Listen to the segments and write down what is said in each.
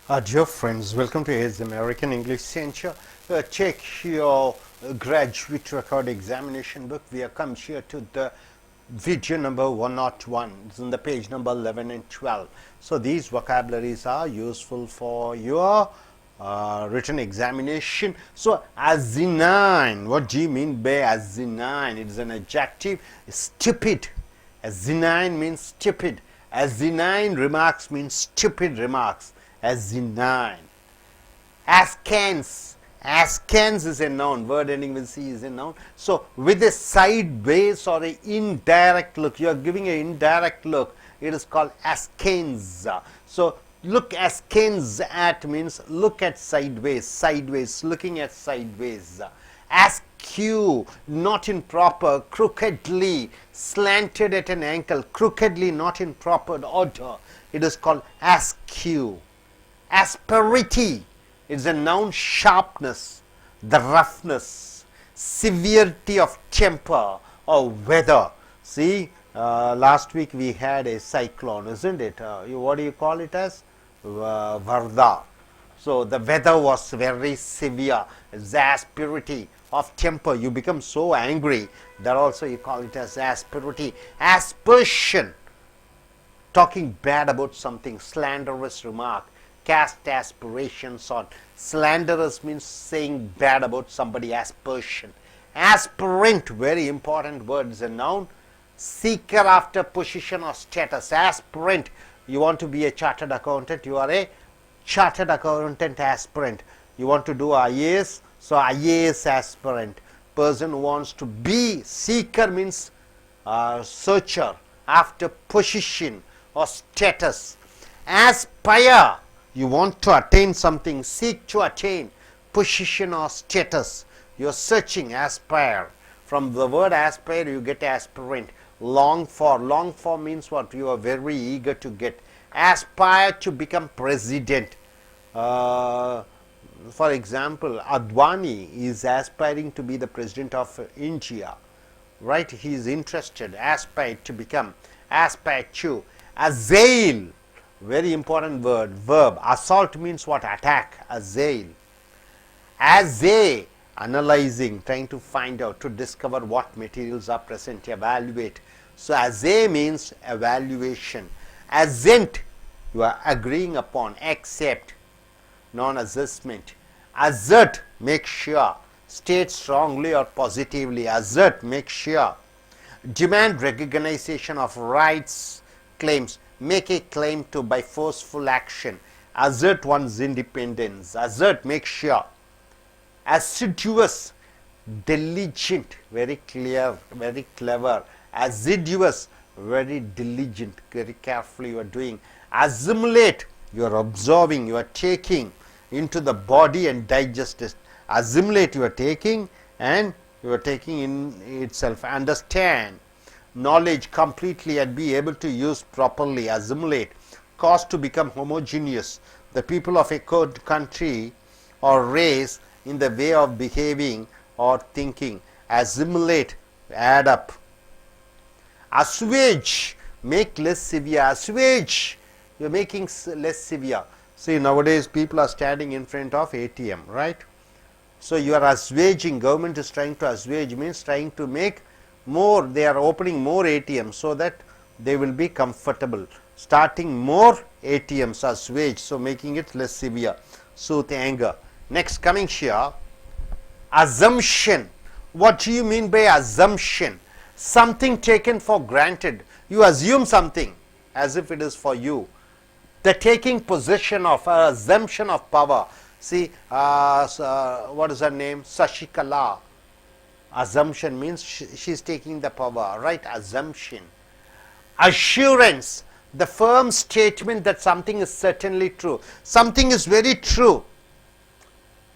Dear friends, welcome to AS American English Center. Check your graduate record examination book. We have come here to the video number 101. It's on the page number 11 and 12. So these vocabularies are useful for your written examination. So asinine, what do you mean by asinine? It is an adjective. Stupid. Asinine means stupid. Asinine remarks means stupid remarks. Asinine. Askance. Askance is a noun. Word ending with C is a noun. So with a sideways or an indirect look, you are giving an indirect look. It is called askance. So look askance at means look at sideways. Sideways. Looking at sideways. Askew, not in proper, crookedly, slanted at an ankle, crookedly, not in proper order. It is called askew. Asperity is a noun. Sharpness, the roughness, severity of temper or weather. See, last week we had a cyclone, isn't it? What do you call it as? Varda. So the weather was very severe. It's asperity of temper. You become so angry that also you call it as asperity. Aspersion, talking bad about something, slanderous remark. Cast aspirations on. Slanderous means saying bad about somebody. Aspersion. Aspirant, very important word, is a noun. Seeker after position or status. Aspirant, you want to be a chartered accountant, you are a chartered accountant aspirant. You want to do IAS, so IAS aspirant. Person who wants to be. Seeker means searcher after position or status. Aspire, you want to attain something, seek to attain position or status. You are searching. Aspire. From the word aspire you get aspirant. Long for. Long for means what? You are very eager to get. Aspire to become president. For example, Advani is aspiring to be the president of India. Right? He is interested. Aspire to become. Aspire to. Assail, very important word. Verb. Assault means what? Attack. Assail. Assay, analyzing, trying to find out, to discover what materials are present. Evaluate. So assay means evaluation. Assent, you are agreeing upon. Accept, non-assessment. Assert, make sure. State strongly or positively. Assert, make sure. Demand recognition of rights, claims. Make a claim to by forceful action. Assert one's independence. Assert, make sure. Assiduous, diligent, very clear, very clever. Assiduous, very diligent, very carefully you are doing. Assimilate, you are absorbing, you are taking into the body and digest it. Assimilate, you are taking and you are taking in itself. Understand, knowledge completely and be able to use properly. Assimilate, cause to become homogeneous. The people of a country or race in the way of behaving or thinking. Assimilate, add up. Assuage, make less severe. Assuage, you are making less severe. See, nowadays people are standing in front of ATM, right? So you are assuaging. Government is trying to assuage, means trying to make more. They are opening more ATMs so that they will be comfortable. Starting more ATMs, assuage, so making it less severe. Soothe anger. Next, coming here, assumption. What do you mean by assumption? Something taken for granted. You assume something as if it is for you. The taking possession of, assumption of power. See, what is her name? Sashikala. Assumption means she is taking the power, right? Assumption. Assurance, the firm statement that something is certainly true. Something is very true.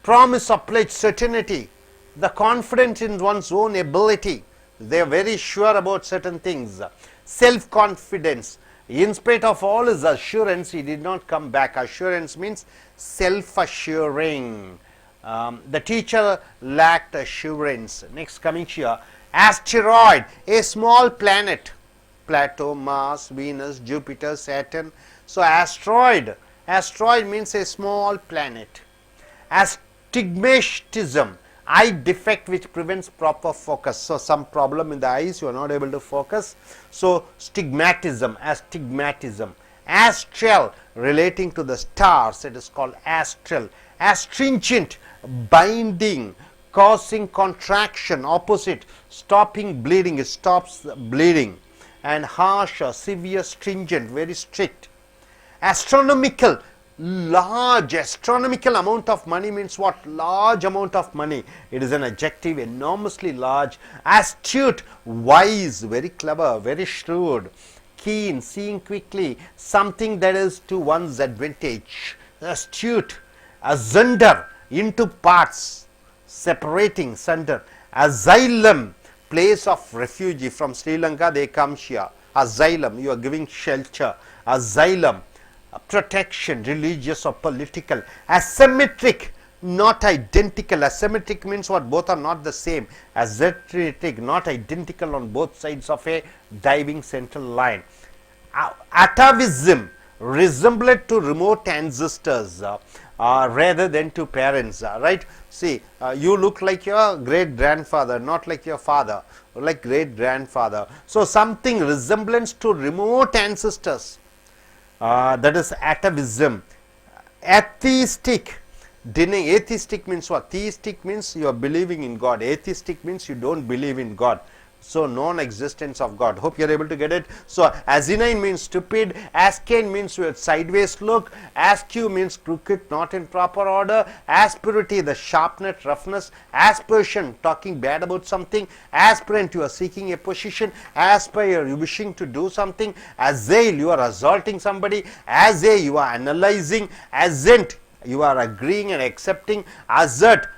Promise or pledge, certainty, the confidence in one's own ability. They are very sure about certain things. Self-confidence. In spite of all his assurance, he did not come back. Assurance means self-assuring. The teacher lacked assurance. Next, coming here, asteroid, a small planet. Plato, Mars, Venus, Jupiter, Saturn. So asteroid, Asteroid means a small planet. Astigmatism, eye defect which prevents proper focus. So, some problem in the eyes, you are not able to focus. So, stigmatism, astigmatism. Astral, relating to the stars, it is called astral. Astringent, binding, causing contraction, opposite, stopping bleeding, it stops bleeding. And harsh or severe, stringent, very strict. Astronomical, large. Astronomical amount of money means what? Large amount of money. It is an adjective, enormously large. Astute, wise, very clever, very shrewd. Keen, seeing quickly, something that is to one's advantage. Astute. Asunder, into parts, separating, sunder. Asylum, place of refuge. From Sri Lanka they come here. Asylum, you are giving shelter. Asylum, protection, religious or political. Asymmetric, not identical. Asymmetric means what? Both are not the same. Asymmetric, not identical on both sides of a diving central line. Atavism, resembled to remote ancestors rather than to parents, right? See, you look like your great grandfather, not like your father, like great grandfather. So, something resemblance to remote ancestors. That is atavism. Atheistic, denying. Atheistic means what? Theistic means you are believing in God. Atheistic means you don't believe in God. So, non-existence of God. Hope you are able to get it. So, asinine means stupid. Ascane means with sideways look. Askew means crooked, not in proper order. Asperity, the sharpness, roughness. Aspersion, talking bad about something. Aspirant, you are seeking a position. Aspire, you wishing to do something. Assail, you are assaulting somebody. Assay, you are analyzing. Assent, you are agreeing and accepting. Assert,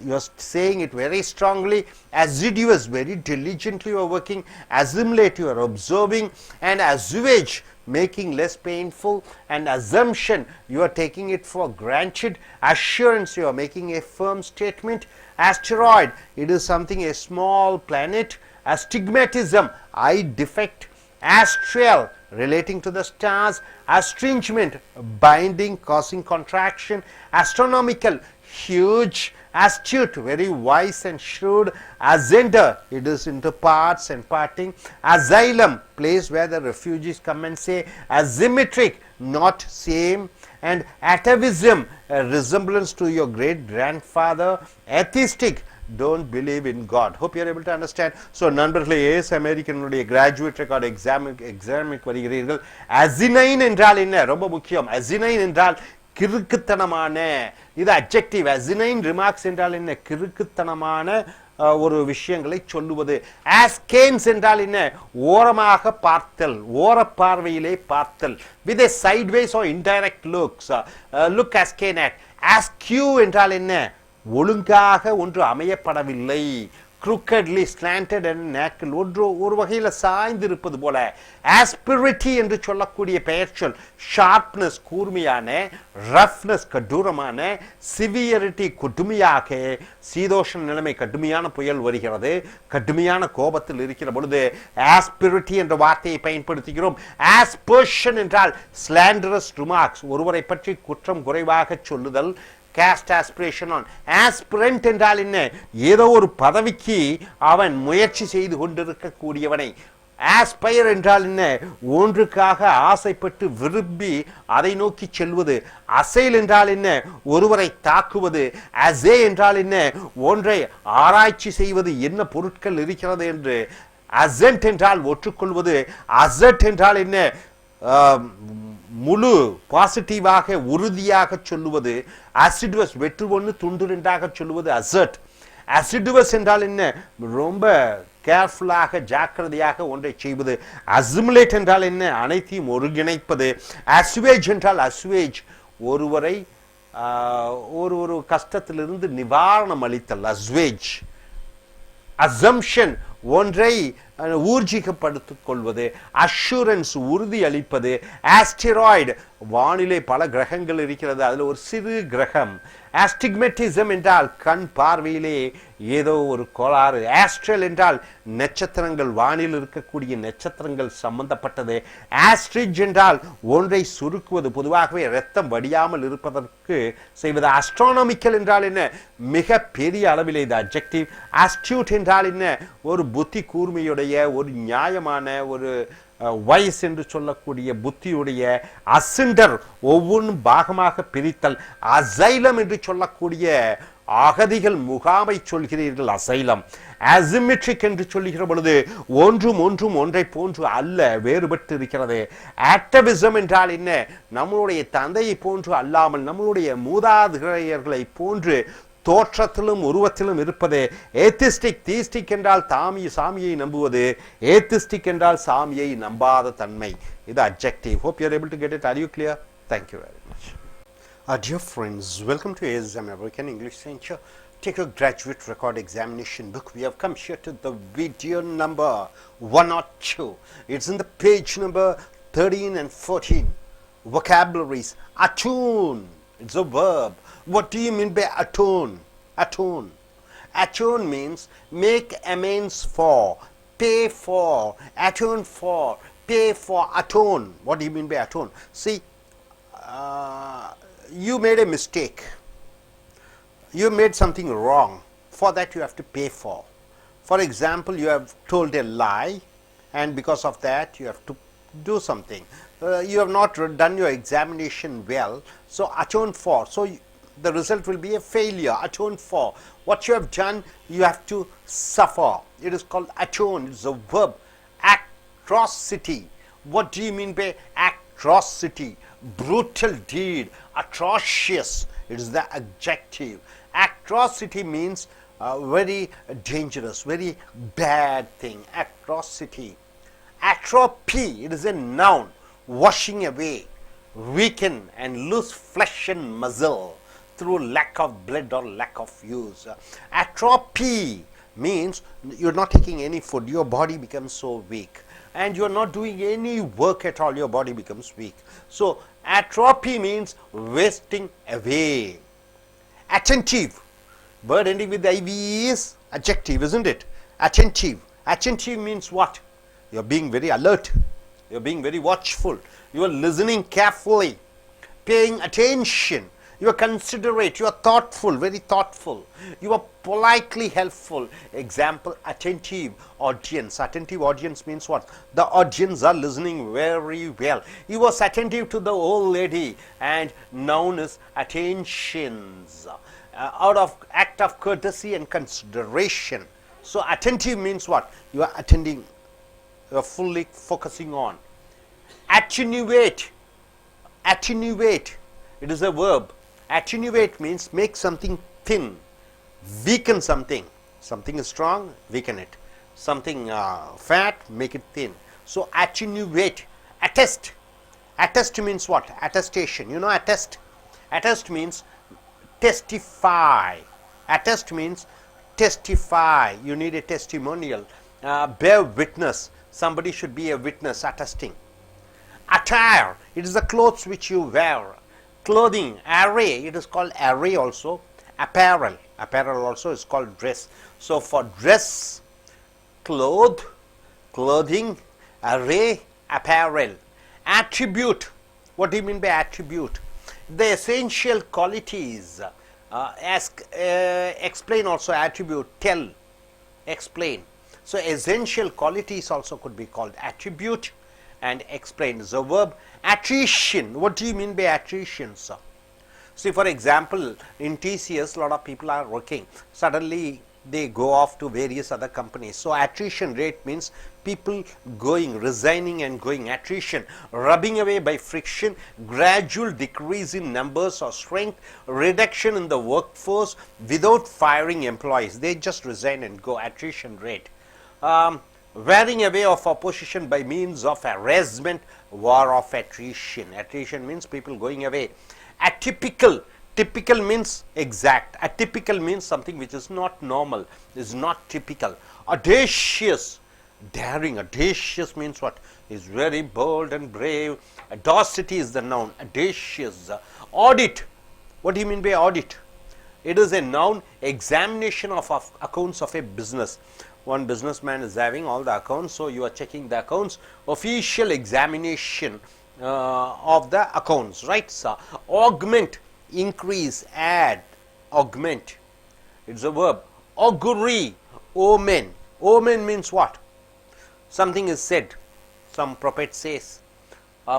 you are saying it very strongly. Assiduous, very diligently you are working. Assimilate, you are observing. And assuage, making less painful. And assumption, you are taking it for granted. Assurance, you are making a firm statement. Asteroid, it is something, a small planet. Astigmatism, eye defect. Astral, relating to the stars. Astringent, binding, causing contraction. Astronomical, huge. Astute, very wise and shrewd. Ascender, it is into parts and parting. Asylum, place where the refugees come and stay. Asymmetric, not same. And atavism, a resemblance to your great grandfather. Atheistic, don't believe in God. Hope you are able to understand. So, நண்பர்களே, AS American graduate record examic வருகிறீர்கள். Asinine என்றால் என்ன? ரொம்ப முக்கியம். Asinine என்றால் கிறுக்குத்தனமான, இது adjective. அசினைன் remarks என்றால் என்ன? கிறுக்குத்தனமான ஒரு விஷயங்களை சொல்லுவது. ஆஸ்கேன்ஸ் என்றால் என்ன? ஓரமாக பார்த்தல், ஓர பார்வையிலே பார்த்தல். With a sideways or indirect looks. Look askane at. Askew என்றால் என்ன? ஒழுங்காக ஒன்று அமையப்படவில்லை. crookedly, slanted and naked, ஒரு வகையில் சாய்ந்திருப்பது போல. aspirity என்று சொல்லக்கூடிய பெயர்ச்சொல். sharpness, கூர்மையான. roughness, கடூரமான. severity, கொடுமையாக. சீதோஷண நிலைமை, கடுமையான புயல் வருகிறது, கடுமையான கோபத்தில் இருக்கிற பொழுது aspirity என்ற வார்த்தையை பயன்படுத்துகிறோம். aspersion என்றால் slanderous remarks, ஒருவரை பற்றி குற்றம் குறைவாக சொல்லுதல். cast aspiration on. aspirant என்றால் என்ன? ஏதோ ஒரு பதவிக்கு அவன் முயற்சி செய்து கொண்டிருக்க கூடியவனை. aspire என்றால் என்ன? ஒன்றுக்காக ஆசைப்பட்டு விரும்பி அதை நோக்கி செல்வது. assail என்றால் என்ன? ஒருவரை தாக்குவது. assay என்றால் என்ன? ஒன்றை ஆராய்ச்சி செய்வது, என்ன பொருட்கள் இருக்கிறது என்று. assent என்றால் ஒற்றுக்கொள்வது. assert என்றால் என்ன? முழு பாசிட்டிவாக, உறுதியாக சொல்லுவது. assiduous, வெற்று ஒன்று துண்டு ரெண்டாக சொல்லுவது assert. assiduous என்றால் என்ன? ரொம்ப கேர்ஃபுல்லாக, ஜாக்கிரதையாக ஒன்றை செய்வது. assimilate என்றால் என்ன? அனைத்தையும் ஒருங்கிணைப்பது. assuage என்றால் assuage, ஒருவரை ஒரு கஷ்டத்திலிருந்து நிவாரணம் அளித்தல். assuage. assumption, ஒன்றை ஊர்ஜிகப்படுத்திக் கொள்வது. அஷூரன்ஸ், உறுதி அளிப்பது. ஆஸ்டெராய்டு, வானிலே பல கிரகங்கள் இருக்கிறது, அதில் ஒரு சிறு கிரகம். ஆஸ்டிக்மெட்டிசம் என்றால் கண் பார்வையிலே ஏதோ ஒரு கோளாறு. ஆஸ்ட்ரல் என்றால் நட்சத்திரங்கள், வானில் இருக்கக்கூடிய நட்சத்திரங்கள் சம்பந்தப்பட்டது. ஆஸ்ட்ரிட்ஜ் என்றால் ஒன்றை சுருக்குவது, பொதுவாகவே இரத்தம் வடியாமல் இருப்பதற்கு செய்வது. ஆஸ்ட்ரானமிக்கல் என்றால் என்ன? மிக பெரிய அளவில் இது அட்ஜெக்டிவ். ஆஸ்டியூட் என்றால் என்ன? ஒரு புத்தி கூர்மையுடைய, ஒரு நியாயமான, ஒரு வயசு என்று சொல்லக்கூடிய புத்தியுடைய. அசிண்டர் ஒவ்வொன்றும் பாகமாக பிரித்தல். அசைலம் என்று சொல்லக்கூடிய அகதிகள் முகாமை சொல்கிறீர்கள், அசைலம். அசிமெட்ரிக் என்று சொல்லுகிற பொழுது ஒன்றும் ஒன்றை போன்று அல்ல, வேறுபட்டு இருக்கிறது. ஆக்டிவிசம் என்றால் என்ன? நம்மளுடைய தந்தையை போன்று அல்லாமல் நம்மளுடைய மூதாதையர்களை போன்று தோற்றத்திலும் உருவத்திலும் இருப்பது. ஏத்திஸ்டிக், தீஸ்டிக் என்றால் சாமியை நம்புவது, ஏத்திஸ்டிக் என்றால் சாமியை நம்பாத தன்மை. இது adjective. Hope you are able to get it. Are you clear? Thank you very much. Dear friends, welcome to ASM American English Center. Take your graduate record examination book. We have come here to the video number 102. It's in the page number 13 and 14. Vocabularies. Attune. It's a verb. What do you mean by atone? Atone. Atone means make amends for, pay for, atone for, pay for, atone. What do you mean by atone? See, you made a mistake. You made something wrong. For that you have to pay for. For example, you have told a lie, and because of that you have to do something. You have not done your examination well, so atone for. So the result will be a failure. Atone for. What you have done, you have to suffer. It is called atone. It is a verb. Atrocity. What do you mean by atrocity? Brutal deed. Atrocious. It is the adjective. Atrocity means very dangerous, very bad thing. Atrocity. Atrophy. It is a noun. Washing away, weaken and lose flesh and muscle through lack of blood or lack of use. Atrophy means you're not taking any food, your body becomes so weak, and you're not doing any work at all, your body becomes weak. So atrophy means wasting away. Attentive. Word ending with IV is adjective, isn't it? Attentive. Attentive means what? You're being very alert. You're being very watchful. You are listening carefully, paying attention. You are considerate. You are thoughtful, very thoughtful. You are politely helpful. Example, attentive audience. Attentive audience means what? The audience are listening very well. He was attentive to the old lady, and noun is attentions. Out of act of courtesy and consideration. So attentive means what? You are attending. You are fully focusing on. Attenuate. Attenuate. It is a verb. Attenuate means make something thin, weaken something. Something is strong, weaken it. Something fat, make it thin. So attenuate. Attest. Attest means what? Attestation. You know attest? Attest means testify. Attest means testify. You need a testimonial. Bear witness. Somebody should be a witness, attesting. Attire. It is the clothes which you wear. Clothing. Array. It is called array also. Apparel. Apparel also is called dress. So for dress, clothing, array, apparel. Attribute. What do you mean by attribute? The essential qualities. Explain also. Attribute. Tell. Explain. So essential qualities also could be called attribute and explain. Is a verb. Attrition. What do you mean by attrition, sir? See, for example, in TCS, a lot of people are working. Suddenly, they go off to various other companies. So attrition rate means people going, resigning and going. Attrition, rubbing away by friction, gradual decrease in numbers or strength, reduction in the workforce without firing employees. They just resign and go. Attrition rate. Wearing away of opposition by means of harassment, war of attrition. Attrition means people going away. Atypical. Typical means exact. Atypical means something which is not normal, is not typical. Audacious. Daring, audacious means what? Is very bold and brave. Audacity is the noun, audacious. Audit, what do you mean by audit? It is a noun, examination of accounts of a business. One businessman is having all the accounts, so you are checking the accounts. Official examination of the accounts, right? So, augment, increase, add, augment. It's a verb. Augury, omen. Omen means what? Something is said. Some prophet says.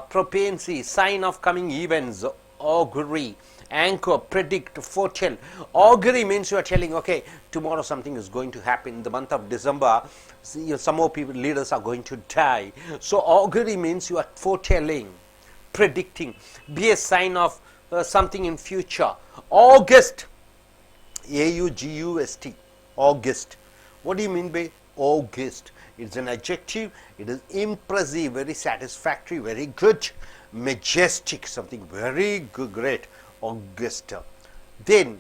Prophecy, sign of coming events. Augury. Anchor, predict, foretell. Augury means you are telling, okay, tomorrow something is going to happen. In the month of December, some more people, leaders are going to die. So augury means you are foretelling, predicting. Be a sign of something in future. August, A-U-G-U-S-T, August. What do you mean by August? It's an adjective. It is impressive, very satisfactory, very good, majestic, something very good, great. August. Then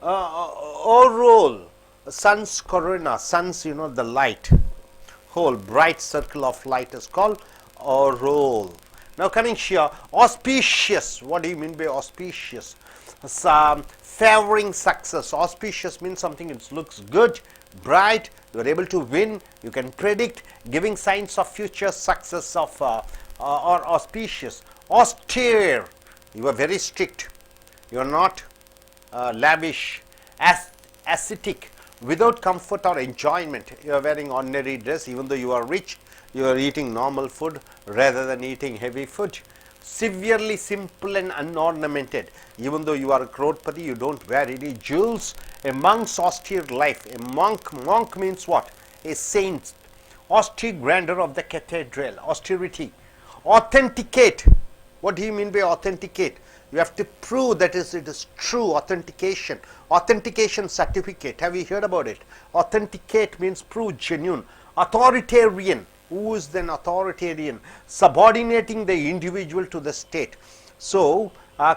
aureole, sun's corona, sun's, you know, the light, whole bright circle of light is called aureole. Now coming here, auspicious. What do you mean by auspicious? Favoring success. Auspicious means something that looks good, bright, you are able to win, you can predict, giving signs of future success of or auspicious. Austere, you are very strict, you are not lavish. Ascetic, without comfort or enjoyment, you are wearing ordinary dress, even though you are rich, you are eating normal food rather than eating heavy food. Severely simple and unornamented, even though you are a crorepati, you don't wear any jewels. A monk's austere life. A monk means what? A saint. Austere grandeur of the cathedral. Austerity. Authenticate. What do you mean by authenticate? You have to prove that it is true. Authentication. Authentication certificate. Have you heard about it? Authenticate means prove genuine. Authoritarian. Who is then authoritarian? Subordinating the individual to the state. So,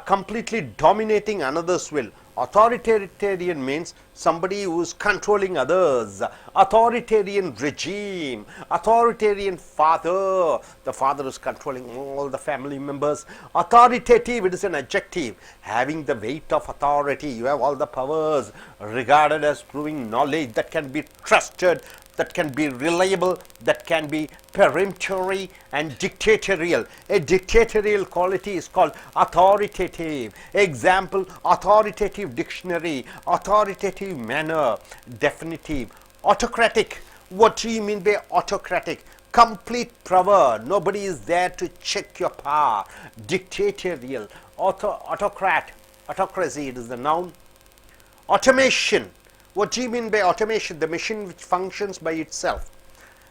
completely dominating another's will. Authoritarian means somebody who is controlling others. Authoritarian regime. Authoritarian father. The father is controlling all the family members. Authoritative, it is an adjective. Having the weight of authority. You have all the powers, regarded as proving knowledge that can be trusted, that can be reliable, that can be peremptory and dictatorial. A dictatorial quality is called authoritative. Example, authoritative dictionary, authoritative manner, definitive. Autocratic. What do you mean by autocratic? Complete power. Nobody is there to check your power. Dictatorial. Autocrat. Autocracy, it is the noun. Automation. What do you mean by automation? The machine which functions by itself.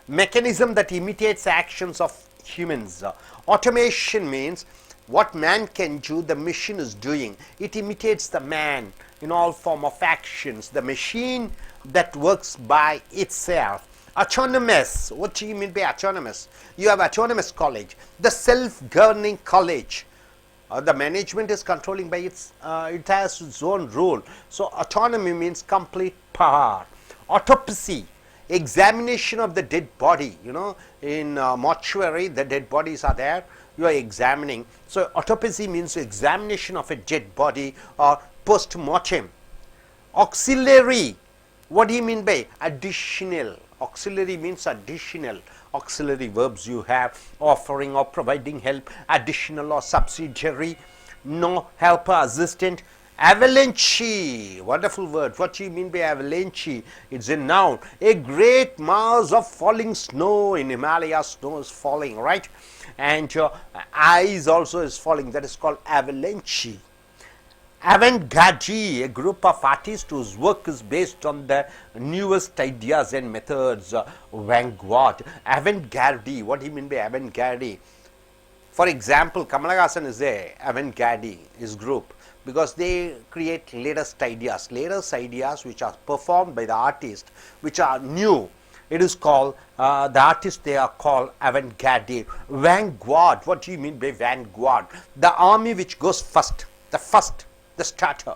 Mechanism that imitates actions of humans. Automation means what man can do, the machine is doing. It imitates the man in all form of actions. The machine that works by itself. Autonomous. What do you mean by autonomous? You have autonomous college. The self-governing college. The management is controlling by it has its own rule. So autonomy means complete power. Autopsy, examination of the dead body. You know, in mortuary, the dead bodies are there. You are examining. So autopsy means examination of a dead body or post-mortem. Auxiliary, what do you mean by additional? Auxiliary means additional. Auxiliary verbs you have: offering or providing help, additional or subsidiary, no helper, assistant. Avalanche, wonderful word. What do you mean by avalanche? It's a noun. A great mass of falling snow. In Himalaya, snow is falling, right? And ice also is falling. That is called avalanche. Avant-garde, a group of artists whose work is based on the newest ideas and methods. Vanguard. Avant-garde, what do you mean by avant-garde? For example, Kamal Haasan is a avant-garde, his group, because they create latest ideas which are performed by the artist, which are new. It is called, the artists, they are called avant-garde. Vanguard, what do you mean by vanguard? The army which goes first, the starter.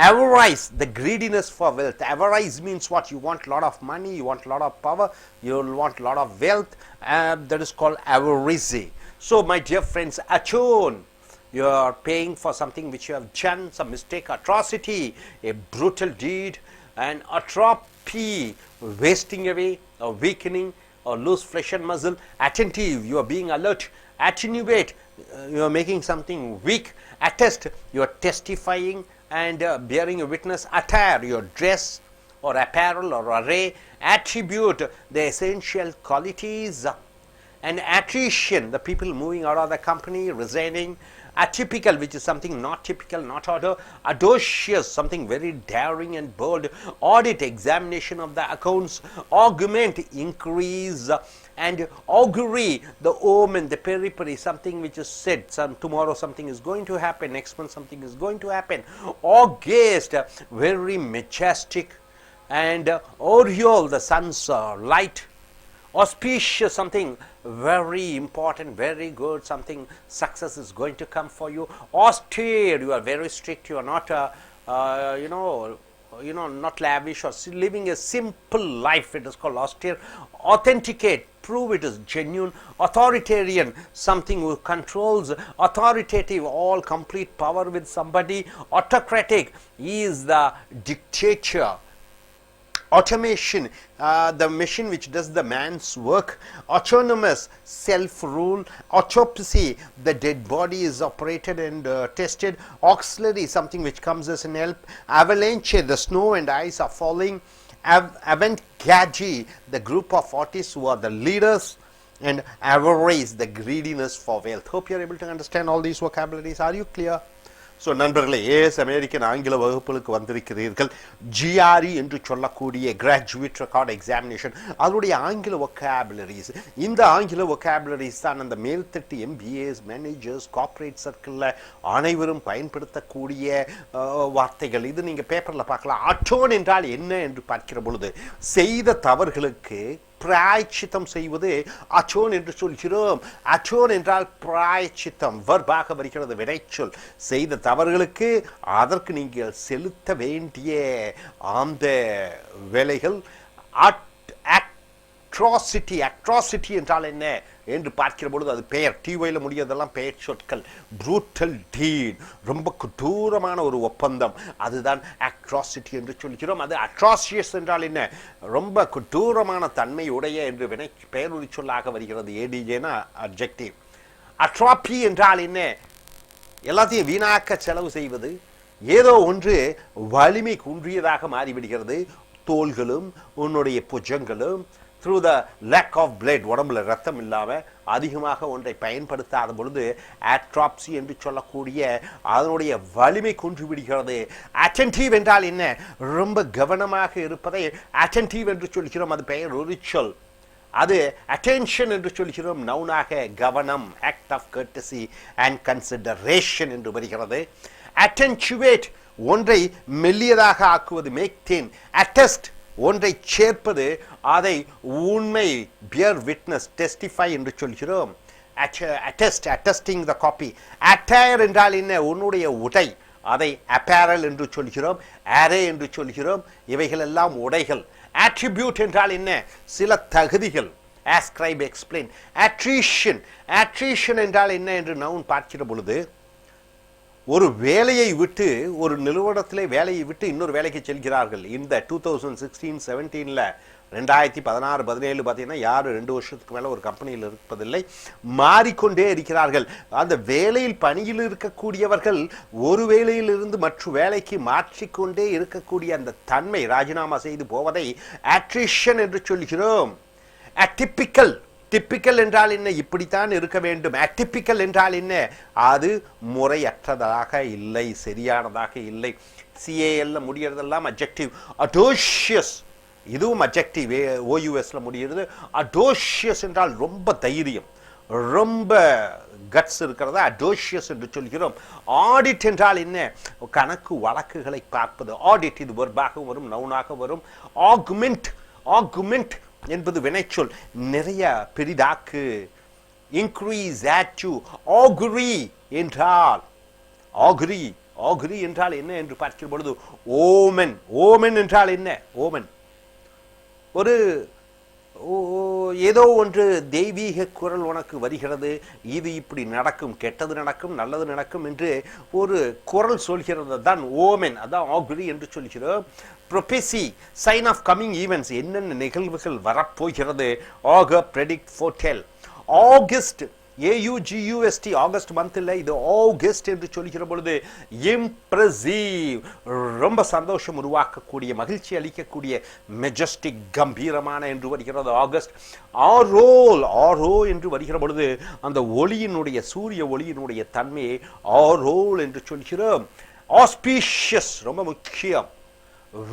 avarice, the greediness for wealth. Avarice means what? You want a lot of money, you want a lot of power, you want a lot of wealth, that is called avarice. So my dear friends, achon, you are paying for something which you have done, some mistake, atrocity, a brutal deed, and atrophy, wasting away or weakening or lose flesh and muscle. Attentive, you are being alert. Attenuate, you are making something weak. Attest, you are testifying and bearing a witness. Attire, your dress or apparel or array. Attribute, the essential qualities. And attrition, the people moving out of the company, resigning. Atypical, which is something not typical, not order. Audacious, something very daring and bold. Audit, examination of the accounts. Augment, increase. And augury, the omen, the periphery, something which is said. Tomorrow something is going to happen, next month something is going to happen. August, very majestic. And aureole, the sun's light. Auspicious, something very important, very good, something success is going to come for you. Austere, you are very strict, you are not not lavish or living a simple life, it is called austere. Authenticate, prove it is genuine. Authoritarian, something who controls. Authoritative, all complete power with somebody. Autocratic, he is the dictator. Automation, the machine which does the man's work. Autonomous, self-rule. Autopsy, the dead body is operated and tested. Auxiliary, something which comes as an help. Avalanche, the snow and ice are falling. Avant-garde, the group of artists who are the leaders. And avarice, the greediness for wealth. Hope you are able to understand all these vocabularies. Are you clear? So நண்பர்களே, as American ஆங்கில வகுப்புகளுக்கு வந்திருக்கிறீர்கள். GRE என்று சொல்லக்கூடிய graduate record examination, அதனுடைய ஆங்கில vocabularies. இந்த ஆங்கில ஒக்காபுலரிஸ் தான் அந்த மேல்தட்டு எம்பிஏஸ், மேனேஜர்ஸ், கார்ப்பரேட் சர்க்கிளில் அனைவரும் பயன்படுத்தக்கூடிய வார்த்தைகள். இது நீங்கள் பேப்பரில் பார்க்கலாம். அட்டோன் என்றால் என்ன என்று பார்க்கிற பொழுது, செய்த தவறுகளுக்கு பிராயச்சித்தம் செய்வது அச்சோன் என்று சொல்கிறோம். அச்சோன் என்றால் பிராயச்சித்தம், வர்பாக வருகிறது, வினைச்சொல். செய்த தவறுகளுக்கு அதற்கு நீங்கள் செலுத்த வேண்டிய அந்த வேலைகள். அட்ராசிட்டி, அட்ராசிட்டி என்றால் என்ன என்று பார்க்கிற பொழுது அது பெயர், டிஒயில் முடியதெல்லாம் பெயர் சொற்கள். ப்ரூட்டல் டீட், ரொம்ப கொடூரமான ஒரு ஒப்பந்தம், அதுதான் அட்ராசிட்டி என்று சொல்கிறோம். அது அட்ராசியஸ் என்றால் என்ன? ரொம்ப கொடூரமான தன்மை உடைய என்று பெயருரி சொல்லாக வருகிறது. ஏடிஜேனா அட்ஜெக்டிவ். அட்ராபி என்றால் என்ன? எல்லாத்தையும் வீணாக்க செலவு செய்வது. ஏதோ ஒன்று வலிமை குன்றியதாக மாறிவிடுகிறது. தோள்களும் உன்னுடைய புஜங்களும் through the lack of blood, உடம்புல ரத்தம் இல்லாமல் அதிகமாக ஒன்றை பயன்படுத்தாத பொழுது அட்ராப்சி என்று சொல்லக்கூடிய அதனுடைய வலிமை குன்றிவிடுகிறது. அட்டென்டிவ் என்றால் என்ன? ரொம்ப கவனமாக இருப்பதை அட்டென்டிவ் என்று சொல்கிறோம். அது பெயர் ஒரு சொல். அது அட்டென்ஷன் என்று சொல்கிறோம், நவுனாக. கவனம், ஆக்ட் ஆஃப் கர்ட்டசி அண்ட் கன்சிடரேஷன் என்று வருகிறது. அட்டென்ச்சுவேட், ஒன்றை மெல்லியதாக ஆக்குவது. மேக் தின். அட்டெஸ்ட், ஒன்றை சேர்ப்பது, அதை உண்மை, பியர் விட்னஸ், டெஸ்டிஃபை என்று சொல்கிறோம். அட்டெஸ்ட், அட்டெஸ்டிங் த காப்பி. அட்டையர் என்றால் என்ன? உன்னுடைய உடை, அதை அப்பேரல் என்று சொல்கிறோம். அரே என்று சொல்கிறோம். இவைகள் எல்லாம் உடைகள். அட்ரிபியூட் என்றால் என்ன? சில தகுதிகள். ஆஸ்கிரைப், எக்ஸ்பிளைன். அட்ரிஷன், அட்ரிஷன் என்றால் என்ன என்று நவுன் பார்க்கிற பொழுது, ஒரு வேலையை விட்டு, ஒரு நிறுவனத்திலே வேலையை விட்டு இன்னொரு வேலைக்கு செல்கிறார்கள். இந்த 2016-17 2016-17 பார்த்தீங்கன்னா யாரும் 2 வருஷத்துக்கு மேலே ஒரு கம்பெனியில் இருப்பதில்லை, மாறிக்கொண்டே இருக்கிறார்கள். அந்த வேலையில் பணியில் இருக்கக்கூடியவர்கள் ஒரு வேலையிலிருந்து மற்ற வேலைக்கு மாற்றிக்கொண்டே இருக்கக்கூடிய அந்த தன்மை, ராஜினாமா செய்து போவதை அட்ரிஷன் என்று சொல்கிறோம். அட்டிபிக்கல், டிப்பிக்கல் என்றால் என்ன? இப்படித்தான் இருக்க வேண்டும். அட்டிப்பிக்கல் என்றால் என்ன? அது முறையற்றதாக இல்லை, சரியானதாக இல்லை. சிஏஎல்ல முடியறதெல்லாம் அட்ஜெக்டிவ். அடோஷியஸ், இதுவும் அட்ஜெக்டிவ், ஓயூஎஸ்ல முடிகிறது. அடோஷியஸ் என்றால் ரொம்ப தைரியம், ரொம்ப கட்ஸ் இருக்கிறதா அடோஷியஸ் என்று சொல்கிறோம். ஆடிட் என்றால் என்ன? கணக்கு வழக்குகளை பார்ப்பது. ஆடிட், இது வெர்பாகவும் வரும், நவுனாக வரும். ஆகுமெண்ட், ஆகுமெண்ட் என்பது வினைச்சொல், நிறைய பெரிதாக்கு. Increase, add to. ஆகுரி என்றால், ஆகுரி, ஆகுரி என்றால் என்ன என்று பார்க்கிற பொழுது ஓமென். ஓமென் என்றால் என்ன? ஓமென் ஒரு ஏதோ ஒன்று தெய்வீக குரல் உனக்கு வருகிறது, இது இப்படி நடக்கும், கெட்டது நடக்கும், நல்லது நடக்கும் என்று ஒரு குரல் சொல்கிறது தான் ஓமென். அதான் ஆகுரி என்று சொல்கிறோம். Prophecy, sign of coming events, என்னென்ன நிகழ்வுகள் வரப்போகிறது. Augur, predict, foretell. August, AUGUST, August month இல்லை, இது ஆகஸ்ட் என்று சொல்கிற பொழுது இம்ப்ரெசிவ், ரொம்ப சந்தோஷம் உருவாக்கக்கூடிய, மகிழ்ச்சி அளிக்கக்கூடிய, மெஜஸ்டிக், கம்பீரமான என்று வருகிறது ஆகஸ்ட். ஆரோல், ஆரோ என்று வருகிற பொழுது அந்த ஒளியினுடைய, சூரிய ஒளியினுடைய தன்மையை ஆரோல் என்று சொல்கிறோம். ஆஸ்பீஷியஸ், ரொம்ப முக்கியம்,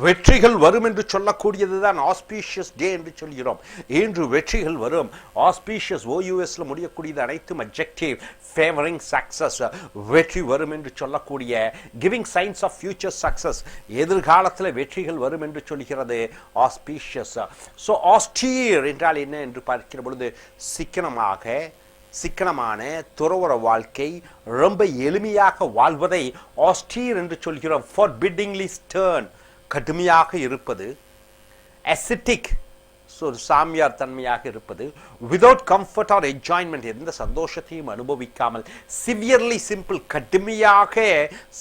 வெற்றிகள் வரும் என்று சொல்லக்கூடியதுதான் ஆஸ்பீஷியஸ் டே என்று சொல்கிறோம். இன்று வெற்றிகள் வரும். ஆஸ்பீஷியஸ், OUSல முடியக்கூடியது அனைத்தும் அட்ஜெக்டிவ். ஃபேவரிங் சக்சஸ், வெற்றி வரும் என்று சொல்லக்கூடிய, giving signs of future success, எதிர்காலத்தில் வெற்றிகள் வரும் என்று சொல்கிறது ஆஸ்பீஷியஸ். ஸோ ஆஸ்டீர் என்றால் என்ன என்று பார்க்கிற பொழுது சிக்கனமான துறவற வாழ்க்கை, ரொம்ப எளிமையாக வாழ்வதை ஆஸ்டீர் என்று சொல்கிறோம். forbiddingly stern, கடுமையாக இருப்பது. அசிட்டிக், ஒரு சாமியார் தன்மையாக இருப்பது. விதவுட் கம்ஃபர்ட் ஆர் என்ஜாய்மெண்ட், எந்த சந்தோஷத்தையும் அனுபவிக்காமல். சிவியர்லி சிம்பிள், கடுமையாக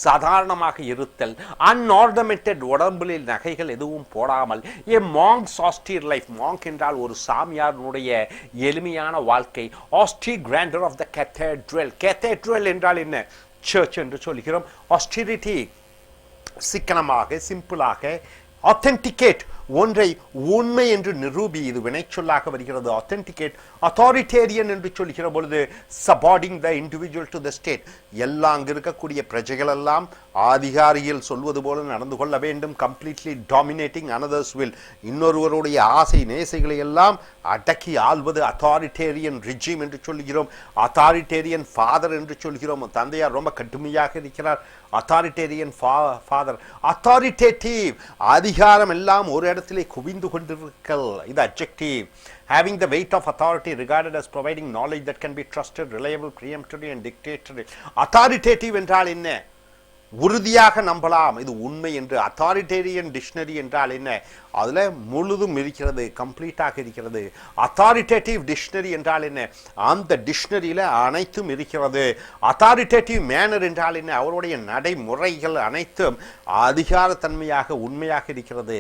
சாதாரணமாக இருத்தல். அன்ஆர்னமெண்டட், உடம்பில் நகைகள் எதுவும் போடாமல். ஏ மாங்க்ஸ் ஆஸ்டீர் லைஃப், மாங்க் என்றால் ஒரு சாமியாருடைய எளிமையான வாழ்க்கை. ஆஸ்டீர் கிராண்டர் ஆஃப் த கேத்தேட்ரல், கேத்தேட்ரல் என்றால் என்ன? சர்ச் என்று சொல்கிறோம். ஆஸ்டிரிட்டி, சிக்கனமாக, சிம்பிளாக. ஆத்தென்டிகேட், ஒன்றை உண்மை என்று நிரூபி, இது வினைச்சொல்லாக வருகிறது. ஆத்தென்டிகேட். அத்தாரிட்டேரியன் என்று சொல்கிற பொழுது subordinating the individual to the state, எல்லாம் அங்கு இருக்கக்கூடிய பிரஜைகள் எல்லாம் அதிகாரியில் சொல்வது போல நடந்து கொள்ள வேண்டும். கம்ப்ளீட்லி டாமினேட்டிங் அனதர்ஸ் வில், இன்னொருவருடைய ஆசை நேசைகளை எல்லாம் அடக்கி ஆள்வது அத்தாரிட்டேரியன் ரிஜிம் என்று சொல்கிறோம். அத்தாரிட்டேரியன் ஃபாதர் என்று சொல்கிறோம். தந்தையார் ரொம்ப கடுமையாக இருக்கிறார். Authoritarian father. அத்தாரிட்டேட்டிவ், அதிகாரம் எல்லாம் ஒரு இடத்திலே குவிந்து கொண்டிருக்கல், இது adjective. having the weight of authority regarded as providing knowledge that can be trusted, reliable, preemptory and dictatorial. authoritative என்றால் என்ன? உறுதியாக நம்பலாம், இது உண்மை என்று. அத்தாரிட்டேரியன் டிக்ஷனரி என்றால் என்ன? அதுல முழுதும் இருக்கிறது, கம்ப்ளீட்டாக இருக்கிறது. அத்தாரிட்டேட்டிவ் டிக்ஷனரி என்றால் என்ன? அந்த டிக்ஷனரியில அனைத்தும் இருக்கிறது. அத்தாரிட்டேட்டிவ் மேனர் என்றால் என்ன? அவருடைய நடைமுறைகள் அனைத்தும் அதிகாரத்தன்மையாக, உண்மையாக இருக்கிறது.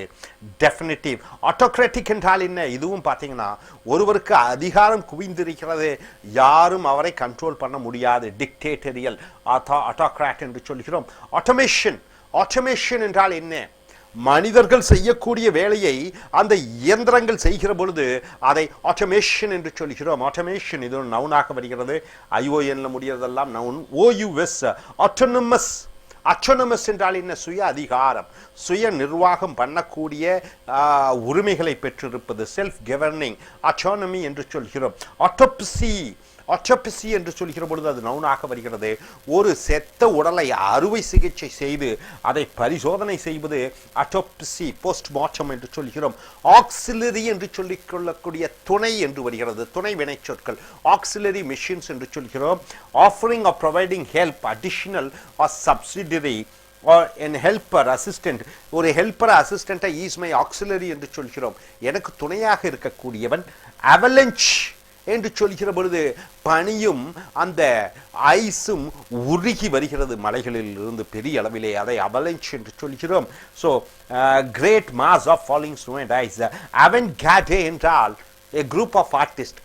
டெஃபினிட்டிவ். ஆட்டோக்ராட்டிக் என்றால் என்ன? இதுவும் பார்த்தீங்கன்னா ஒருவருக்கு அதிகாரம் குவிந்திருக்கிறது, யாரும் அவரை கண்ட்ரோல் பண்ண முடியாது. டிக்டேட்டரியல், ஆட்டோக்ராட் என்று சொல்கிறோம். ஆட்டோமேஷன், ஆட்டோமேஷன் என்றால் என்ன? மனிதர்கள் செய்யக்கூடிய வேலையை அந்த இயந்திரங்கள் செய்கிற பொழுது அதை ஆட்டோமேஷன் என்று சொல்கிறோம். ஆட்டோமேஷன், இது ஒரு நவுனாக வருகிறது. IONல முடியறதெல்லாம் நவுன். OUS, autonomous. அட்டோனமஸ் என்றால் என்ன? சுய அதிகாரம், சுய நிர்வாகம் பண்ணக்கூடிய உரிமைகளை பெற்றிருப்பது. செல்ஃப் கவர்னிங், அட்டானமி என்று சொல்கிறோம். ஆட்டோப்சி, ஆட்டோப்சி என்று சொல்கிற பொழுது அது நவுனாக வருகிறது. ஒரு செத்த உடலை அறுவை சிகிச்சை செய்து அதை பரிசோதனை செய்வது ஆட்டோப்சி, போஸ்ட்மார்ட்டம் என்று சொல்கிறோம். ஆக்சிலரி என்று சொல்லிக் கொள்ளக்கூடிய துணை என்று வருகிறது. துணை வினை சொற்கள். ஆக்சிலரி மெஷின்ஸ் என்று சொல்கிறோம். Offering or providing help, additional or subsidiary or an helper, assistant. ஒரு ஹெல்ப்பர், அசிஸ்டண்ட்டை ஈஸ் மை ஆக்சிலரி என்று சொல்கிறோம். எனக்கு துணையாக இருக்கக்கூடியவன். அவலஞ்ச் என்று சொல்கிற பொழுது பனியும் அந்த ஐஸும் உருகி வருகிறது மலைகளில் இருந்து பெரிய அளவிலே, அதை அவலஞ்ச் என்று சொல்கிறோம். So great mass of falling snow and ice. Avant-garde என்றால் a group of artists,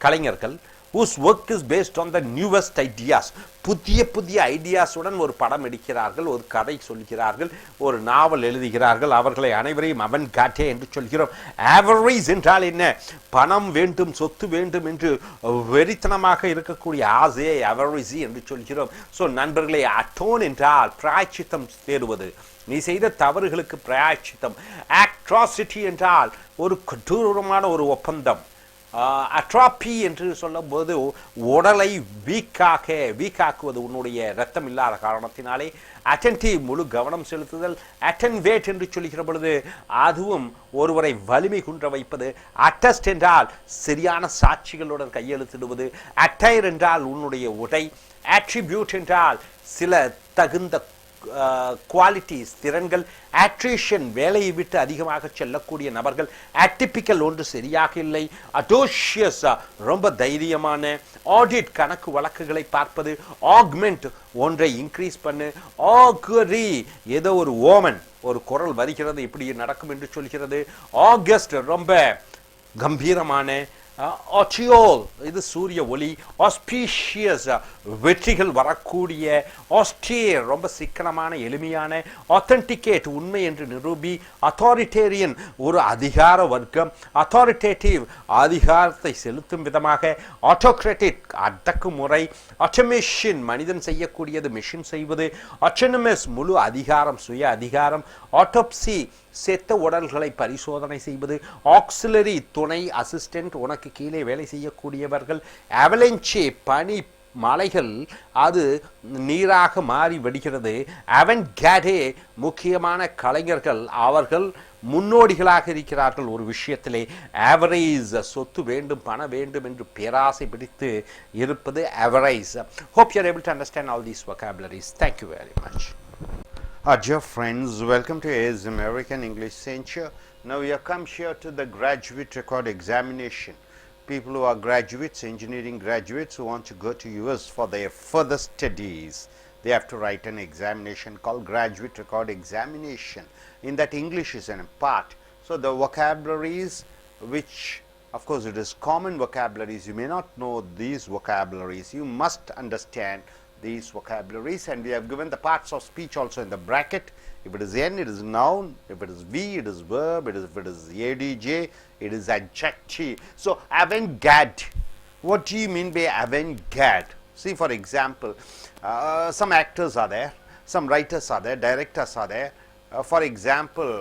கலைஞர்கள் whose work is based on the newest ideas. புதிய புதிய ஐடியாஸுடன் ஒரு படம் எடுக்கிறார்கள், ஒரு கதை சொல்கிறார்கள், ஒரு நாவல் எழுதுகிறார்கள். அவர்களை அனைவரையும் அவன்கார்டே என்று சொல்கிறோம். ஆவரேஜ் என்றால் என்ன? பணம் வேண்டும், சொத்து வேண்டும் என்று வெறித்தனமாக இருக்கக்கூடிய ஆசையை ஆவரேஜ் என்று சொல்கிறோம். ஸோ நண்பர்களே, அட்டோன் என்றால் பிராயச்சித்தம் தேடுவது, நீ செய்த தவறுகளுக்கு பிராயச்சித்தம். அட்ராசிட்டி என்றால் ஒரு கொடூரமான ஒரு ஒப்பந்தம். அட்ராபி என்று சொல்லும் போது உடலை வீக்காக்குவது, உன்னுடைய ரத்தம் இல்லாத காரணத்தினாலே. அட்டென்டிவ், முழு கவனம் செலுத்துதல். அட்டென்வேட் என்று சொல்லுகிற பொழுது அதுவும் ஒருவரை வலிமை குன்ற வைப்பது. அட்டஸ்ட் என்றால் சரியான சாட்சிகளுடன் கையெழுத்திடுவது. அட்டைர் என்றால் உன்னுடைய உடை. attribute என்றால் சில தகுந்த குவாலிட்டிஸ் திறன்கள். அட்ரிஷன் வேலையை விட்டு அதிகமாக செல்லக்கூடிய நபர்கள். அட்டிபிக்கல் ஒன்று சரியாக இல்லை. அட்டோஷியஸ் ரொம்ப தைரியமான. ஆடிட் கணக்கு வழக்குகளை பார்ப்பது. ஆக்மெண்ட் ஒன்றை இன்க்ரீஸ் பண்ணு. ஆகரி ஏதோ ஒரு ஓமன் ஒரு குரல் வருகிறது இப்படி நடக்கும் என்று சொல்கிறது. ஆகஸ்ட் ரொம்ப கம்பீரமான. ஆச்சியோல் இது சூரிய ஒளி. ஆஸ்பீஷியஸ் வெற்றிகள் வரக்கூடிய. ஆஸ்டியர் ரொம்ப சிக்கனமான எளிமையான. ஆத்தென்டிகேட் உண்மை என்று நிரூபி. அத்தாரிட்டேரியன் ஒரு அதிகார வர்க்கம். அத்தாரிட்டேட்டிவ் அதிகாரத்தை செலுத்தும் விதமாக. ஆட்டோக்ராட்டிக் அடக்குமுறை. ஆட்டோமேஷன் மனிதன் செய்யக்கூடியது மிஷின் செய்வது. ஆட்டோனமஸ் முழு அதிகாரம் சுய அதிகாரம். ஆட்டோப்சி செத்த உடல்களை பரிசோதனை செய்வது. ஆக்சிலரி துணை அசிஸ்டன்ட் உனக்கு கீழே வேலை செய்யக்கூடியவர்கள். அவலென்சே பனி மலைகள் அது நீராக மாறி விடுகிறது. அவன்காடே முக்கியமான கலைஞர்கள் அவர்கள் முன்னோடிகளாக இருக்கிறார்கள் ஒரு விஷயத்திலே. ஆவரேஜ் சொத்து வேண்டும் பணம் வேண்டும் என்று பேராசை பிடித்து இருப்பது average. Hope you are able to understand all these vocabularies. Thank you very much. Dear friends, welcome to AS American English Center. Now we have come here to the graduate record examination. People who are graduates, engineering graduates who want to go to US for their further studies, they have to write an examination called graduate record examination. In that English is a part. So the vocabularies which of course it is common vocabularies, you may not know these vocabularies, you must understand these vocabularies, and we have given the parts of speech also in the bracket. If it is N, it is noun. If it is V, it is verb. If it is ADJ, it is adjective. So avant-garde. What do you mean by avant-garde? See, for example, some actors are there, some writers are there, directors are there. For example,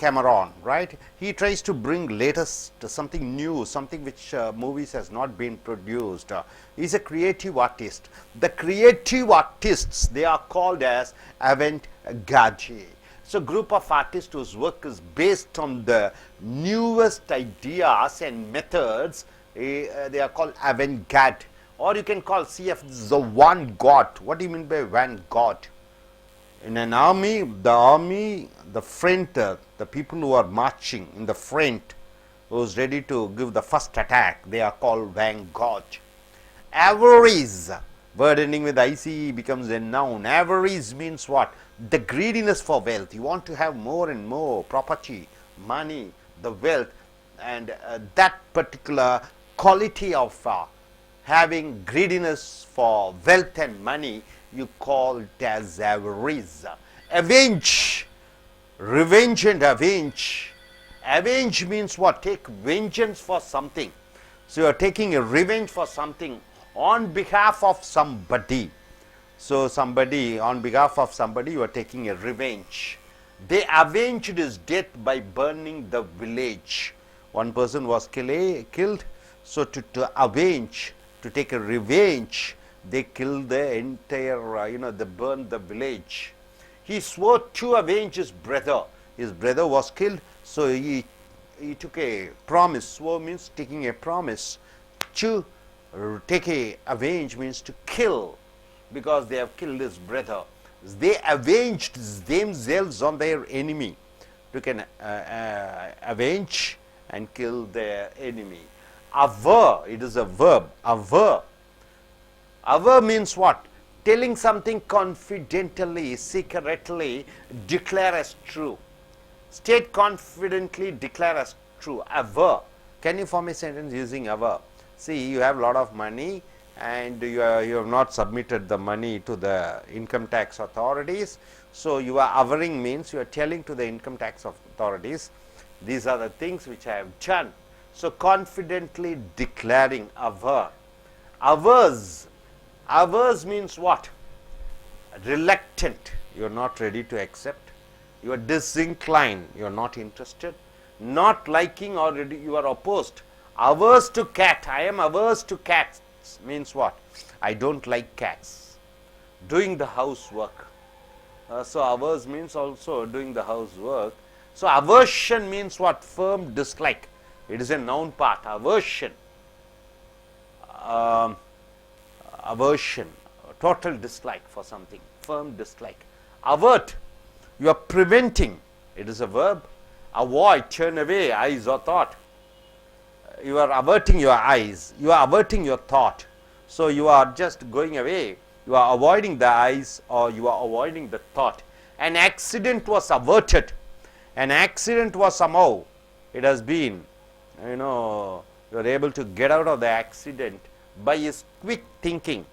Cameron, right? He tries to bring latest something new, something which movies has not been produced. He's a creative artist. The creative artists, they are called as avant-garde. So group of artists whose work is based on the newest ideas and methods, they are called avant-garde. Or you can call CF the one god. What do you mean by one god? In an army, the front, the people who are marching in the front, who is ready to give the first attack, they are called vanguard. Avarice, word ending with ICE becomes a noun. Avarice means what? The greediness for wealth. You want to have more and more property, money, the wealth, and that particular quality of having greediness for wealth and money, you call it as avarice. Avenge, revenge and avenge. Avenge means what? Take vengeance for something. So you are taking a revenge for something on behalf of somebody. So somebody, on behalf of somebody, you are taking a revenge. They avenged his death by burning the village. One person was killed. So to avenge, to take a revenge, they killed the entire, they burned the village. He swore to avenge his brother. His brother was killed, so he took a promise. Swore means taking a promise. To take a avenge means to kill, because they have killed his brother. They avenged themselves on their enemy. You can avenge and kill their enemy. Aver, it is a verb. Aver. Aver means what? Telling something confidently, secretly, declare as true. State confidently, declare as true. Aver. Can you form a sentence using aver? See, you have a lot of money and you have not submitted the money to the income tax authorities. So you are avering means you are telling to the income tax authorities, these are the things which I have done. So confidently declaring, aver. Avers. Avers means what? Reluctant. You are not ready to accept. You are disinclined. You are not interested. Not liking, or you are opposed. Averse to cat. I am averse to cats means what? I don't like cats. Doing the housework. So averse means also doing the housework. So aversion means what? Firm dislike. It is a noun part. Aversion. Aversion. total dislike for something, firm dislike. Avert, you are preventing, it is a verb. Avoid, turn away, eyes or thought. You are averting your eyes, you are averting your thought. So you are just going away, you are avoiding the eyes or you are avoiding the thought. An accident was averted, an accident was somehow, it has been, you are able to get out of the accident by his quick thinking.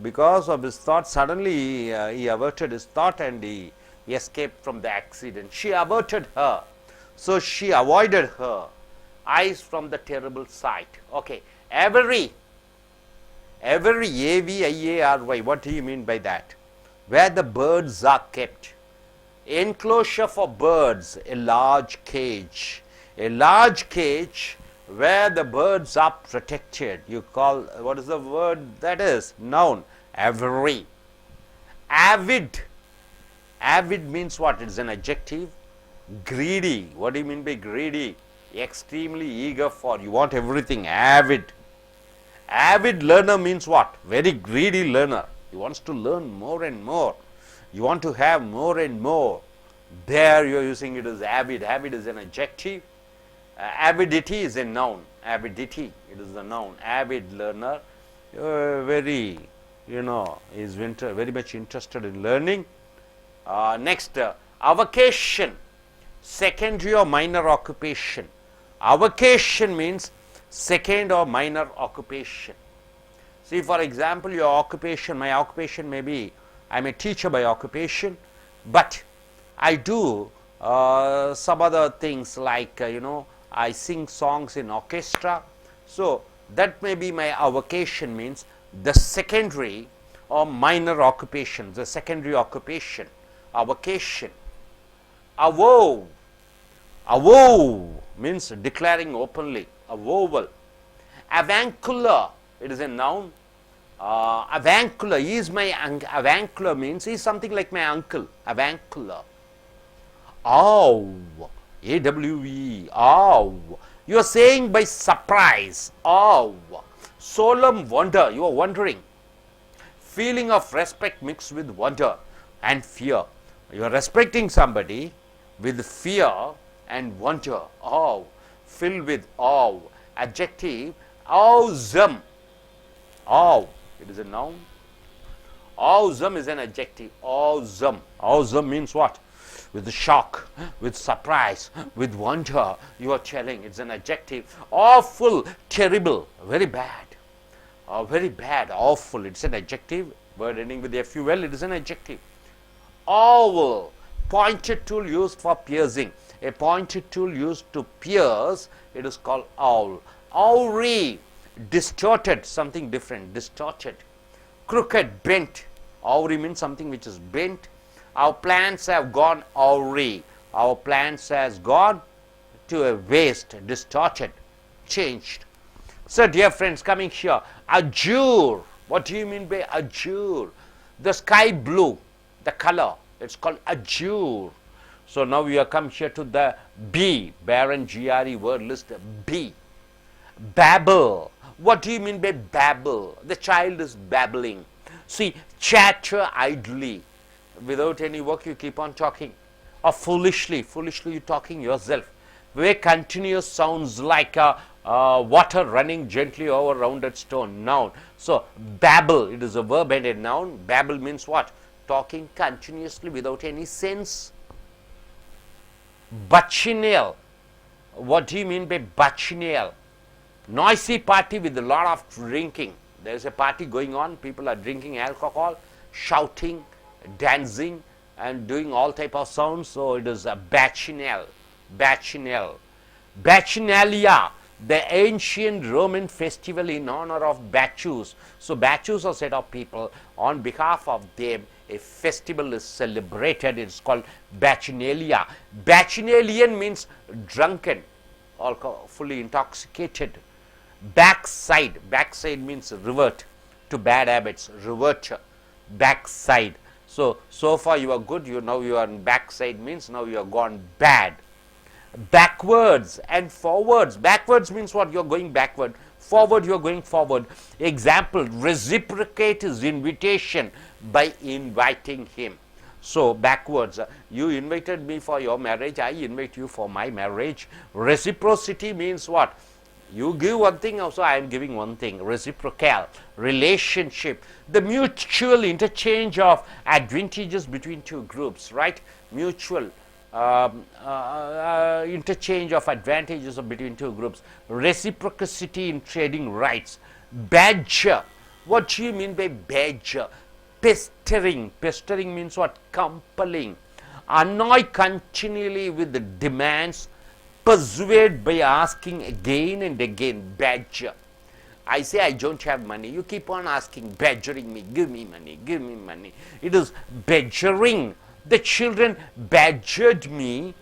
Because of his thought, suddenly he averted his thought and he escaped from the accident. She averted her, so she avoided her eyes from the terrible sight. Okay, every, A-V-I-A-R-Y, what do you mean by that? Where the birds are kept. Enclosure for birds, a large cage. A large cage where the birds are protected. You call, what is the word that is? Noun, every. Avid, avid means what? It is an adjective. Greedy, what do you mean by greedy? Extremely eager for, you want everything, avid. Avid learner means what? Very greedy learner. He wants to learn more and more. You want to have more and more. There you are using it as avid. Avid is an adjective. Avidity is a noun. Avidity, it is the noun. Avid learner, very, is very much interested in learning. Next, avocation, secondary or minor occupation. Avocation means second or minor occupation. See, for example, your occupation, my occupation may be, I am a teacher by occupation, but I do some other things like, I sing songs in orchestra. So that may be my avocation, means the secondary or minor occupation, the secondary occupation, avocation. Avow, avow means declaring openly, avowal. Avuncular, it is a noun. Avuncular, he is my avuncular means he is something like my uncle. Avuncular. Awe, A-W-E, awe. You are saying by surprise, awe. Solemn wonder, you are wondering. Feeling of respect mixed with wonder and fear. You are respecting somebody with fear and wonder, awe. Filled with awe. Adjective, awesome. Awe, it is a noun. Awesome is an adjective. Awesome. Awesome means what? With shock, with surprise, with wonder, you are telling. It's an adjective. Awful, terrible, very bad. Very bad, awful. It's an adjective. Word ending with F-U-L, it is an adjective. Owl, pointed tool used for piercing. A pointed tool used to pierce, it is called owl. Awry, distorted, something different, distorted. Crooked, bent. Awry means something which is bent. Our plans have gone awry. Our plans has gone to a waste, distorted, changed. So, dear friends, coming here, azure. What do you mean by azure? The sky blue, the color, it's called azure. So, now we have come here to the B, barren G-R-E word list, B. Babble. What do you mean by babble? The child is babbling. See, chatter idly. Without any work, you keep on talking. Or foolishly, you talking yourself. Where continuous sounds like water running gently over rounded stone. Noun. So, babble, it is a verb and a noun. Babble means what? Talking continuously without any sense. Bacchanal. What do you mean by bacchanal? Noisy party with a lot of drinking. There is a party going on. People are drinking alcohol, shouting, dancing and doing all type of sounds. So it is a bacchanal. Bacchanal. Bacchanalia, the ancient Roman festival in honor of Bacchus. So Bacchus are set of people. On behalf of them, a festival is celebrated. It's called Bacchanalia. Bacchanalian means drunken, fully intoxicated. Backside. Backside means revert to bad habits. Revert. Backside. So far you are good, now you are on backside means now you have gone bad. Backwards and forwards. Backwards means what? You are going backward. Forward, you are going forward. Example, reciprocate his invitation by inviting him. So backwards, you invited me for your marriage, I invite you for my marriage. Reciprocity means what? You give one thing, also I am giving one thing. Reciprocal, relationship, the mutual interchange of advantages between two groups, right? Mutual interchange of advantages between two groups. Reciprocity in trading rights. Badger. What do you mean by badger? Pestering. Pestering means what? Compelling. Annoy continually with the demands. Persuade by asking again and again. Badger. I say I don't have money. You keep on asking, badgering me. Give me money. Give me money. It is badgering. The children badgered me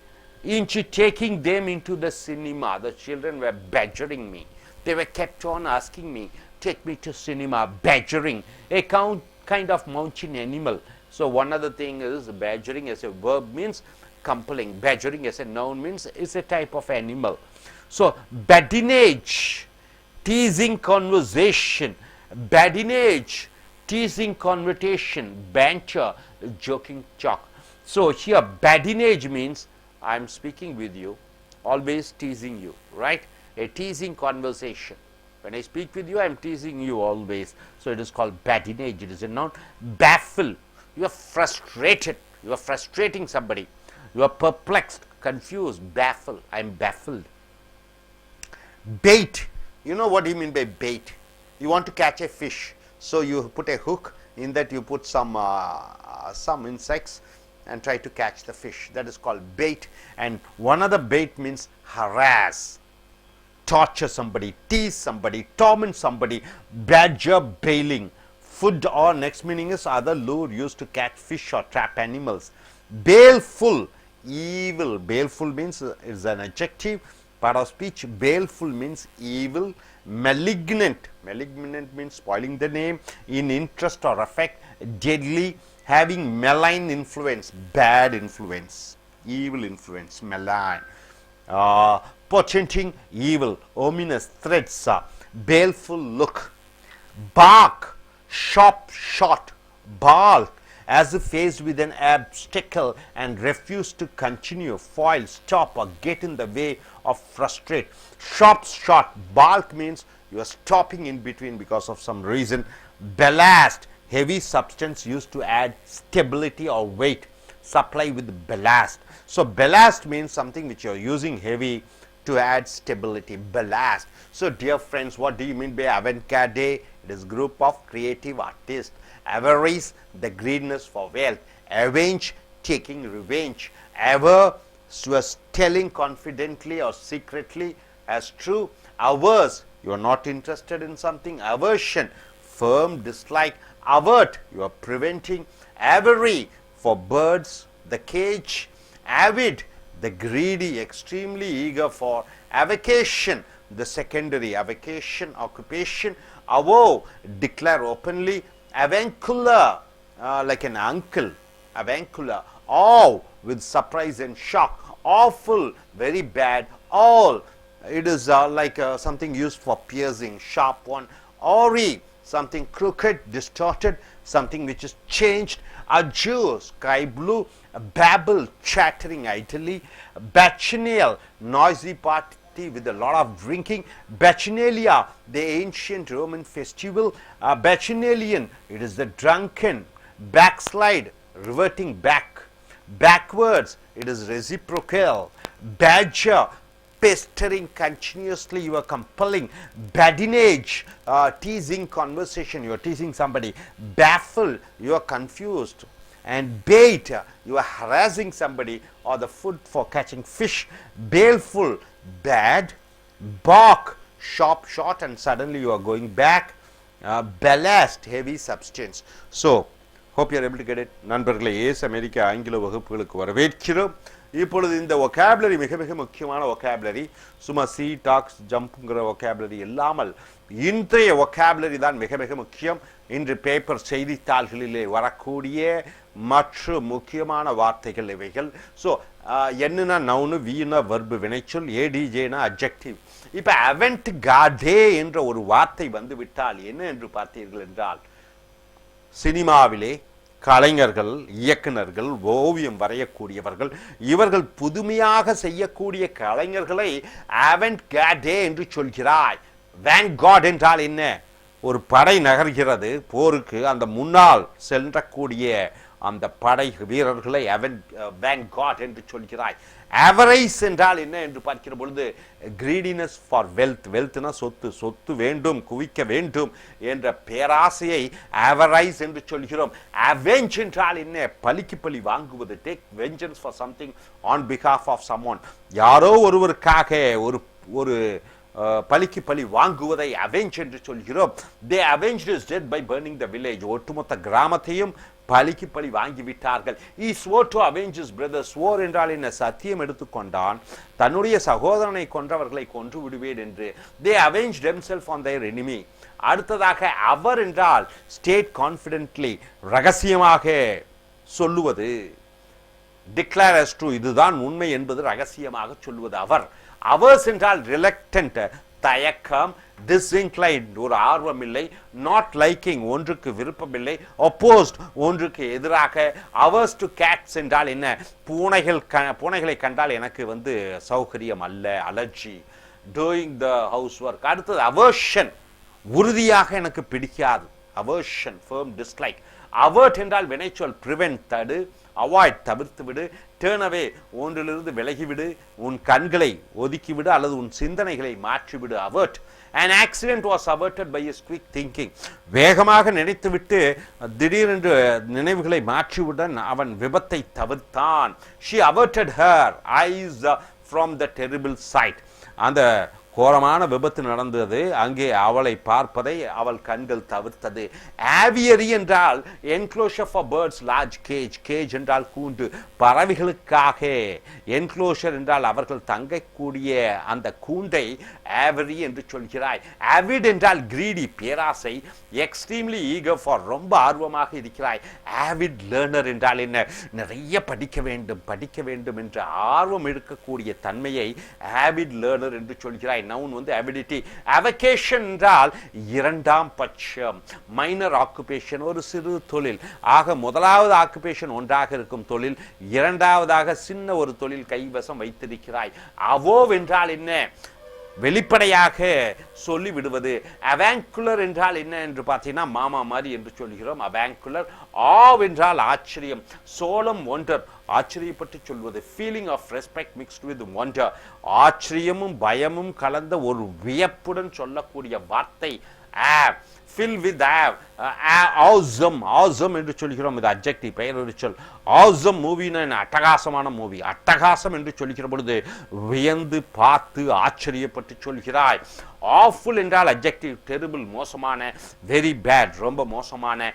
into taking them into the cinema. The children were badgering me. They were kept on asking me, take me to cinema. Badgering. A kind of mountain animal. So one other thing is badgering as a verb means compelling. Badgering as a noun means it's a type of animal. So badinage, teasing conversation. Badinage, teasing conversation. Banter, joking talk. So here badinage means I am speaking with you, always teasing you, right? A teasing conversation. When I speak with you, I am teasing you always. So it is called badinage. It is a noun. Baffle. You are frustrated. You are frustrating somebody. You are perplexed, confused, baffled. I am baffled. Bait. You know what do you mean by bait? You want to catch a fish. So you put a hook. In that you put some insects and try to catch the fish. That is called bait. And one other bait means harass, torture somebody, tease somebody, torment somebody, badger, bailing. Food or next meaning is other lure used to catch fish or trap animals. Baleful, evil. Baleful means is an adjective part of speech. Baleful means evil. Malignant. Malignant means spoiling the name, in interest or affect. Deadly, having malign influence, bad influence, evil influence, malign. Portending evil, ominous threats, baleful look. Bark, sharp shot, bark, as if faced with an obstacle and refuse to continue, foil, stop or get in the way of frustrate. Sharp shot, bark means you are stopping in between because of some reason. Ballast, heavy substance used to add stability or weight. Supply with ballast. So ballast means something which you are using heavy to add stability. Ballast. So dear friends, what do you mean by avant-garde? It is group of creative artists. Avarice, the greediness for wealth. Avenge, taking revenge. Ever, was telling confidently or secretly as true. Averse, you are not interested in something. Aversion, firm dislike. Avert, you are preventing. Aviary, for birds, the cage. Avid, the greedy, extremely eager for. Avocation, the secondary. Avocation, occupation. Avow, declare openly. Avuncular, like an uncle. Avuncular. Awe, with surprise and shock. Awful, very bad. All, it is like something used for piercing, sharp one. Awry, something crooked, distorted, something which is changed. Azure, sky blue. Babble, chattering idly. Bacchanal, noisy party with a lot of drinking. Bacchanalia, the ancient Roman festival. Bacchanalian, it is the drunken. Backslide, reverting back. Backwards, it is reciprocal. Badger, pestering continuously, you are compelling. Badinage, teasing conversation, you are teasing somebody. Baffle, you are confused. And bait, you are harassing somebody, or the food for catching fish. Baleful, bad. Bark, sharp shot and suddenly you are going back. Ballast, heavy substance. So hope you are able to get it. நண்பர்களே, ace America ஆங்கில வகுப்புகளுக்கு வரவேற்கிறோம். இப்பொழுது இந்த vocabulary மிக மிக முக்கியமான vocabulary. சும்மா சி டாக்ஸ் ஜம்ப்ங்கிற ஒகாபுலரி இல்லாமல் இன்றைய ஒகாபுலரி தான் மிக மிக முக்கியம். இன்று பேப்பர் செய்தித்தாள்களிலே வரக்கூடிய மற்ற முக்கியமான வார்த்தைகள் இவைகள். ஸோ என்னன்னா நவுனு, வீணா வர்பு வினைச்சொல், ஏடிஜேனா அட்ஜெக்டிவ். இப்போ அவென்ட் காடே என்ற ஒரு வார்த்தை வந்து விட்டால் என்ன என்று பார்த்தீர்கள் என்றால், சினிமாவிலே கலைஞர்கள், இயக்குனர்கள், ஓவியம் வரையக்கூடியவர்கள், இவர்கள் புதுமையாக செய்யக்கூடிய கலைஞர்களை அவென்ட் காடே என்று சொல்கிறாய். வேன்கார்ட் என்றால் என்ன? ஒரு படை நகர்கிறது போருக்கு, அந்த முன்னால் சென்றக்கூடிய அந்த படை வீரர்களை வேன்கார்ட் என்று சொல்கிறாய். அவரைஸ் என்றால் என்ன என்று பார்க்கிற பொழுது, கிரீடினஸ் ஃபார் வெல்த். வெல்த்னா சொத்து, சொத்து வேண்டும், குவிக்க வேண்டும் என்ற பேராசையை அவரைஸ் என்று சொல்கிறோம். அவெஞ்ச் என்றால் என்ன? பலிக்கு பலி வாங்குவது. Take vengeance for something on behalf of someone. யாரோ ஒருவருக்காக ஒரு பலிக்கு பலி வாங்குவதை அவெஞ்ச் என்று சொல்கிறோம். They avenged his death by burning the village. ஒட்டுமொத்த கிராமத்தையும் பலிக்கு பலி வாங்கிவிட்டார்கள். He swore to avenge his brother. swore என்றால் என்ன? சத்தியம் எடுத்துக்கொண்டான், தன்னுடைய சகோதரனை கொன்றவர்களை கொன்று விடுவேன் என்று. They avenged themselves on their enemy. அடுத்ததாக அவர் என்றால் ஸ்டேட் கான்ஃபிடென்ட்லி, ரகசியமாக சொல்லுவது. டிக்ளேர் as true, இதுதான் உண்மை என்பது ரகசியமாக சொல்லுவது அவர். அவர்ஸ் என்றால் ரிலக்டன்ட், தயக்கம், டிஸ்இன்க்ளைன்ட், ஒரு ஆர்வம் இல்லை, நாட் லைக்கிங், ஒன்றுக்கு விருப்பமில்லை, opposed, ஒன்றுக்கு எதிராக. அவர்ஸ் டு கேட்ஸ் என்றால் என்ன? பூனைகளை கண்டால் எனக்கு சௌகரியம் அல்ல, allergy. Doing the house work. அடுத்தது அவர்ஷன், உறுதியாக எனக்கு பிடிக்காது. Aversion, firm dislike. அவர்ட் என்றால் வினைச்சொல், பிரிவென்ட், தடு. அவாய்ட், தவிர்த்து விடு. டேர்ன் அவே, ஒன்றிலிருந்து விலகிவிடு, உன் கண்களை ஒதுக்கிவிடு அல்லது உன் சிந்தனைகளை மாற்றிவிடு. About. An accident was averted by his quick thinking. வேகமாக நினைத்துவிட்டு திடீரென்று நினைவுகளை மாற்றிவுடன் அவன் விபத்தை தவிர்த்தான். She averted her eyes from the terrible sight. அந்த கோரமான விபத்து நடந்தது, அங்கே அவளை பார்ப்பதை அவள் கண்கள் தவிர்த்தது. ஆவியரி என்றால் enclosure for birds, large cage. Cage என்றால் கூண்டு, பறவைகளுக்காக. என்க்ளோஷர் என்றால் அவர்கள் தங்கக்கூடிய அந்த கூண்டை ஆவரி என்று சொல்கிறாய். ஆவிட் என்றால் கிரீடி, பேராசை. எக்ஸ்ட்ரீம்லி ஈகர் ஃபார், ரொம்ப ஆர்வமாக இருக்கிறாய். ஆவிட் லேர்னர் என்றால் என்ன? நிறைய படிக்க வேண்டும் என்ற ஆர்வம் இருக்கக்கூடிய தன்மையை ஆவிட் லேர்னர் என்று சொல்கிறாய். Noun avidity. அவகேஷன் என்றால் இரண்டாம் பட்சம், மைனர் ஆக்குபேஷன், ஒரு சிறு தொழில். ஆக முதலாவது ஆக்குபேஷன் ஒன்றாக இருக்கும் தொழில், இரண்டாவதாக சின்ன ஒரு தொழில் கைவசம் வைத்திருக்கிறாய். அவோவ் என்றால் என்ன? வெளிப்படையாக சொல்லி விடுவது. அவாங்குலர் என்றால் என்ன என்று பார்த்தீங்கன்னா மாமா மாதிரி என்று சொல்கிறோம். அவாங்குலர். ஆவ் என்றால் ஆச்சரியம். சோலம், ஒண்டர், ஆச்சரியப்பட்டு சொல்வது. Feeling of respect mixed with wonder, ஆச்சரியமும் பயமும் கலந்த ஒரு வியப்புடன் சொல்லக்கூடிய வார்த்தை ஆவ். fill with awesome, awesome என்று சொல்கிறோம். இது அட்ஜெக்டிவ், பெயர் ஒரு சொல். awesome மூவினா என்ன? அட்டகாசமான மூவி. அட்டகாசம் என்று சொல்கிற பொழுது வியந்து பார்த்து ஆச்சரியப்பட்டு சொல்கிறாய். awful என்றால் அட்ஜெக்டிவ், டெரிபிள், மோசமான. very bad, ரொம்ப மோசமான.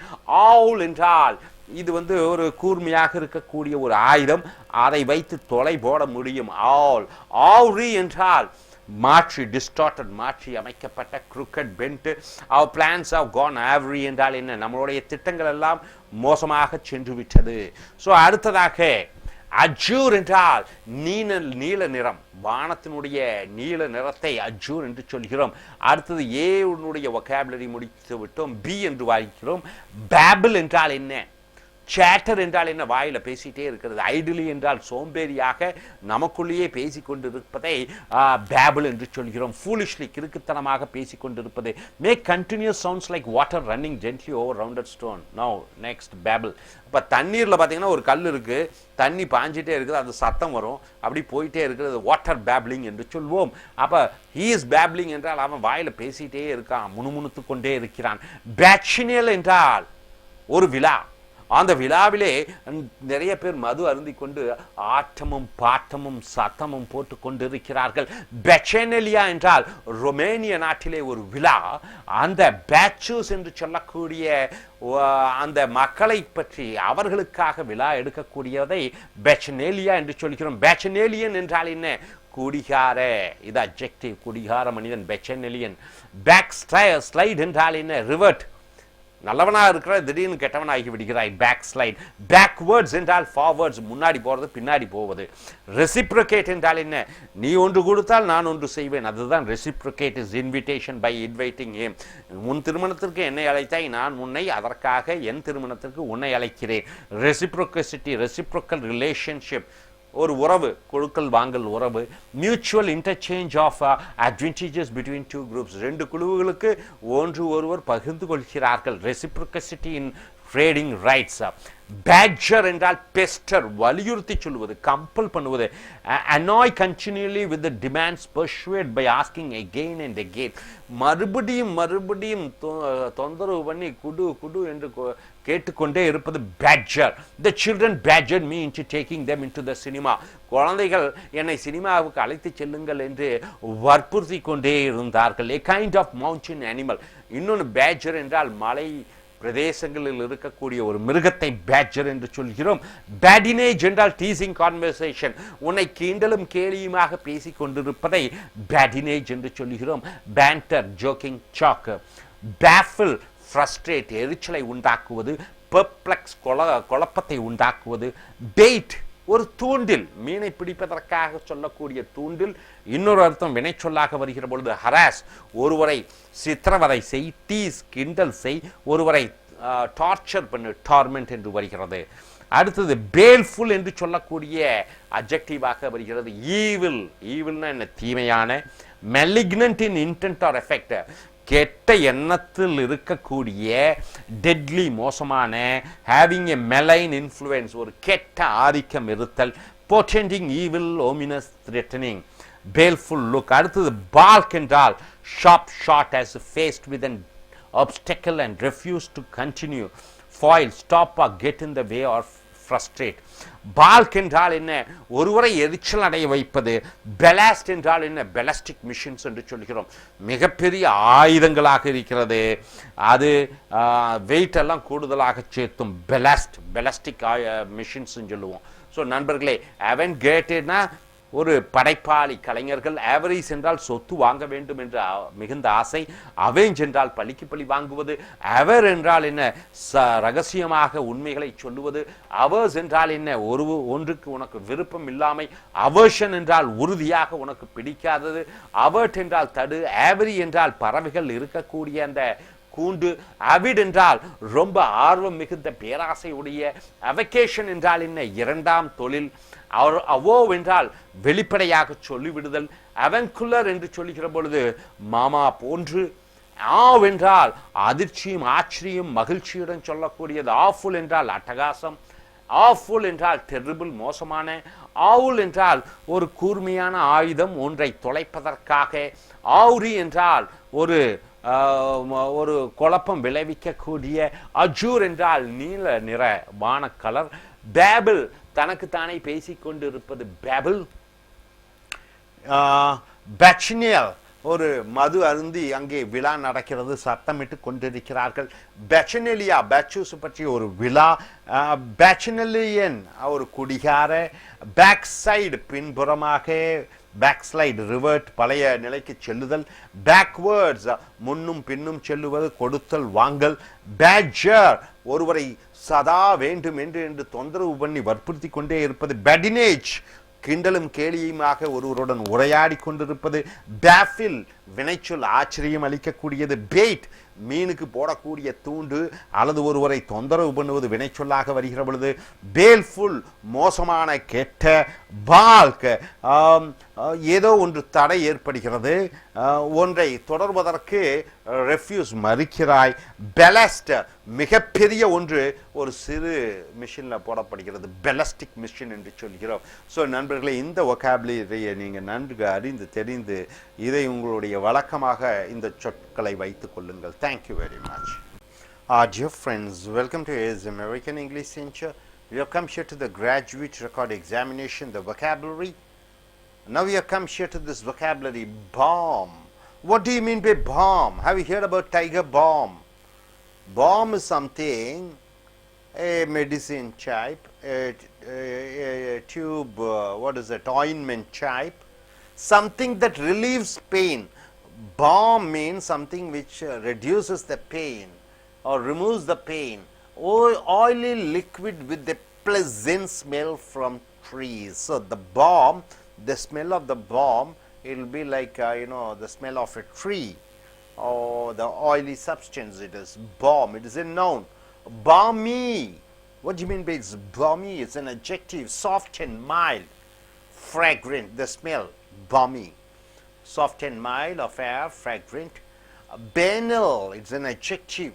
owl என்றால் இது ஒரு கூர்மையாக இருக்கக்கூடிய ஒரு ஆயுதம், அதை வைத்து தொலை போட முடியும். ஆல். ஆவ்ரி என்றால் மாற்றி, டிஸ்டார்டட், மாற்றி அமைக்கப்பட்ட, crooked, bent. our plans have gone awry என்றால் என்ன? நம்மளுடைய திட்டங்கள் எல்லாம் மோசமாக சென்று விட்டது. ஸோ அடுத்ததாக அஜூர் என்றால் நீல நிறம், வானத்தினுடைய நீல நிறத்தை அஜூர் என்று சொல்கிறோம். அடுத்தது ஏ உன்னுடைய வொகாபுலரி முடித்து விட்டோம். பி என்று வாய்க்கிறோம். பேபிள் என்றால் என்ன? சேட்டர் என்றால் என்ன? வாயில பேசிட்டே இருக்கிறது. ஐடிலி என்றால் சோம்பேறியாக நமக்குள்ளேயே பேசிக்கொண்டிருப்பதை பேபிள் என்று சொல்கிறோம். ஃபூலிஷ்லி, கிறுக்குத்தனமாக பேசிக்கொண்டிருப்பது. Make continuous sounds like water running gently over rounded stone. Now next babble. இப்போ தண்ணீரில் பார்த்தீங்கன்னா ஒரு கல் இருக்கு, தண்ணி பாஞ்சிட்டே இருக்குது, அது சத்தம் வரும், அப்படி போயிட்டே இருக்கிறது. வாட்டர் பேப்ளிங் என்று சொல்வோம். அப்போ ஹீ இஸ் பேப்ளிங் என்றால் அவன் வாயில பேசிட்டே இருக்கான், முணுமுணுத்து கொண்டே இருக்கிறான். பேட்சினியல் என்றால் ஒரு விழா, அந்த விழாவிலே நிறைய பேர் மது அருந்தி கொண்டு ஆட்டமும் பாட்டமும் சத்தமும் போட்டு கொண்டிருக்கிறார்கள். பெச்சனேலியா என்றால் ரொமேனிய நாட்டிலே ஒரு விழா. அந்த பேச்சூஸ் என்று சொல்லக்கூடிய அந்த மக்களை பற்றி அவர்களுக்காக விழா எடுக்கக்கூடியதை பெச்சனேலியா என்று சொல்கிறோம். பெச்சனேலியன் என்றால் என்ன? குடிகார. இது அட்ஜெக்டிவ், குடிகார மனிதன் பெச்சனேலியன். பேக் ஸ்லைட் என்றால் என்ன? ரிவர்ட். நல்லவனா இருக்கிற திடீர்னு கெட்டவனாகி விடுகிறாய். Back slide. பேக்வேர்ட்ஸ் என்றால் ஃபார்வர்ட்ஸ், முன்னாடி போறது பின்னாடி போவது. ரெசிப்ரோகேட் என்றால் என்ன? நீ ஒன்று கொடுத்தால் நான் ஒன்று செய்வேன், அதுதான் reciprocate. Is invitation by inviting him. உன் திருமணத்திற்கு என்னை அழைத்தாய், நான் உன்னை அதற்காக என் திருமணத்திற்கு உன்னை அழைக்கிறேன். ரெசிப்ரோகசிட்டி, ரெசிப்ரோக்கல் ரிலேஷன்ஷிப், ஒரு உறவு, கொடுக்கல் வாங்கல் உறவு. Mutual interchange of advantages between two groups, ரெண்டு குழுவுகளுக்கு ஒன்று ஒருவர் பகிர்ந்து கொள்கிறார்கள். Reciprocity in trading rights. Badger என்றால் பெஸ்டர், வலியுறுத்தி சொல்வது, கம்பல் பண்ணுவது. Annoy continuously with the demands, persuade by asking again and again. மறுபடியும் மறுபடியும் தொந்தரவு பண்ணி குடு குடு என்று கேட்டுக்கொண்டே இருப்பது badger. The children badger me into taking them into the cinema. குழந்தைகள் என்னை சினிமாவுக்கு அழைத்து செல்லுங்கள் என்று வற்புறுத்தி கொண்டே இருந்தார்கள். A kind of mountain animal. இன்னொன்று பேட்ஜர் என்றால் மலை பிரதேசங்களில் இருக்கக்கூடிய ஒரு மிருகத்தை பேட்ஜர் என்று சொல்கிறோம். பேடினேஜ் என்றால் டீசிங் கான்வர்சேஷன், உன்னை கிண்டலும் கேலியுமாக பேசிக் கொண்டிருப்பதை பேடினேஜ் என்று சொல்கிறோம். பேண்டர், ஜோக்கிங், சாக். பேஃபில், ஃப்ரஸ்ட்ரேட், எரிச்சலை உண்டாக்குவது. பெர்ப்ளெக்ஸ், குழப்பத்தை உண்டாக்குவது. பெய்ட், ஒரு தூண்டில், மீனை பிடிப்பதற்காக சொல்லக்கூடிய தூண்டில். இன்னொரு அர்த்தம் வினை சொல்லாக வருகிற பொழுது ஹராஸ், ஒருவரை சித்திரவதை செய். டீஸ், கிண்டல் செய், ஒருவரை டார்ச்சர் பண்ணு, டார்மெண்ட் என்று வருகிறது. அடுத்தது பேல்ஃபுல் என்று சொல்லக்கூடிய அட்ஜெக்டிவாக வருகிறது. ஈவில், ஈவில்னா என்ன? தீமையான. மெலிக்னன்ட் இன் இன்டென்ட் ஆர் எஃபெக்ட், கெட்ட எண்ணத்தில் இருக்கக்கூடிய. டெட்லி, மோசமான. ஹேவிங் எ மெலைன் இன்ஃப்ளூயன்ஸ், ஒரு கெட்ட ஆதிக்கம் இருத்தல். Portending evil, ominous, threatening. Baleful look. அடுத்தது பால்க் என்றால் sharp shot, as faced with an obstacle and refuse to continue. foil, stop or get in the way or frustrate. பால்க் என்றால் என்ன? ஒருவரை எரிச்சல் அடைய வைப்பது. பெலாஸ்ட் என்றால் என்ன? பெலஸ்டிக் மிஷின்ஸ் என்று சொல்கிறோம். மிகப்பெரிய ஆயுதங்களாக இருக்கிறது, அது வெயிட் எல்லாம் கூடுதலாக சேர்த்தும். பெலஸ்டிக் மிஷின்ஸ் சொல்லுவோம். ஸோ நண்பர்களே, அவென்கேட்டட்னா ஒரு படைப்பாளி கலைஞர்கள். ஆவரேஜ் என்றால் சொத்து வாங்க வேண்டும் என்ற மிகுந்த ஆசை. அவேஞ்ச் என்றால் பழிக்கு பழி வாங்குவது. அவர் என்றால் என்ன? ரகசியமாக உண்மைகளை சொல்லுவது. அவர்ஸ் என்றால் என்ன? ஒன்றுக்கு உனக்கு விருப்பம் இல்லாமை. அவர்ஷன் என்றால் உறுதியாக உனக்கு பிடிக்காதது. அவர்ட் என்றால் தடு. ஆவரி என்றால் பறவைகள் இருக்கக்கூடிய அந்த கூண்டு. அவிட் என்றால் ரொம்ப ஆர்வம் மிகுந்த பேராசை உடைய. அவகேஷன் என்றால் என்ன? இரண்டாம் தொழில். அவோ என்றால் வெளிப்படையாக சொல்லிவிடுதல். அவென்குலர் என்று சொல்லுகிற பொழுது மாமா போன்று. ஆவ் என்றால் அதிர்ச்சியும் ஆச்சரியம் மகிழ்ச்சியுடன் சொல்லக்கூடியது. ஆஃபுல் என்றால் அட்டகாசம். ஆஃபுல் என்றால் டெரிபிள், மோசமான. ஆவுல் என்றால் ஒரு கூர்மையான ஆயுதம், ஒன்றை தொலைப்பதற்காக. ஆவுரி என்றால் ஒரு குழப்பம் விளைவிக்கக்கூடிய. அஜூர் என்றால் நீல நிற வானக்கலர். பேபிள், தனக்குத்தானே பேசிக்கொண்டு இருப்பது பேபிள். பேச்சினியல், ஒரு மது அருந்தி அங்கே விழா நடக்கிறது, சத்தமிட்டு கொண்டிருக்கிறார்கள். பேச்சனேலியா, பேச்சூஸ் பற்றி ஒரு விழா. பேச்சனேலியன், ஒரு குடிகார. பேக் சைடு, பின்புறமாக. பேக்ஸ்லைடு, ரிவர்ட், பழைய நிலைக்கு செல்லுதல். பேக்வேர்ட்ஸ், முன்னும் பின்னும் செல்லுவது, கொடுத்தல் வாங்கல். பேட்ஜர், ஒருவரை சதா வேண்டும் என்று தொந்தரவு பண்ணி வற்புறுத்தி கொண்டே இருப்பது. பேடினேஜ், கிண்டலும் கேலியுமாக ஒருவருடன் உரையாடி கொண்டிருப்பது. பேஃபில், வினைச்சொல், ஆச்சரியம் அளிக்கக்கூடியது. பெய்ட், மீனுக்கு போடக்கூடிய தூண்டு அல்லது ஒருவரை தொந்தரவு பண்ணுவது வினைச்சொல்லாக வருகிற பொழுது. பேல்ஃபுல், மோசமான, கெட்ட. பால்க், ஏதோ ஒன்று தடை ஏற்படுகிறது, ஒன்றை தொடர்வதற்கு ரெஃப்யூஸ், மறுக்கிறாய். பெலஸ்ட், மிகப்பெரிய ஒன்று ஒரு சிறு மிஷின்ல போடப்படுகிறது. பெலஸ்டிக் மிஷின் என்று சொல்கிறோம். ஸோ நண்பர்களே, இந்த ஒகாபுலரியை நீங்கள் நன்கு அறிந்து தெரிந்து இதை உங்களுடைய வழக்கமாக இந்த சொற்களை வைத்துக் கொள்ளுங்கள். Thank you very much. Dear friends, welcome to AS American English Center. We have come here to the graduate record examination, the vocabulary. Now we have come here to this vocabulary, balm. What do you mean by balm? Have you heard about tiger balm? Balm is something, a medicine type, a tube, what is it, ointment type, something that relieves pain. Balm means something which reduces the pain or removes the pain. Oily liquid with a pleasant smell from trees. So the balm, the smell of the balm, it will be like the smell of a tree, or the oily substance. It is balm. It is a noun. Balmy. What do you mean by it's balmy? It's an adjective. Soft and mild, fragrant. The smell, balmy. Soft and mild of air, fragrant. Banal. It's an adjective.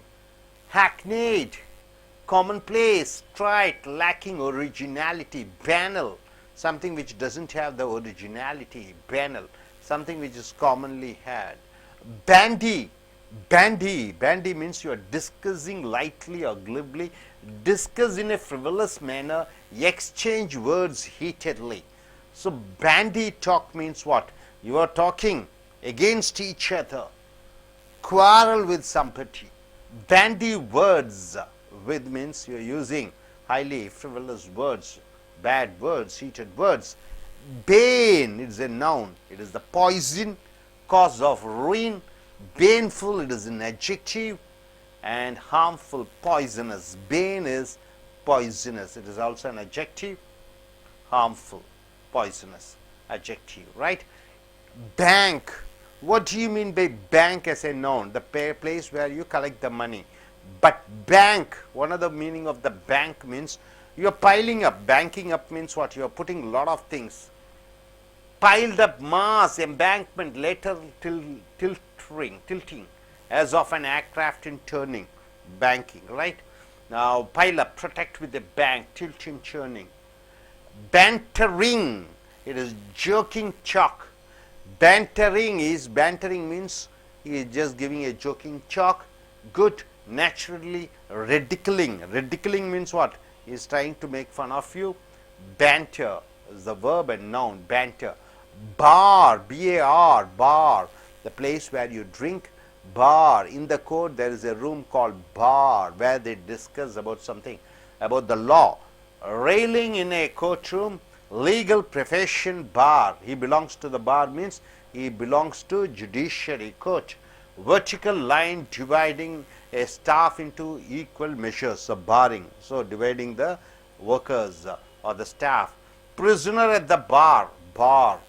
Hackneyed, commonplace, trite, lacking originality. Banal, something which doesn't have the originality. Banal, something which is commonly had. Bandy, bandy means you are discussing lightly or glibly, discuss in a frivolous manner, exchange words heatedly. So bandy talk means what? You are talking against each other, quarrel with somebody. Bandy words with means you are using highly frivolous words, bad words, heated words. Bane is a noun. It is the poison, cause of ruin. Baneful, it is an adjective. And harmful, poisonous. Bane is poisonous. It is also an adjective. Harmful, poisonous, adjective, right? Bank. What do you mean by bank as a noun? The place where you collect the money. But bank, one of the meaning of the bank means you are piling up. Banking up means what? You are putting a lot of things. Piled up mass, embankment, later tilting, as of an aircraft in turning. Banking, right? Now pile up, protect with a bank, tilting, churning. Bantering, it is joking chalk. Bantering means he is just giving a joking chalk. Good, naturally. Ridiculing means what? He is trying to make fun of you. Banter is the verb and noun. Banter. Bar, B-A-R, bar, the place where you drink. Bar, in the court there is a room called bar where they discuss about something, about the law. Railing in a courtroom. Legal profession, bar. He belongs to the bar means he belongs to judiciary, court. Vertical line dividing a staff into equal measures, so barring, so dividing the workers or the staff. Prisoner at the bar, bar.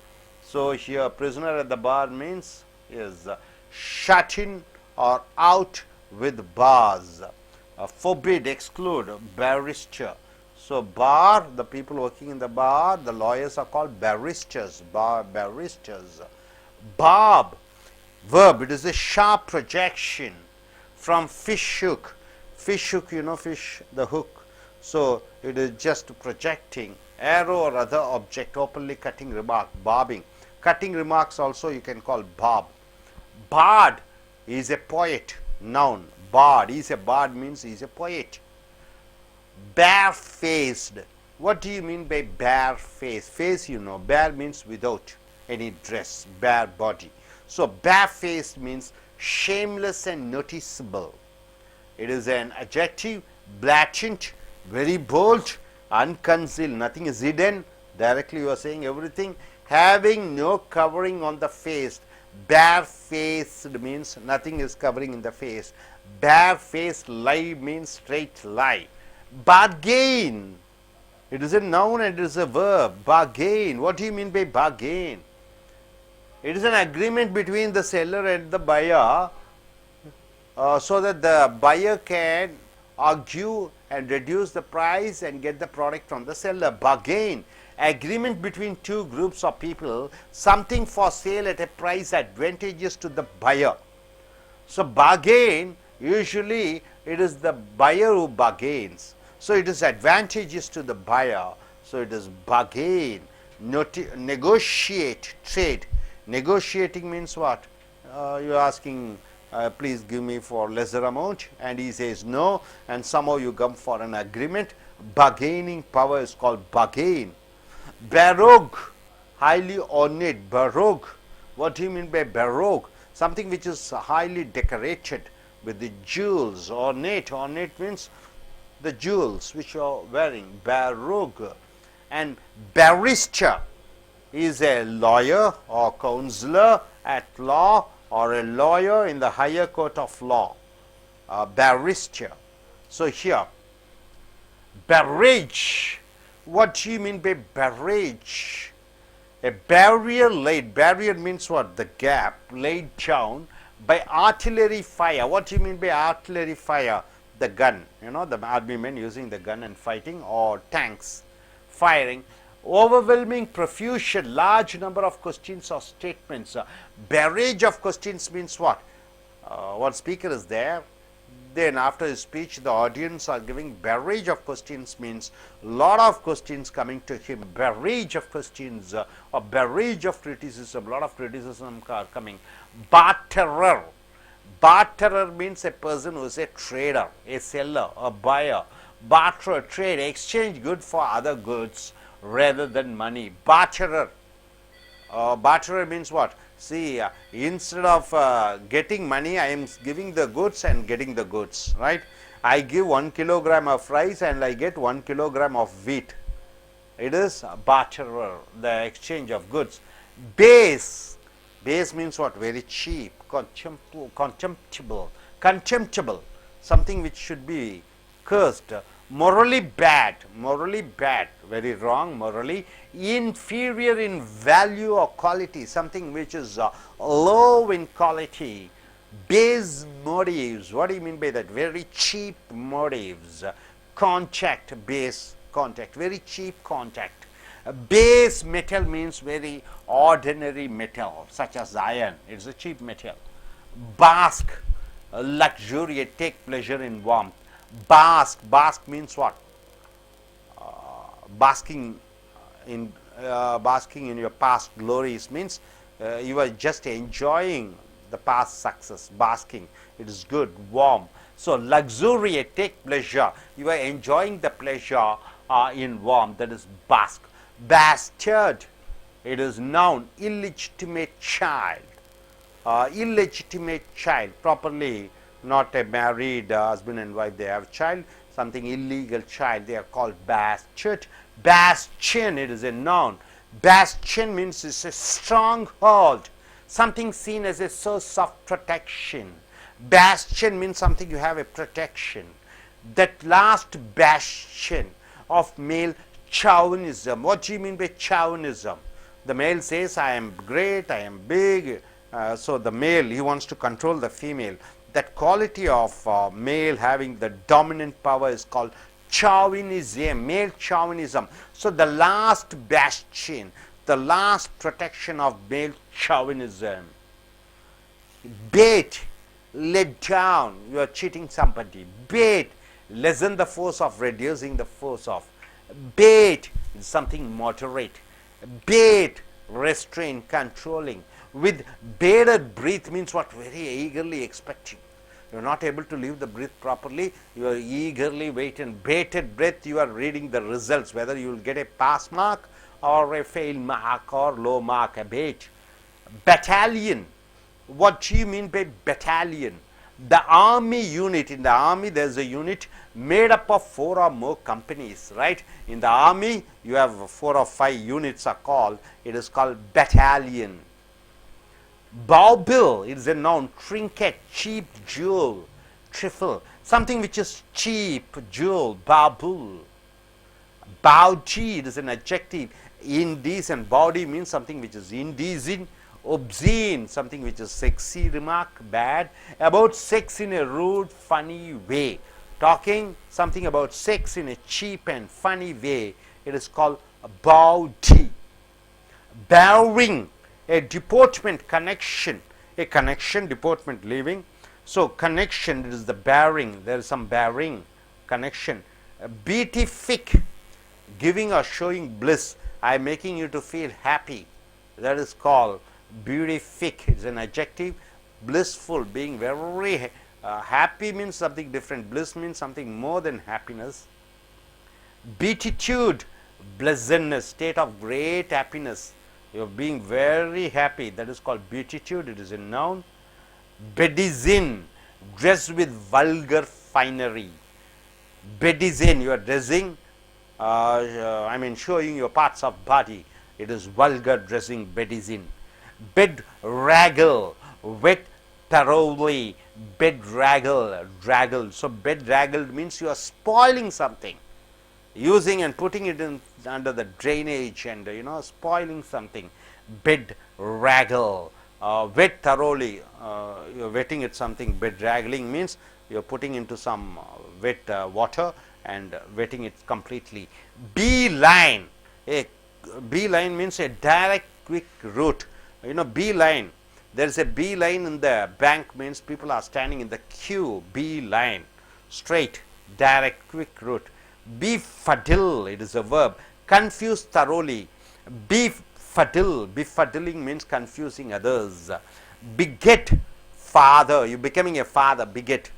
So here prisoner at the bar means is shut in or out with bars. Forbid, exclude, barrister. So bar, the people working in the bar, the lawyers are called barristers, barristers. Barb, verb, it is a sharp projection from fish hook. Fish hook, you know, fish, the hook. So it is just projecting. Arrow or other object, openly cutting remark, barbing. Cutting remarks also you can call barb. Bard is a poet, noun. Bard, he is a bard means he is a poet. Barefaced. What do you mean by barefaced? Face, you know, bare means without any dress, bare body. So barefaced means shameless and noticeable. It is an adjective. Blatant, very bold, unconcealed, nothing is hidden. Directly you are saying everything. Having no covering on the face. Barefaced means nothing is covering in the face. Barefaced lie means straight lie. Bargain, it is a noun and it is a verb. Bargain, what do you mean by bargain? It is an agreement between the seller and the buyer so that the buyer can argue and reduce the price and get the product from the seller. Bargain, agreement between two groups of people, something for sale at a price advantageous to the buyer. So bargain, usually it is the buyer who bargains. So it is advantageous to the buyer. So it is bargain. Negotiate, trade. Negotiating means what? You are asking please give me for lesser amount, and he says no, and somehow you come for an agreement. Bargaining power is called bargain. Baroque, highly ornate. Baroque, what do you mean by baroque? Something which is highly decorated with the jewels. Ornate, ornate means the jewels which you are wearing. Baroque. And barrister is a lawyer or counselor at law, or a lawyer in the higher court of law. Barrister. So here, barrage. What do you mean by barrage? A barrier laid. Barrier means what? The gap laid down by artillery fire. What do you mean by artillery fire? The gun. You know, the army men using the gun and fighting, or tanks firing. Overwhelming profusion, large number of questions or statements. Barrage of questions means what? One speaker is there, then after his speech the audience are giving barrage of questions, means lot of questions coming to him. Barrage of questions, or barrage of criticism, lot of criticism are coming. Barterer. Barterer means a person who is a trader, a seller, a buyer. Barter, trade, exchange good for other goods rather than money. Barterer. Barterer means what? See, instead of getting money, I am giving the goods and getting the goods, right? I give 1 kilogram of rice and I get 1 kilogram of wheat. It is barterer, the exchange of goods. Base. Base means what? Very cheap, contemptible, something which should be cursed. Morally bad, very wrong morally. Inferior in value or quality, something which is low in quality. Base motives, what do you mean by that? Very cheap motives. Contact, base contact, very cheap contact. Base metal means very ordinary metal, such as iron. It is a cheap metal. Bask, luxuriate, take pleasure in warmth. Bask, bask means what? Basking in your past glories means you are just enjoying the past success. Basking, it is good, warm. So luxuriate, take pleasure, you are enjoying the pleasure in warmth, that is bask. Bastard, it is noun. Illegitimate child, properly not a married husband and wife, they have child, something illegal child, they are called bastard. Bastion, it is a noun. Bastion means it's a stronghold, something seen as a source of protection. Bastion means something you have a protection. That last bastion of male chauvinism. What do you mean by chauvinism? The male says, I am great, I am big, so the male, he wants to control the female. That quality of male having the dominant power is called chauvinism, male chauvinism. So the last bastion, the last protection of male chauvinism. Bait, let down, you are cheating somebody. Bait, lessen the force of, reducing the force of. Bait is something moderate. Bait, restrain, controlling. With bated breath means what? Very eagerly expecting. You are not able to leave the breath properly, you are eagerly waiting. Bated breath, you are reading the results, whether you will get a pass mark or a fail mark or low mark, a bait. Battalion, what do you mean by battalion? The army unit. In the army there is a unit made up of 4 or more companies, right? In the army you have 4 or 5 units are called, it is called battalion. Bauble, it is a noun. Trinket, cheap jewel, trifle, something which is cheap jewel. Bauble. Bawdy, it is an adjective. Indecent. Bawdy means something which is indecent. Obscene, something which is sexy remark, bad. About sex in a rude, funny way. Talking something about sex in a cheap and funny way, it is called bawdy. Bowing, a deportment, connection, a connection, deportment, leaving. So connection, it is the bearing, there is some bearing, connection. Beatific, giving or showing bliss, I am making you to feel happy, that is called beatific, it is an adjective. blissful, being very happy means something different. Bliss means something more than happiness. Beatitude, blessedness, state of great happiness. You are being very happy. That is called beatitude. It is a noun. Bedizen, dressed with vulgar finery. Bedizen, you are dressing, I mean showing your parts of body. It is vulgar dressing, bedizen. Bedraggle, wet thoroughly. Bedraggle, draggle. So bedraggled means you are spoiling something, using and putting it in under the drainage and spoiling something. Bedraggle, wet thoroughly, you are wetting it something. Bedraggling means you are putting into some wet water and wetting it completely. Beeline, a beeline means a direct quick route. Beeline, there is a beeline in the bank means people are standing in the queue. Beeline, straight, direct, quick route. Befuddle, it is a verb. Confuse thoroughly. Befuddle, befuddling means confusing others. Beget, father, you becoming a father. Beget,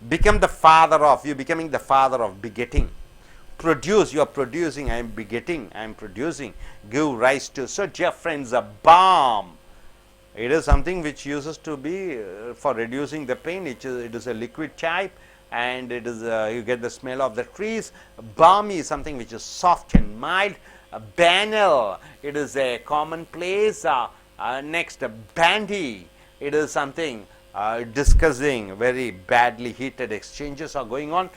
become the father of, you becoming the father of. Begetting. Produce, you are producing. I am begetting, I am producing. Give rise to. So dear friends, a balm, it is something which uses to be for reducing the pain. It is a liquid type, and it is you get the smell of the trees. Balmy is something which is soft and mild. Banal, it is a commonplace. Next, bandy, it is something discussing, very badly heated exchanges are going on.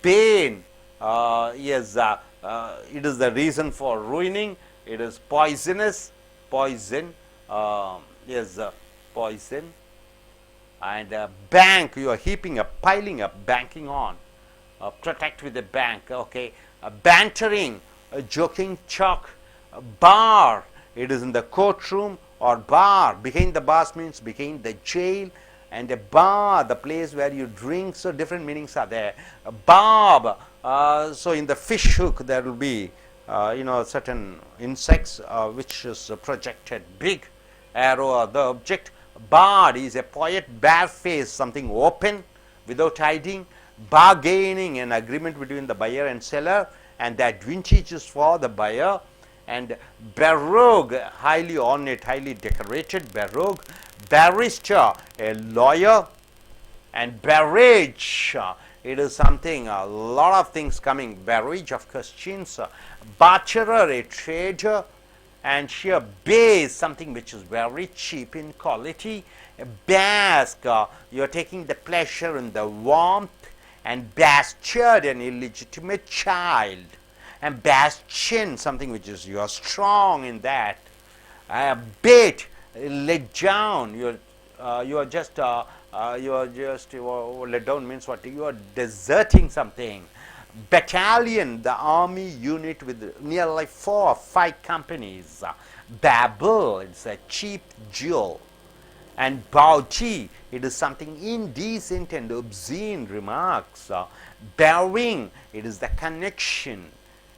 Bane, yes, it is the reason for ruining. It is poisonous, poison, yes, poison. And bank, you are heaping up, piling up, banking on. Protect with a bank, okay. Bantering, joking chalk. Bar, it is in the courtroom or bar. Behind the bars means behind the jail. And a bar, the place where you drink. So different meanings are there. Barb, so in the fish hook there will be certain insects which is projected big. Arrow or the object. Bard is a poet, barefaced, something open without hiding. Bargaining, an agreement between the buyer and seller, and the advantages for the buyer. And baroque, highly ornate, highly decorated. Baroque. Barrister, a lawyer. And barrage, it is something, a lot of things coming. Barrage of questions. Barterer, a trader. And sheer base, something which is very cheap in quality. Bask, you are taking the pleasure in the warmth. And bastard, an illegitimate child. And bastion, something which is you are strong in that. Bait, let down. You are just let down means what? You are deserting something. Battalion, the army unit with nearly 4 or 5 companies. Babble, it's a cheap jewel. And bawdy, it is something indecent and obscene remarks. Bearing, it is the connection.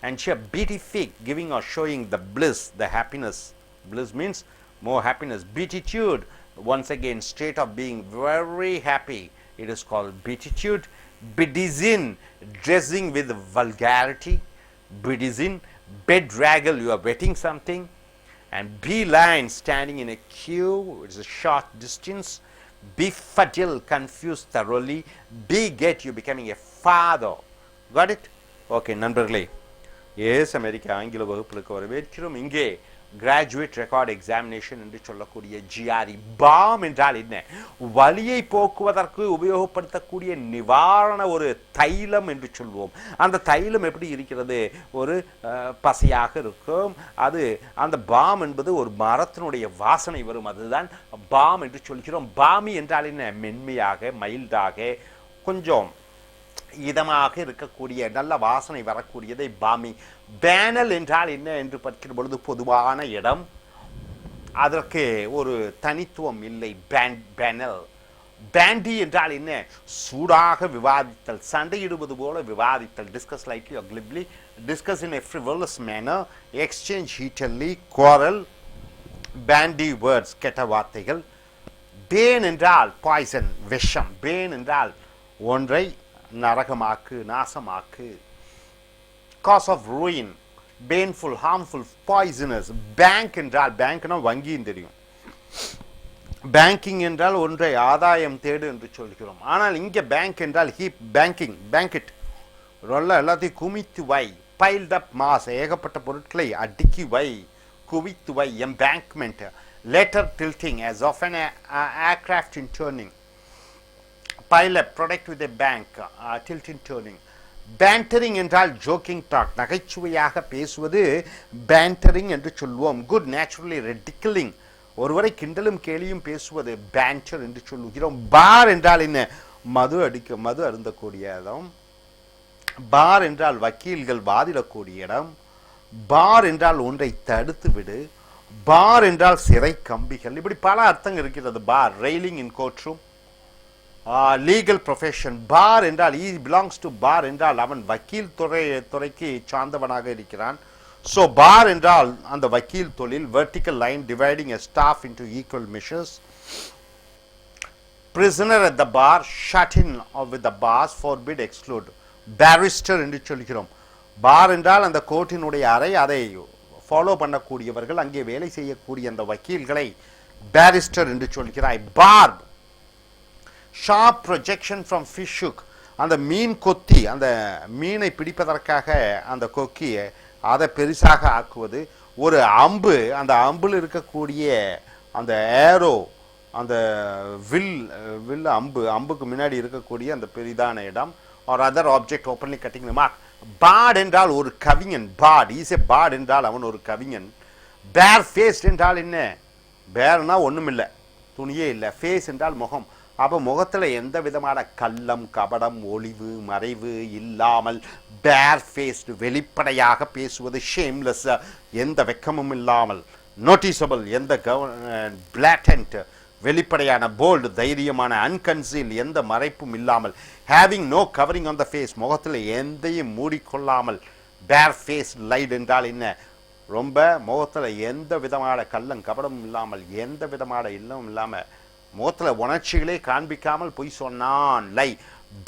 And beatific, giving or showing the bliss, the happiness. Bliss means more happiness. Beatitude, once again, state of being very happy. It is called beatitude. Bedizen, dressing with vulgarity. Bedizen, bedraggle, you are wetting something. And beeline, standing in a queue, it is a short distance. Befuddle, confused thoroughly. Beget, you becoming a father. Got it? Okay, நண்பர்களே, S America ஆங்கில வகுப்புகளுக்கு வரவேற்கிறோம். இங்கே graduate record examination என்று சொல்லக்கூடிய GRE. Bomb என்றால் என்ன? வலியை போக்குவதற்கு உபயோகப்படுத்தக்கூடிய நிவாரண ஒரு தைலம் என்று சொல்வோம். அந்த தைலம் எப்படி இருக்கிறது? ஒரு பசையாக இருக்கும். அது அந்த பாம் என்பது ஒரு மரத்தினுடைய வாசனை வரும். அதுதான் பாம் என்று சொல்கிறோம். பாமி என்றால் என்ன? மென்மையாக, மைல்டாக, கொஞ்சம் இதமாக இருக்கக்கூடிய நல்ல வாசனை வரக்கூடியதை பாமி. பேனல் என்றால் என்ன என்று பார்க்கிற பொழுது பொதுவான இடம், அதற்கு ஒரு தனித்துவம் இல்லை. பேனல். பேண்டி என்றால் என்ன? சூடாக விவாதித்தல், சண்டையிடுவது போல விவாதித்தல். Discuss lightly or glibly, discuss in a frivolous manner, exchange heatedly, quarrel. Bandy words, கெட்ட வார்த்தைகள். பேன் என்றால் பாய்சன், விஷம். பேன் என்றால் ஒன்றை நரகமாக்கு, நாசமாக்கு. Cause of ruin, painful, harmful, poisonous. Bank என்றால், பேங்க்னா வங்கின்னு தெரியும். பேங்கிங் என்றால் ஒன்றை ஆதாயம் தேடு என்று சொல்கிறோம். ஆனால் இங்கே பேங்க் என்றால் ஹீப், பேங்கிங், பேங்கிட், எல்லாத்தையும் குமித்து வை. பைல்ட் அப் மாஸ், ஏகப்பட்ட பொருட்களை அடுக்கி வை, குவித்து வை. எம்பேங்க்மெண்ட், later tilting as of an aircraft in turning. Pile up, protect with a bank, tilting, turning. பேண்டரிங் என்றால் ஜோக்கிங் டாக், நகைச்சுவையாக பேசுவது பேண்டரிங் என்று சொல்வோம். குட் நேச்சுரலி ரெடிக்கலிங், ஒருவரை கிண்டலும் கேலியும் பேசுவது பேண்டர் என்று சொல்லுகிறோம். பார் என்றால் என்ன? மது அருந்தக்கூடிய இடம். பார் என்றால் வக்கீல்கள் வாதிடக்கூடிய இடம். பார் என்றால் ஒன்றை தடுத்து விடு. பார் என்றால் சிறை கம்பிகள். இப்படி பல அர்த்தங்கள் இருக்கிறது. Bar, railing in court room. Legal profession. Bar என்றால் he belongs to பார் என்றால் அவன் வக்கீல் துறைக்கு சார்ந்தவனாக இருக்கிறான். ஸோ பார் என்றால் அந்த வக்கீல் தொழில். Vertical line dividing a staff into equal measures. prisoner at the bar, shut in with the bars, forbid, exclude. barrister என்று சொல்கிறோம். பார் என்றால் அந்த கோர்ட்டினுடைய அறை, அதை ஃபாலோ பண்ணக்கூடியவர்கள், அங்கே வேலை செய்யக்கூடிய அந்த வக்கீல்களை பேரிஸ்டர் என்று சொல்கிறாய். Barb, sharp projection from fish hook, அந்த மீன் கொத்தி, அந்த மீனை பிடிப்பதற்காக அந்த கொக்கியை அதை பெருசாக ஆக்குவது. ஒரு அம்பு, அந்த அம்பில் இருக்கக்கூடிய அந்த ஏரோ, அந்த வில் அம்புக்கு முன்னாடி இருக்கக்கூடிய அந்த பெரிதான இடம். Or other object openly cutting the mark. Bard என்றால் ஒரு கவிஞன். பாட், ஈஸ் எ பாட் என்றால் அவன் ஒரு கவிஞன். பேர் ஃபேஸ்ட் என்றால் என்ன? பேர்னா ஒன்றும் இல்லை, துணியே இல்லை. ஃபேஸ் என்றால் முகம். அப்போ முகத்தில் எந்த விதமான கள்ளம், கபடம், ஒளிவு, மறைவு இல்லாமல் பேர் ஃபேஸ்டு, வெளிப்படையாக பேசுவது. ஷேம்லெஸ், எந்த வெக்கமும் இல்லாமல். நோட்டிசபிள், எந்த பிளாட்டன்ட், வெளிப்படையான. போல்டு, தைரியமான. அன்கன்சீல், எந்த மறைப்பும் இல்லாமல். Having no covering on the face, முகத்தில் எந்தையும் மூடிக்கொள்ளாமல். பேர் ஃபேஸ் லைட் என்றால் என்ன? ரொம்ப முகத்தில் எந்த விதமான கள்ளம், கபடமும் இல்லாமல், எந்த விதமான இல்லமும் இல்லாமல், முகத்தில் உணர்ச்சிகளே காண்பிக்காமல் பொய் சொன்னான். லை.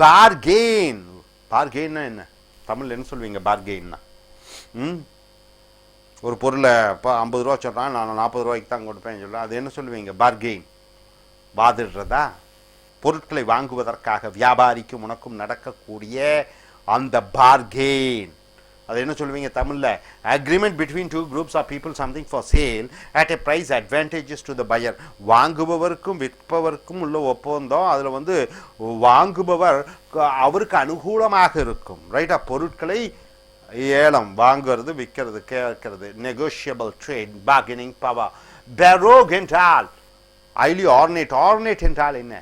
பார்கெயின், பார்கெயின்னா என்ன? தமிழ் என்ன சொல்வீங்க பார்கெயின்னா? ஒரு பொருளை இப்போ 50 ரூபா சொல்கிறான், நான் 40 ரூபாய்க்கு தான் கொடுப்பேன்னு சொல்ல, அது என்ன சொல்லுவீங்க? பார்கெயின். வாதிடுறதா? பொருட்களை வாங்குவதற்காக வியாபாரிக்கும் உனக்கும் நடக்கக்கூடிய அந்த பார்கெயின், அது என்ன சொல்லுவீங்க தமிழில்? Agreement between two groups of people, something for sale at a price advantages to the buyer. வாங்குபவருக்கும் விற்பவருக்கும் உள்ள ஒப்பந்தம். அதில் வாங்குபவர் அவருக்கு அனுகூலமாக இருக்கும். ரைட்டா? பொருட்களை ஏலம், வாங்குறது, விற்கிறது, கேட்கறது. Negotiable trade, bargaining power. Baroque என்றால் ஐலி ஆர்னேட். ஆர்னேட் என்றால் என்ன?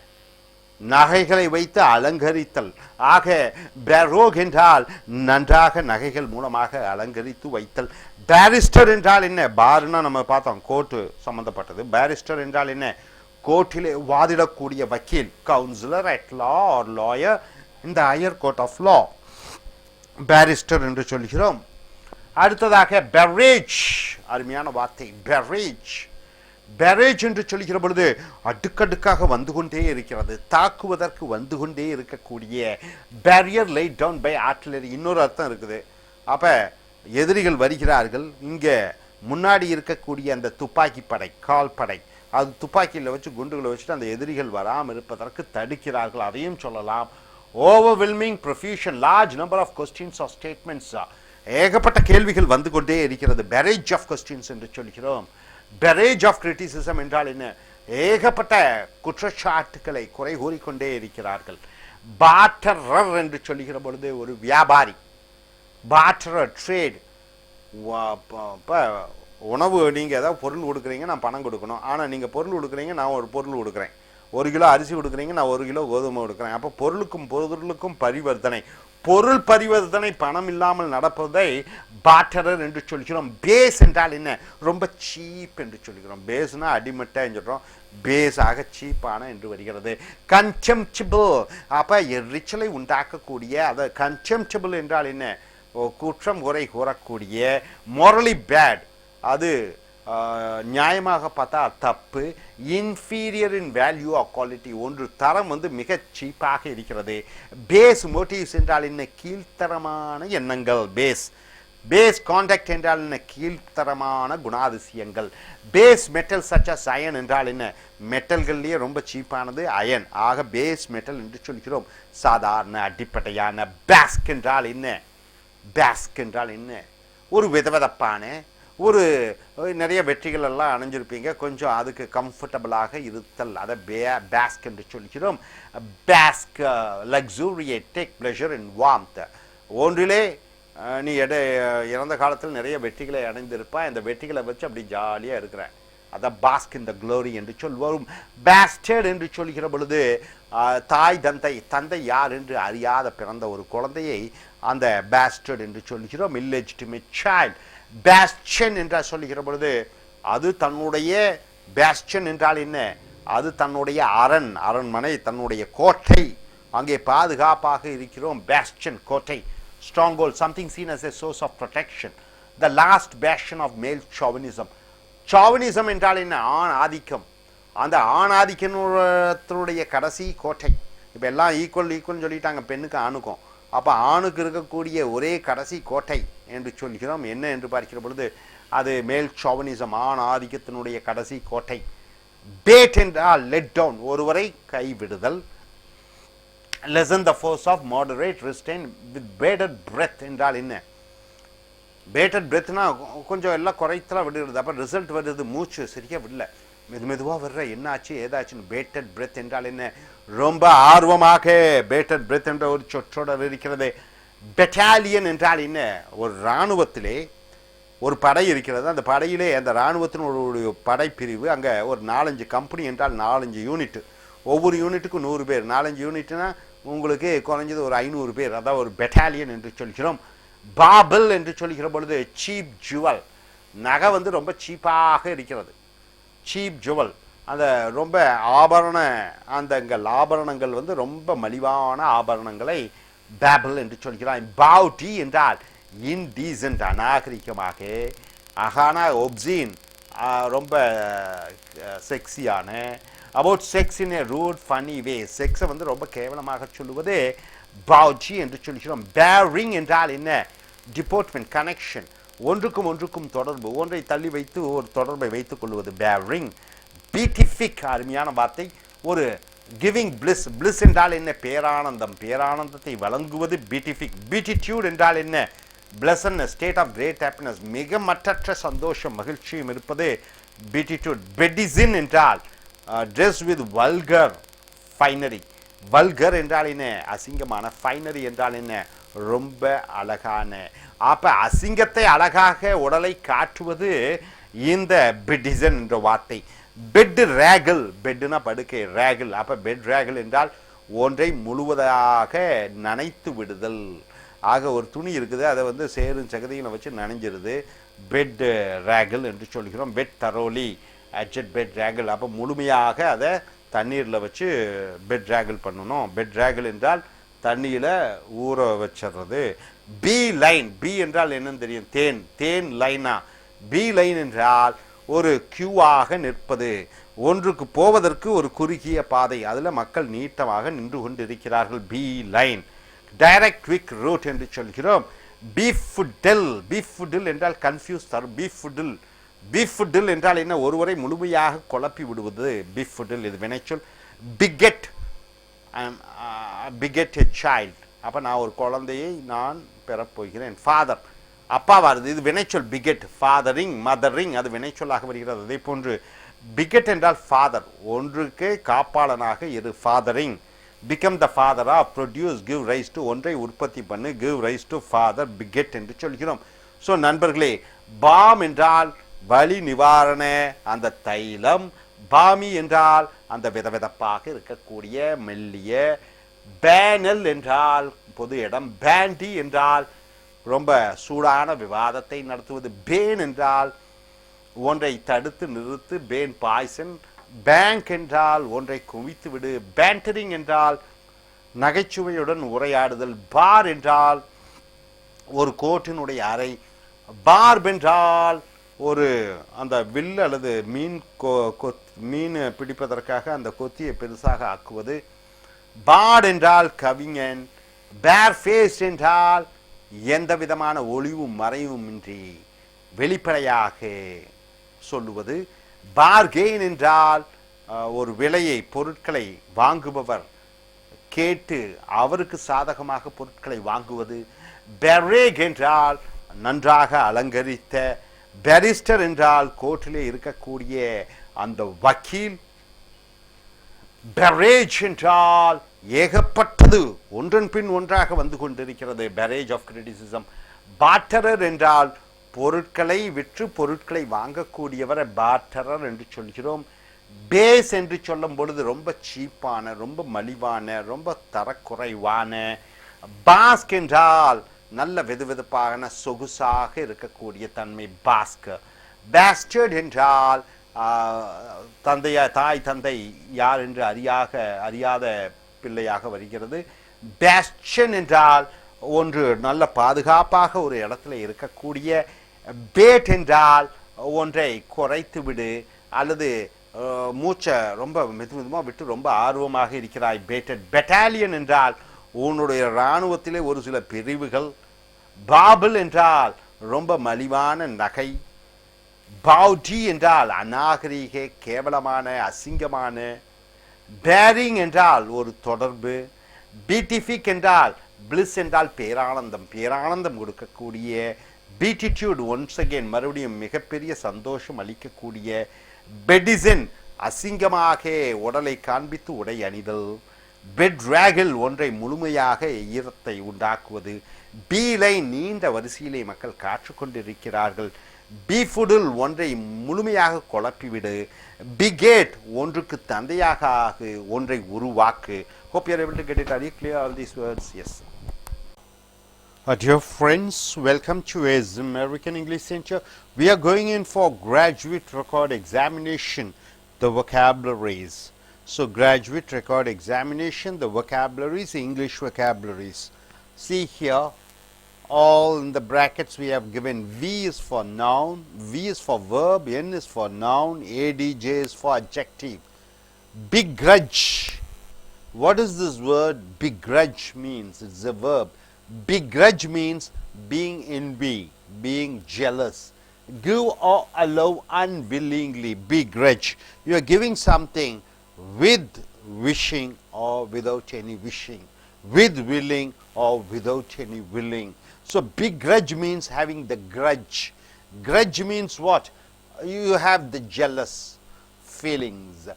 நகைகளை வைத்து அலங்கரித்தல். ஆக பெரோக் என்றால் நன்றாக நகைகள் மூலமாக அலங்கரித்து வைத்தல். பேரிஸ்டர் என்றால் என்ன? பார்னா நம்ம பார்த்தோம், கோர்ட்டு சம்பந்தப்பட்டது. பேரிஸ்டர் என்றால் என்ன? கோர்ட்டிலே வாதிடக்கூடிய வக்கீல். Counsellor at law or lawyer in the higher court of law. Barrister என்று சொல்கிறோம். அடுத்ததாக பெரேஜ், அருமையான வார்த்தை. பெரேஜ், பெரேஜ் என்று சொல்கிற பொழுது அடுக்கடுக்காக வந்து கொண்டே இருக்கிறது, தாக்குவதற்கு வந்து கொண்டே இருக்கக்கூடிய. Barrier laid down by artillery, இன்னொரு அர்த்தம் இருக்குது. அப்போ எதிரிகள் வருகிறார்கள், இங்கே முன்னாடி இருக்கக்கூடிய அந்த துப்பாக்கி படை, கால் படை, அது துப்பாக்கியில் வச்சு குண்டுகளை வச்சுட்டு அந்த எதிரிகள் வராமல் இருப்பதற்கு தடுக்கிறார்கள், அதையும் சொல்லலாம். Overwhelming profusion, large number of questions of statements, ஏகப்பட்ட கேள்விகள் வந்து கொண்டே இருக்கிறது. பெரேஜ் ஆஃப் கொஸ்டின்ஸ் என்று சொல்கிறோம். பெரேஜ் ஆஃப் கிரிட்டிசிசம் என்றால் என்ன? ஏகப்பட்ட குற்றச்சாட்டுக்களை குறை கூறிக்கொண்டே இருக்கிறார்கள். பாட்டரர் என்று சொல்லுகிற பொழுது ஒரு வியாபாரி. பாட்டரர், ட்ரேட். உணவு, நீங்கள் ஏதாவது பொருள் கொடுக்குறீங்க, நான் பணம் கொடுக்கணும். ஆனால் நீங்கள் பொருள் கொடுக்குறீங்க, நான் ஒரு பொருள் கொடுக்குறேன். 1 கிலோ அரிசி கொடுக்குறீங்க, நான் 1 கிலோ கோதுமை கொடுக்குறேன். அப்போ பொருளுக்கும் பொருளுக்கும் பரிவர்த்தனை. பொருள் பரிவர்த்தனை பணம் இல்லாமல் நடப்பதை பாட்டரர் என்று சொல்கிறோம். பேஸ் என்றால் என்ன? ரொம்ப சீப் என்று சொல்கிறோம். பேஸ்னா அடிமட்டை சொல்கிறோம், பேஸாக சீப்பான என்று வருகிறது. கன்டெம்ப்டபிள், அப்போ எரிச்சலை உண்டாக்கக்கூடிய. அதை கன்டெம்ப்டபிள் என்றால் என்ன? குற்றம் குறை கூறக்கூடிய. மொரலி பேட், அது நியாயமாக பார்த்தா தப்பு. Inferior in value of quality, ஒன்று தரம் வந்து மிக சீப்பாக இருக்கிறது. பேஸ் மோட்டிவ்ஸ் என்றால் என்ன? கீழ்த்தரமான எண்ணங்கள். பேஸ் கான்டாக்ட் என்றால் என்ன? கீழ்த்தரமான குணாதிசயங்கள். Base metal such as iron என்றால் என்ன? மெட்டல்கள்லேயே ரொம்ப சீப்பானது அயன். ஆக பேஸ் மெட்டல் என்று சொல்கிறோம். சாதாரண அடிப்படையான. பேஸ்க் என்றால் என்ன? பேஸ்க் என்றால் என்ன? ஒரு விதவிதப்பான ஒரு நிறைய வெற்றிகள் எல்லாம் அணைஞ்சிருப்பீங்க, கொஞ்சம் அதுக்கு கம்ஃபர்டபுளாக இருத்தல், அதை பேஸ்க் என்று சொல்கிறோம். பேஸ்க் லக்ஸூரியேட், டேக் பிளஷர் இன் வார்ம்த். ஒன்றிலே நீ இறந்த காலத்தில் நிறைய வெற்றிகளை அடைந்திருப்பாய், அந்த வெற்றிகளை வச்சு அப்படி ஜாலியாக இருக்கிறேன், அதான் பாஸ்க் இந்த க்ளோரி என்று சொல்வோம். பேஸ்டர்ட் என்று சொல்கிற பொழுது தாய் தந்தை யார் என்று அறியாத பிறந்த ஒரு குழந்தையை அந்த பேஸ்டர்ட் என்று சொல்கிறோம். Illegitimate child. பேஸ்டன் என்றால் சொல்லுகிற பொழுது அது தன்னுடைய, பேஸ்டன் என்றால் என்ன? அது தன்னுடைய அரண்மனை, தன்னுடைய கோட்டை, அங்கே பாதுகாப்பாக இருக்கிறோம். பேஸ்டன் கோட்டை. stronghold, something seen as a source of protection. The last bastion of male chauvinism. chauvinism என்றால் என்ன? ஆண் ஆதிக்கம். அந்த ஆண் ஆதிக்கத்தினுடைய கடைசி கோட்டை. இப்போ எல்லாம் ஈக்குவல் சொல்லிட்டாங்க பெண்ணுக்கு ஆணுக்கும். அப்போ ஆணுக்கு இருக்கக்கூடிய ஒரே கடைசி கோட்டை என்று சொல்கிறோம். என்ன என்று பார்க்கிற பொழுது அது மேல் chauvinism, ஆண் ஆதிக்கத்தினுடைய கடைசி கோட்டை. பேட் என்றால் லெட் டவுன், ஒருவரை கைவிடுதல். lessen the force of moderate restraint with bated breath என்றால் என்ன? bated breathனா கொஞ்சம் எல்லாம் குறைத்தலாம் விடுகிறது. அப்போ ரிசல்ட் வருது, மூச்சு சரியாக விடல, மெதுவாக வர்ற, என்னாச்சு ஏதாச்சுன்னு. bated breath என்றால் என்ன? ரொம்ப ஆர்வமாக. bated breath என்ற ஒரு சொற்றொடர் இருக்கிறது. பெட்டாலியன் என்றால் என்ன? ஒரு இராணுவத்திலே ஒரு படை இருக்கிறது, அந்த படையிலே அந்த இராணுவத்தின் ஒரு படைப்பிரிவு, அங்கே ஒரு 4-5 கம்பெனி என்றால் 4-5 யூனிட், ஒவ்வொரு யூனிட்டுக்கும் 100 பேர், 4-5 யூனிட்னா உங்களுக்கு குறைஞ்சது ஒரு 500 பேர், அதான் ஒரு பெட்டாலியன் என்று சொல்கிறோம். பாபிள் என்று சொல்கிற பொழுது சீப் ஜுவல், நகை வந்து ரொம்ப சீப்பாக இருக்கிறது, சீப் ஜுவல், அந்த ரொம்ப ஆபரணங்கள் வந்து ரொம்ப மலிவான ஆபரணங்களை பேபிள் என்று சொல்கிறான். பவுட்டி என்றால் இன்டீசன்ட், அநாகரிகமாக. அகானா ஒப்சீன், ரொம்ப செக்ஸியான. about sex in a rude funny way, செக்ஸை வந்து ரொம்ப கேவலமாக சொல்லுவது பவுட்டி என்று சொல்கிறோம். பேரிங் என்றால் என்ன? டிபோர்ட்மெண்ட், கனெக்ஷன், ஒன்றுக்கும் தொடர்பு, ஒன்றை தள்ளி வைத்து ஒரு தொடர்பை வைத்துக் கொள்வது பேரிங். பீட்டிஃபிக், அருமையான வார்த்தை. ஒரு கிவிங் பிளிஸ், பிளிஸ் என்றால் என்ன? பேரானந்தம், பேரானந்தத்தை வழங்குவது பீட்டிஃபிக். பீட்டிடியூட் என்றால் என்ன? பிளசன்னஸ், ஸ்டேட் ஆஃப் கிரேட் ஹாப்பினஸ், மிக மற்றற்ற சந்தோஷம் மகிழ்ச்சியும் இருப்பது பீட்டிடியூட். பெடிசின் என்றால் dressed with vulgar finery. vulgar என்றால் என்ன? அசிங்கமான. finery என்றால் என்ன? ரொம்ப அழகான. அப்ப அசிங்கத்தை அழகாக உடலை காட்டுவது இந்த பெடிசன் என்ற வார்த்தை. பெட் ரேகிள், பெட்னா படுக்கை, ரேகிள், அப்ப பெட் ரேகிள் என்றால் ஒன்றை முழுவதாக நனைத்து விடுதல். ஆக ஒரு துணி இருக்குது, அதை வந்து சேரும் சகதிகளை வச்சு நனைஞ்சிருது, பெட் ரேகிள் என்று சொல்கிறோம். பெட் தரோலி, அட்ஜெட் பெட் ரேகிள், அப்போ முழுமையாக அதை தண்ணீரில் வச்சு பெட் ரேகிள் பண்ணணும். பெட் ரேகிள் என்றால் தண்ணியில் ஊற வச்சிடுறது. பி லைன், பி என்றால் என்னன்னு தெரியும்? தேன் லைனா. பி லைன் என்றால் ஒரு கியூவாக நிற்பது, ஒன்றுக்கு போவதற்கு ஒரு குறுகிய பாதை, அதில் மக்கள் நீட்டமாக நின்று கொண்டிருக்கிறார்கள். Bee line. Direct quick route என்று சொல்கிறோம். பீஃபுடில் என்றால் கன்ஃபியூஸ் தரும். பீஃபுடில் என்றால் என்ன? ஒருவரை முழுமையாக குழப்பி விடுவது பீஃபுடில், இது வினைச்சொல். பிகெட் எ சைல்ட், அப்போ நான் ஒரு குழந்தையை நான் பெறப்போகிறேன். ஃபாதர், அப்பா வருது, இது வினைச்சொல். பிகெட். ஃபாதரிங், மதரிங், அது வினைச்சொல்லாக வருகிறது. அதே போன்று பிகெட் என்றால் ஃபாதர், ஒன்றுக்கு காப்பாளனாக இரு. ஃபாதரிங். become the father of, produce, give rise to, ஒன்றை உற்பத்தி பண்ணு, give rise to, father, beget என்று சொல்கிறோம். ஸோ நண்பர்களே, பாம் என்றால் வலி நிவாரண அந்த தைலம், பாமி என்றால் அந்த விதவிதப்பாக இருக்கக்கூடிய மெல்லிய, பேனல் என்றால் பொது இடம், பேண்டி என்றால் ரொம்ப சூடான விவாதத்தை நடத்துவது, பேன் என்றால் ஒன்றை தடுத்து நிறுத்து, பேன் பாய்சன். பேங்க் என்றால் ஒன்றை குவித்து விடு, பேண்டரிங் என்றால் நகைச்சுவையுடன் உரையாடுதல், பார் என்றால் ஒரு கோட்டினுடைய அறை, பார்ப் என்றால் ஒரு அந்த வில் அல்லது மீன் பிடிப்பதற்காக அந்த கொத்தியை பெருசாக ஆக்குவது. பாட் என்றால் கவிஞன். பேர் ஃபேஸ் என்றால் எந்த விதமான ஒளிவும் மறைவுமின்றி வெளிப்படையாக சொல்லுவது. பார்கெயின் என்றால் ஒரு விலையை பொருட்களை வாங்குபவர் கேட்டு அவருக்கு சாதகமாக பொருட்களை வாங்குவது. பெரேக் என்றால் நன்றாக அலங்கரித்த. பேரிஸ்டர் என்றால் கோர்ட்டிலே இருக்கக்கூடிய அந்த வக்கீல். பெரேஜ் என்றால் ஏகப்பட்டது ஒன்றன் பின் ஒன்றாக வந்து கொண்டிருக்கிறது. பெரேஜ் ஆஃப் கிரிட்டிசிசம். பார்ட்டரர் என்றால் பொருட்களை விற்று பொருட்களை வாங்கக்கூடியவரை பார்ட்டரர் என்று சொல்கிறோம். பேஸ் என்று சொல்லும் பொழுது ரொம்ப சீப்பான, ரொம்ப மலிவான, ரொம்ப தரக்குறைவான. பாஸ்க் என்றால் நல்ல வெதுவெதுப்பான சொகுசாக இருக்கக்கூடிய தன்மை பாஸ்க். பேஸ்டர்ட் என்றால் தாய் தந்தை யார் என்று அறியாத பிள்ளையாக வருகிறது. பேஸ்டன் என்றால் ஒன்று நல்ல பாதுகாப்பாக ஒரு இடத்துல இருக்கக்கூடிய. பேட் என்றால் ஒன்றை குறைத்து விடு அல்லது மூச்சை ரொம்ப மெதுமெதுமாக விட்டு ரொம்ப ஆர்வமாக இருக்கிறாய். பேட்டட். பெட்டாலியன் என்றால் உன்னுடைய இராணுவத்திலே ஒரு சில பிரிவுகள். பாபிள் என்றால் ரொம்ப மலிவான நகை. பவுடி என்றால் அநாகரீக, கேவலமான, அசிங்கமான. பேரிங் என்றால் ஒரு தொடர்பு. பீட்டிஃபிக் என்றால் பிளிஸ் என்றால் பேரானந்தம், பேரானந்தம் கொடுக்கக்கூடிய. பீட்டிடியூட் ஒன்ஸ் அகெயின் மறுபடியும் மிகப்பெரிய சந்தோஷம் அளிக்கக்கூடிய. பெடிசன் அசிங்கமாக உடலை காண்பித்து உடை அணிதல். பெட்ராகில் ஒன்றை முழுமையாக ஈரத்தை உண்டாக்குவது. பீலை நீண்ட வரிசையிலே மக்கள் காற்றுக்கொண்டிருக்கிறார்கள். பீஃபுடில் ஒன்றை முழுமையாக குழப்பிவிடு. பிகேட் ஒன்றுக்கு தந்தையாக ஆகு, ஒன்றை உருவாக்கு. Hope you are able to get it. Are you clear all these words? Yes. Dear friends, welcome to AS American English Center. We are going in for graduate record examination, the vocabularies. So graduate record examination, the vocabularies, English vocabularies. See here, all in the brackets we have given. V is for noun, V is for verb, N is for noun, ADJ is for adjective. Begrudge. What does this word begrudge means? It's a verb. Begrudge means being envy, being jealous. Give or allow unwillingly. Begrudge. You are giving something with wishing or without any wishing, with willing or without any willing. So begrudge means having the grudge. Grudge means what? You have the jealous feelings.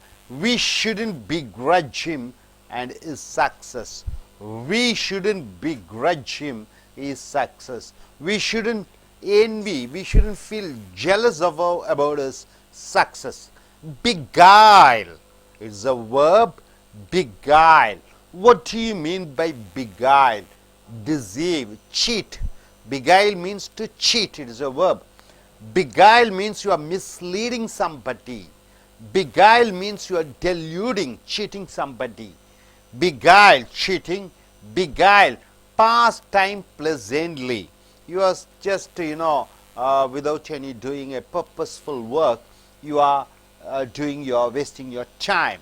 We shouldn't begrudge him and his success. We shouldn't begrudge him his success. We shouldn't envy, we shouldn't feel jealous about his success. Beguile is a verb. Beguile. What do you mean by beguile? Deceive, cheat. Beguile means to cheat. It is a verb. Beguile means you are misleading somebody. Beguile means you are deluding, cheating somebody. Beguile, cheating. Beguile, past time pleasantly. You are just, without any doing a purposeful work, you are wasting your time.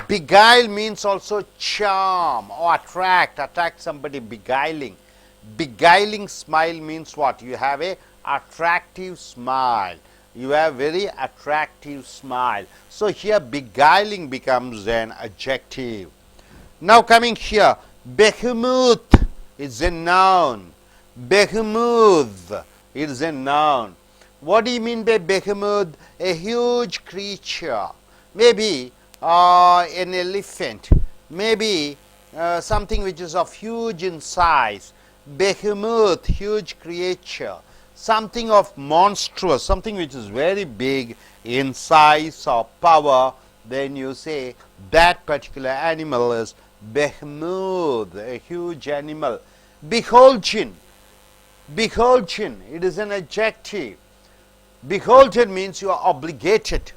Beguile means also charm or attract somebody. Beguiling. Beguiling smile means what? You have a attractive smile. You have very attractive smile. So here beguiling becomes an adjective. Now coming here, behemoth is a noun. Behemoth is a noun. What do you mean by behemoth? A huge creature. Maybe an elephant. Maybe something which is of huge in size. Behemoth, huge creature. Something of monstrous, something which is very big in size or power. Then you say that particular animal is behemoth, a huge animal. Beholden. Beholden, it is an adjective. Beholden means you are obligated.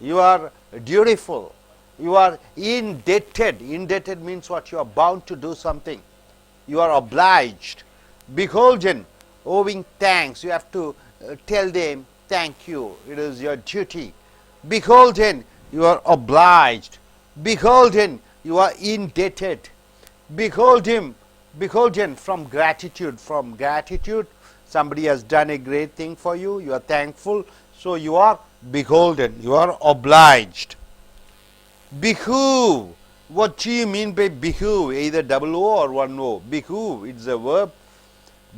You are dutiful. You are indebted. Indebted means what? You are bound to do something. You are obliged. Beholden, owing thanks. You have to tell them thank you. It is your duty. Beholden, you are obliged. Beholden, you are indebted. Beholden from gratitude. From gratitude, somebody has done a great thing for you. You are thankful. So you are beholden. You are obliged. Behoove. What do you mean by behoove? Either double O or one O. Behoove, it's a verb.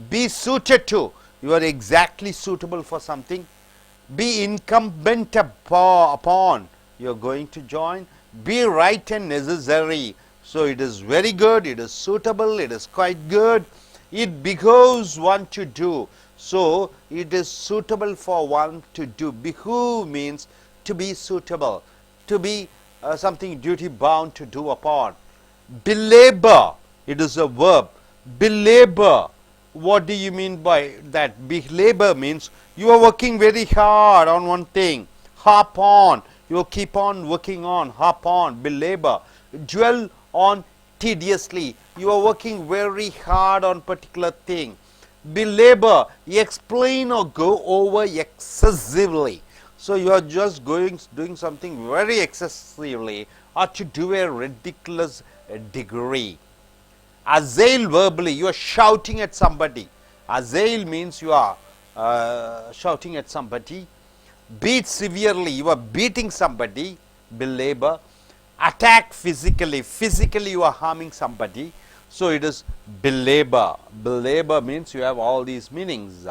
Be suited to. You are exactly suitable for something. Be incumbent upon. You are going to join. Be right and necessary. So it is very good. It is suitable. It is quite good. It behoves one to do. So it is suitable for one to do. Behoove means to be suitable, to be something duty bound to do upon. Belabor, it is a verb. Belabor, what do you mean by that? Belabor means you are working very hard on one thing. Harp on, you keep on working on. Harp on, belabor. Dwell on tediously, you are working very hard on particular thing. Belabor, explain or go over excessively. So you are just doing something very excessively or to do a ridiculous degree. Assail verbally, you are shouting at somebody. Assail means you are shouting at somebody. Beat severely, you are beating somebody. Belabor. Attack physically, physically you are harming somebody. So it is belabor. Belabor means you have all these meanings.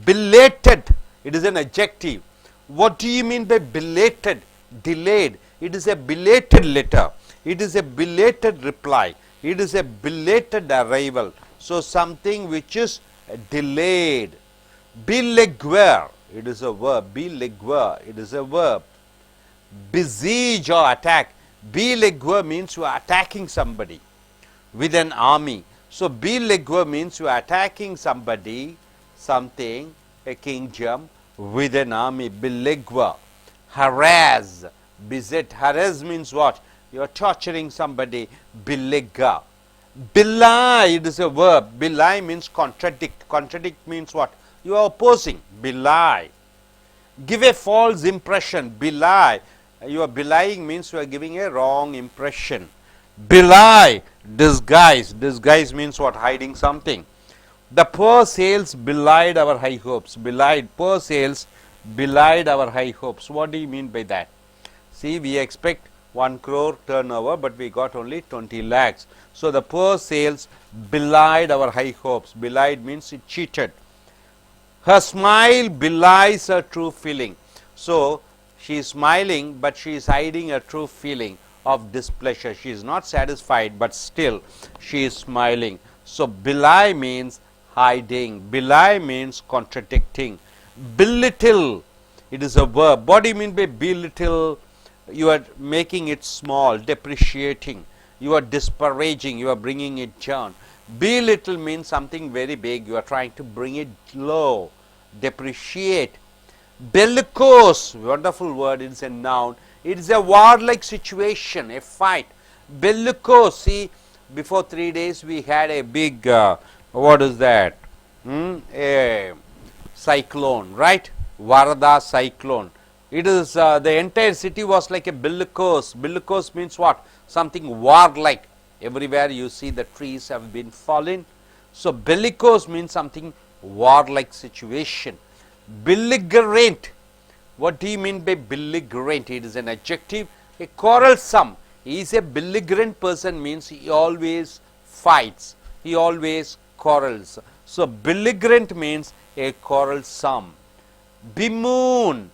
Belated, it is an adjective. What do you mean by belated? Delayed. It is a belated letter. It is a belated reply. It is a belated arrival. So something which is delayed. Beleguer, it is a verb. Beleguer, it is a verb. Besiege or attack. Beleguer means you are attacking somebody with an army. So beleguer means you are attacking somebody, something, a kingdom, with an army. Beleguer. Harass, beset. Harass means what? You are torturing somebody. Beleguer. Belie, it is a verb. Belie means contradict. Contradict means what? You are opposing. Belie. Give a false impression. Belie. You are belying means you are giving a wrong impression. Belie, disguise. Disguise means what? Hiding something. The poor sales belied our high hopes. Belied, poor sales belied our high hopes. What do you mean by that? See, we expect 1 crore turnover, but we got only 20 lakhs. So the poor sales belied our high hopes. Belied means it cheated. Her smile belies her true feeling. So she is smiling, but she is hiding her true feeling of displeasure. She is not satisfied, but still she is smiling. So belie means hiding. Belie means contradicting. Belittle, it is a verb. What do you mean by belittle? You are making it small, depreciating. You are disparaging. You are bringing it down. Belittle means something very big. You are trying to bring it low, depreciate. Bellicose, wonderful word. It is a noun. It is a warlike situation, a fight. Bellicose. See, before 3 days we had a big, what is that? A cyclone, right? Varada cyclone. It is, the entire city was like a bellicose. Bellicose means what? Something warlike. Everywhere you see the trees have been fallen. So bellicose means something warlike situation. Belligerent. What do you mean by belligerent? It is an adjective. A quarrelsome. He is a belligerent person means he always fights. He always quarrels. So belligerent means a quarrelsome. Bemoan.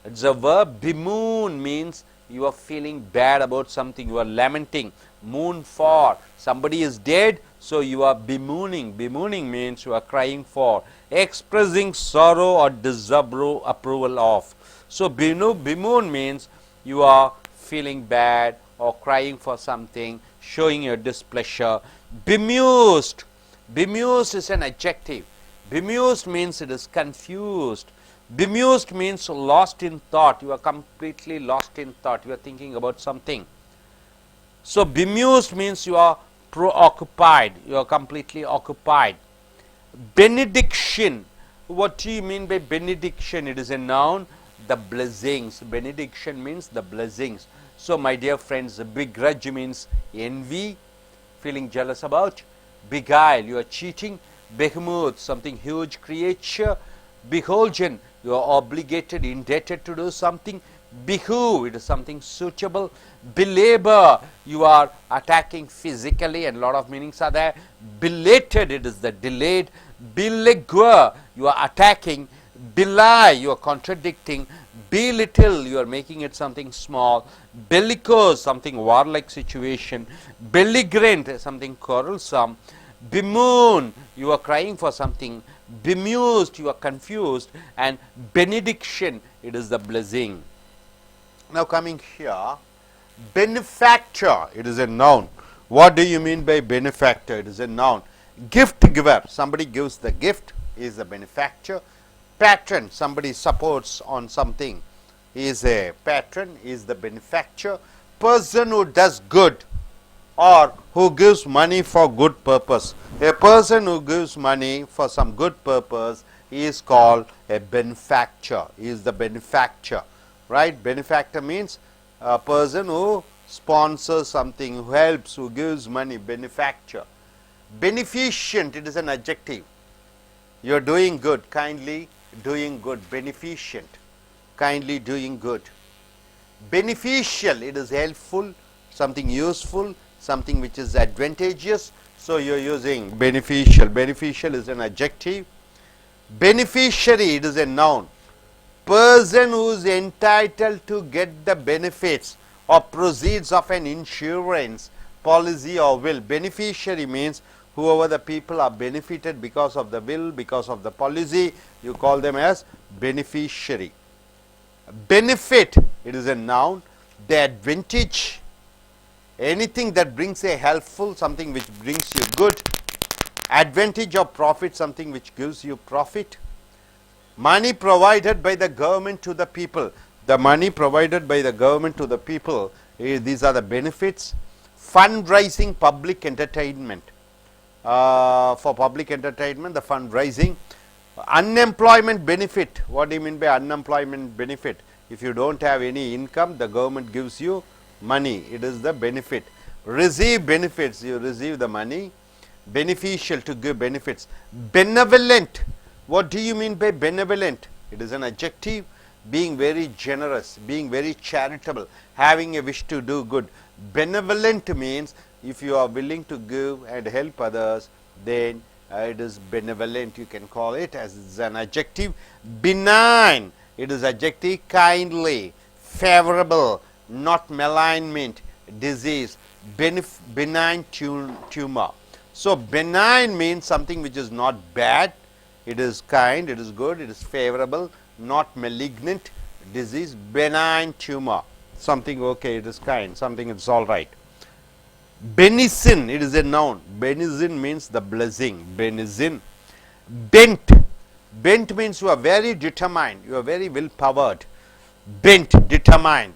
It's a verb. Bemoan means you are feeling bad about something. You are lamenting. Moon for. Somebody is dead, so you are bemoaning. Bemoaning means you are crying for. Expressing sorrow or disapproval of. So bemoan means you are feeling bad or crying for something, showing your displeasure. Bemused. Bemused is an adjective. Bemused means it is confused. Bemused means lost in thought. You are completely lost in thought. You are thinking about something. So bemused means you are preoccupied. You are completely occupied. Benediction. What do you mean by benediction? It is a noun. The blessings. Benediction means the blessings. So, my dear friends, begrudge means envy, feeling jealous about. Beguile, you are cheating. Behemoth, something huge creature. Beholden, you are obligated, indebted to do something. Behoove, it is something suitable. Belabor, you are attacking physically, and a lot of meanings are there. Belated, it is the delayed. Beleguer, you are attacking. Belie, you are contradicting. Belittle, you are making it something small. Bellicose, something warlike situation. Belligerent, something quarrelsome. Bemoan, you are crying for something. Bemused, you are confused. And benediction, it is the blessing. Now coming here, benefactor, it is a noun. What do you mean by benefactor? It is a noun. Gift giver, somebody gives the gift, is the benefactor. Patron, somebody supports on something, is a patron, is the benefactor. Person who does good or who gives money for good purpose. A person who gives money for some good purpose is called a benefactor, is the benefactor, right? Benefactor means a person who sponsors something, who helps, who gives money, benefactor. Beneficent, it is an adjective. You are doing good, kindly doing good, beneficent, kindly doing good. Beneficial, it is helpful, something useful, something which is advantageous. So, you are using beneficial. Beneficial is an adjective. Beneficiary, it is a noun. Person who is entitled to get the benefits or proceeds of an insurance policy or will. Beneficiary means whoever the people are benefited because of the will, because of the policy, you call them as beneficiary. Benefit, it is a noun. The advantage, anything that brings a helpful, something which brings you good. Advantage or profit, something which gives you profit. Money provided by the government to the people. The money provided by the government to the people, these are the benefits. Fundraising, public entertainment. For public entertainment, the fundraising. Unemployment benefit. What do you mean by unemployment benefit? If you don't have any income, the government gives you money. It is the benefit. Receive benefits, you receive the money. Beneficial, to give benefits. Benevolent. What do you mean by benevolent? It is an adjective. Being very generous, being very charitable, having a wish to do good. Benevolent means if you are willing to give and help others, then it is benevolent, you can call it as an adjective. Benign, it is adjective. Kindly, favorable, not malignment, disease. Benign tumor. So, benign means something which is not bad, it is kind, it is good, it is favorable, not malignant, disease. Benign tumor, something okay, it is kind, something it's all right. Benison, it is a noun. Benison means the blessing. Benison. Bent. Bent means you are very determined, you are very well powered. Bent, determined.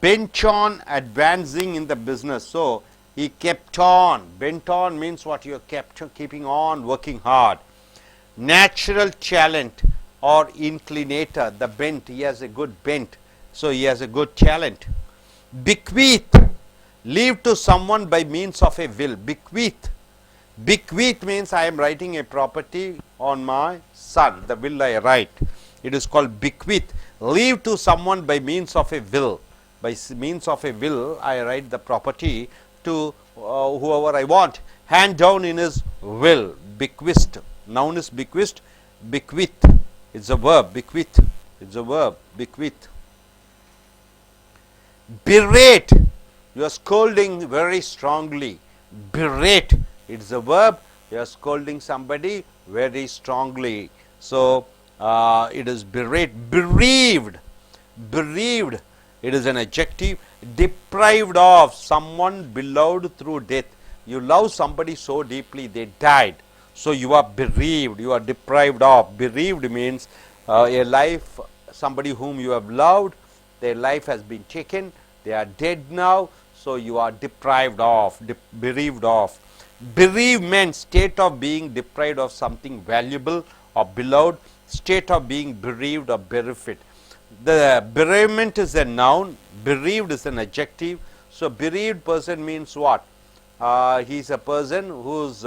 Bent on advancing in the business. So, he kept on. Bent on means what you are keeping on working hard. Natural talent or inclinator, the bent, he has a good bent. So, he has a good talent. Bequeath, leave to someone by means of a will. Bequeath. Bequeath means I am writing a property on my son, the will I write. It is called bequeath. Leave to someone by means of a will. By means of a will, I write the property to whoever I want. Hand down in his will. Bequeathed. Noun is bequeathed. Bequeath. It's a verb. Bequeath. It's a verb. Bequeath. Berate. You are scolding very strongly. Berate. It's a verb. You are scolding somebody very strongly. So, it is berate. Bereaved. Bereaved. It is an adjective. Deprived of, someone beloved through death. You love somebody so deeply, they died. So, you are bereaved. You are deprived of. Bereaved means a life, somebody whom you have loved, their life has been taken. They are dead now. So, you are deprived of, bereaved of. Bereavement, state of being deprived of something valuable or beloved, state of being bereaved or bereft. The bereavement is a noun, bereaved is an adjective. So, bereaved person means what? He is a person who is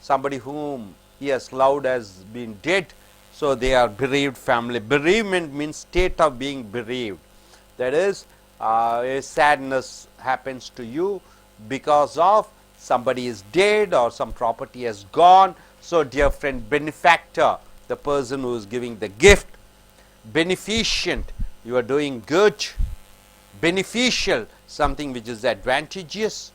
somebody whom he has loved has been dead. So, they are bereaved family. Bereavement means state of being bereaved. That is, a sadness happens to you because of somebody is dead or some property has gone. So, dear friend, benefactor, the person who is giving the gift. Beneficent, you are doing good. Beneficial, something which is advantageous.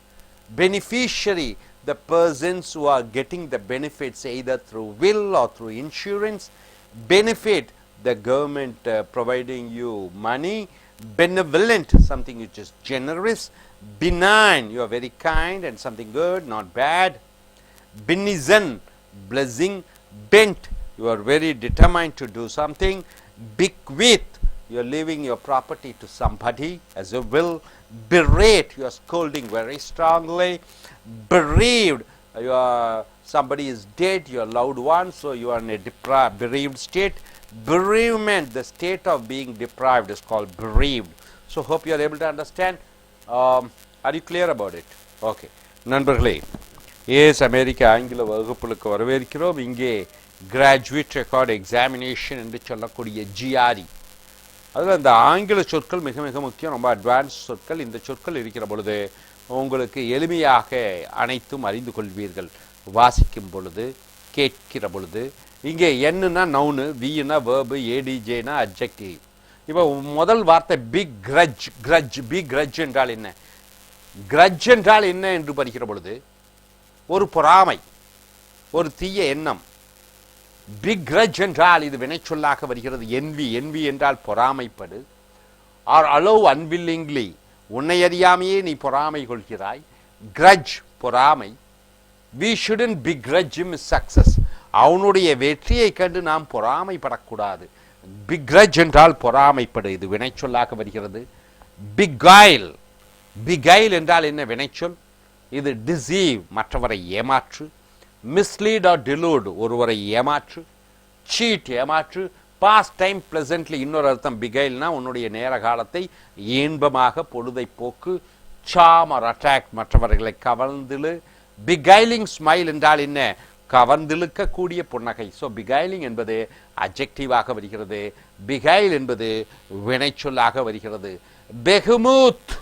Beneficiary, the persons who are getting the benefits either through will or through insurance. Benefit, the government providing you money. Benevolent, something which is generous. Benign, you are very kind and something good, not bad. Benizen, blessing. Bent, you are very determined to do something. Bequeath, you are leaving your property to somebody as a will. Berate, you are scolding very strongly. Bereaved, you are, somebody is dead, your loved one, so you are in a bereaved state. Bereavement, the state of being deprived, is called bereaved. So, hope you are able to understand. Are you clear about it? Okay. நண்பர்களே, as அமெரிக்க ஆங்கில வகுப்புகளுக்கு வரவேற்கிறோம். இங்கே graduate record examination என்று சொல்லக்கூடிய GRE, அதில் இந்த ஆங்கில சொற்கள் மிக மிக முக்கியம், ரொம்ப அட்வான்ஸ் சொற்கள். இந்த சொற்கள் இருக்கிற பொழுது உங்களுக்கு எளிமையாக அனைத்தும் அறிந்து கொள்வீர்கள், வாசிக்கும் பொழுது, கேட்கிற பொழுது. இங்கே என்னன்னா நவுனு, வினா வேர்பு, ஏடிஜேனா அட்ஜெக்டிவ். இப்போ முதல் வார்த்தை begrudge. Grudge, begrudge என்றால் என்ன? கிரட்ஜ் என்றால் என்ன என்று படிக்கிற பொழுது ஒரு பொறாமை, ஒரு தீய எண்ணம். பிக் கிரட்ஜ் என்றால் இது வினைச்சொல்லாக வருகிறது. என்வி, என்வி என்றால் பொறாமைப்படு. ஆர் அலோவ் அன்வில்லிங்லி, உன்னை அறியாமையே நீ பொறாமை கொள்கிறாய். கிரட்ஜ், பொறாமை. வி ஷுடன்ட் பிக்ரட்ஜ் ஹிம் சக்சஸ், அவனுடைய வெற்றியை கண்டு நாம் பொறாமைப்படக்கூடாது. பிக்ரட்ஜ் என்றால் பொறாமைப்படு, இது வினைச்சொல்லாக வருகிறது. பிகைல், பிகைல் என்றால் என்ன வினைச்சொல்? இது டிசீவ், மற்றவரை ஏமாற்று. மிஸ்லீட் ஆர் டிலூட், ஒருவரை ஏமாற்று. சீட், ஏமாற்று. பாஸ்ட் டைம் பிளசன்ட்லி, இன்னொரு அர்த்தம் பிகைல்னா உன்னுடைய நேர காலத்தை இன்பமாக பொழுதை போக்கு. சாம் ஆர் அட்டாக், மற்றவர்களை கவர்ந்திழு. பிகைலிங் ஸ்மைல் என்றால் என்ன? கவர்ந்திழுக்கக்கூடிய புன்னகை. ஸோ பிகைலிங் என்பது அட்ஜெக்டிவாக வருகிறது, பிகைல் என்பது வினைச்சொல்லாக வருகிறது. பெஹ்மூத்,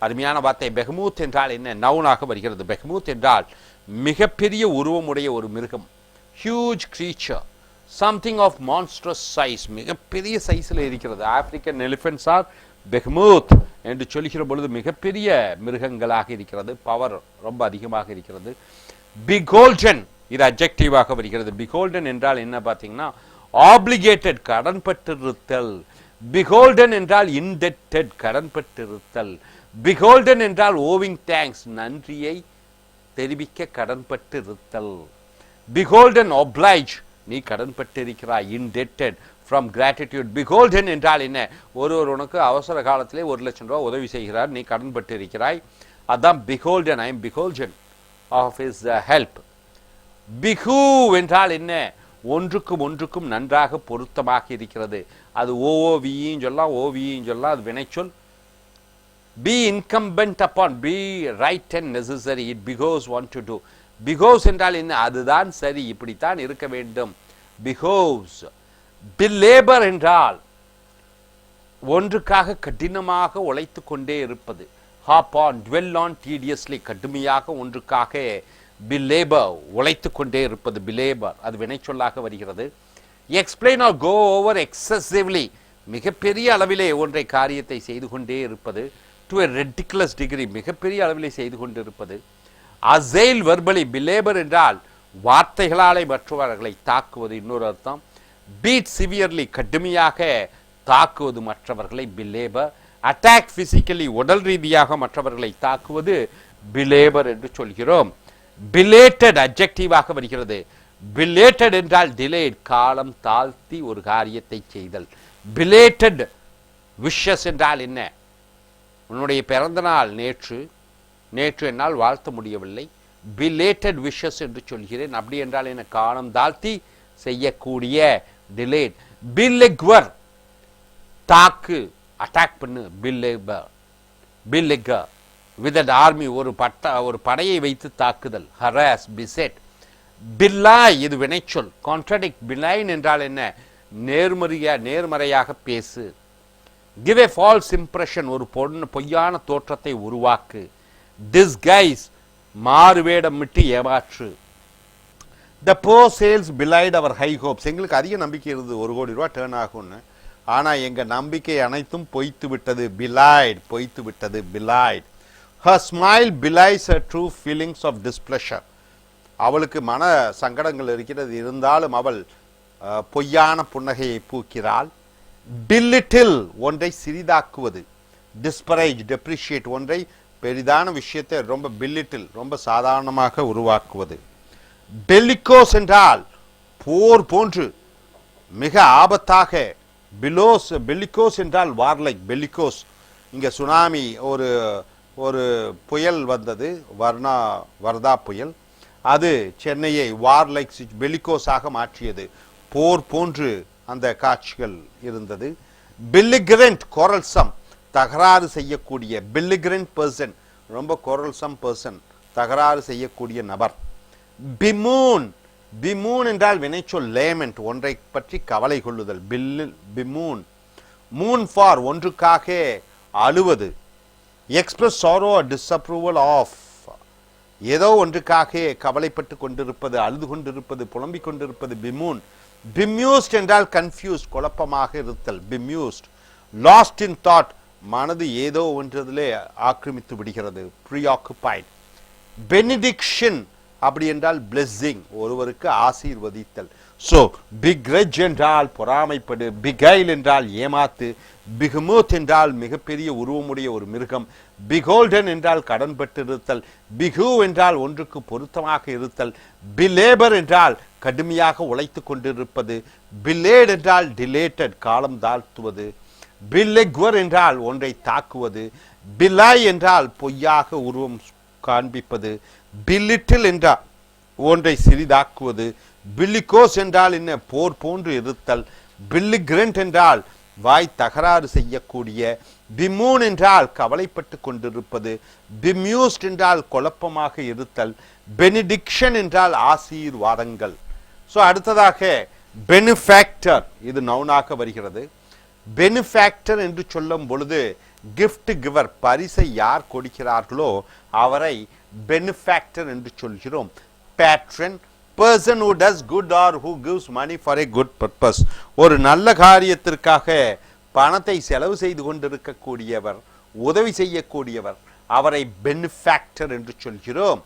அருமையான வார்த்தை. பெஹ்மூத் என்றால் என்ன? நவுனாக வருகிறது. பெஹ்மூத் என்றால் மிகப்பெரிய உருவமுடைய ஒரு மிருகம். Huge creature, something of monstrous size, மிகப்பெரிய சைஸில் இருக்கிறது. ஆப்பிரிக்கன் எலிஃபென்ட்ஸ் ஆர் பெஹ்மூத் என்று சொல்கிற பொழுது மிகப்பெரிய மிருகங்களாக இருக்கிறது, பவர் ரொம்ப அதிகமாக இருக்கிறது. பிகோல்டன், இது அட்ஜெக்டிவாக வருகிறது. பிகோல்டன் என்றால் என்ன பார்த்தீங்கன்னா ஆப்ளிகேட்டட், கடன்பட்டிருத்தல். பிகோல்டன் என்றால் இன்டெப்டட், கடன்பட்டிருத்தல். பிகோல்டன் என்றால் ஓவிங் தேங்க்ஸ், நன்றியை தெரிவிக்க கடன்பட்டிருத்தல். பிகோல்டன் ஒப்ளைஜ், நீ கடன்பட்டிருக்கிறாய். Indebted from gratitude. பிகோல்டன் என்றால் என்ன? ஒருவர் உனக்கு அவசர காலத்திலே 1,00,000 ரூபாய் உதவி செய்கிறார், நீ கடன்பட்டிருக்கிறாய். அதான் beholden. I am beholden of his help. Behoove என்றால் என்ன? ஒன்றுக்கும் ஒன்றுக்கும் நன்றாக பொருத்தமாக இருக்கிறது. அது ஓஓவியும் சொல்லலாம், ஓவியும் சொல்லலாம், அது வினைச்சொல். Be incumbent upon, be right and necessary, it because want to do. Because என்றால் என்ன? அதுதான் சரி, இப்படித்தான் இருக்க வேண்டும். பிகோஸ். பிலேபர் என்றால் ஒன்றுக்காக கடினமாக உழைத்து கொண்டே இருப்பது. ஹாப் ஆன், டுவெல் ஆன் டீடியஸ்லி, கடுமையாக ஒன்றுக்காக பிலேபர், உழைத்து கொண்டே இருப்பது. பிலேபர், அது வினைச்சொல்லாக வருகிறது. Explain or go over excessively, மிகப்பெரிய அளவிலே ஒன்றை காரியத்தை செய்து கொண்டே இருப்பது. டு எ ரெடிகுலஸ் டிகிரி, மிகப்பெரிய அளவிலே செய்து கொண்டு இருப்பது. அசைல் வெர்பலி, பிலேபர் என்றால் வார்த்தைகளாலே மற்றவர்களை தாக்குவது, இன்னொரு அர்த்தம். பீட் சிவியர்லி, கடுமையாக தாக்குவது மற்றவர்களை, பிலேபர். அட்டாக் பிசிக்கலி, உடல் ரீதியாக மற்றவர்களை தாக்குவது பிலேபர் என்று சொல்கிறோம். பிலேட்டட், அட்ஜெக்டிவாக வருகிறது. பிலேட்டட் என்றால் டிலேட், காலம் தாழ்த்தி ஒரு காரியத்தை செய்தல். பிலேட்டட் விஷஸ் என்றால் என்ன? உன்னுடைய பிறந்த நாள் நேற்று, நேற்று என்னால் வாழ்த்த முடியவில்லை, பிலேட்டட் விஷஸ் என்று சொல்கிறேன். அப்படி என்றால் என்ன? காலம் தாழ்த்தி செய்யக்கூடிய delayed. Beleaguer தாக்கு அட்டாக் பண்ணு beleaguer with an army ஒரு படையை வைத்து தாக்குதல் harass beset. Belie இது வினைச்சொல் contradict. Benign என்றால் என்ன நேர்மறையாக பேசு. Give a false impression ஒரு பொய்யான தோற்றத்தை உருவாக்கு. Disguise மாறுவேடமிட்டு ஏமாற்று. The poor sales belied our high hopes. எங்களுக்கு அதிக நம்பிக்கை இருந்தது 1 கோடி ரூபாய் டர்ன் ஆகும்னு. ஆனால் எங்கள் நம்பிக்கை அனைத்தும் பொய்த்து விட்டது. பொய்த்து விட்டது. Belied. Her smile belies her true feelings of displeasure. அவளுக்கு மன சங்கடங்கள் இருக்கிறது, இருந்தாலும் அவள் பொய்யான புன்னகையை பூக்கிறாள். Belittle ஒன்றை சிறிதாக்குவது. Disparage depreciate ஒன்றை பெரிதான விஷயத்தை ரொம்ப belittle ரொம்ப சாதாரணமாக உருவாக்குவது. Bellicose என்றால் போர் போன்று மிக ஆபத்தாக. bellicose என்றால் warlike. bellicose இங்கே சுனாமி ஒரு புயல் வந்தது, வர்தா புயல். அது சென்னையை warlike bellicose-ஆக மாற்றியது. போர் போன்று அந்த காட்சிகள் இருந்தது. belligerent quarrelsome தகராறு செய்யக்கூடிய. belligerent person ரொம்ப quarrelsome person தகராறு செய்யக்கூடிய நபர். bemoan என்றால் வினைச்சொல் lament ஒன்றை பற்றி கவலை கொள்ளுதல். bemoan. moon for ஒன்றுக்காக அழுவது. express sorrow or disapproval of ஏதோ ஒன்றுக்காக கவலைப்பட்டு கொண்டிருப்பது, அழுது கொண்டிருப்பது, புலம்பிக் கொண்டிருப்பது. bemoan. bemused என்றால் confused குழப்பமாக இருத்தல். bemused. lost in thought மனது ஏதோ ஒன்றதிலே ஆக்கிரமித்து விடுகிறது. preoccupied. benediction அப்படி என்றால் blessing ஒருவருக்கு ஆசீர்வதித்தல். ஸோ begrudge என்றால் பொறாமைப்படு. beguile என்றால் ஏமாத்து. behemoth என்றால் மிகப்பெரிய உருவமுடைய ஒரு மிருகம். beholden என்றால் கடன்பட்டிருத்தல். behoove என்றால் ஒன்றுக்கு பொருத்தமாக இருத்தல். belabor என்றால் கடுமையாக உழைத்து கொண்டிருப்பது. delayed என்றால் dilated காலம் தாழ்த்துவது. beleaguer என்றால் ஒன்றை தாக்குவது. belie என்றால் பொய்யாக உருவம் காண்பிப்பது. belittle என்றால் ஒன்றை சிறிதாக்குவது. bellicose என்றால் என்ன போர் போன்று இருத்தல். belligerent என்றால் வாய் தகராறு செய்யக்கூடிய. bemoan என்றால் கவலைப்பட்டு கொண்டிருப்பது. bemused என்றால் குழப்பமாக இருத்தல். benediction என்றால் ஆசீர்வாதங்கள். ஸோ அடுத்ததாக benefactor இது நவுனாக வருகிறது. benefactor என்று சொல்லும் பொழுது gift giver பரிசை யார் கொடுக்கிறார்களோ அவரை benefactor என்று சொல்கிறோம். patron person who does good or who gives money for a good purpose ஒரு நல்ல காரியத்திற்காக பணத்தை செலவு செய்து கொண்டிருக்கக்கூடியவர், உதவி செய்யக்கூடியவர், அவரை benefactor என்று சொல்கிறோம்.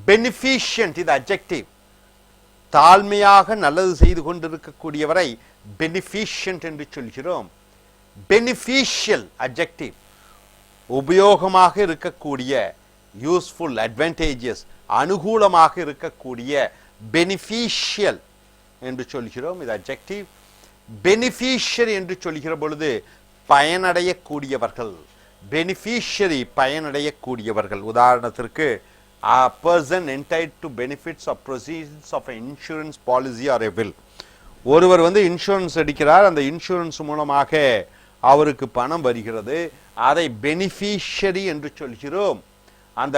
beneficent இது adjective தாழ்மையாக நல்லது செய்து கொண்டிருக்கக்கூடியவரை beneficent என்று சொல்கிறோம். beneficial adjective உபயோகமாக இருக்கக்கூடிய useful advantageous அனுகூலமாக இருக்கக்கூடிய beneficial என்று சொல்கிறோம். இது adjective. beneficiary என்று சொல்கிற பொழுது பயனடையக்கூடியவர்கள். beneficiary பயனடையக்கூடியவர்கள். உதாரணத்திற்கு a person entitled to benefits of proceeds of an insurance policy or a will. ஒருவர் இன்சூரன்ஸ் எடுக்கிறார், அந்த இன்சூரன்ஸ் மூலமாக அவருக்கு பணம் வருகிறது, அதை பெனிஃபிஷரி என்று சொல்கிறோம். அந்த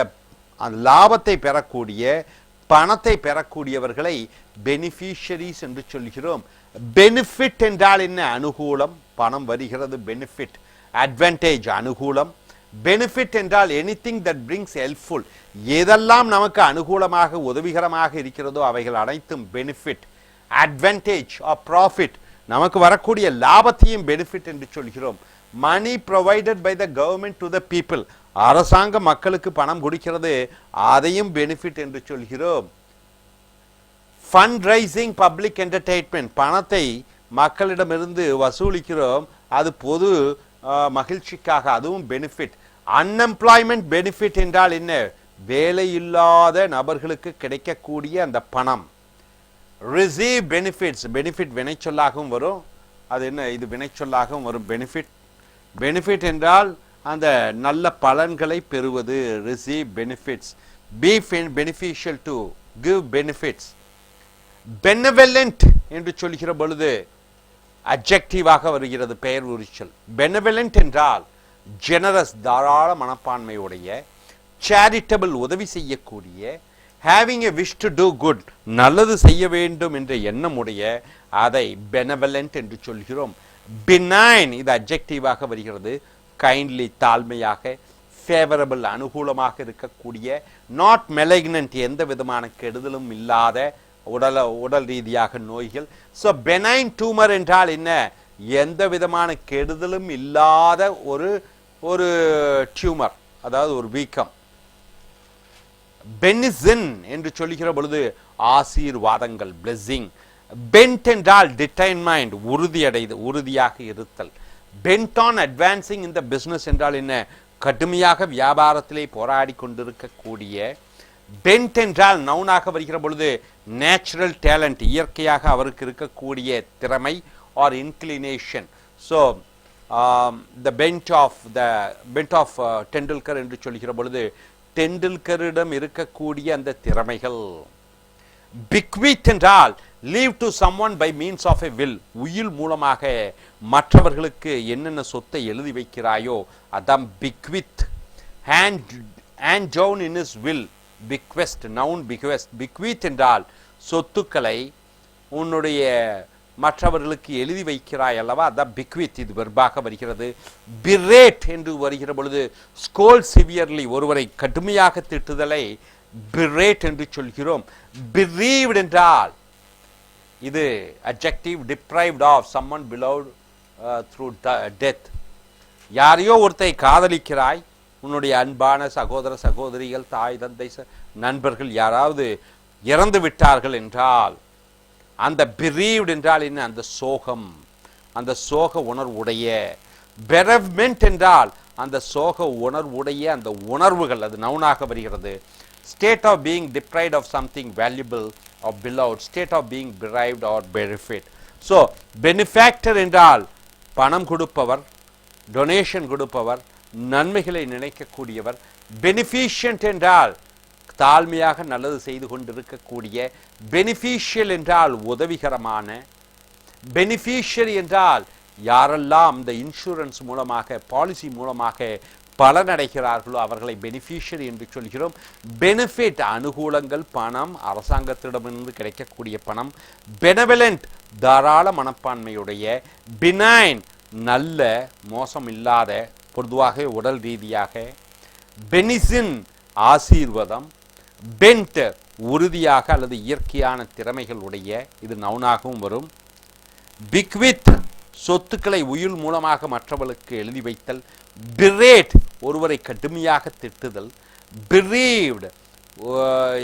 லாபத்தை பெறக்கூடிய பணத்தை பெறக்கூடியவர்களை பெனிஃபிஷரிஸ் என்று சொல்கிறோம். பெனிஃபிட் என்றால் என்ன அனுகூலம், பணம் வருகிறது பெனிஃபிட். அட்வான்டேஜ் அனுகூலம். பெனிஃபிட் என்றால் எனிதிங் தட் பிரிங்ஸ் ஹெல்ப்ஃபுல் எதெல்லாம் நமக்கு அனுகூலமாக உதவிகரமாக இருக்கிறதோ அவைகள் அனைத்தும் பெனிஃபிட். அட்வான்டேஜ் ஆர் ப்ராஃபிட் நமக்கு வரக்கூடிய லாபத்தையும் பெனிஃபிட் என்று சொல்கிறோம். Money provided by the government to the people அரசாங்கம் மக்களுக்கு பணம் கொடுக்கிறது, அதையும் பெனிஃபிட் என்று சொல்கிறோம். ஃபண்ட் ரைசிங் பப்ளிக் என்டர்டெயின்மெண்ட் பணத்தை மக்களிடமிருந்து வசூலிக்கிறோம், அது பொது மகிழ்ச்சிக்காக, அதுவும் பெனிஃபிட். அன்எம்ப்ளாய்மெண்ட் பெனிஃபிட் என்றால் என்ன, வேலை இல்லாத நபர்களுக்கு கிடைக்கக்கூடிய அந்த பணம். ரிசீவ் பெனிஃபிட்ஸ் பெனிஃபிட் வினைச்சொல்லாகவும் வரும், அது என்ன இது வினைச்சொல்லாகவும் வரும். பெனிஃபிட் பெனிஃபிட் என்றால் அந்த நல்ல பலன்களை பெறுவது. Receive benefits. Be beneficial to give benefits. benevolent என்று சொல்கிற பொழுது அட்ஜெக்டிவாக வருகிறது, பெயர் உரிச்சல். benevolent என்றால் ஜெனரஸ், தாராள மனப்பான்மையுடைய, சேரிட்டபிள், உதவி செய்யக்கூடிய, having a wish to do good, நல்லது செய்ய வேண்டும் என்ற எண்ணமுடைய, அதை benevolent என்று சொல்கிறோம். benign இது அட்ஜெக்டிவாக வருகிறது, கைண்ட்லி, தாழ்மையாக, ஃபேவரபிள், அனுகூலமாக இருக்கக்கூடிய, நாட் malignant எந்த விதமான கெடுதலும் இல்லாத, உடல் ரீதியாக நோய்கள். ஸோ பெனைன் டியூமர் என்றால் என்ன? எந்த விதமான கெடுதலும் இல்லாத ஒரு டியூமர், அதாவது ஒரு வீக்கம். பெனிசின் என்று சொல்லுகிற பொழுது ஆசீர்வாதங்கள், பிளெஸிங். பென்ட் என்றால் டிட்டர்மைன்ட், உறுதியாக இருத்தல். பென்ட் ஆன் அட்வான்சிங் இந்த பிசினஸ் என்றால் என்ன? கடுமையாக வியாபாரத்திலே போராடி கொண்டிருக்கக்கூடிய. பென்ட் என்றால் நவுனாக வருகிற பொழுது நேச்சுரல் டேலண்ட், இயற்கையாக அவருக்கு இருக்கக்கூடிய திறமை or inclination. So the bent of Tendulkar என்று சொல்கிற பொழுது டெண்டுல்கரிடம் இருக்கக்கூடிய அந்த திறமைகள். பிக்வித் என்றால் leave to someone by means of a will, உயில் மூலமாக மற்றவர்களுக்கு என்னென்ன சொத்தை எழுதி வைக்கிறாயோ அதான் bequeath. Hand down in his will, bequest, noun bequest. bequeath என்றால் சொத்துக்களை உன்னுடைய மற்றவர்களுக்கு எழுதி வைக்கிறாய் அல்லவா, அதான் bequeath. இது வெர்பாக வருகிறது. berate என்று வருகிற பொழுது scold severely, ஒருவரை கடுமையாக திட்டுதலை berate என்று சொல்கிறோம். bereaved என்றால் இது adjective, deprived of someone beloved through death. யாரையோ ஒருத்தை காதலிக்கிறாய், உன்னுடைய அன்பான சகோதர சகோதரிகள், தாய் தந்தை, நண்பர்கள் யாராவது இறந்து விட்டார்கள் என்றால் அந்த bereaved என்றால் என்ன? அந்த சோகம், அந்த சோக உணர்வுடைய. bereavement என்றால் அந்த சோக உணர்வுடைய அந்த உணர்வுகள், அது நவுனாக வருகிறது. state of being deprived of something valuable or beloved, state of being bereaved or benefit. so benefactor என்றால் பணம் கொடுப்பவர், டொனேஷன் கொடுப்பவர், நன்மைகளை நினைக்கக்கூடியவர். பெனிஃபிஷியன்ட் என்றால் தாழ்மையாக நல்லது செய்து கொண்டிருக்கக்கூடிய. பெனிஃபிஷியல் என்றால் உதவிகரமான. பெனிஃபிஷியரி என்றால் யாரெல்லாம் இந்த இன்சூரன்ஸ் மூலமாக, பாலிசி மூலமாக பலனடைகிறார்களோ அவர்களை பெனிஃபிஷியரி என்று சொல்கிறோம். பெனிஃபிட் அனுகூலங்கள், பணம், அரசாங்கத்திடமிருந்து கிடைக்கக்கூடிய பணம். பெனவலண்ட் தாராள மனப்பான்மையுடைய. பினைன் நல்ல, மோசம் இல்லாத, பொதுவாக உடல் ரீதியாக. பெனிசின் ஆசீர்வாதம். பென்ட் உறுதியாக அல்லது இயற்கையான திறமைகள் உடைய, இது நவுனாகவும் வரும். பிக்வித் சொத்துக்களை உயில் மூலமாக மற்றவர்களுக்கு எழுதி வைத்தல். பிரேட் ஒருவரை கடுமையாக திட்டுதல். bereaved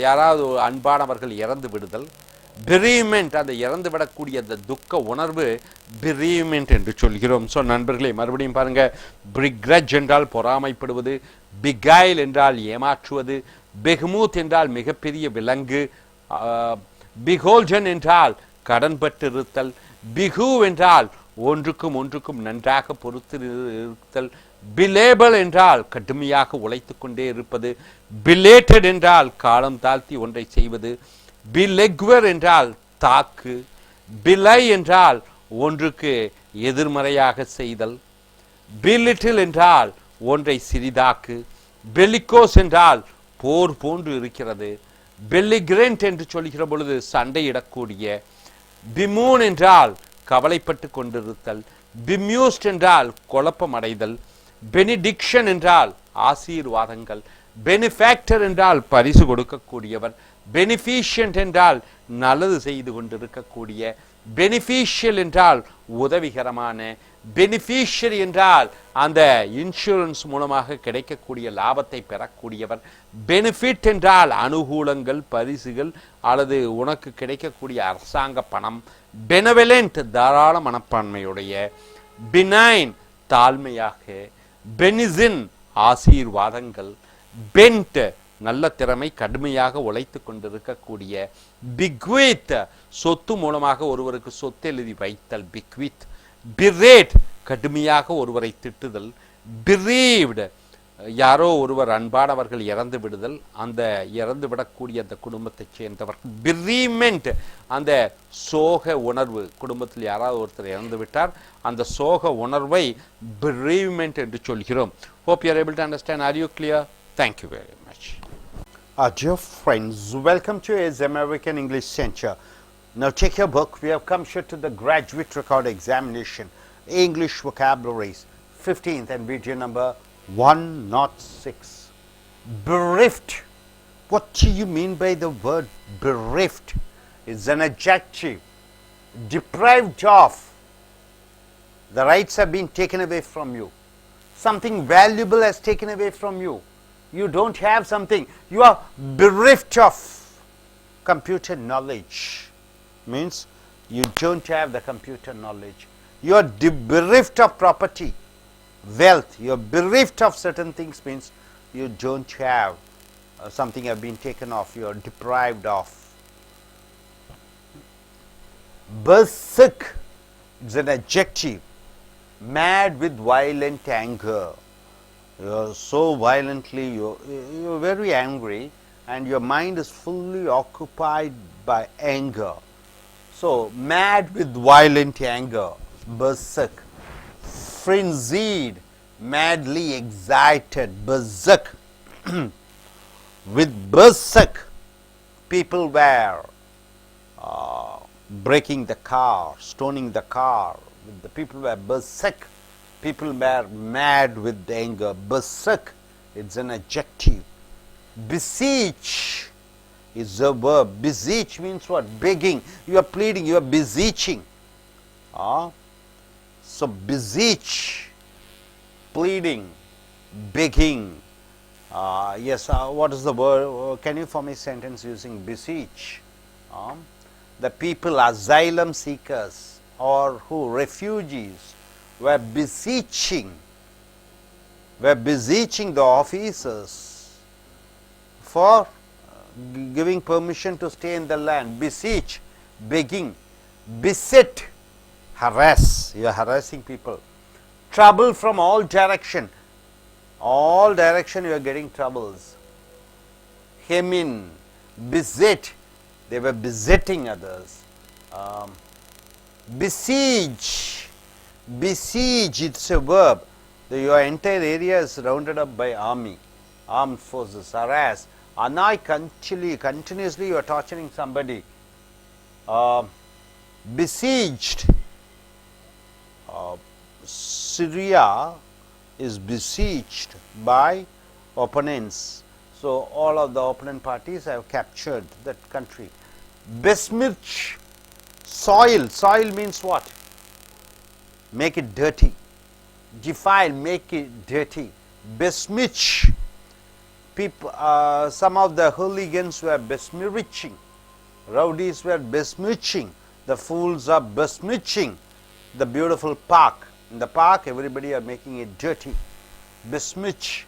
யாராவது அன்பானவர்கள் இறந்து விடுதல். bereavement அந்த இறந்து விடக்கூடிய அந்த துக்க உணர்வு bereavement என்று சொல்கிறோம். ஸோ நண்பர்களே, மறுபடியும் பாருங்க. begrudge என்றால் பொறாமைப்படுவது. beguile என்றால் ஏமாற்றுவது. behemoth என்றால் மிகப்பெரிய விலங்கு. beholden என்றால் கடன்பட்டு இருத்தல். behove என்றால் ஒன்றுக்கும் நன்றாக பொறுத்து இருத்தல். billable என்றால் கடுமையாக உழைத்து கொண்டே இருப்பது. belated என்றால் காலம் தாழ்த்தி ஒன்றை செய்வது. பிலெக்வர் என்றால் தாக்கு. பிலை என்றால் ஒன்றுக்கு எதிர்மறையாக செய்தல். பிலிட்டில் என்றால் ஒன்றை சிறிதாக்கு. பெலிகோஸ் என்றால் போர் போன்று இருக்கிறது. பெல்லிகிரண்ட் என்று சொல்கிற பொழுது சண்டையிடக்கூடிய. பிமூன் என்றால் கவலைப்பட்டு கொண்டிருத்தல். பிம்யூஸ்ட் என்றால் குழப்பம் அடைதல். பெனிடிக்ஷன் என்றால் ஆசீர்வாதங்கள். பெனிஃபேக்டர் என்றால் பரிசு கொடுக்கக்கூடியவர். பெனிஃபிஷியன்ட் என்றால் நல்லது செய்து கொண்டிருக்கக்கூடிய. பெனிஃபிஷியல் என்றால் உதவிகரமான. பெனிஃபிஷியரி என்றால் அந்த இன்சூரன்ஸ் மூலமாக கிடைக்கக்கூடிய லாபத்தை பெறக்கூடியவர். பெனிஃபிட் என்றால் அனுகூலங்கள், பரிசுகள் அல்லது உனக்கு கிடைக்கக்கூடிய அரசாங்க பணம். பெனவலண்ட் தாராள மனப்பான்மையுடைய. பினைன் தாழ்மையாக. பெனிசின் ஆசீர்வாதங்கள். பென்ட் நல்ல திறமை, கடுமையாக உழைத்து கொண்டிருக்கக்கூடிய. பிக்வித் சொத்து மூலமாக ஒருவருக்கு சொத்து எழுதி வைத்தல். பிக்வித். பிரேட் கடுமையாக ஒருவரை திட்டுதல். bereaved யாரோ ஒருவர் அன்பானவர்கள் இறந்து விடுதல், அந்த இறந்து விடக்கூடிய அந்த குடும்பத்தைச் சேர்ந்தவர் bereavement, அந்த சோக உணர்வு, குடும்பத்தில் யாராவது ஒருத்தர் இறந்து விட்டார், அந்த சோக உணர்வை bereavement என்று சொல்கிறோம். Hope you are able to understand. Are you clear? Thank you very much. Dear friends, welcome to AS American English Center. Now take your book. We have come here to the graduate record examination, English vocabularies, 15th and video number 106. Bereft. What do you mean by the word bereft? It's an adjective. Deprived of. The rights have been taken away from you. Something valuable has taken away from you. You don't have something. You are bereft of computer knowledge. Means you don't have the computer knowledge. You are bereft of property, wealth. You are bereft of certain things, means you don't have something have been taken off. You are deprived of. Berserk is an adjective. Mad with violent anger. You are so violently, you are very angry, and your mind is fully occupied by anger. So, mad with violent anger, berserk. Frenzied, madly excited, berserk. With berserk, people were breaking the car, stoning the car. The people were berserk. People were mad with anger. Berserk, it's an adjective. Beseech is a verb. Beseech means what? Begging. You are pleading, you are beseeching. So beseech, pleading, begging. Yes, what is the word? Can you form a sentence using beseech? The people, asylum seekers or who refugees, were beseeching the officers for giving permission to stay in the land. Beseech, begging. Beset, harass. You are harassing people. Trouble from all direction. All direction you are getting troubles. Hem in, beset. They were besetting others. Besiege. Besiege, it's a verb. Your entire area is surrounded up by army, armed forces. Harass, annoy, continuously you are torturing somebody. Besieged. Syria is besieged by opponents. So all of the opponent parties have captured that country. Besmirch, soil. Soil means what? Make it dirty. Defile, make it dirty. Besmirch. People, some of the hooligans were besmirching. Rowdies were besmirching. The fools are besmirching the beautiful park. In the park, everybody are making it dirty. Besmirch.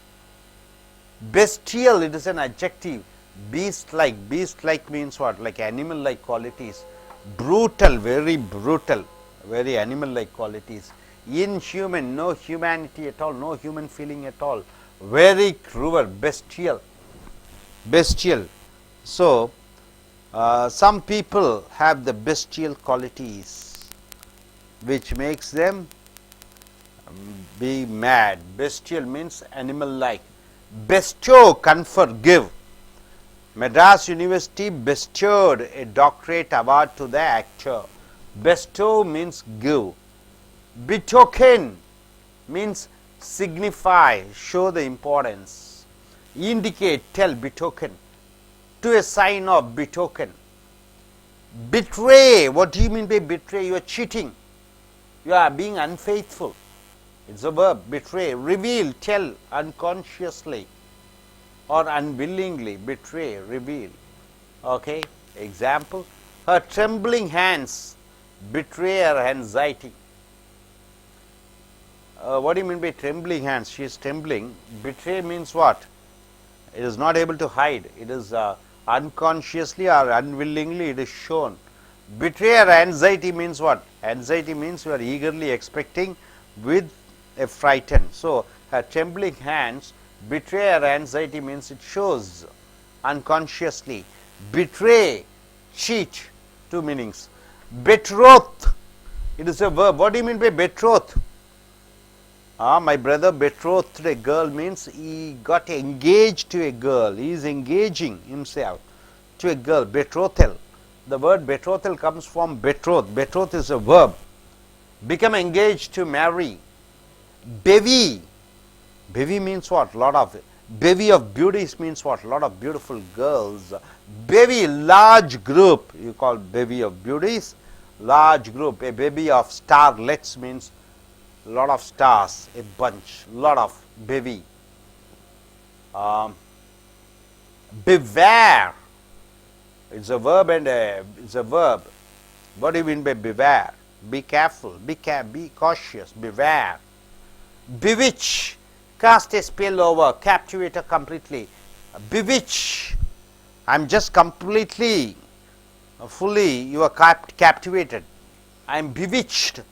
Bestial, it is an adjective. Beast-like. Beast-like means what? Like animal-like qualities. Brutal, very brutal. Very animal-like qualities. Inhuman, no humanity at all, no human feeling at all. Very cruel, bestial. Bestial. So, some people have the bestial qualities, which makes them be mad. Bestial means animal-like. Bestow, confer, give. Madras University bestowed a doctorate award to the actor. Bestow means give. Betoken means signify, show the importance. Indicate, tell, betoken. To a sign of, betoken. Betray, what do you mean by betray? You are cheating. You are being unfaithful. It's a verb, betray. Reveal, tell, unconsciously or unwillingly. Betray, reveal. Okay, example. Her trembling hands betray her anxiety. What do you mean by trembling hands? She is trembling. Betray means what? It is not able to hide. It is unconsciously or unwillingly it is shown. Betray her anxiety means what? Anxiety means you are eagerly expecting with a frighten. So, her trembling hands Betray or anxiety means it shows unconsciously. Betray, cheat, two meanings. Betroth, it is a verb. What do you mean by betroth? My brother betrothed a girl means he got engaged to a girl. He is engaging himself to a girl. Betrothal. The word betrothal comes from betroth. Betroth is a verb. Become engaged to marry. Bevy. Bevy means what? Lot of. Bevy of beauties means what? Lot of beautiful girls. Bevy, large group. You call bevy of beauties. Large group. A bevy of starlets means lot of stars. A bunch. Lot of. Bevy. Beware. It's a verb and it's a verb. What do you mean by beware? Be careful. Be cautious. Beware. Bewitch. Cast a spell over, captivate her completely. Bewitch, I am just completely, fully, you are captivated. I am bewitched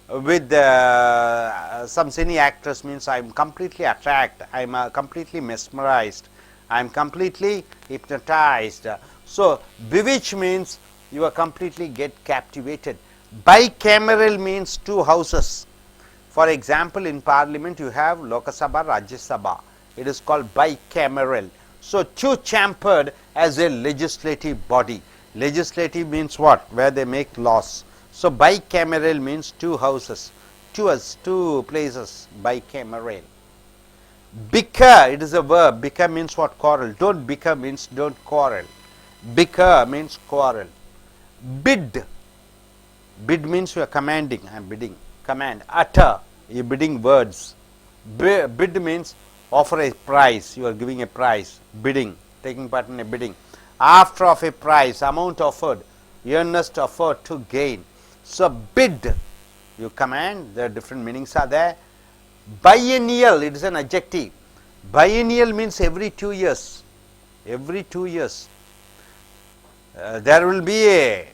with some cine actress means I am completely attracted, I am completely mesmerized, I am completely hypnotized. So, bewitch means you are completely get captivated. Bicameral means two houses. For example, in parliament you have Lok Sabha, Rajya Sabha. It is called bicameral. So, two-chambered as a legislative body. Legislative means what? Where they make laws. So, bicameral means two houses, two places, bicameral. Bicker, it is a verb. Bicker means what? Quarrel. Don't bicker means don't quarrel. Bicker means quarrel. Bid. Bid means you are commanding. I am bidding. Command. Utter, you are bidding words. Bid means offer a price, you are giving a price. Bidding, taking part in a bidding. After of a price, amount offered, earnest effort to gain. So, bid, you command, there are different meanings are there. Biennial, it is an adjective. Biennial means every 2 years. Every 2 years. There will be a,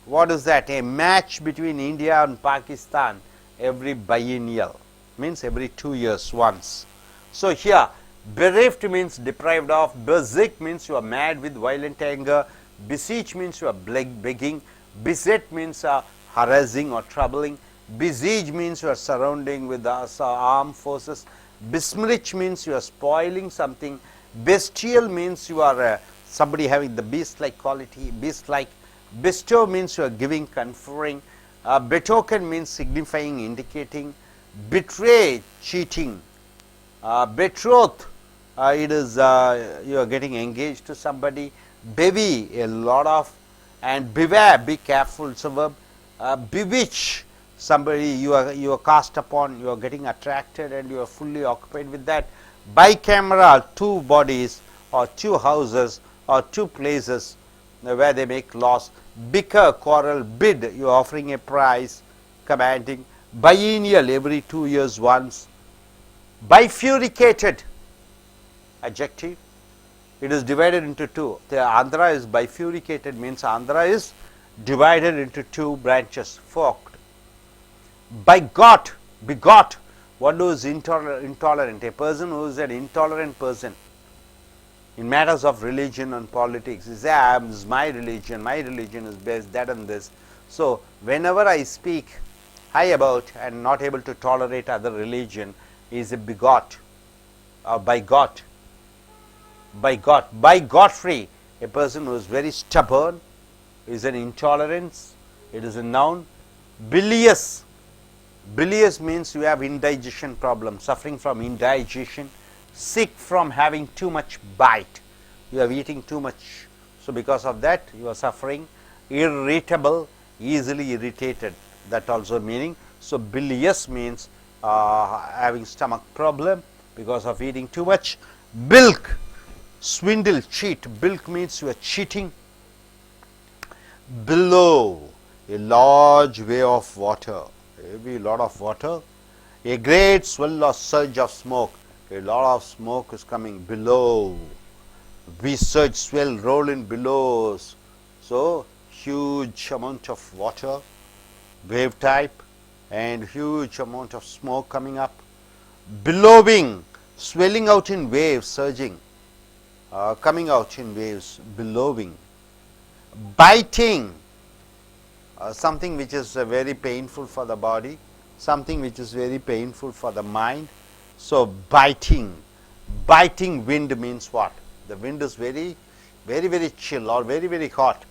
what is that? A match between India and Pakistan every biennial, means every 2 years once. So, here bereft means deprived of, berserk means you are mad with violent anger, beseech means you are begging, beset means harassing or troubling, besiege means you are surrounding with armed forces, besmirch means you are spoiling something, bestial means you are somebody having the beast-like quality, beast-like. Bestow means you are giving, conferring. Betoken means signifying, indicating. Betray, cheating. Betroth, it is you are getting engaged to somebody. Bevy, a lot of. And beware, be careful, it's a verb. Bewitch, somebody you are cast upon, you are getting attracted and you are fully occupied with that. Bicameral, two bodies or two houses or two places where they make laws. Bicker, quarrel. Bid, you are offering a prize, commanding. Biennial, every 2 years once. Bifurcated, adjective. It is divided into two. The Andhra is bifurcated, means Andhra is divided into two branches, forked. Begot, what is intolerant? A person who is an intolerant person in matters of religion and politics. He says, this is my religion is best, that and this. So, whenever I speak high about and not able to tolerate other religion, is a bigot or bigot. Bigotry, a person who is very stubborn, is an intolerance, it is a noun. Bilious means you have indigestion problem, suffering from indigestion. Sick from having too much bite, you are eating too much, so because of that you are suffering. Irritable, easily irritated, that also meaning. So, bilious means having stomach problem because of eating too much. Bilk, swindle, cheat. Bilk means you are cheating. Billow, a large wave of water, a lot of water. A great swell or surge of smoke, a lot of smoke is coming. Below, we surge, swell, roll in billows. So, huge amount of water, wave type, and huge amount of smoke coming up. Billowing, swelling out in waves, surging, coming out in waves, billowing, biting, something which is very painful for the body, something which is very painful for the mind. So, biting, biting wind means what? The wind is very chill or very hot.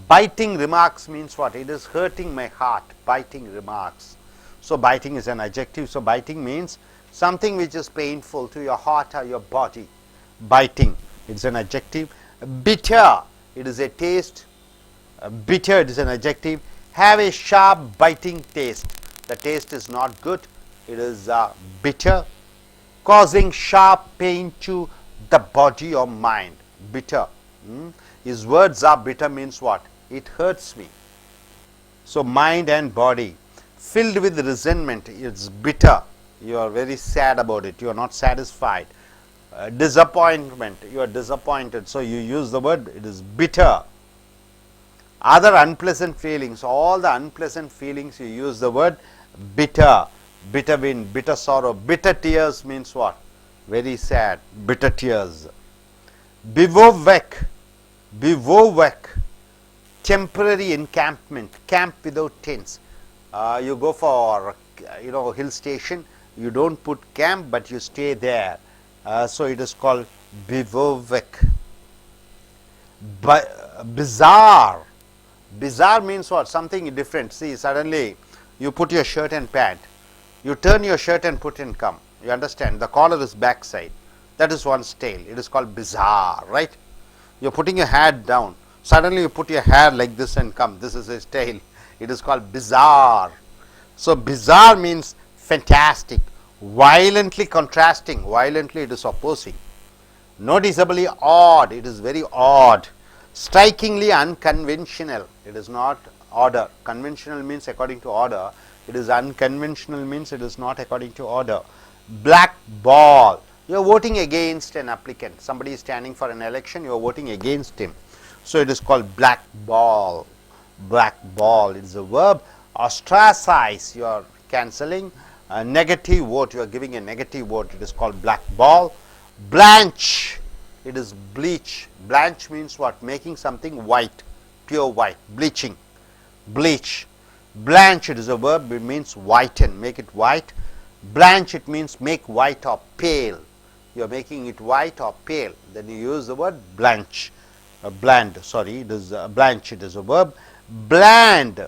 Biting remarks means what? It is hurting my heart, biting remarks. So, biting is an adjective. So, biting means something which is painful to your heart or your body. Biting, it is an adjective. Bitter, it is a taste. Bitter, it is an adjective. Have a sharp biting taste. The taste is not good. It is bitter. Causing sharp pain to the body or mind. Bitter. His words are bitter means what? It hurts me. So, mind and body. Filled with resentment, it's bitter. You are very sad about it. You are not satisfied. Disappointment, you are disappointed. So, you use the word, it is bitter. Other unpleasant feelings, all the unpleasant feelings, you use the word bitter. Bitter wind, bitter sorrow, bitter tears means what? Very sad, bitter tears. Bivouac, bivouac, temporary encampment, camp without tents. You go for hill station, you don't put camp but you stay there. So, it is called bivouac. Bizarre, bizarre means what? Something different. See, suddenly you put your shirt and pant, you turn your shirt and put and come. You understand? The collar is back side. That is one's tail. It is called bizarre, right? You are putting your hat down. Suddenly you put your hair like this and come. This is his tail. It is called bizarre. So, bizarre means fantastic, violently contrasting. Violently it is opposing. Noticeably odd. It is very odd. Strikingly unconventional. It is not order. Conventional means according to order. It is unconventional means it is not according to order. Black ball. You are voting against an applicant. Somebody is standing for an election. You are voting against him. So, it is called black ball. Black ball. It is a verb. Ostracize. You are cancelling. A negative vote. You are giving a negative vote. It is called black ball. Blanch. It is bleach. Blanch means what? Making something white, pure white. Bleaching. Bleach. Blanch, it is a verb. It means whiten. Make it white. Blanch, it means make white or pale. You are making it white or pale. Then you use the word blanch. Bland. Sorry, it is blanch. It is a verb. Bland.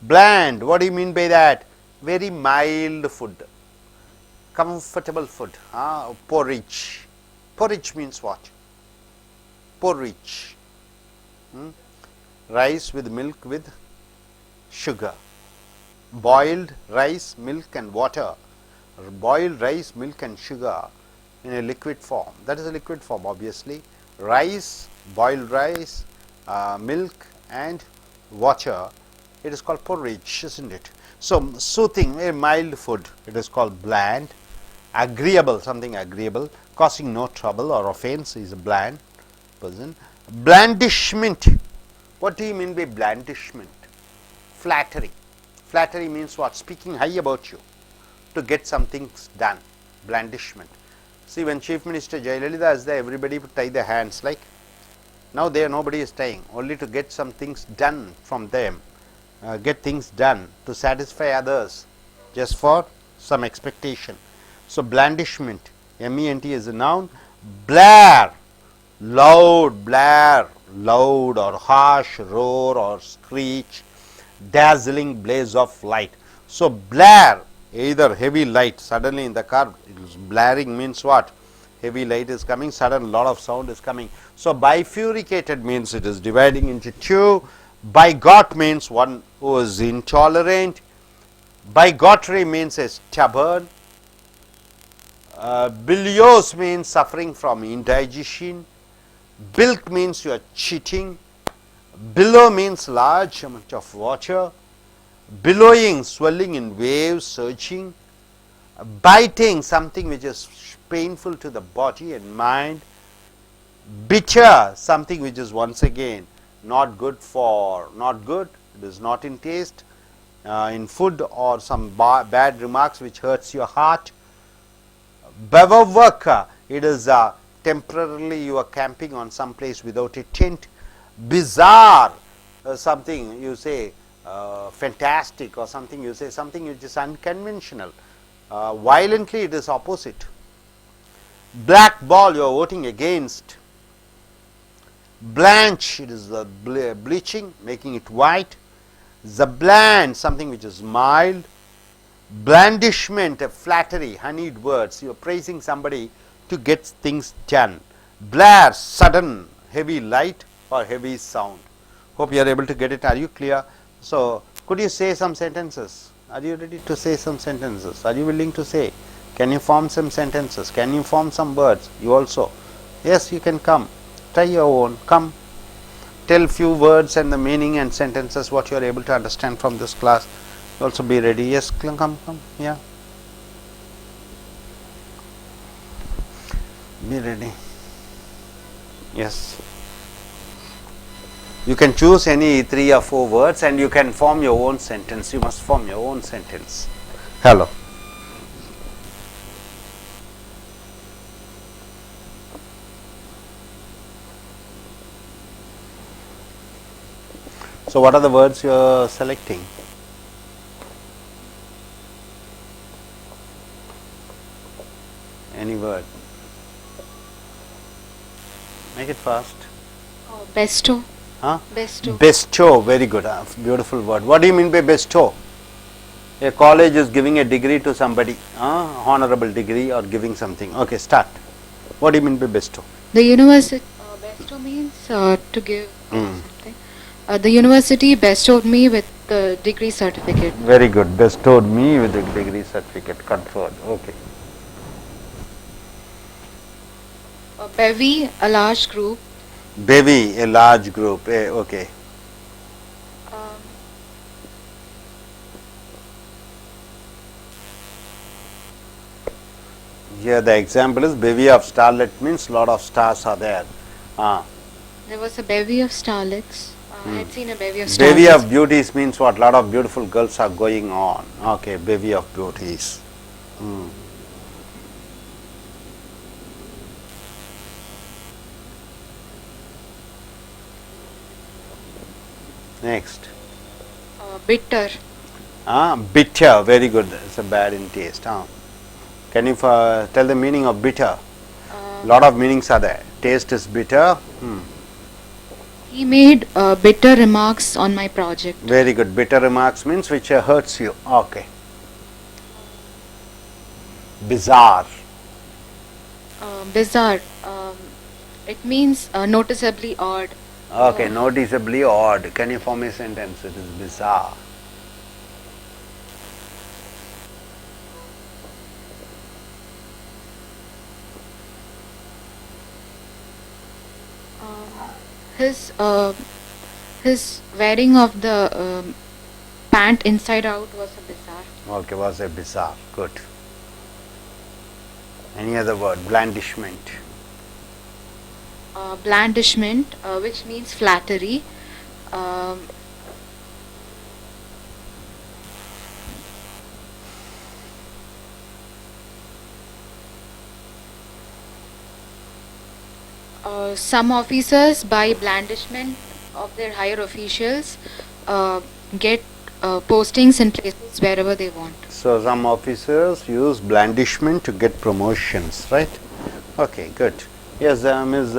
Bland. What do you mean by that? Very mild food. Comfortable food. Porridge. Porridge means what? Porridge. Rice with milk with sugar. Boiled rice, milk and water. Boiled rice, milk and sugar in a liquid form. That is a liquid form, obviously. Rice, boiled rice, milk and water. It is called porridge, isn't it? So, soothing, a mild food. It is called bland. Agreeable, something agreeable. Causing no trouble or offense is a bland person. Blandishment. What do you mean by blandishment? Flattery. Flattery means what? Speaking high about you to get something done. Blandishment. See, when Chief Minister Jayalalitha is there, everybody would tie their hands like. Now there nobody is tying, only to get some things done from them. Get things done to satisfy others just for some expectation. So, blandishment, M-E-N-T is a noun. Blare, loud, blare, loud or harsh, roar or screech, dazzling blaze of light. So, blare, either heavy light, suddenly in the car, it is blaring means what? Heavy light is coming, sudden lot of sound is coming. So, bifurcated means it is dividing into two. Bigot means one who is intolerant. Bigotry means a stubborn. Bilious means suffering from indigestion. Bilk means you are cheating. Billow means large amount of water. Billowing, swelling in waves, surging. Biting, something which is painful to the body and mind. Bitter, something which is once again not good, it is not in taste, in food, or some bad remarks which hurts your heart. Bivouac, it is temporarily you are camping on some place without a tent. Bizarre, something you say fantastic, or something you say something which is unconventional. Violently it is opposite. Black ball, you are voting against. Blanch, it is the bleaching, making it white. Zabland, something which is mild. Blandishment, a flattery, honeyed words, you are praising somebody to get things done. Blare, sudden, heavy light or heavy sound. Hope you are able to get it. Are you clear? So, could you say some sentences? Are you ready to say some sentences? Are you willing to say? Can you form some sentences? Can you form some words? You also. Yes, you can come. Try your own. Come. Tell few words and the meaning and sentences what you are able to understand from this class. Also be ready. Yes, come. Yeah. Be ready. Yes. You can choose any 3 or 4 words and you can form your own sentence. You must form your own sentence. Hello. So, what are the words you are selecting? Any word. Make it fast. Bestow. Huh? Bestow. Bestow, very good. Beautiful word. What do you mean by bestow? A college is giving a degree to somebody, honorable degree or giving something. Okay, start. What do you mean by bestow? The university. Bestow means to give something. The university bestowed me with the degree certificate. Very good. Bestowed me with a degree certificate. Conferred. Okay. Bevy, a large group. Bevy, a large group. Okay. Here the example is bevy of starlet means lot of stars are there. There was a bevy of starlets. I had seen a bevy of starlets. Bevy of beauties means what? Lot of beautiful girls are going on. Okay, bevy of beauties. Next. Bitter. Bitter, very good. It's a bad in taste. Can you tell the meaning of bitter? Lot of meanings are there. Taste is bitter. He made bitter remarks on my project. Very good. Bitter remarks means which hurts you. Okay. Bizarre. Bizarre. It means noticeably odd. Okay, noticeably odd. Can you form a sentence? It is bizarre. His wearing of the pant inside out was a bizarre. Okay, was a bizarre. Good. Any other word? Blandishment. Blandishment, which means flattery. Some officers, by blandishment of their higher officials, get postings in places wherever they want. So, some officers use blandishment to get promotions, right? Okay, good. Yes, Ms.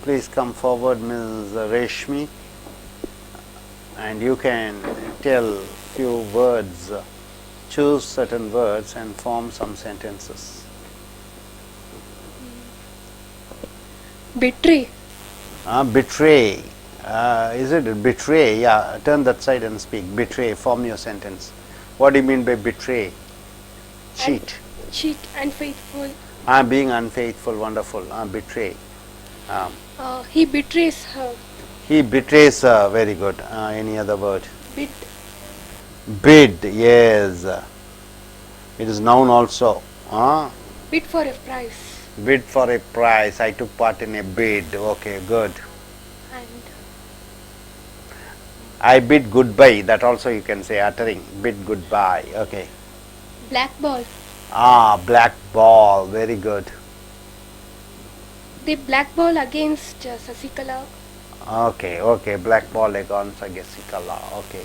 Please come forward, Ms. Reshmi, and you can tell few words, choose certain words and form some sentences. Betray. Betray. Is it betray? Yeah, turn that side and speak. Betray. Form your sentence. What do you mean by betray? Cheat. Cheat, unfaithful. Being unfaithful. Wonderful. Betray. He betrays her. He betrays her. Very good. Any other word? Bid. Bid. Yes. It is noun also. Bid for a prize. Bid for a prize. I took part in a bid. Okay, good. And I bid goodbye. That also you can say uttering. Bid goodbye. Okay. black ball. Black ball, very good. The black ball against Sasikala. Okay, black ball against Sasikala, okay.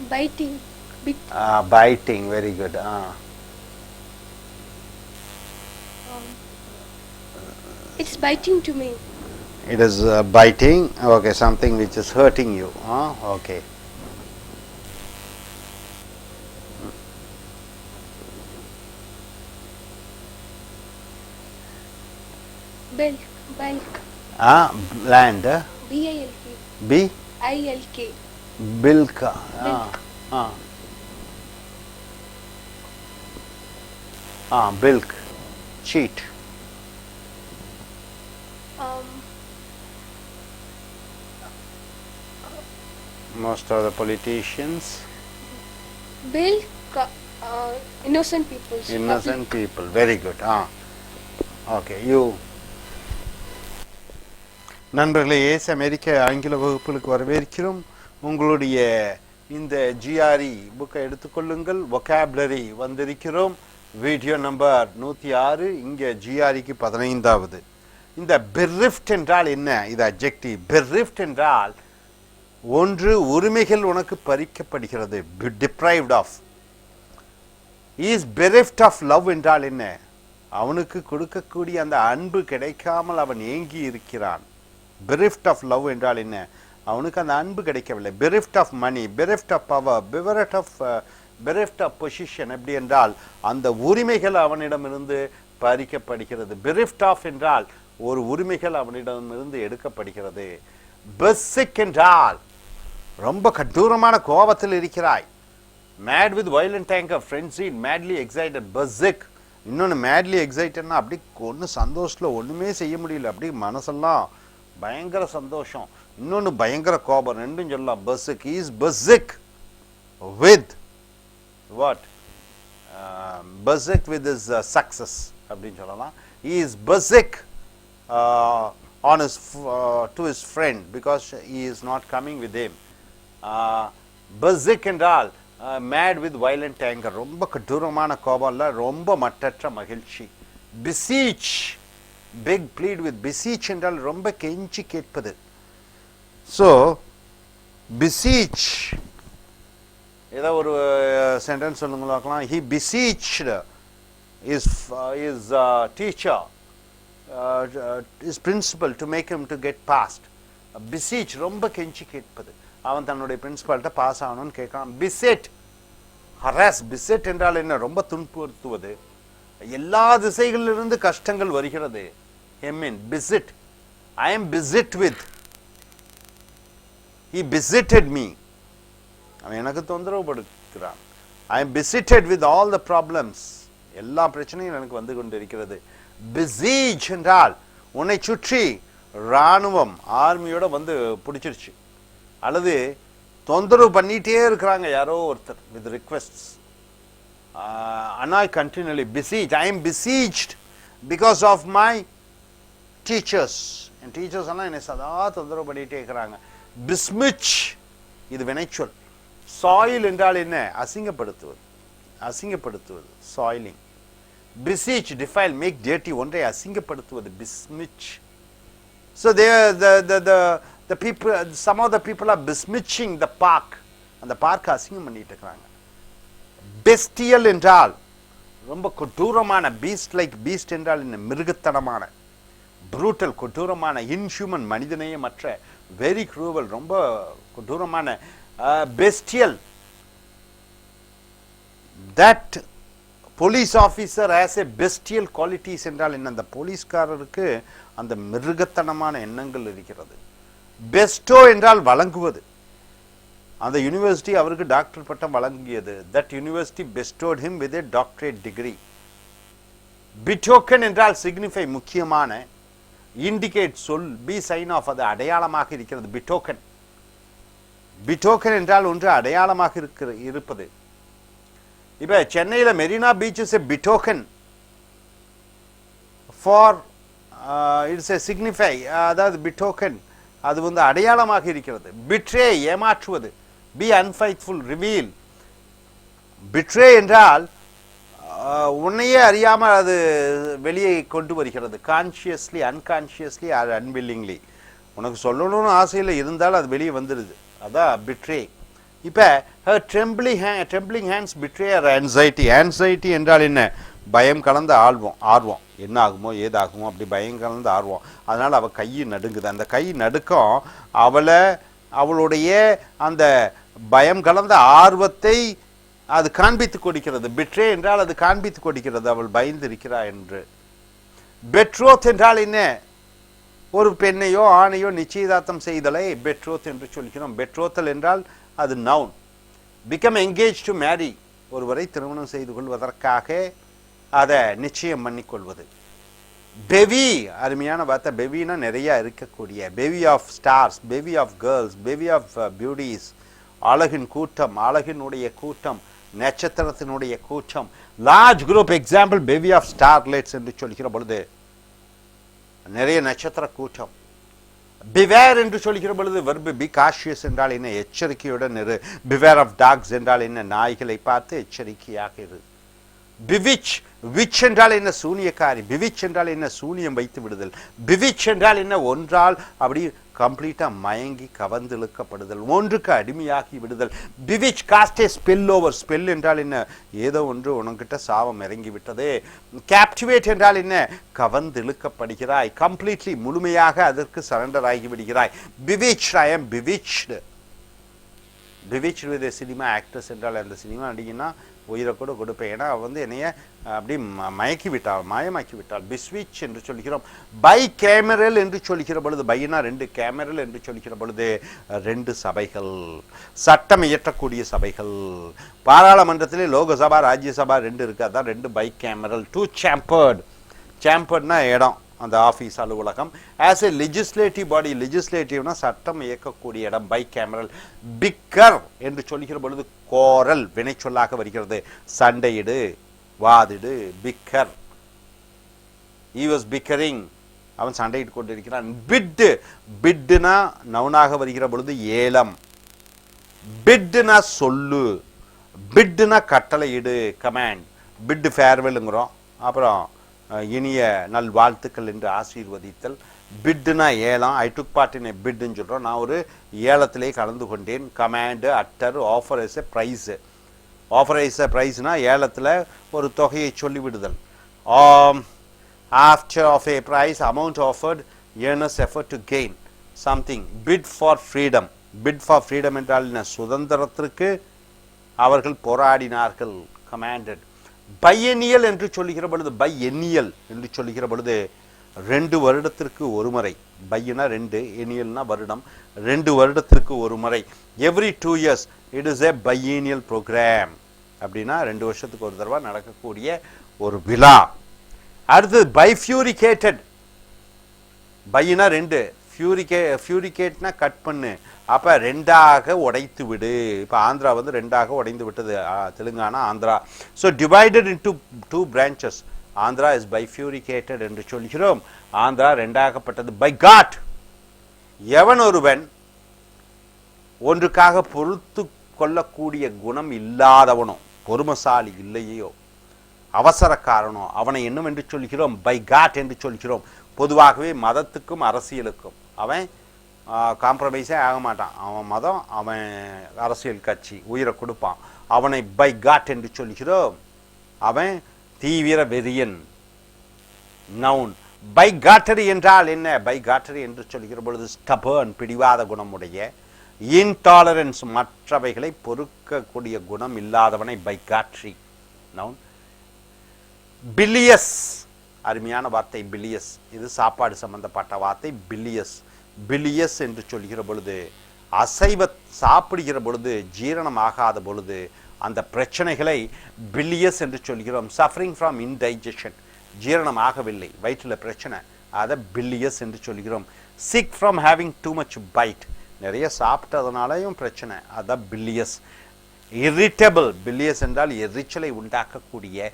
Biting. Biting, very good. It's biting to me. It is biting, okay, something which is hurting you, okay. Bilk. Bilk. Land, B-I-L-K. B? I-L-K. Bilka, bilk, cheat. Most of the politicians. Bilk. Innocent people. Innocent people, very good. Okay, you. நண்பர்களே, Ace அமெரிக்க ஆங்கில வகுப்புகளுக்கு வரவேற்கிறோம். உங்களுடைய இந்த GRE புக்கை எடுத்துக்கொள்ளுங்கள். Vocabulary வந்திருக்கிறோம். Video number 106. இங்கே ஜிஆர்இக்கு 15வது. இந்த பெர்ரிஃப்ட் என்றால் என்ன? இது அட்ஜெக்டிவ். பெர்ரிஃப்ட் என்றால் ஒன்று, உரிமைகள் உனக்கு பறிக்கப்படுகிறது, deprived of. Is bereft of love என்றால் என்ன? அவனுக்கு கொடுக்கக்கூடிய அந்த அன்பு கிடைக்காமல் அவன் ஏங்கி இருக்கிறான். பெரிஃப்ட் ஆஃப் லவ் என்றால் என்ன? அவனுக்கு அந்த அன்பு கிடைக்கவில்லை. Bereft of money, bereft of power, bereft of position. எப்படி என்றால் அந்த உரிமைகள் அவனிடமிருந்து பறிக்கப்படுகிறது. பெரிஃப்ட் ஆஃப் என்றால் ஒரு உரிமைகள் அவனிடமிருந்து எடுக்கப்படுகிறது. பெர்சிக் என்றால் ரொம்ப கடூரமான கோபத்தில் இருக்கிறாய். Mad with violent anger, frenzied, madly excited, berserk. இன்னொன்று மேட்லி எக்ஸைட்டட்னா அப்படி ஒன்று சந்தோஷத்தில் ஒன்றுமே செய்ய முடியல, அப்படி மனசெல்லாம் பயங்கர சந்தோஷம். இன்னொன்று பயங்கர கோபம், ரெண்டும் சொல்லலாம். Berserk. Is berserk with what? Berserk with is success அப்படின்னு சொல்லலாம். Is berserk on his to his friend because he is not coming with him. Berserk என்றால் mad with violent anger, ரொம்ப கடூரமான கோபம் இல்ல, ரொம்ப மட்டற்ற மகிழ்ச்சி. beseech, beg, plead with. beseech என்றால் ரொம்ப கெஞ்சி கேட்பது. so beseech, ஏதோ ஒரு சென்டென்ஸ் சொல்லுங்க பார்க்கலாம். he beseeched his teacher, his principal to make him to get passed. beseech ரொம்ப கெஞ்சி கேட்பது. அவன் தன்னுடைய பிரின்சிபால்கிட்ட பாஸ் ஆகணும்னு கேட்கான். beset, harass. beset என்றால் என்ன? ரொம்ப துன்புறுத்துவது. எல்லா திசைகளிலிருந்து கஷ்டங்கள் வருகிறது. hemin, beset. I am beset with. he besetted me. அவன் எனக்கு தொந்தரவு படுத்துகிறான். I am besetted with all the problems. எல்லா பிரச்சனையும் எனக்கு வந்து கொண்டிருக்கிறது. besiege என்றால் உன்னை சுற்றி இராணுவம், ஆர்மியோட வந்து பிடிச்சிருச்சு, அல்லது தொந்தரவு பண்ணிட்டே இருக்கிறாங்க யாரோ ஒருத்தர் with requests. annoy continually. besiege, I am besieged because of my teachers. N teachers எல்லாம் என்னை சதா தொந்தரவு பண்ணிட்டே இருக்கிறாங்க. besmirch, இது வினைச்சொல். சாயில் என்றால் என்ன? அசிங்கப்படுத்துவது, அசிங்கப்படுத்துவது, சாயிலிங். beseech, defile, make dirty, ஒன்றை அசிங்கப்படுத்துவது, besmirch. so the people, some of the people are besmirching the park. அந்த பார்க் அசிங்கம் பண்ணிட்டு இருக்காங்க. bestial என்றால் ரொம்ப கொடூரமான. beast like beast என்றால் என்ன? மிருகத்தனமான, brutal, கொடூரமான, inhuman, மனிதநேயமற்ற, very cruel, ரொம்ப கொடூரமான. bestial, that police officer has a bestial qualities என்றால் என்ன? அந்த போலீஸ்காரருக்கு அந்த மிருகத்தனமான எண்ணங்கள் இருக்கிறது. bestow என்றால் வழங்குவது. அந்த யூனிவர்சிட்டி அவருக்கு டாக்டர் பட்டம் வழங்கியது. that university bestowed him with a doctorate degree. betoken என்றால் signify, முக்கியமான, indicate, சொல், be sign of, அது அடையாளமாக இருக்கிறது. betoken. betoken என்றால் ஒன்று அடையாளமாக இருப்பது. இப்போ சென்னையில் Marina beach is a betoken for it's a signify, அதாவது betoken அது வந்து அடையாளமாக இருக்கிறது. betray, ஏமாற்றுவது. be unfaithful, reveal, betray என்றால் உன்னையே அறியாமல் அது வெளியே கொண்டு வருகிறது, கான்ஷியஸ்லி அன்கான்ஷியஸ்லி ஆர் அன்வில்லிங்லி. உனக்கு சொல்லணும்னு ஆசையில் இருந்தாலும் அது வெளியே வந்துடுது, அதான் பிட்ரே. இப்போ her trembling hands betray her anxiety. anxiety என்றால் என்ன? பயம் கலந்த ஆர்வம், என்ன ஆகுமோ ஏதாகுமோ அப்படி பயம் கலந்த ஆர்வம். அதனால் அவள் கை நடுங்குது. அந்த கை நடுக்கம் அவளுடைய அந்த பயம் கலந்த ஆர்வத்தை அது காண்பித்து கொடுக்கிறது. பிட்ரே என்றால் அது காண்பித்து கொடுக்கிறது அவள் பயந்து இருக்கிறாள் என்று. பெட்ரோத் என்றால் என்ன? ஒரு பெண்ணையோ ஆணையோ நிச்சயதார்த்தம் செய்தலை பெட்ரோத் என்று சொல்கிறோம். பெட்ரோத்தல் என்றால் அது noun. Become engage to marry, ஒருவரை திருமணம் செய்து கொள்வதற்காக அதை நிச்சயம் பண்ணிக்கொள்வது. பெவி, அருமையான வார்த்தை. பெவினா நிறைய இருக்கக்கூடிய, bevy of stars, bevy of girls, bevy of beauties, அழகின் கூட்டம், அழகினுடைய கூட்டம், நட்சத்திரத்தினுடைய கூட்டம். Large group, example bevy of starlights என்று சொல்கிற பொழுது நிறைய நட்சத்திர கூட்டம். பிவேர் என்று சொல்கிற பொழுது வெர்பு பி காஷியஸ் என்றால் என்ன? எச்சரிக்கையுடன் இரு. பிவேர் ஆஃப் டாக்ஸ் என்றால் என்ன? நாய்களை பார்த்து எச்சரிக்கையாக இரு. பிவிச், விச் என்றால் என்ன? சூனியக்காரி. பிவிச் என்றால் என்ன? சூனியம் வைத்து விடுதல். பிவிச் என்றால் என்ன? ஒன்றால் அப்படி கம்ப்ளீட்டா மயங்கி கவர்ந்து இழுக்கப்படுதல், ஒன்றுக்கு அடிமையாகி விடுதல். பிவிச் காஸ்டே ஸ்பெல் ஓவர். ஸ்பெல் என்றால் என்ன? ஏதோ ஒன்று உனக்கிட்ட சாபம் இறங்கி விட்டது. கேப்டிவேட் என்றால் என்ன? கவர்ந்து இழுக்கப்படுகிறாய், கம்ப்ளீட்லி முழுமையாக அதற்கு சரண்டர் ஆகி விடுகிறாய். Bewitch, I am bewitched. Bewitched with cinema actors என்றால் அந்த சினிமா நடிகனா உயிரை கூட கொடுப்பேன், ஏன்னா என்னைய அப்படி மயக்கி விட்டாள், மாயமாக்கி விட்டாள். பிஸ்விச் என்று சொல்கிறோம். பை கேமரல் என்று சொல்கிற பொழுது, பையனா ரெண்டு, கேமரல் என்று சொல்கிற பொழுது ரெண்டு சபைகள், சட்டம் இயற்றக்கூடிய சபைகள். பாராளுமன்றத்திலே லோகசபா ராஜ்யசபா ரெண்டு இருக்கு, அதான் ரெண்டு பை கேமரல். டூ சேம்பர்ட், சேம்பர்ட்னா இடம், அந்த ஆஃபீஸ் அலுவலகம். ஆஸ் ஏ லெஜிஸ்லேட்டிவ் பாடி, லெஜிஸ்லேட்டிவ்னா சட்டம் இயக்கக்கூடிய இடம், பை கேமரல். பிக்கர் என்று சொல்கிற பொழுது கோரல் வினை சொல்லாக வருகிறது. சண்டையிடு, வாதிடு, பிக்கர். he was bickering, அவன் சண்டையிட்டு கொண்டிருக்கிறான். பிட், பிட்னா நவுனாக வருகிற பொழுது ஏலம். பிட்னா சொல்லு, பிட்னா கட்டளையிடு, கமாண்ட். பிட் ஃபேர்வெல்லுங்கிறோம், அப்புறம் இனிய நல் வாழ்த்துக்கள் என்று ஆசீர்வதித்தல். பிட்னா ஏலம். ஐ டுக் பார்ட் இன் ஏ பிட்னு சொல்கிறோம், நான் ஒரு ஏலத்திலே கலந்து கொண்டேன். Command, utter, offer as a price. Offer as a ப்ரைஸ்னா ஏலத்தில் ஒரு தொகையை சொல்லிவிடுதல். After of a price, amount offered, earnest effort to gain something. bid for freedom. bid for freedom என்றால் என்ன? சுதந்திரத்திற்கு அவர்கள் போராடினார்கள், commanded. பையனியல் என்று சொல்லுகிற பொழுது, பையனியல் என்று சொல்லுகிற பொழுது 2 வருடத்திற்கு ஒரு முறை. பையனா 2, எனியல்னா வருடம், 2 வருடத்திற்கு ஒரு முறை. Every 2 years it is a biennial program. அப்படின்னா 2 வருஷத்துக்கு ஒரு தடவை நடக்கக்கூடிய ஒரு விழா. அடுத்தது பைஃபியூரிகேட்டட். பையனா 2, ஃபியூரிகேட்னா கட் பண்ணு, அப்போ 2ஆக உடைத்து விடு. இப்போ ஆந்திரா 2ஆக உடைந்து விட்டது, Telangana, Andhra. So divided into 2 branches. Andhra is bifurcated என்று சொல்கிறோம். ஆந்திரா 2ஆகப்பட்டது. பை காட், எவன் ஒருவன் ஒன்றுக்காக பொறுத்து கொள்ளக்கூடிய குணம் இல்லாதவனோ, பொறுமசாலி இல்லையோ, அவசரக்காரனோ, அவனை என்னவென்று சொல்கிறோம்? பை காட் என்று சொல்கிறோம். பொதுவாகவே மதத்துக்கும் அரசியலுக்கும் அவன் காம்ப்ரமைஸே ஆக மாட்டான். அவன் மதம், அவன் அரசியல் கட்சி, உயிரை கொடுப்பான். அவனை பை காட் என்று சொல்கிறோம். அவன் தீவிர வெறியன். நவுன். பை காட்டரி என்றால் என்ன? பை காட்டரி என்று சொல்கிற பொழுது ஸ்டபர்ன், பிடிவாத குணமுடைய. இன்டாலரன்ஸ், மற்றவைகளை பொறுக்கக்கூடிய குணம் இல்லாதவனை பை காட்ரி. நவுன். பில்லியஸ், அருமையான வார்த்தை பில்லியஸ். இது சாப்பாடு சம்பந்தப்பட்ட வார்த்தை. பில்லியஸ், பில்லியஸ் என்று சொல்கிற பொழுது அசைவ சாப்பிடுகிற பொழுது ஜீரணமாகாத பொழுது அந்த பிரச்சனைகளை பில்லியஸ் என்று சொல்கிறோம். சஃபரிங் ஃப்ரம் இன்டைஜஷன், ஜீரணமாகவில்லை, வயிற்றில் பிரச்சனை, அதை பில்லியஸ் என்று சொல்கிறோம். Sick from having too much bile, நிறைய சாப்பிட்டதுனாலையும் பிரச்சனை, அதான் பில்லியஸ். இரிட்டபிள், பில்லியஸ் என்றால் எரிச்சலை உண்டாக்கக்கூடிய.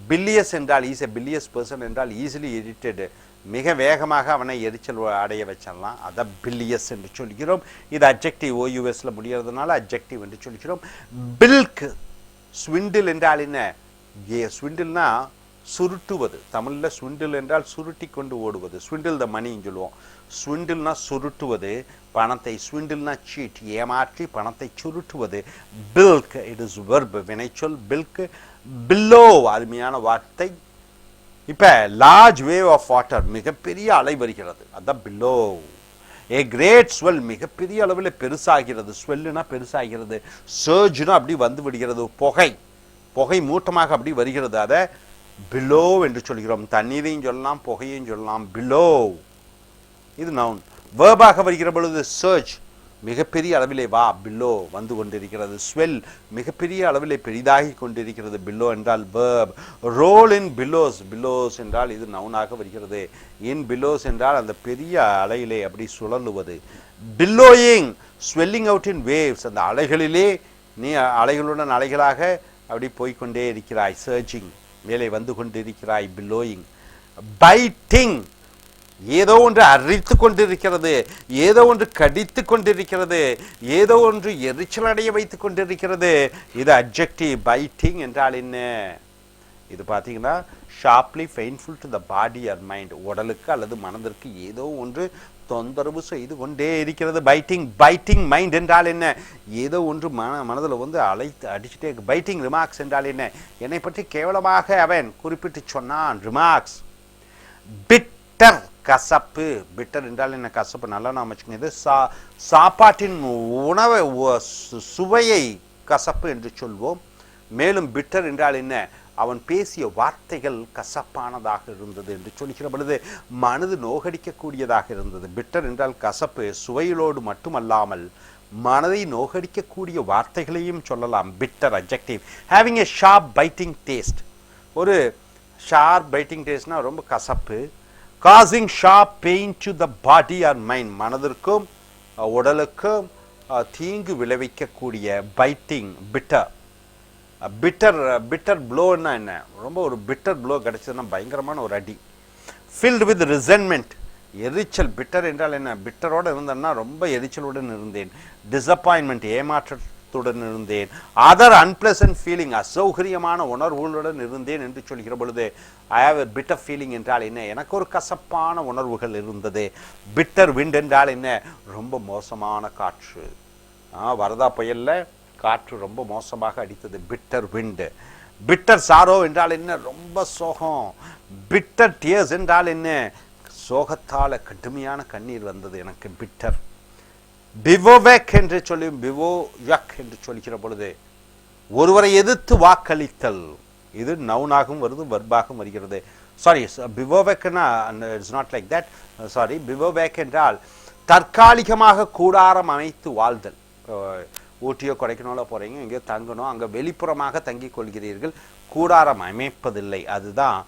பில்லியஸ் என்றால் இஸ் எ பில்லியஸ் பர்சன் என்றால் ஈஸிலி இரிட்டடு, மிக வேகமாக அவனை எரிச்சல் அடைய வச்சிடலாம், அதை பில்லியஸ் என்று சொல்கிறோம். இது அட்ஜெக்டிவ், ஓயூஎஸ்ல முடியறதுனால அட்ஜெக்டிவ் என்று சொல்கிறோம். பில்க், ஸ்விண்டில் என்றால் என்ன? ஸ்விண்டில்னா சுருட்டுவது. தமிழில் ஸ்விண்டில் என்றால் சுருட்டி கொண்டு ஓடுவது. ஸ்விண்டில் த மணின்னு சொல்லுவோம். ஸ்விண்டில்னா சுருட்டுவது பணத்தை. ஸ்விண்டில்னா சீட், ஏமாற்றி பணத்தை சுருட்டுவது. பில்க், இட் இஸ் வெர்ப், வினைச்சொல். பில்க். பில்லோ, அருமையான வார்த்தை. இப்போ லார்ஜ் வேவ் ஆஃப் வாட்டர், மிகப்பெரிய அலை வருகிறது, அதுதான் பில்லோ. ஏ கிரேட் ஸ்வெல், மிகப்பெரிய அளவில் பெருசாகிறது. ஸ்வெல்லுனா பெருசாகிறது. சர்ஜ்னா அப்படி வந்து விடுகிறது. புகை, புகை மூட்டமாக அப்படி வருகிறது, அதை பிலோ என்று சொல்கிறோம். தண்ணீரையும் சொல்லலாம், புகையும் சொல்லலாம். பிலோ இது நவுன். வேர்பாக வருகிற பொழுது சர்ஜ், மிகப்பெரிய அளவிலே வா, பில்லோ வந்து கொண்டிருக்கிறது. ஸ்வெல், மிகப்பெரிய அளவிலே பெரிதாகி கொண்டிருக்கிறது. பில்லோ என்றால் verb. Role in pillows, pillows என்றால் இது நவுனாக வருகிறது. இன் பில்லோஸ் என்றால் அந்த பெரிய அலையிலே அப்படி சுழலுவது. பில்லோயிங், ஸ்வெல்லிங் அவுட் இன் வேவ்ஸ், அந்த அலைகளிலே நீ அலைகளுடன் அலைகளாக அப்படி போய்கொண்டே இருக்கிறாய். சர்ஜிங், மேலே வந்து கொண்டிருக்கிறாய். பில்லோயிங். பைட்டிங், ஏதோ ஒன்று அரித்து கொண்டிருக்கிறது, ஏதோ ஒன்று கடித்து கொண்டிருக்கிறது, ஏதோ ஒன்று எரிச்சல் அடைய வைத்துக் கொண்டிருக்கிறது. இது அட்ஜெக்டிவ். பைட்டிங் என்றால் என்ன? இது பார்த்தீங்கன்னா sharply painful to the body or mind, உடலுக்கு அல்லது மனதிற்கு ஏதோ ஒன்று தொந்தரவு செய்து கொண்டே இருக்கிறது. பைட்டிங். பைட்டிங் மைண்ட் என்றால் என்ன? ஏதோ ஒன்று மனதில் வந்து அழைத்து அடிச்சுட்டே. பைட்டிங் ரிமார்க்ஸ் என்றால் என்ன? என்னை பற்றி கேவலமாக அவன் குறிப்பிட்டு சொன்னான். ரிமார்க்ஸ். பிட்டர், கசப்பு. பிட்டர் என்றால் என்ன? கசப்பு. நல்லா நாம் வச்சுக்கோங்க. இது சாப்பாட்டின் உணவை சுவையை கசப்பு என்று சொல்வோம். மேலும் பிட்டர் என்றால் என்ன? அவன் பேசிய வார்த்தைகள் கசப்பானதாக இருந்தது என்று சொல்லிக்கிற பொழுது மனது நோகடிக்கக்கூடியதாக இருந்தது. பிட்டர் என்றால் கசப்பு. சுவையிலோடு மட்டுமல்லாமல் மனதை நோகடிக்கக்கூடிய வார்த்தைகளையும் சொல்லலாம். Bitter adjective. Having a sharp biting taste, ஒரு ஷார்ப் பைட்டிங் டேஸ்ட்னா ரொம்ப கசப்பு. Causing sharp pain to the body or mind, மனதிற்கும் உடலுக்கும் தீங்கு விளைவிக்கக்கூடிய. Biting, bitter. பிட்டர், பிட்டர் ப்ளோன்னா என்ன? ரொம்ப ஒரு பிட்டர் ப்ளோ கிடைச்சதுன்னா பயங்கரமான ஒரு அடி. ஃபில்டு வித் ரிசன்மெண்ட், எரிச்சல். பிட்டர் என்றால் என்ன? பிட்டரோடு இருந்தேன்னா ரொம்ப எரிச்சலுடன் இருந்தேன். டிசப்பாயின்மெண்ட், ஏமாற்றத்துடன் இருந்தேன். அதர் அன்பிளசன்ட் ஃபீலிங், அசௌகரியமான உணர்வுகளுடன் இருந்தேன் என்று சொல்கிற பொழுது I have a bitter feeling என்றால் என்ன? எனக்கு ஒரு கசப்பான உணர்வுகள் இருந்தது. பிட்டர் விண்ட் என்றால் என்ன? ரொம்ப மோசமான காற்று. வரதா புயல்ல காற்று ரொம்ப மோசமாக அடித்தது. Bitter wind. பிட்டர் சாரோ என்றால் என்ன? ரொம்ப சோகம். பிட்டர் டியர்ஸ் என்றால் என்ன? சோகத்தால் கடுமையான கண்ணீர் வந்தது எனக்கு. பிட்டர். பிவோவேக் என்று சொல்லி, பிவோயக் என்று சொல்கிற பொழுது ஒருவரை எதிர்த்து வாக்களித்தல். இது நவுனாகவும் வருது, வர்பாகவும் வருகிறது. சாரி, பிவோவேக்னா it's not like that. Sorry, bivouac என்றால் தற்காலிகமாக கூடாரம் அமைத்து வாழ்தல். ஊட்டியோ கொடைக்கானலோ போகிறீங்க, எங்கேயோ தங்கணும், அங்கே வெளிப்புறமாக தங்கிக் கொள்கிறீர்கள், கூடாரம் அமைப்பதில்லை. அதுதான்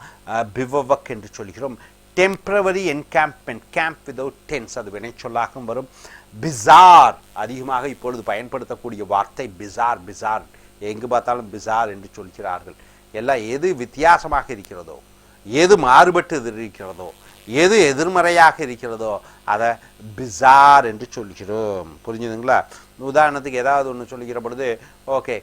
பிவோவக் என்று சொல்கிறோம். டெம்பரவரி என்கேம்ப்மெண்ட், கேம்ப் விதவுட் டென்ஸ், அது வினைச்சொல்லாகவும் வரும். பிசார், அதிகமாக இப்பொழுது பயன்படுத்தக்கூடிய வார்த்தை பிசார். பிசார், எங்கு பார்த்தாலும் பிசார் என்று சொல்கிறார்கள். எல்லாம் எது வித்தியாசமாக இருக்கிறதோ, எது மாறுபட்டு இருக்கிறதோ, எது எதிர்மறையாக இருக்கிறதோ அதை பிசார் என்று சொல்கிறோம். புரிஞ்சுதுங்களா? உதாரணத்துக்கு ஏதாவது ஒன்று சொல்லிக்கிற பொழுது, ஓகே,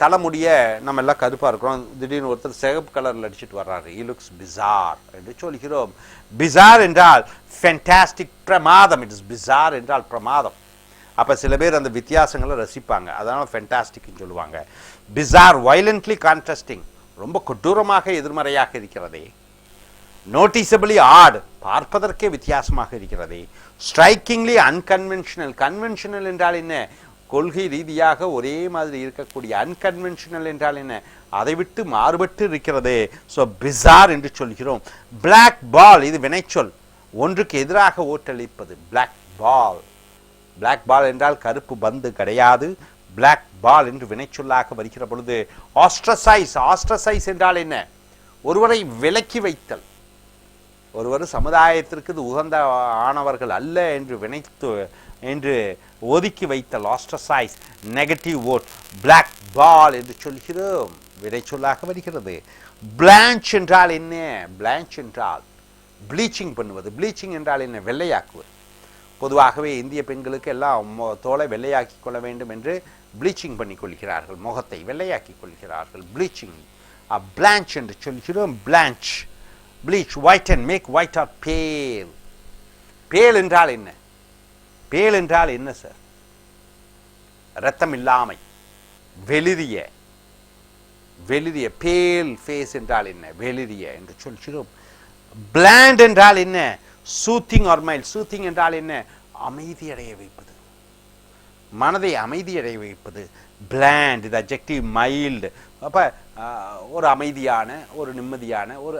தலைமுடிய நம்ம எல்லாம் கருப்பாக இருக்கிறோம், திடீர்னு ஒருத்தர் சிகப்பு கலரில் அடிச்சுட்டு வர்றாரு, he looks bizarre என்று சொல்கிறோம். பிசார் என்றால் ஃபென்டாஸ்டிக், பிரமாதம். இட் இஸ் பிசார் என்றால் பிரமாதம். அப்போ சில பேர் அந்த வித்தியாசங்களை ரசிப்பாங்க, அதனால் ஃபென்டாஸ்டிக்னு சொல்லுவாங்க. பிசார், வயலண்ட்லி கான்ட்ராஸ்டிங், ரொம்ப கொடூரமாக எதிர்மறையாக இருக்கிறதே. நோட்டிசபிளி ஆட், பார்ப்பதற்கே வித்தியாசமாக இருக்கிறது. ஸ்ட்ரைக்கிங்லி அன்கன்வென்ஷனல், கன்வென்ஷனல் என்றால் என்ன? கொள்கை ரீதியாக ஒரே மாதிரி இருக்கக்கூடிய. அன்கன்வென்ஷனல் என்றால் என்ன? அதை விட்டு மாறுபட்டு இருக்கிறது. ஸோ பிசார் என்று சொல்கிறோம். பிளாக் பால், இது வினைச்சொல், ஒன்றுக்கு எதிராக ஓட்டளிப்பது. பிளாக் பால். பிளாக் பால் என்றால் கருப்பு பந்து கிடையாது. பிளாக் பால் என்று வினைச்சொல்லாக வருகிற பொழுது ஆஸ்ட்ரசைஸ். ஆஸ்ட்ரசைஸ் என்றால் என்ன? ஒருவரை விலக்கி வைத்தல், ஒருவர் சமுதாயத்திற்கு உகந்த ஆனவர்கள் அல்ல என்று என்று ஒதுக்கி வைத்தல். Ostracize. Negative vote. Blackball என்று சொல்கிறோம், வினைச்சொல்லாக வருகிறது. பிளான்ச் என்றால் என்ன? பிளான்ச் என்றால் ப்ளீச்சிங் பண்ணுவது. ப்ளீச்சிங் என்றால் என்ன? வெள்ளையாக்குவது. பொதுவாகவே இந்திய பெண்களுக்கு எல்லாம் தோலை வெள்ளையாக்கி கொள்ள வேண்டும் என்று ப்ளீச்சிங் பண்ணிக் கொள்கிறார்கள், முகத்தை வெள்ளையாக்கிக் கொள்கிறார்கள். ப்ளீச்சிங். பிளான்ச் என்று சொல்கிறோம். Blanch, bleach, whiten, make white or pale. Pale என்றால் என்ன? பேல் என்றால் என்ன சார்? இரத்தம் இல்லாமை, வெளிரிய. வெளிரிய, பேல் ஃபேஸ் என்றால் என்ன? வெளிரிய என்று சொல்கிறோம். பிளாண்ட் என்றால் என்ன? Soothing R mild. சூத்திங் என்றால் என்ன? அமைதியடைய வைப்பது, மனதை அமைதியடைய வைப்பது. பிளாண்ட் இது அட்ஜெக்டிவ். மைல்டு அப்போ ஒரு அமைதியான, ஒரு நிம்மதியான, ஒரு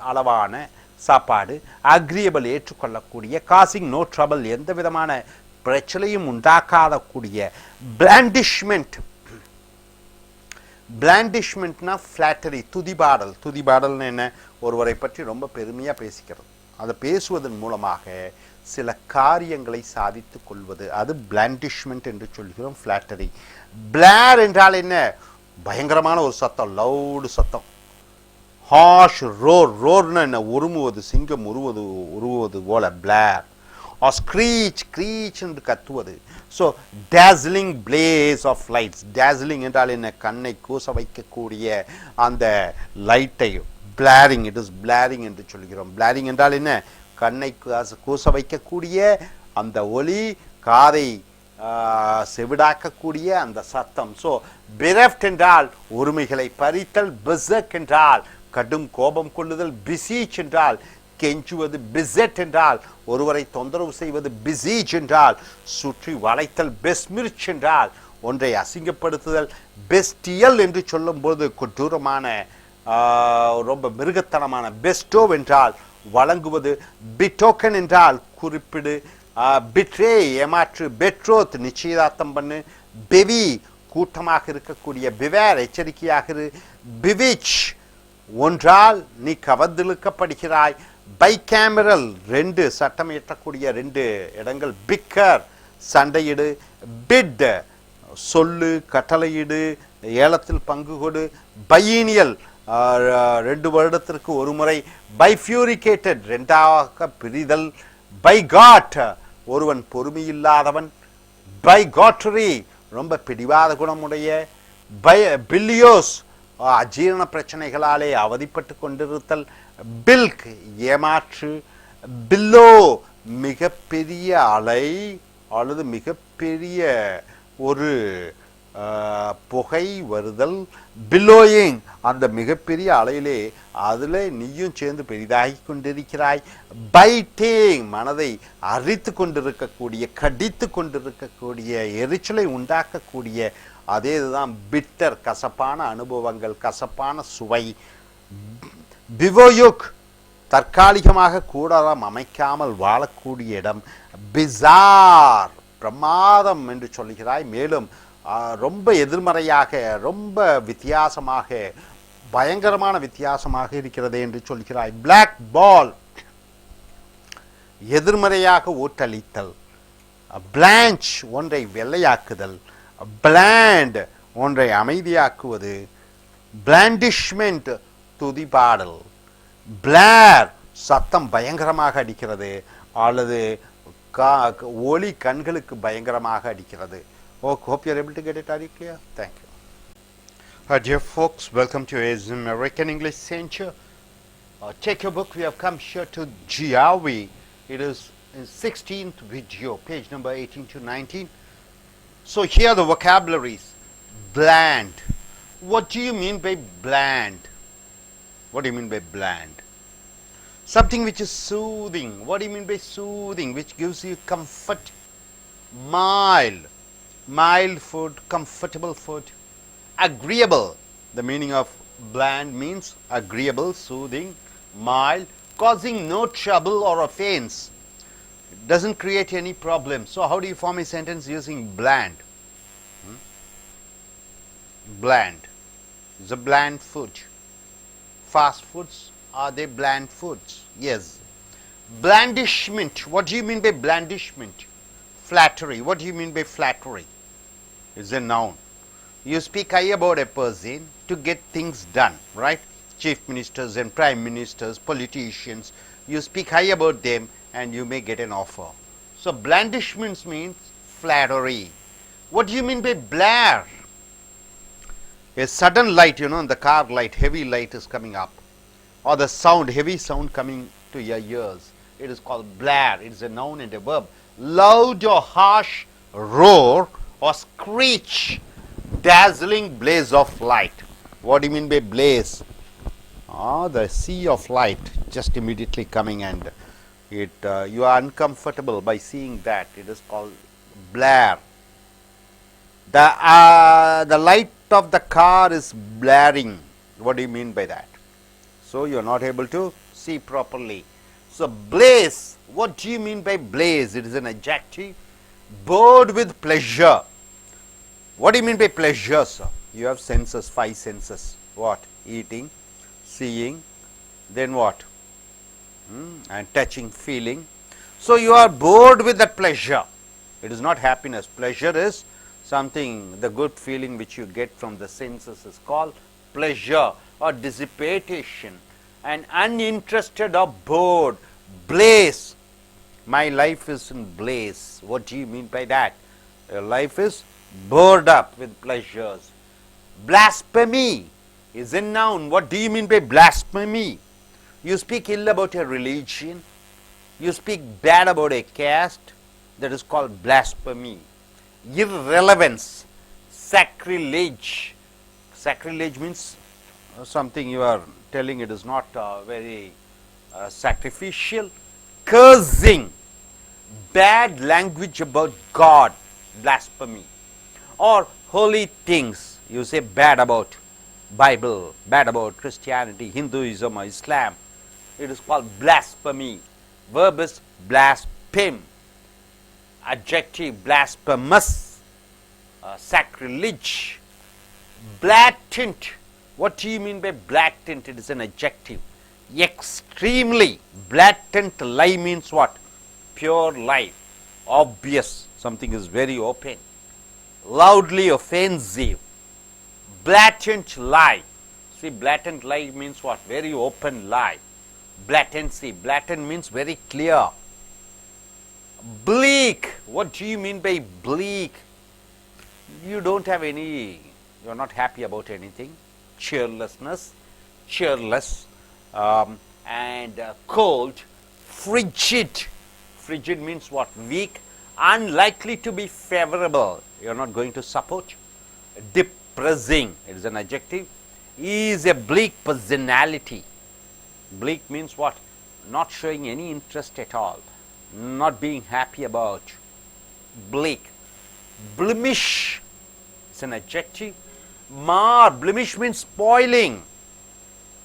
அளவான சாப்பாடு. அக்ரியபிள் ஏற்றுக்கொள்ளக்கூடிய. காசிங் நோ ட்ரபிள் எந்த விதமான பிரச்சனையும் உண்டாக்காத கூடிய. பிளாண்டிஷ்மெண்ட். பிளாண்டிஷ்மெண்ட்னா ஃப்ளாட்டரி, துதிபாடல். துதிபாடல்னு என்ன? ஒருவரை பற்றி ரொம்ப பெருமையாக பேசிக்கிறது. அதை பேசுவதன் மூலமாக சில காரியங்களை சாதித்து கொள்வது, அது பிளாண்டிஷ்மெண்ட் என்று சொல்கிறோம். ஃப்ளாட்டரி. பிளார் என்றால் என்ன? பயங்கரமான ஒரு சத்தம், லவுடு சத்தம். Hash roar. ரோர்னா என்ன? உருமுவது, சிங்கம் உருவுவது போல பிளார். or screech, screech என்று கத்துவது. So dazzling blaze of lights. dazzling என்றால் என்ன? கண்ணை கூச வைக்கக்கூடிய அந்த லைட்டை. blaring, it is blaring என்று சொல்கிறோம். blaring என்றால் என்ன? கண்ணை கூச வைக்கக்கூடிய அந்த ஒலி, காதை செவிடாக்கக்கூடிய அந்த சத்தம். ஸோ bereft என்றால் உரிமைகளை பறித்தல். berserk என்றால் கடும் கோபம் கொள்ளுதல். besiege என்றால் கெஞ்சுவது. பிசெட் என்றால் ஒருவரை தொந்தரவு செய்வது. பிசீஜ் என்றால் சுற்றி வளைத்தல். பெஸ்மிர்ச் என்றால் ஒன்றை அசிங்கப்படுத்துதல். பெஸ்டியல் என்று சொல்லும்போது கொடூரமான, ரொம்ப மிருகத்தனமான. பெஸ்டோவ் என்றால் வழங்குவது. பிட்டோக்கன் என்றால் குறிப்பிடு. பிட்ரே ஏமாற்று. பெட்ரோத் நிச்சயதார்த்தம் பண்ணு. பெவி கூட்டமாக இருக்கக்கூடிய. பிவேர் எச்சரிக்கையாக இரு. பிவிச் ஒன்றால் நீ கவர்ந்திழுக்கப்படுகிறாய். பைகேமரல் ரெண்டு, சட்டம் இயற்றக்கூடிய ரெண்டு இடங்கள். பிக்கர் சண்டையிடு. பிட் சொல்லு, கட்டளையிடு, ஏலத்தில் பங்கு கொடு. பையினியல் 2 வருடத்திற்கு ஒரு முறை. பைஃபியூரிகேட்டட் ரெண்டாக பிரிதல். பைகாட் ஒருவன் பொறுமையில்லாதவன். பைகாட்டரி ரொம்ப பிடிவாத குணமுடைய. பில்லியோஸ் அஜீரண பிரச்சனைகளாலே அவதிப்பட்டு கொண்டிருத்தல். பில்க் ஏமாற்று. பில்லோ மிகப்பெரிய அலை அல்லது மிகப்பெரிய ஒரு புகை வருதல். பில்லோயிங் அந்த மிகப்பெரிய அலையிலே அதில் நீயும் சேர்ந்து பெரிதாகி கொண்டிருக்கிறாய். பைட்டிங் மனதை அரித்து கொண்டிருக்கக்கூடிய, கடித்து கொண்டிருக்கக்கூடிய, எரிச்சலை உண்டாக்கக்கூடிய. அதே இதுதான் பிட்டர், கசப்பான அனுபவங்கள், கசப்பான சுவை. பிவோயுக் தற்காலிகமாக கூடாரம் அமைக்காமல் வாழக்கூடிய இடம். பிசார் பிரமாதம் என்று சொல்கிறாய். மேலும் ரொம்ப எதிர்மறையாக, ரொம்ப வித்தியாசமாக, பயங்கரமான வித்தியாசமாக இருக்கிறது என்று சொல்கிறாய். பிளாக் பால் எதிர்மறையாக ஓட்டளித்தல். பிளான்ச் ஒன்றை வெள்ளையாக்குதல். பிளாண்ட் ஒன்றை அமைதியாக்குவது. பிளாண்டிஷ்மெண்ட் துதிபாடல். பிளார் சத்தம் பயங்கரமாக அடிக்கிறது அல்லது ஒளி கண்களுக்கு பயங்கரமாக அடிக்கிறது. Hope you are able to get it. Are you clear? Thank you. Dear folks, welcome to American English Center. Take your book. We have come here to Giavi. It is in 16th video, page number 18 to 19. So here are the vocabularies. Bland. What do you mean by bland? What do you mean by bland? Something which is soothing. What do you mean by soothing? Which gives you comfort. Mild. Mild food, comfortable food. Agreeable. The meaning of bland means agreeable, soothing, mild, causing no trouble or offense. It doesn't create any problem. So how do you form a sentence using bland? Bland. It's a bland food. Fast foods, are they bland foods? Yes. Blandishment. What do you mean by blandishment? Flattery. What do you mean by flattery? It's a noun. You speak high about a person to get things done, right? Chief ministers and prime ministers, politicians, you speak high about them and you may get an offer. So blandishments means flattery. What do you mean by blare? A sudden light, the car light, heavy light is coming up, or the sound, heavy sound coming to your ears. It is called blare. It is a noun and a verb. Loud or harsh roar or screech, dazzling blaze of light. What do you mean by blaze? The sea of light just immediately coming, and you are uncomfortable by seeing that. It is called blare. The light of the car is blaring. What do you mean by that? So you are not able to see properly. So blaze, what do you mean by blaze? It is an adjective. Bored with pleasure. What do you mean by pleasure, sir? You have senses, 5 senses. What? Eating, seeing, then what? And touching, feeling. So you are bored with that pleasure. It is not happiness. Pleasure is something, the good feeling which you get from the senses is called pleasure or dissipation. And uninterested or bored, blaze. My life is in blaze. What do you mean by that? Your life is bored up with pleasures. Blasphemy is a noun. What do you mean by blasphemy? You speak ill about a religion. You speak bad about a caste. That is called blasphemy. Irrelevance, sacrilege. Sacrilege means something you are telling it is not very sacrificial. Cursing, bad language about God, blasphemy. Or holy things, you say bad about Bible, bad about Christianity, Hinduism or Islam. It is called blasphemy. Verb is blaspheme. Adjective, blasphemous. Sacrilege. Blatant. What do you mean by blatant? It is an adjective. Extremely. Blatant lie means what? Pure lie. Obvious. Something is very open. Loudly offensive. Blatant lie. See, blatant lie means what? Very open lie. Blatancy. Blatant means very clear. Bleak. What do you mean by bleak? You don't have any, you are not happy about anything. Cheerlessness, cheerless, and cold. Frigid. Frigid means what? Weak. Unlikely to be favorable. You are not going to support. Depressing. It is an adjective. He is a bleak personality. Bleak means what? Not showing any interest at all. Not being happy about. Bleak. Blemish. It's an adjective. Mar. Blemish means spoiling.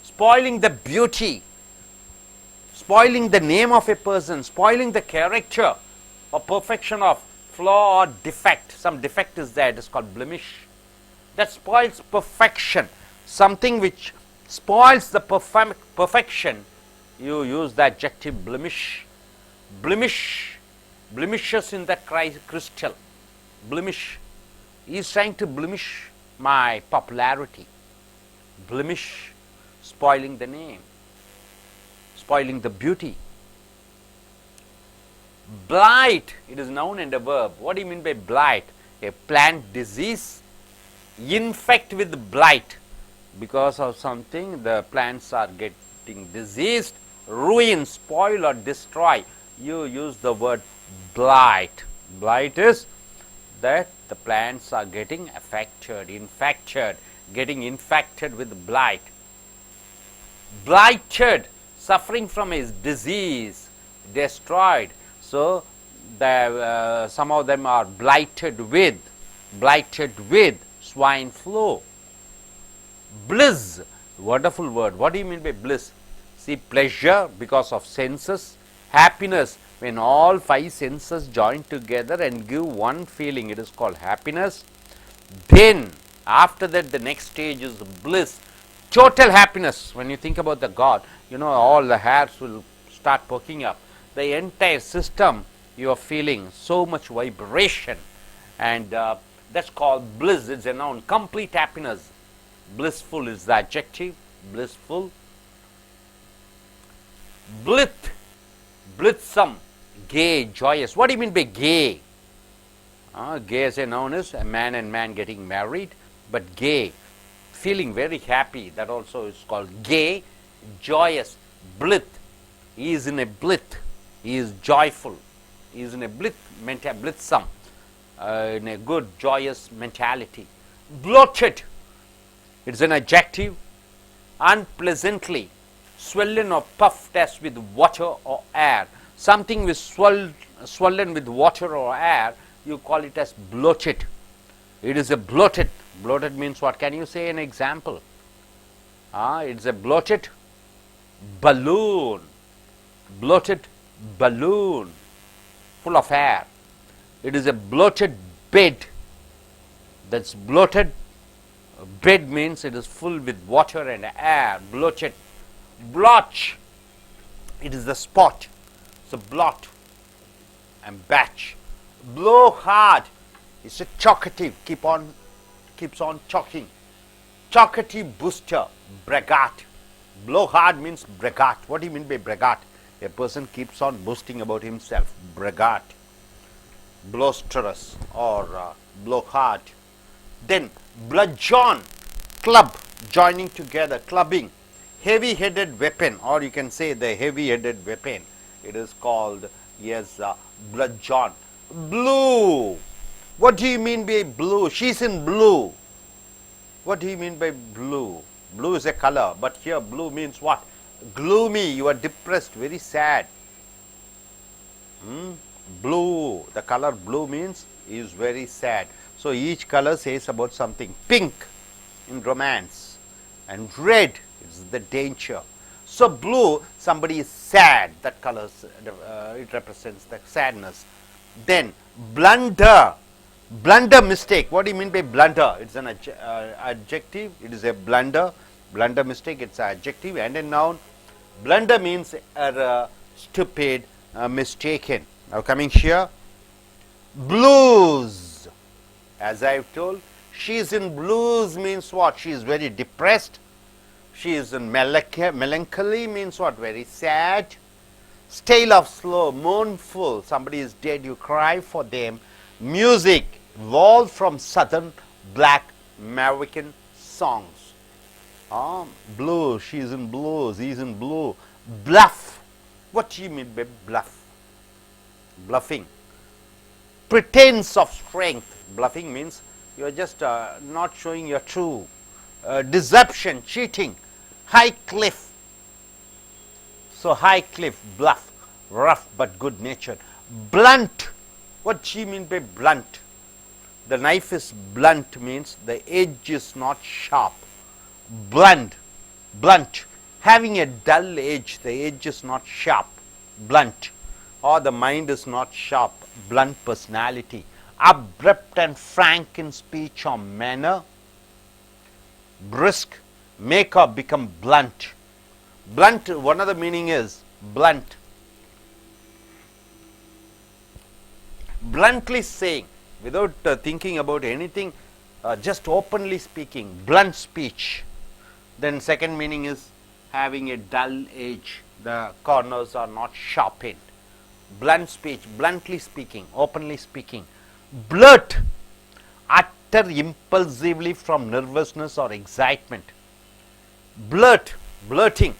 Spoiling the beauty. Spoiling the name of a person. Spoiling the character or perfection of flaw or defect. Some defect is there. It is called blemish. That spoils perfection. Something which spoils the perfection. You use the adjective blemish. Blemish. Blemishes in the crystal. Blemish. He is trying to blemish my popularity. Blemish. Spoiling the name. Spoiling the beauty. Blight. It is noun and a verb. What do you mean by blight? A plant disease. Infect with blight. Because of something, the plants are getting diseased. Ruin, spoil or destroy. You use the word blight. Blight is that the plants are getting affected, infected, getting infected with blight. Blighted, suffering from a disease, destroyed. So some of them are blighted with swine flu. Bliss, wonderful word. What do you mean by bliss? See, pleasure because of senses. Happiness, when all 5 senses join together and give one feeling, it is called happiness. Then, after that, the next stage is bliss. Total happiness. When you think about the God, all the hairs will start poking up. The entire system, you are feeling so much vibration. And that's called bliss. It's a noun. Complete happiness. Blissful is the adjective. Blissful. Blith. Blithesome. Gay, joyous. What do you mean by gay? Gay as a noun is a man and man getting married, but gay, feeling very happy, that also is called gay, joyous, blith. He is in a blith, he is joyful, he is in a blithsome, in a good, joyous mentality. Bloated, it is an adjective, unpleasantly, swollen or puffed as with water or air. Something with swollen with water or air, you call it as bloated. It is a bloated. Bloated means what? Can you say an example? It's a bloated balloon. Bloated balloon full of air. It is a bloated bed. That's bloated bed means it is full with water and air. Bloated. Blotch, it is the spot. So blot and batch. Blow hard, it's a chocative, keeps on choking. Chocative booster, braggart. Blow hard means braggart. What do you mean by braggart? A person keeps on boasting about himself. Braggart. Blusterous or blow hard. Then bludgeon, club, joining together, clubbing. Heavy-headed weapon, or you can say the heavy-headed weapon. It is called, yes, bludgeon. Blue. What do you mean by blue? She's in blue. What do you mean by blue? Blue is a color, but here blue means what? Gloomy, you are depressed, very sad. Blue, the color blue means is very sad. So each color says about something. Pink in romance, and red is the danger. So blue, somebody is sad, that color, it represents the sadness. Then blunder, blunder mistake. What do you mean by blunder? It's an adjective, it is a blunder. Blunder mistake, it's an adjective and a noun. Blunder means stupid, mistaken. Now coming here, blues. As I have told, she is in blues means what? She is very depressed. She is in melancholy means what? Very sad. Stale of slow, mournful. Somebody is dead, you cry for them. Music, evolved from southern black American songs. Blue, she is in blues, he is in blue. Bluff. What do you mean by bluff? Bluffing. Pretense of strength. Bluffing means you are just not showing your true. Deception, cheating. High cliff. So high cliff, bluff, rough but good natured. Blunt. What do you mean by blunt? The knife is blunt means the edge is not sharp. Blunt, blunt. Having a dull edge, the edge is not sharp. Blunt. Or the mind is not sharp. Blunt personality. Abrupt and frank in speech or manner. Brisk. Make or become blunt. Blunt, one of the meaning is blunt. Bluntly saying, without thinking about anything, just openly speaking, blunt speech. Then second meaning is having a dull edge, the corners are not sharpened. Blunt speech, bluntly speaking, openly speaking. Blurt, utter impulsively from nervousness or excitement. Blurt, blurting,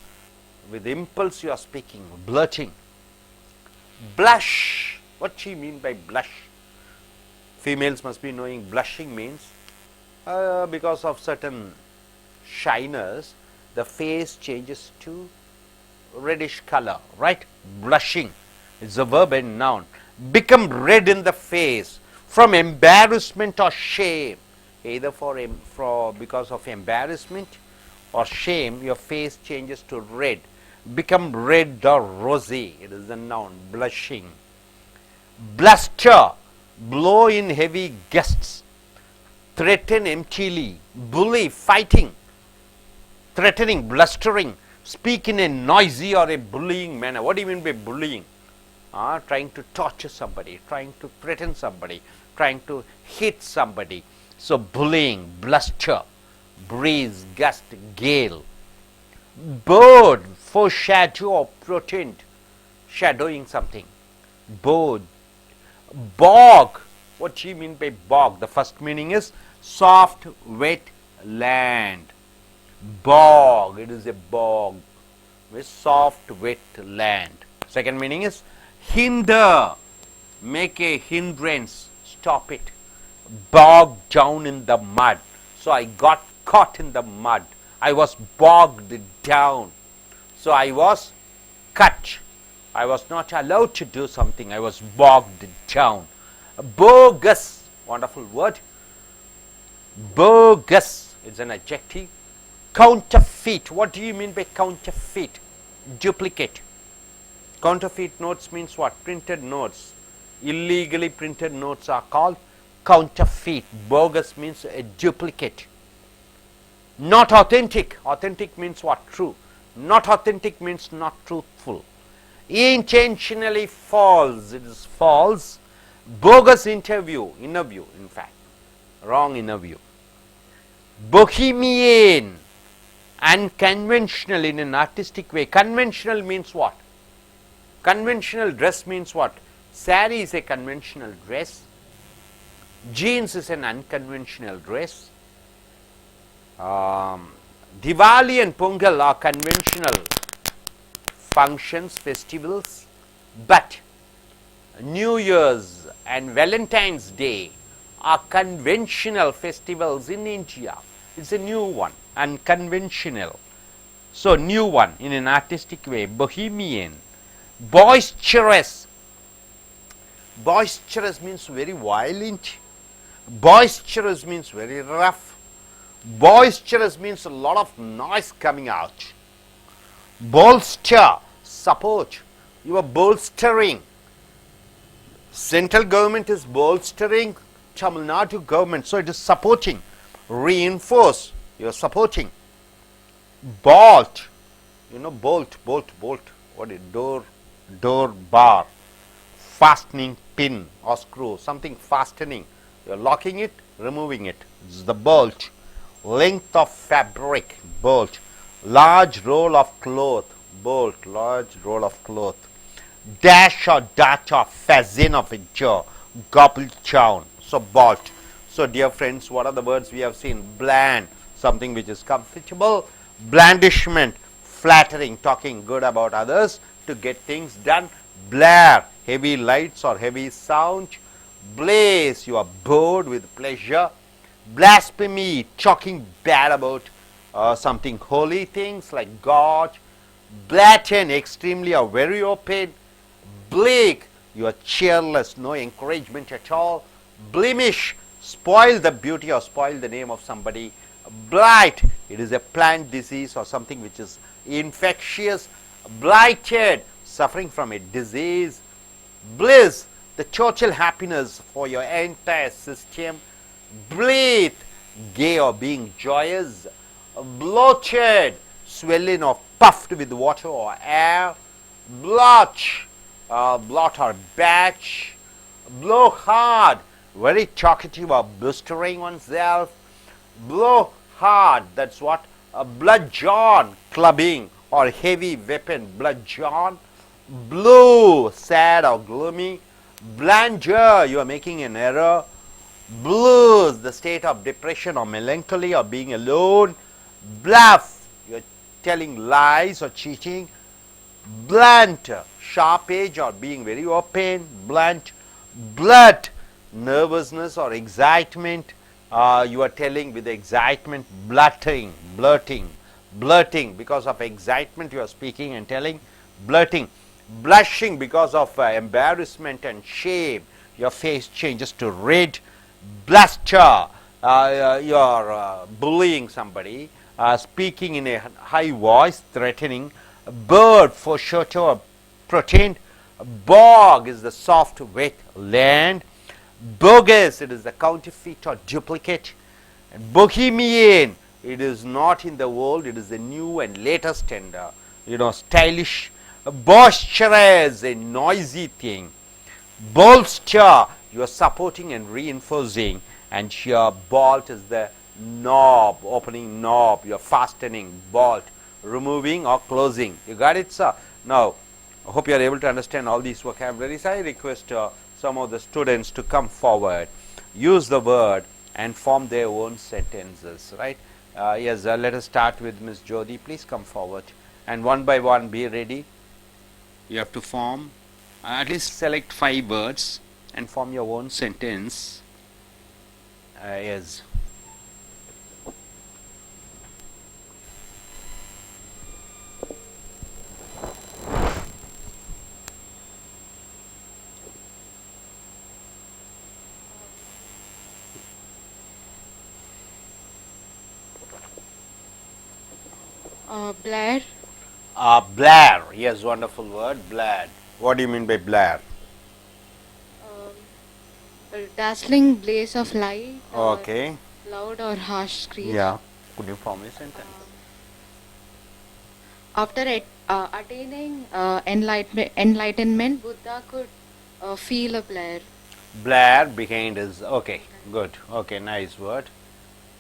with impulse you are speaking, blurting. Blush, what do you mean by blush? Females must be knowing blushing means because of certain shyness, the face changes to reddish color, right? Blushing, it's a verb and noun. Become red in the face from embarrassment or shame, either because of embarrassment or shame, your face changes to red. Become red or rosy, it is a noun, blushing. Bluster, blow in heavy gusts. Threaten emptily, bully, fighting. Threatening, blustering, speak in a noisy or a bullying manner. What do you mean by bullying? Trying to torture somebody, trying to threaten somebody, trying to hit somebody. So bullying, bluster. Breeze, gust, gale. Bird, foreshadow or portend, shadowing something. Board. Bog, What do you mean by bog? The first meaning is soft, wet land. Bog, it is a bog with soft, wet land. Second meaning is hinder, make a hindrance, stop it. Bogged down in the mud. So I got caught in the mud. I was bogged down. So I was cut. I was not allowed to do something. I was bogged down. Bogus, wonderful word. Bogus, it's an adjective. Counterfeit, what do you mean by counterfeit? Duplicate. Counterfeit notes means what? Printed notes. Illegally printed notes are called counterfeit. Bogus means a duplicate. Not authentic. Authentic means what? True. Not authentic means not truthful. Intentionally false, it is false. Bogus interview, in fact. Wrong interview. Bohemian, unconventional in an artistic way. Conventional means what? Conventional dress means what? Sari is a conventional dress. Jeans is an unconventional dress. Diwali and Pongal are conventional functions, festivals, but New Year's and Valentine's Day are conventional festivals in India. It's a new one, unconventional. So, new one in an artistic way. Bohemian. Boisterous. Boisterous means very violent. Boisterous means very rough. Boisterous means a lot of noise coming out. Bolster, support. You are bolstering. Central government is bolstering Tamil Nadu government, so it is supporting. Reinforce, you are supporting. Bolt, you know, bolt. What is door bar, fastening pin or screw, something fastening. You are locking it, removing it. This is the bolt. Length of fabric, bolt. Large roll of cloth, bolt. Large roll of cloth. Dash or dart or fasten of a jaw, gobbled down. So bolt. So dear friends, what are the words we have seen? Bland, something which is comfortable. Blandishment, flattering, talking good about others to get things done. Blare, heavy lights or heavy sound. Blaze, you are bored with pleasure. Blasphemy, talking bad about something holy things like God. Blatant, extremely or very open. Bleak, you are cheerless, no encouragement at all. Blemish, spoil the beauty or spoil the name of somebody. Blight, it is a plant disease or something which is infectious. Blighted, suffering from a disease. Bliss, the total happiness for your entire system. Bleat, gay or being joyous. Bloated, swelling or puffed with water or air. Blotch, blot or batch. Blow hard, very talkative or blustering oneself. Blow hard, that's what? Bludgeon, clubbing or heavy weapon, bludgeon. Blue, sad or gloomy. Blunder, you are making an error. Blues, the state of depression or melancholy or being alone. Bluff, you are telling lies or cheating. Blunt, sharp edge or being very open. Blunt. Blunt, nervousness or excitement. You are telling with excitement. Blurting, blurting because of excitement you are speaking and telling. Blurting. Blushing because of embarrassment and shame. Your face changes to red. Bluster, you are bullying somebody. Speaking in a high voice, threatening. Bird, for shelter or protein. Bog is the soft, wet land. Bogus, it is the counterfeit or duplicate. And Bohemian, it is not in the world, it is the new and latest and stylish. Boisterous, a noisy thing. Bolster, you are supporting and reinforcing. And here bolt is the knob, opening knob, you are fastening. Bolt, removing or closing. You got it, sir? Now, I hope you are able to understand all these vocabularies. I request some of the students to come forward, use the word and form their own sentences, right? Yes, let us start with Miss Jyoti. Please come forward and one by one be ready. You have to form, at least select 5 words and form your own sentence. Yes. Blair, Blare, yes, wonderful word, blare. What do you mean by blare? a dazzling blaze of light, Okay, loud or harsh screech. yeah. Could you form a sentence? After attaining enlightenment, Buddha could feel a blare. Blare behind his, okay, good, okay, nice word.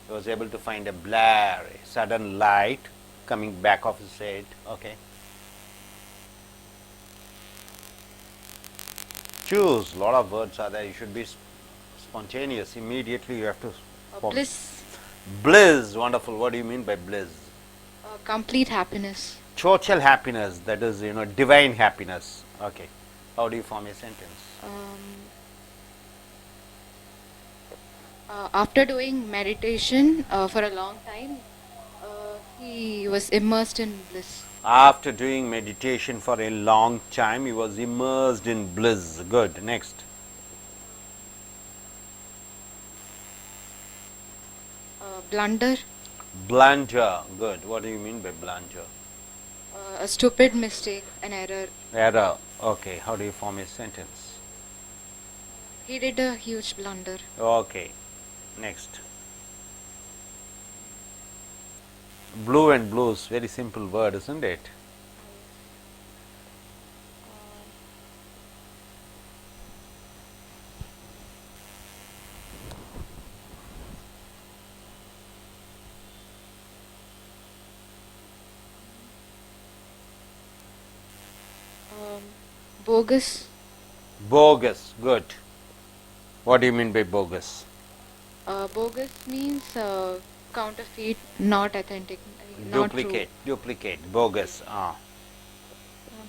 He was able to find a blare, a sudden light coming back of his head, okay. Choose, lot of words are there, you should be spontaneous, immediately you have to form. Bliss, Bliss, wonderful, what do you mean by bliss? complete happiness. Total happiness, that is, divine happiness, okay. How do you form a sentence? After doing meditation for a long time, he was immersed in bliss. After doing meditation for a long time, he was immersed in bliss. Good. Next. Blunder, Blunder. Good. What do you mean by blunder? a stupid mistake, an error. Error. Okay. How do you form a sentence? He did a huge blunder. Okay. Next. Blue and blues. Very simple word, isn't it? Bogus, Bogus. Good. What do you mean by bogus? bogus means counterfeit, not authentic, not Duplicate. Duplicate. Bogus. true.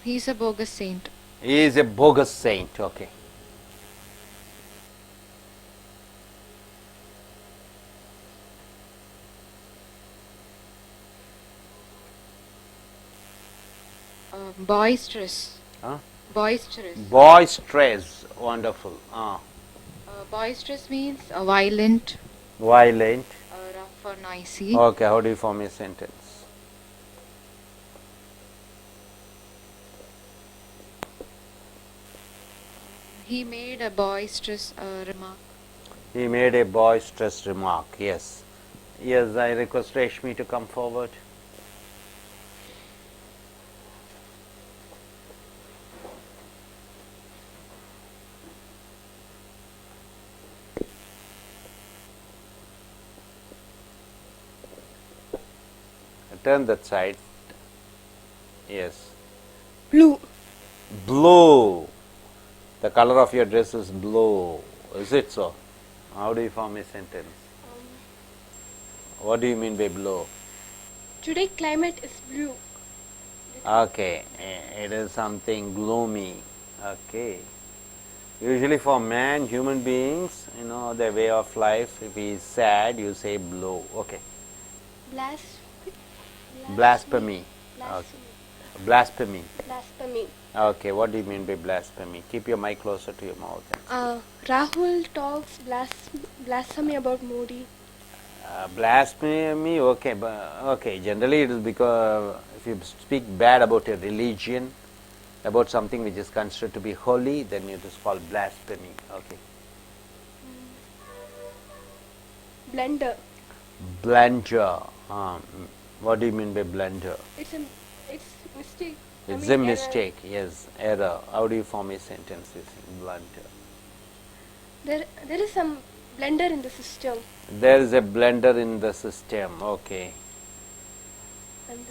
He's a bogus saint. He is a bogus saint. Okay. Boisterous, Huh? boisterous. Boisterous. Wonderful. Boisterous means violent, Violent. rough or noisy. Okay. How do you form a sentence? He made a boisterous remark. He made a boisterous remark. Yes. Yes, I request Reshmi to come forward. Turn that side. Yes. Blue. Blue. The color of your dress is blue. Is it so? How do you form a sentence? What do you mean by blue? Today climate is blue. Okay, it is something gloomy. Okay. Usually for man, human beings, their way of life, if he is sad, you say blue. Okay. Blasphemy. Okay. Blasphemy. Blasphemy. Okay, what do you mean by blasphemy? Keep your mic closer to your mouth. Rahul talks blasphemy about Modi. Blasphemy, okay, but okay. Generally, it is because if you speak bad about a religion, about something which is considered to be holy, then it is called blasphemy. Okay. Blunder. Blunder. What do you mean by blunder? It's mistake. It's a mistake. Yes, error. How do you form a sentence using blunder? There is some blunder in the system. There is a blunder in the system. Okay. And then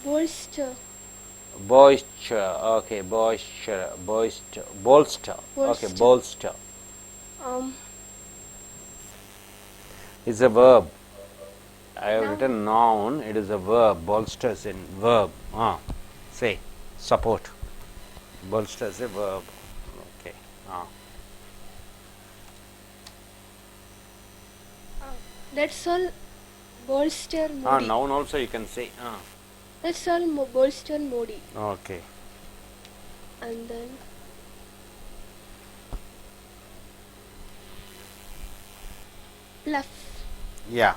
bolster. Boister. Okay, boister. Boister. Bolster. Okay, Bolster. bolster. Um, It's a verb. I have Noun. written noun. It is a verb. Bolster is a verb. Say support. Bolster is a verb. Okay. That's all. Bolster Moody. Noun also you can say. That's all. Bolster Moody. Okay. And then bluff. Yeah.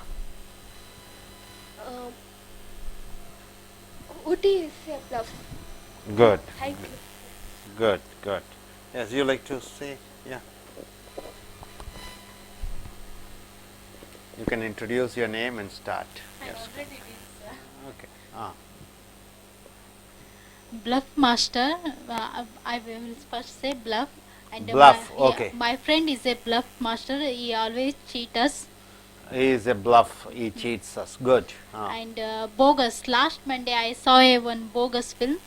What do you say bluff? Good. High Good. Good. Yes, you like to say? Yeah. You can introduce your name and start. Yes. Okay. Bluff master. I will first say bluff. And Bluff, my, okay. my friend is a bluff master. He always cheat us. He is a bluff. He cheats us. Good. And bogus. Last Monday I saw one bogus film.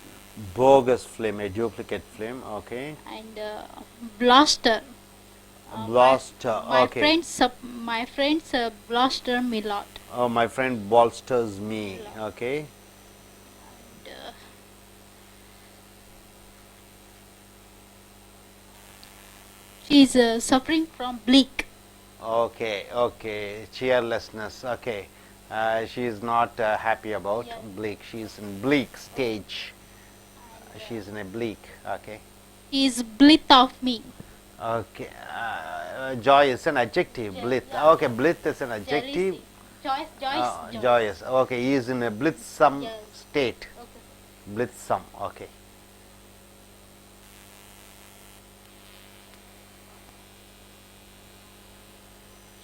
Bogus film, a duplicate film. Okay. And blaster. Blaster. My Okay. friends blaster me lot. Oh, my friend bolsters me. Okay. She is suffering from bleak. Okay. Okay. Cheerlessness. Okay. She is not happy about bleak. She is in bleak stage. She is in a bleak. Okay. He is blith of me. Okay. Joy is an adjective. Blith. Okay. Blith is an adjective. Joyce. Joyous. Okay. He is in a blithesome Yes. state. Okay. Blithesome. Okay.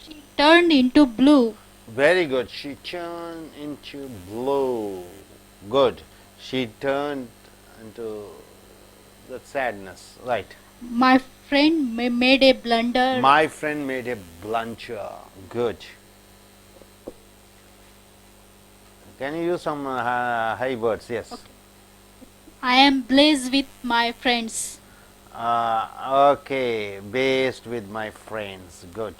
She turned into blue. Very good. She turned into blue. Good. She turned into the sadness. Right. My friend made a blunder. My friend made a blunder. Good. Can you use some high words? Yes. Okay. I am blazed with my friends. Okay. Based with my friends. Good.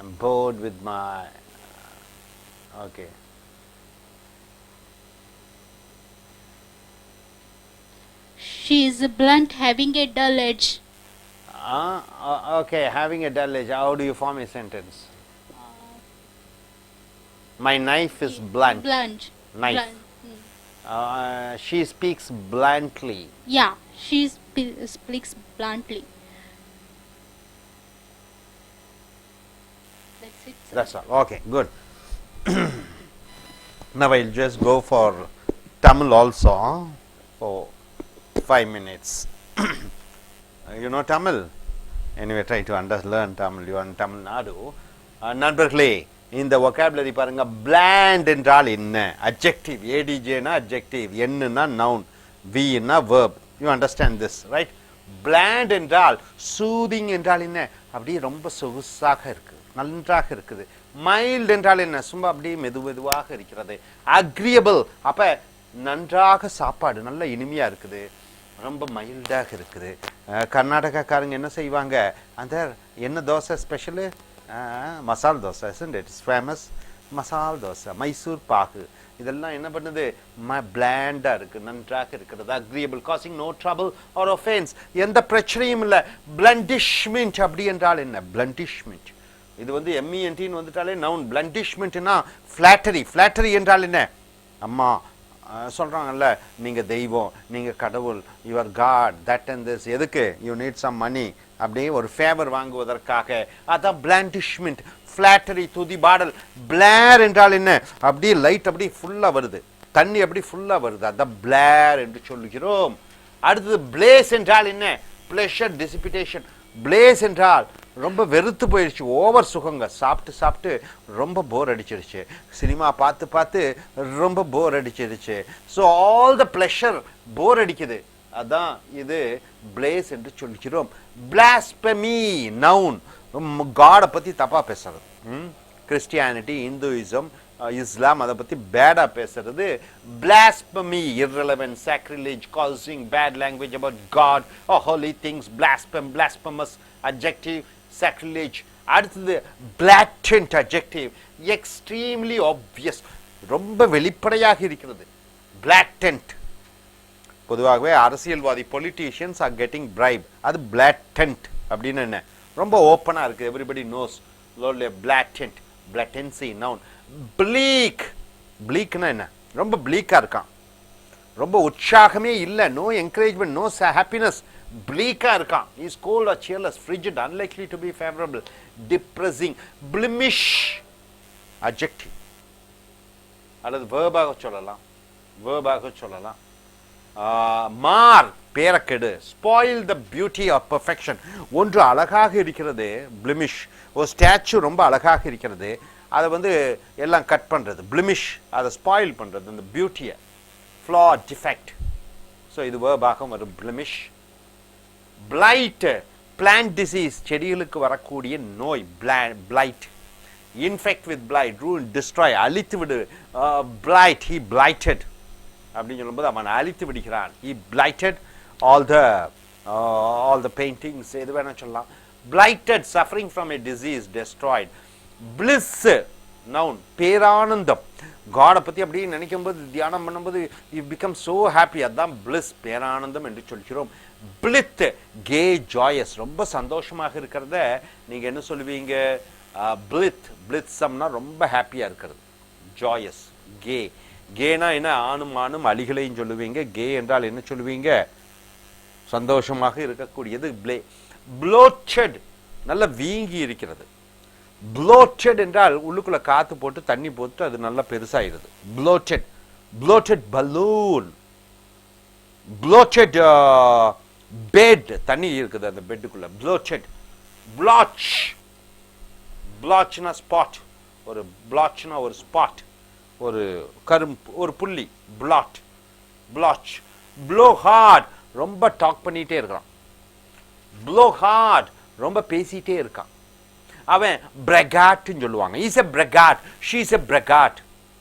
I'm bored with my. Okay. She is blunt, having a dull edge. Okay. Having a dull edge. How do you form a sentence? My knife is blunt. Blunt. Knife. Blunt. She speaks bluntly. Yeah, she speaks bluntly. That's it. Sir. That's all. Okay, good. Now I'll just go for Tamil also for 5 minutes. You know Tamil? Anyway, try to learn Tamil. You are in Tamil Nadu. நண்பர்களே இந்த vocabulary பாருங்க. bland என்றால் என்ன? adjective. adj னா adjective. n னா noun. v னா verb. You understand this, right? bland என்றால் soothing என்றால் என்ன? அப்படியே ரொம்ப சொகுசாக இருக்கு, நன்றாக இருக்குது. மைல்ட் என்றால் என்ன? சும்மா அப்படியே மெதுவாக இருக்கிறது. அக்ரியபிள் அப்ப நன்றாக சாப்பாடு நல்ல இனிமையா இருக்குது, ரொம்ப மைல்டாக இருக்குது. கர்நாடகாக்காரங்க என்ன செய்வாங்க, அந்த என்ன dosa special? Masala dosa. It's famous மசால் தோசை, மைசூர் பாகு. இதெல்லாம் என்ன பண்ணுது? பிளாண்டா இருக்கு, நன்றாக இருக்கிறது. Agreeable, causing no trouble or offence, எந்த பிரச்சனையும் இல்லை. பிளண்டிஷ்மெண்ட் அப்படி என்றால் என்ன? பிளண்டிஷ்மெண்ட் இது வந்து எம்இஎன்டின்னு வந்துட்டாலே நவுன். பிளண்டிஷ்மெண்ட்னா ஃபிளாட்டரி. ஃபிளாட்டரி என்றால் என்ன? அம்மா சொல்றாங்கல்ல, நீங்க தெய்வம், நீங்க கடவுள், your god, that and this. எதுக்கு? யூ நீட் சம் மணி, அப்படியே ஒரு ஃபேவர் வாங்குவதற்காக. அதான் பிளாண்டிஷ்மெண்ட். ஃபிளாட்டரி, துதிபாடல். பிளேர் என்றால் என்ன? அப்படியே லைட் அப்படியே ஃபுல்லா வருது, தண்ணி அப்படி ஃபுல்லா வருது, அதான் பிளேர் என்று சொல்லுகிறோம். அடுத்தது பிளேஸ் என்றால் என்ன? பிளஷர், டிசிபிடேஷன். பிளேஸ் என்றால் ரொம்ப வெறுத்து போயிடுச்சு, ஓவர் சுகங்க, சாப்பிட்டு சாப்பிட்டு ரொம்ப போர் அடிச்சிருச்சு, சினிமா பார்த்து பார்த்து ரொம்ப போர் அடிச்சிருச்சு. ஸோ ஆல் த பிளஷர் போர் அடிக்குது, அதான் இது பிளேஸ் என்று சொல்கிறோம். பிளாஸ்பெமி நவுன், காடை பற்றி தப்பாக பேசுறது. கிறிஸ்டியானிட்டி, இந்துயிசம், இஸ்லாம் அதை பற்றி பேடாக பேசுறது. blasphemy, irrelevant, sacrilege, causing bad language about God or holy things, blasphemous adjective, sacrilege. அடுத்தது blatant adjective, extremely obvious, ரொம்ப வெளிப்படையாக இருக்கிறது. blatant, பொதுவாகவே அரசியல்வாதி பொலிட்டீஷியன்ஸ் ஆர் கெட்டிங் பிரைப், அது blatant அப்படின்னு என்ன, ரொம்ப ஓப்பனாக இருக்குது, everybody knows. blatant, blatancy noun. bleak, bleakனா என்ன, ரொம்ப bleak-ஆ இருக்கான், ரொம்ப உற்சாகமே இல்லை, நோ என்கரேஜ்மெண்ட், நோ ஹாப்பினஸ், bleak-ஆ இருக்கான். Is cold or cheerless, frigid, unlikely to be favorable, depressing. blemish, adjective, அல்லது verb-ஆக சொல்லலாம், verb-ஆக சொல்லலாம். மார், பேரக்கெடு, spoil the beauty of perfection. ஒன்று அழகாக இருக்கிறது, பிளிமிஷ். ஒரு ஸ்டாச்சு ரொம்ப அழகாக இருக்கிறது, அதை வந்து எல்லாம் கட் பண்ணுறது, பிளிமிஷ், அதை ஸ்பாயில் பண்ணுறது, அந்த பியூட்டியை, ஃப்ளா, டிஃபெக்ட். ஸோ இது வேர்பாக வரும், பிளிமிஷ். பிளைட், பிளான்ட் டிசீஸ், செடிகளுக்கு வரக்கூடிய நோய், flight. Infect with flight, rule, destroy, அழித்து விடு. பிளைட், ஹி பிளைட்டட் அப்படின்னு சொல்லும்போது அவன் அழித்து விடுகிறான். he blighted all the paintings, எது வேணா சொல்லலாம். blighted, suffering from a disease, destroyed. bliss, noun, பேரானந்தம். காடை பற்றி அப்படியே நினைக்கும் போது, தியானம் பண்ணும்போது you become so happy, அதான் bliss, பேரானந்தம் என்று சொல்கிறோம். blith, gay, joyous, ரொம்ப சந்தோஷமாக இருக்கிறத நீங்கள் என்ன சொல்லுவீங்க, blithsomனா ரொம்ப ஹாப்பியாக இருக்கிறது, joyous, gay. கேனா என்ன, ஆணும் அலிகளையும் சொல்லுவீங்க. கே என்றால் என்ன சொல்லுவீங்க, சந்தோஷமாக இருக்கக்கூடியது. bloated, நல்ல வீங்கி இருக்கிறது. bloated என்றால் உள்ளுக்குள்ள காத்து போட்டு தண்ணி போட்டு அது நல்லா பெருசாயிருது. bloated, bloated balloon, bloated bed, தண்ணி இருக்குது அந்த பெட்டுக்குள்ள, bloated. blotch, blotchனா ஸ்பாட், ஒரு blotchனா ஒரு ஸ்பாட், ஒரு ஒரு புள்ளி, blot, blotch. blow hard, ரொம்ப டாக் பண்ணிட்டே இருக்கான். blow hard, ரொம்ப பேசிட்டே இருக்கான். அவன் braggart சொல்லுவாங்க. he is a braggart, she is a braggart,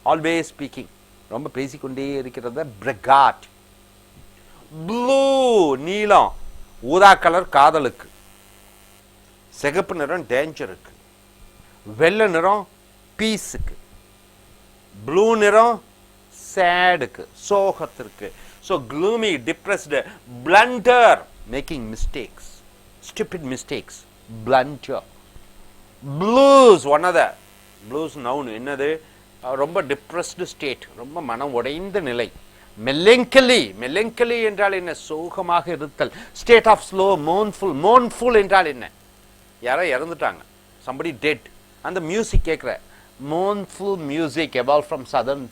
always speaking, ரொம்ப பேசிக்கொண்டே இருக்கிறத braggart. blue, நீலம், ஊதா கலர் காதலுக்கு, சிகப்பு நிறம் டேஞ்சருக்கு, வெள்ளை நிறம் பீஸுக்கு, ப்ளூ நிறம் சேடுக்கு, சோகத்திற்கு. So gloomy, depressed. blunder, making mistakes, stupid mistakes, blunder. blues, one of the blues noun, என்னது, ரொம்ப depressed state, ரொம்ப மனம் உடைந்த நிலை. melancholy, melancholy என்றால் என்ன, சோகமாக இருத்தல். state of slow, mournful என்றால் என்ன, யாரோ இறந்துட்டாங்க, somebody dead, அந்த மியூசிக் கேட்குற, mournful music evolved from southern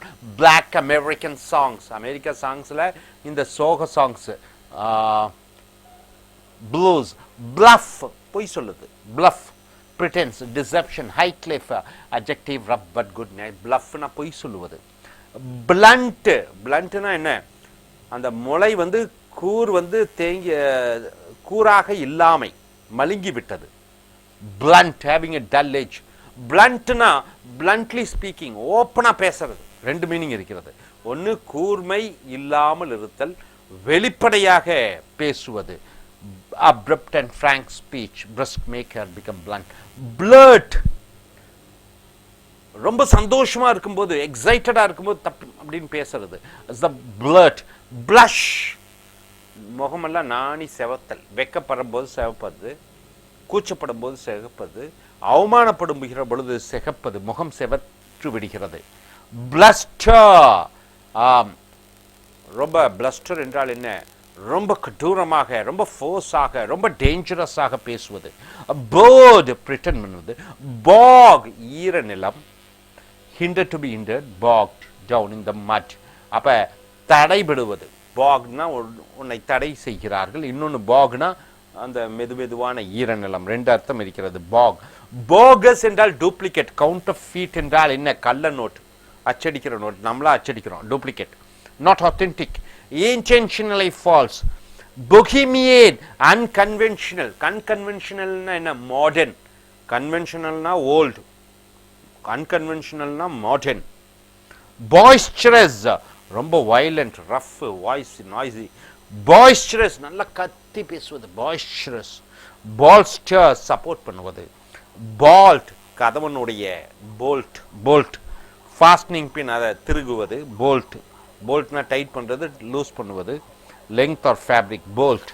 black American songs. America சாங்ஸில் இந்த சோக சாங்ஸ். blues. bluff, பொய் சொல்லுது, bluff, pretense, deception, high cliff, adjective, rough but good. bluffனா பொய் சொல்லுவது. blunt, bluntனா என்ன, அந்த முளை வந்து கூர் வந்து கூராக இல்லாமை, மழுங்கி விட்டது. blunt, having a dull edge. bluntனா bluntly speaking, ஓப்பனா பேசுறது. ரெண்டு மீனிங் இருக்கிறது. ஒன்று கூர்மை இல்லாமல் இருத்தல், வெளிப்படையாக பேசுவது. abrupt and frank speech, brusque make her become blunt. blurt, ரொம்ப சந்தோஷமா இருக்கும்போது, எக்ஸைட்டடா இருக்கும்போது தப்பு அப்படின்னு பேசுறது, the blurt. blush, முகமெல்லாம் நாணி செவத்தல், வெக்கப்படும் போது செவப்பது, கூச்சப்படும் போது சிகப்பது, அவமானப்படுகிற பொழுது சிகப்பது, முகம் செவற்று விடுகிறது. பிளஸ்டர், ரொம்ப பிளஸ்டர் என்றால் என்ன, ரொம்ப கொடூரமாக, ரொம்ப ஃபோர்ஸாக, ரொம்ப டேஞ்சரஸாக பேசுவது. போர்டு, பிரிட்டன் பண்ணுவது. பாக், ஈர நிலம். Hinder, to be hindered, bogged down in the mud. அப்ப தடைபடுவது. பாக்னா உன்னை தடை செய்கிறார்கள், இன்னொன்று பாக்னா அந்த மெதுவான ஈரநிலம். ரெண்டு அர்த்தம் இருக்கிறது. பாக். போகஸ் என்றால் டூப்ளிகேட். கவுண்டர் ஃபீட் என்றால் என்ன, கள்ள நோட், அச்சடிக்கிற நோட், நம்மளா அச்சடிக்கிறோம், duplicate, not authentic. Intentionally false. Bohemian, unconventional. அன்கன்வென்ஷனல்னா என்ன, மாடர்ன். கன்வென்ஷனல்னா ஓல்டு, அன்கன்வென்ஷனல்னா மாடர்ன். boisterous ரொம்ப violent, rough, voice, noisy. boisterous நல்ல கத்தி பேசுவது boisterous. bolster support பண்ணுவது. bolt கதவனுடைய bolt fastening pin அதை திருகுவது bolt. boltனா டைட் பண்றது, லூஸ் பண்ணுவது. length or fabric bolt.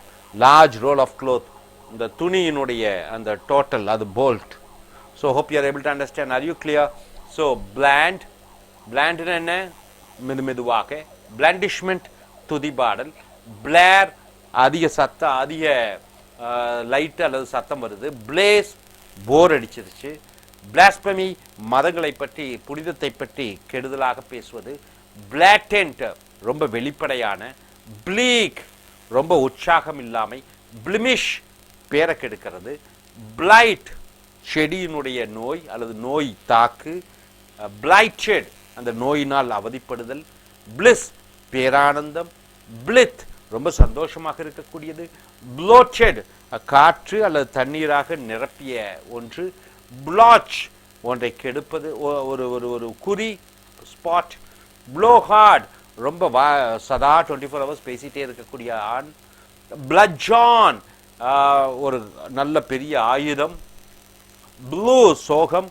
large roll of cloth இந்த துணியினுடைய அந்த total அது bolt. so hope you are able to understand. are you clear? so bland என்ன மெதுமெதுவாக, blandishment துதிபாடல், blare அதிக சத்தம், அதிக லைட் அல்லது சத்தம் வருது, blaze போர் அடிச்சிருச்சு, blasphemy மதங்களை பற்றி புனிதத்தை பற்றி கெடுதலாக பேசுவது, blatant ரொம்ப வெளிப்படையான, bleak ரொம்ப உற்சாகம் இல்லாமை, blemish பேரை கெடுக்கிறது, blight செடியினுடைய நோய் அல்லது நோய் தாக்கு, blighted அந்த நோயினால் அவதிப்படுதல், bliss பேரானந்தம், blith ரொம்ப சந்தோஷமாக இருக்கக்கூடியது, bloated காற்று அல்லது தண்ணீராக நிரப்பிய ஒன்று, blotch ஒன்றை கெடுப்பது, ஒரு ஒரு ஒரு குறி ஸ்பாட், blowhard ரொம்ப சதா 24 hours பேசிட்டே இருக்கக்கூடிய ஆண், bludgeon ஒரு நல்ல பெரிய ஆயுதம், blue சோகம்,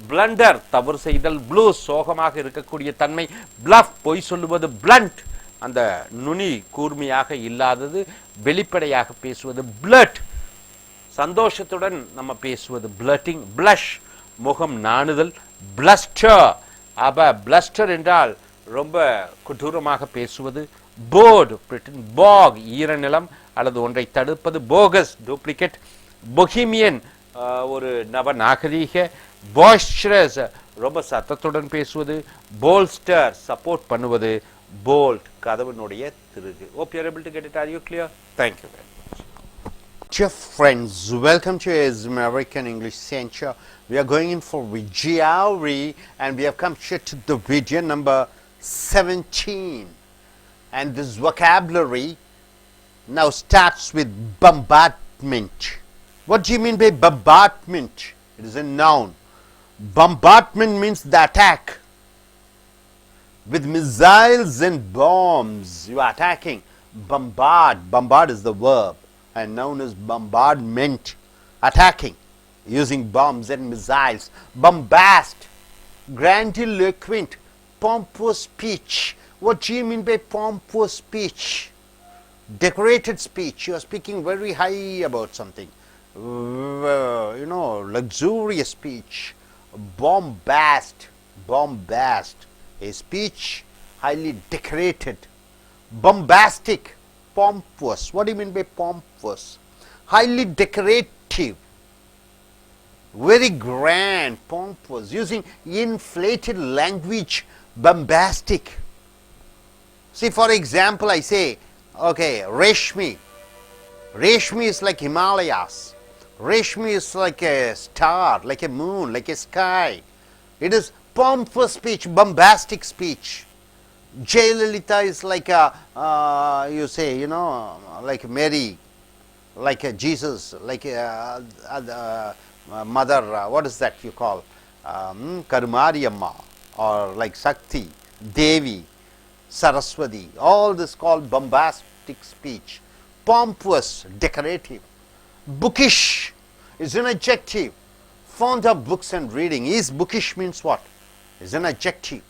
blunder தவறு செய்தல், blue சோகமாக இருக்கக்கூடிய தன்மை, bluff பொய் சொல்லுவது, blunt அந்த நுனி கூர்மையாக இல்லாதது, வெளிப்படையாக பேசுவது, blurt சந்தோஷத்துடன் நம்ம பேசுவது, blurting, blush முகம் நாணுதல், bluster bluster என்றால் ரொம்ப கொடூரமாக பேசுவது, bored bog ஈரநிலம் அல்லது ஒன்றை தடுப்பது, bogus டூப்ளிகேட், bohemian ஒரு நவ நாகரீக, boisterous ரொம்ப சத்தத்துடன் பேசுவது, bolster சப்போர்ட் பண்ணுவது, bolt கதவனுடைய திருகு. hope you are able to get it. are you clear? thank you very much. Dear friends, welcome to American English Center. We are going in for Vijayavri and we have come here to the video number 17, and this vocabulary now starts with bombardment. What do you mean by bombardment? It is a noun. Bombardment means the attack with missiles and bombs. You are attacking. Bombard is the verb and noun is bombardment, attacking using bombs and missiles. Bombast, grandiloquent, pompous speech. What do you mean by pompous speech? Decorated speech. You are speaking very high about something, luxurious speech. Bombast, a speech highly decorated. Bombastic, pompous. What do you mean by pompous? Highly decorative, very grand, pompous, using inflated language, bombastic. See, for example, I say, okay, Reshmi is like Himalayas, Reshmi is like a star, like a moon, like a sky. It is pompous speech, bombastic speech. Jayalalitha is like a you say, like Mary, like a Jesus, like a mother, what is that you call, Karmariyamma, or like Shakti, Devi, Saraswati. All this called bombastic speech. Pompous, decorative. Bookish is an adjective. Fond of books and reading. Is bookish means what? Is an adjective.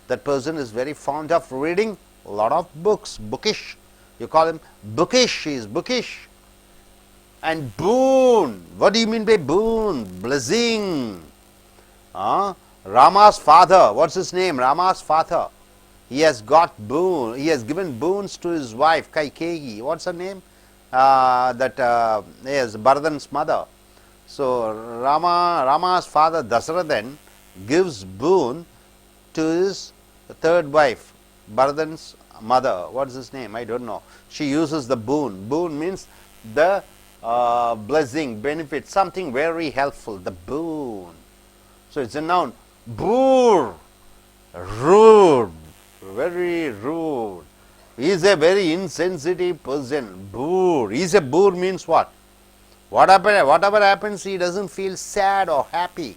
That person is very fond of reading a lot of books. Bookish. You call him bookish. He is bookish. And boon. What do you mean by boon? Blessing. Rama's father. What's his name? Rama's father. He has got boon. He has given boons to his wife Kaikeyi. What's her name? Yes, Bharathan's mother. So Rama's father Dasrathan gives boon to his third wife, Bharathan's mother. What's his name? I don't know. She uses the boon. Boon means the blessing, benefit, something very helpful. The boon. So it's a noun. Boor, rude, very rude. He is a very insensitive person. Boor. He is a boor means what? Whatever happens, he doesn't feel sad or happy.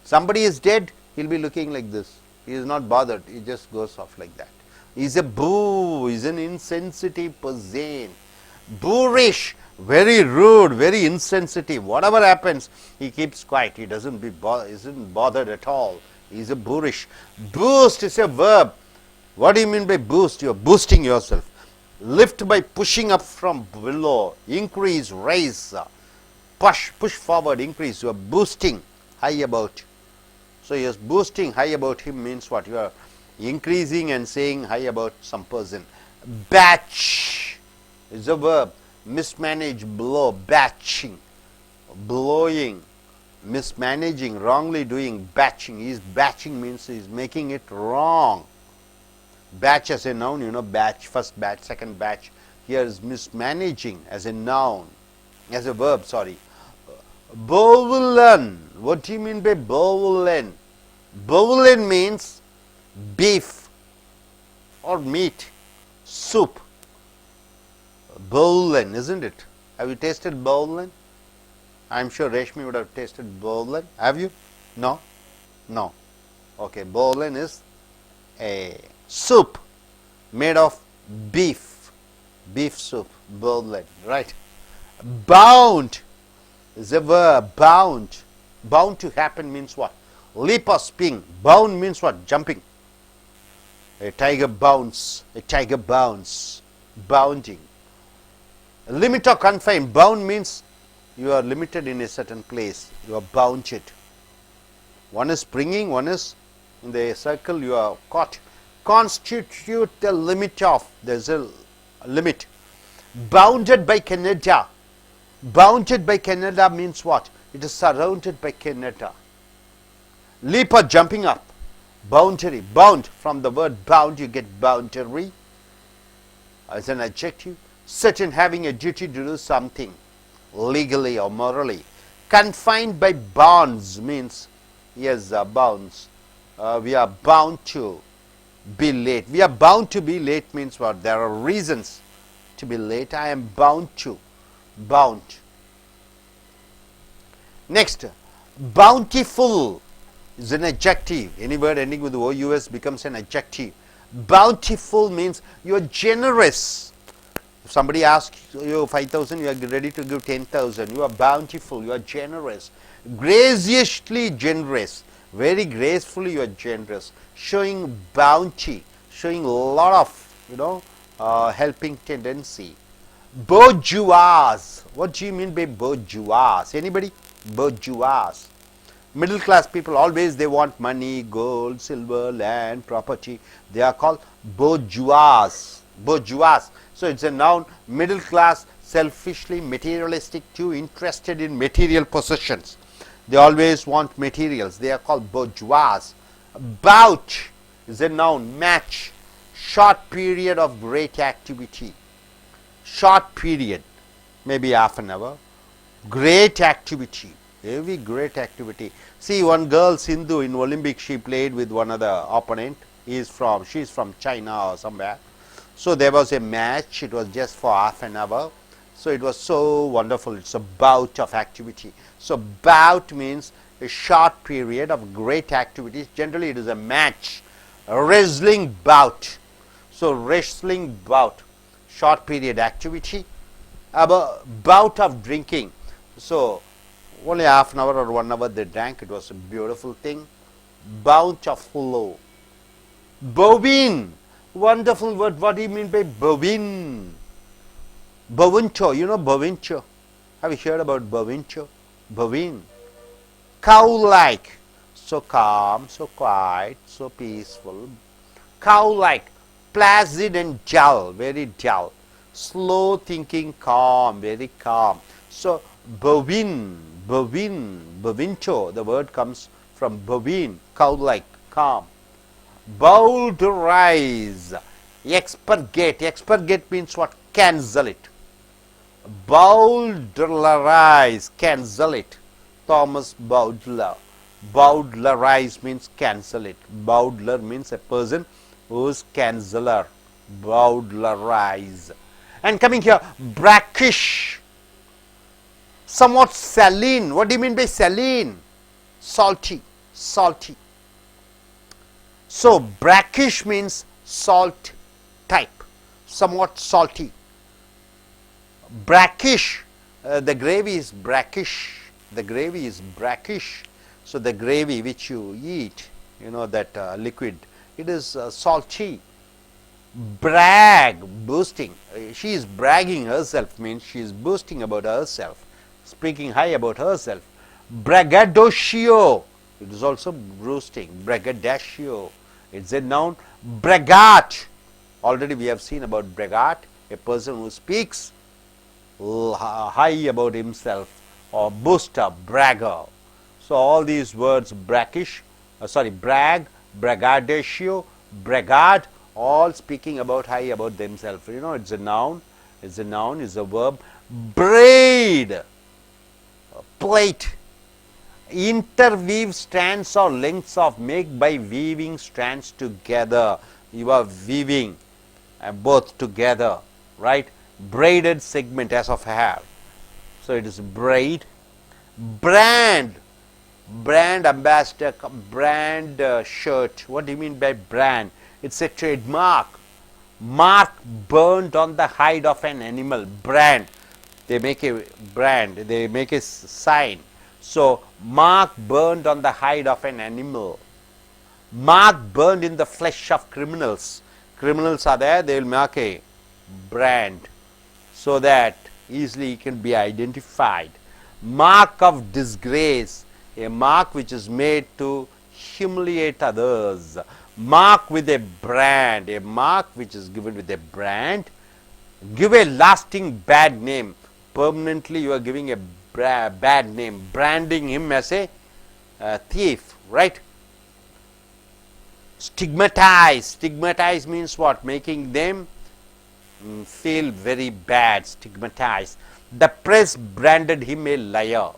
Somebody is dead, he'll be looking like this. He is not bothered. He just goes off like that. He's a boo. He's an insensitive person. Boorish, very rude, very insensitive. Whatever happens, he keeps quiet. He isn't bothered at all. He's a boorish. Boost is a verb. What do you mean by boost? You are boosting yourself. Lift by pushing up from below. Increase, raise, push forward, increase. You are boosting high about. So he is boosting high about him means what? You are increasing and saying high about some person. Batch is a verb. Mismanage, blow, batching, blowing, mismanaging, wrongly doing, batching. He is batching means he is making it wrong. Batch as a noun, you know, batch, first batch, second batch. Here is mismanaging as a noun, as a verb, sorry. Bovulin. What do you mean by bovulin? Bovulin means beef or meat, soup. Bovulin, isn't it? Have you tasted bovulin? I am sure Reshmi would have tasted bovulin. Have you? No? No. Okay, bovulin is a soup made of beef, beef soup, bovulin, right? Bound is a verb, bound. Bound to happen means what? Leap or spring. Bound means what? Jumping. A tiger bounds, a tiger bounds, bounding. Limit or confine. Bound means you are limited in a certain place, you are bounded. One is springing, one is in the circle, you are caught. Constitute the limit of, there is a limit. Bounded by Canada. Bounded by Canada means what? It is surrounded by Canada. Leap or jumping up. Boundary, bound, from the word bound you get boundary as an adjective. Certain, having a duty to do something legally or morally. Confined by bonds means, yes, bounds. We are bound to be late. We are bound to be late means what? There are reasons to be late. I am bound to. Bound. Next, bountiful is an adjective. Any word ending with OUS becomes an adjective. Bountiful means you are generous. If somebody asks you 5,000, you are ready to give 10,000. You are bountiful, you are generous. Graciously generous. Very gracefully you are generous. Showing bounty, showing a lot of, helping tendency. Bourgeois. What do you mean by bourgeois? Anybody? Bourgeois. Middle class people, always they want money, gold, silver, land, property. They are called bourgeois. Bourgeois. So it's a noun, middle class, selfishly materialistic, too interested in material possessions. They always want materials. They are called bourgeois. Bout is a noun, match, short period of great activity. Short period, maybe half an hour. Great activity, very great activity. See, one girl, Sindhu, in Olympics, she played with one other opponent. She is from China or somewhere. So there was a match. It was just for half an hour. So it was so wonderful. It's a bout of activity. So bout means a short period of great activities. Generally, it is a match. A wrestling bout. So wrestling bout, short period activity. A bout of drinking. So only half an hour or 1 hour they drank. It was a beautiful thing. Bountiful. Bovine. Wonderful word. What do you mean by bovine? Bovincho. You know bovincho? Have you heard about bovincho? Bovine. Cow-like. So calm, so quiet, so peaceful. Cow-like. Placid and dull. Very dull. Slow thinking, calm. Very calm. So bovine. Bovine. Bovincho. The word comes from bovine. Cow-like. Calm. Bowdlerize. Expurgate. Expurgate means what? Cancel it. Bowdlerize. Cancel it. Thomas Bowdler. Bowdlerize means cancel it. Bowdler means a person who is canceller. Bowdlerize. And coming here, brackish. Somewhat saline. What do you mean by saline? Salty. Salty. So, brackish means salt type, somewhat salty. Brackish, the gravy is brackish, the gravy is brackish. So, the gravy which you eat, you know, that liquid, it is salty. Brag, boasting, she is bragging herself, means she is boasting about herself, speaking high about herself. Braggadocio, it is also boasting, braggadocio, it is a noun. Braggart, already we have seen about braggart, a person who speaks high about himself, or boaster, bragger. So, all these words brackish, brag, braggadocio, braggart, all speaking about high about themselves. You know, it's a noun, it's a verb. Braid, plait, interweave strands or lengths of, make by weaving strands together. You are weaving both together, right? Braided segment as of hair. So, it is braid. Brand, brand ambassador, brand shirt. What do you mean by brand? It is a trademark. Mark burnt on the hide of an animal. Brand, they make a brand, they make a sign. So, mark burned on the hide of an animal. Mark burned in the flesh of criminals. Criminals are there, they will mark a brand, so that easily can be identified. Mark of disgrace, a mark which is made to humiliate others. Mark with a brand, a mark which is given with a brand. Give a lasting bad name, permanently you are giving a bad name, branding him as a thief, right? Stigmatize, stigmatize means what? Making them feel very bad, stigmatize. The press branded him a liar.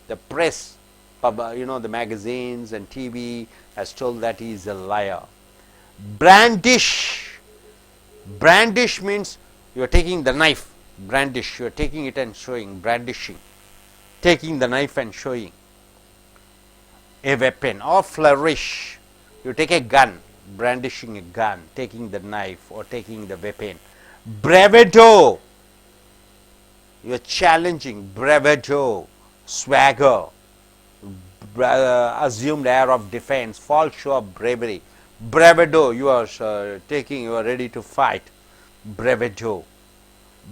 The press, you know, the magazines and TV has told that he is a liar. Brandish, brandish means you are taking the knife, brandish, you are taking it and showing, brandishing, taking the knife and showing a weapon. Or flourish, you take a gun, brandishing a gun, taking the knife or taking the weapon. Bravado, you are challenging, bravado, swagger, assumed air of defense, false show of bravery. Bravado, you are taking, you are ready to fight, bravado.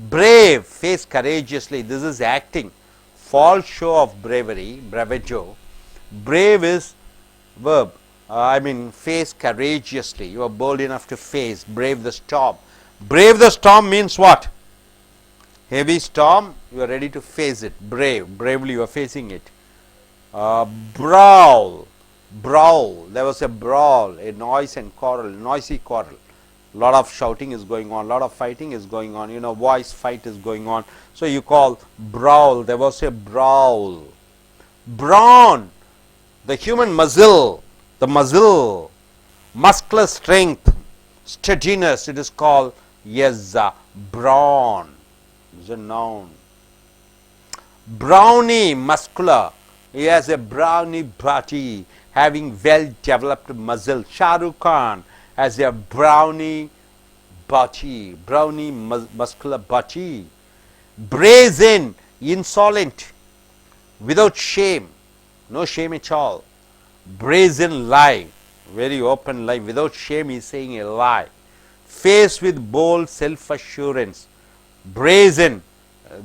Brave, face courageously, this is acting, false show of bravery, bravado. Brave is verb, face courageously, you are bold enough to face, brave the storm. Brave the storm means what? Heavy storm, you are ready to face it, brave, bravely you are facing it. Brawl, brawl, there was a brawl, a noise and quarrel, noisy quarrel. Lot of shouting is going on, lot of fighting is going on, you know, voice fight is going on. So, you call brawl, there was a brawl. Brawn, the human muscle, the muscle, muscular strength, steadiness, it is called, yes, brawn, it is a noun. Brownie, muscular, he has a brownie body, having well developed muscle. Shah Rukh Khan has a brownie body, brownie muscular body. Brazen, insolent, without shame, no shame at all. Brazen lie, very open lie, without shame he is saying a lie. Face with bold self assurance. Brazen,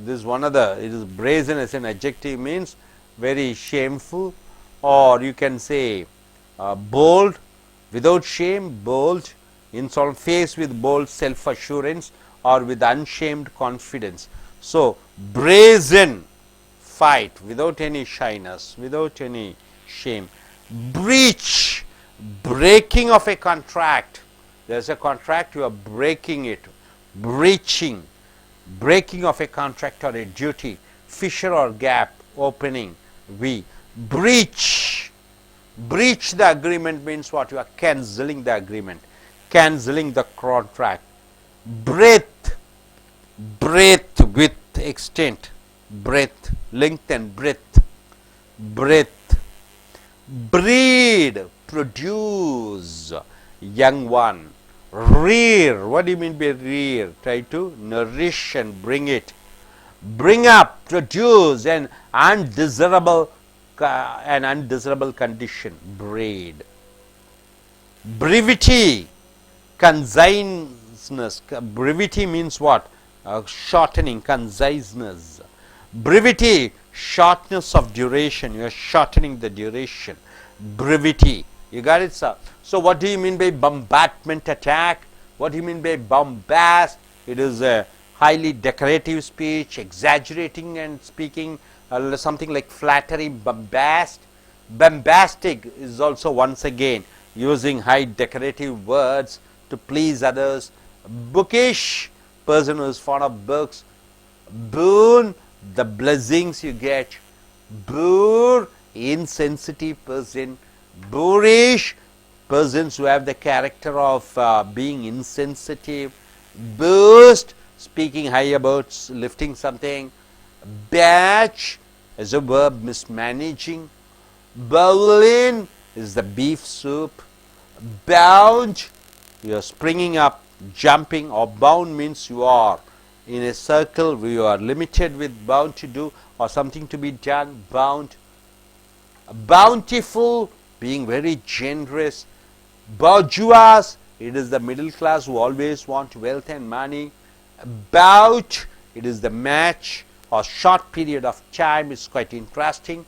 this is one of the, it is brazen as an adjective, means very shameful, or you can say bold, without shame, bold, insolent, face with bold self assurance or with unshamed confidence. So, brazen, fight without any shyness, without any shame. Breach, breaking of a contract, there is a contract, you are breaking it, breaching, breaking of a contract or a duty, fissure or gap, opening. We breach, breach the agreement means what? You are cancelling the agreement, cancelling the contract. Breadth, breadth with extent, breadth, length and breadth, breadth. Breed, produce, young one. Rear, what do you mean by rear? Try to nourish and bring it. Bring up, produce an undesirable condition, breed. Brevity, conciseness. Brevity means what? Shortening, conciseness. Brevity, shortness of duration. You are shortening the duration. Brevity. You got it, sir? So, what do you mean by bombardment attack? What do you mean by bombast? It is a highly decorative speech, exaggerating and speaking, something like flattery, bombast. Bombastic is also once again using high decorative words to please others. Bookish, person who is fond of books. Boon, the blessings you get. Boor, insensitive person. Boorish, persons who have the character of being insensitive. Boost, speaking high about lifting something. Batch is a verb, mismanaging. Bowlin is the beef soup. Bound, you are springing up, jumping, or bound means you are in a circle where you are limited with bound to do or something to be done. Bound. Bountiful, being very generous. Bourgeois, it is the middle class who always want wealth and money. Bout, it is the match or short period of time, is quite interesting.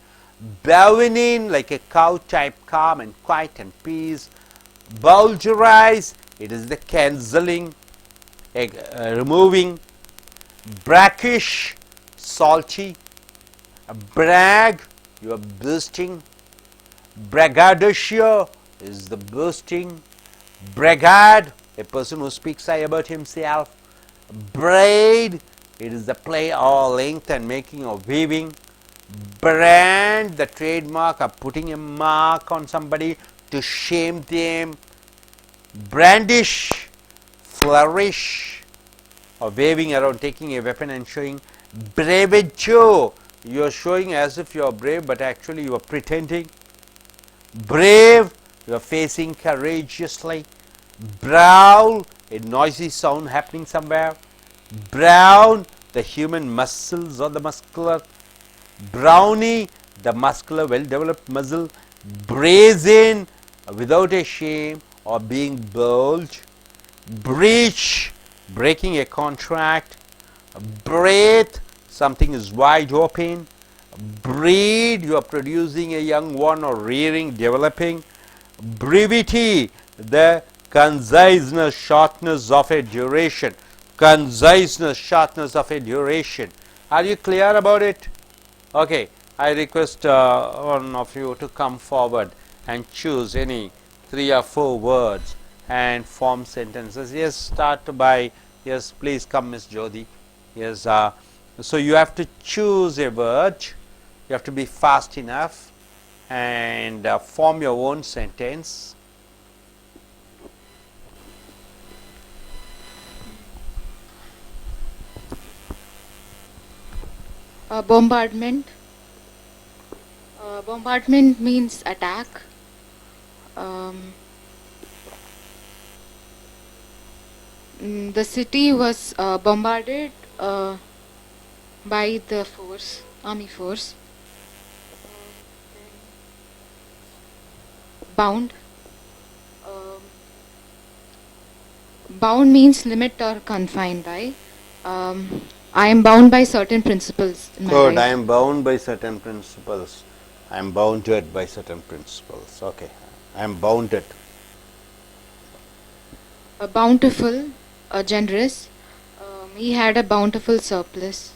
Bowing in, like a cow type, calm and quiet and peace. Bulgarize, it is the cancelling, removing. Brackish, salty. Brag, you are boasting. Braggadocio is the boasting. Braggart, a person who speaks high about himself. Braid, it is the play or length and making or weaving. Brand, the trademark of putting a mark on somebody to shame them. Brandish, flourish, or waving around, taking a weapon and showing. Bravado, you are showing as if you are brave, but actually you are pretending. Brave, you are facing courageously. Browl, a noisy sound happening somewhere. Brown, the human muscles or the muscular. Brownie, the muscular, well developed muscle. Brazen, without a shame or being bold. Breach, breaking a contract. Breath, something is wide open. Breed, you are producing a young one or rearing, developing. Brevity, the conciseness, shortness of a duration. Conciseness, shortness of a duration. Are you clear about it? Okay, I request one of you to come forward and choose any 3 or 4 words and form sentences. Yes, start by, yes, please come, Miss Jyoti. Yes, so you have to choose a word, you have to be fast enough and form your own sentence. Bombardment. Bombardment means attack. The city was bombarded by the army force. Bound. Bound means limit or confined by. I am bound by certain principles in my Good, life. I am bound by certain principles. I am bounded by certain principles. Okay, I am bounded. Bountiful, generous. He had a bountiful surplus.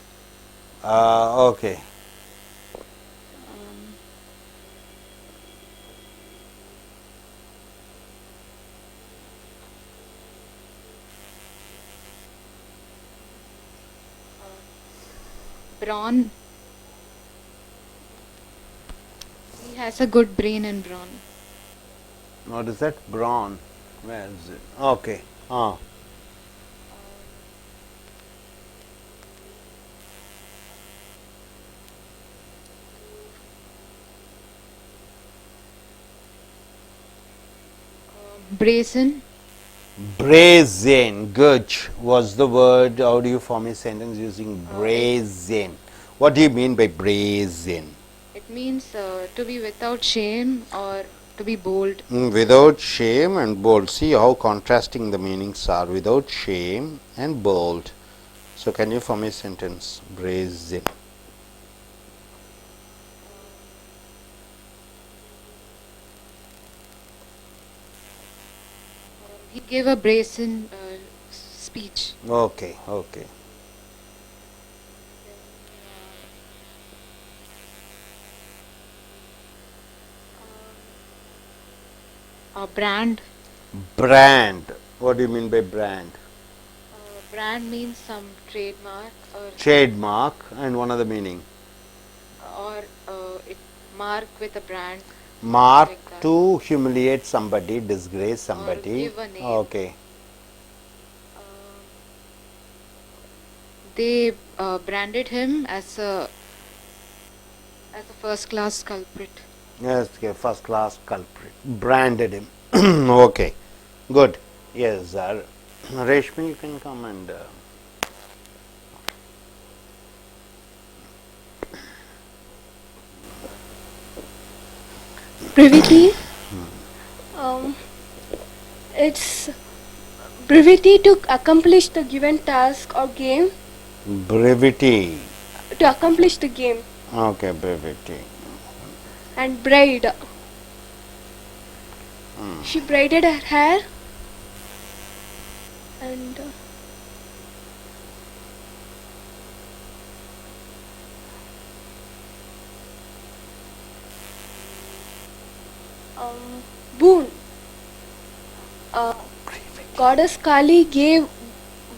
Okay. Brawn. He has a good brain and brawn. What is that? Brawn. Where is it? Okay. Brazen. Brazen. Good. What's the word? How do you form a sentence using brazen? What do you mean by brazen? It means to be without shame or to be bold. Without shame and bold. See how contrasting the meanings are. Without shame and bold. So can you form a sentence? Brazen. He gave a brazen speech. Okay, okay. A brand. Brand. What do you mean by brand? Brand means some trademark or Trademark and one other meaning. or it mark with a brand. Mark Like that. to humiliate somebody, disgrace somebody. give a name. Okay. They branded him as a first class culprit. Yes, okay, first class culprit. Branded him. Okay. Good. Yes, sir. Reshmi, you can come and. Brevity. It's brevity to accomplish the given task or game. Brevity. To accomplish the game. Okay, brevity. And braid. She braided her hair. And boon. Goddess Kali gave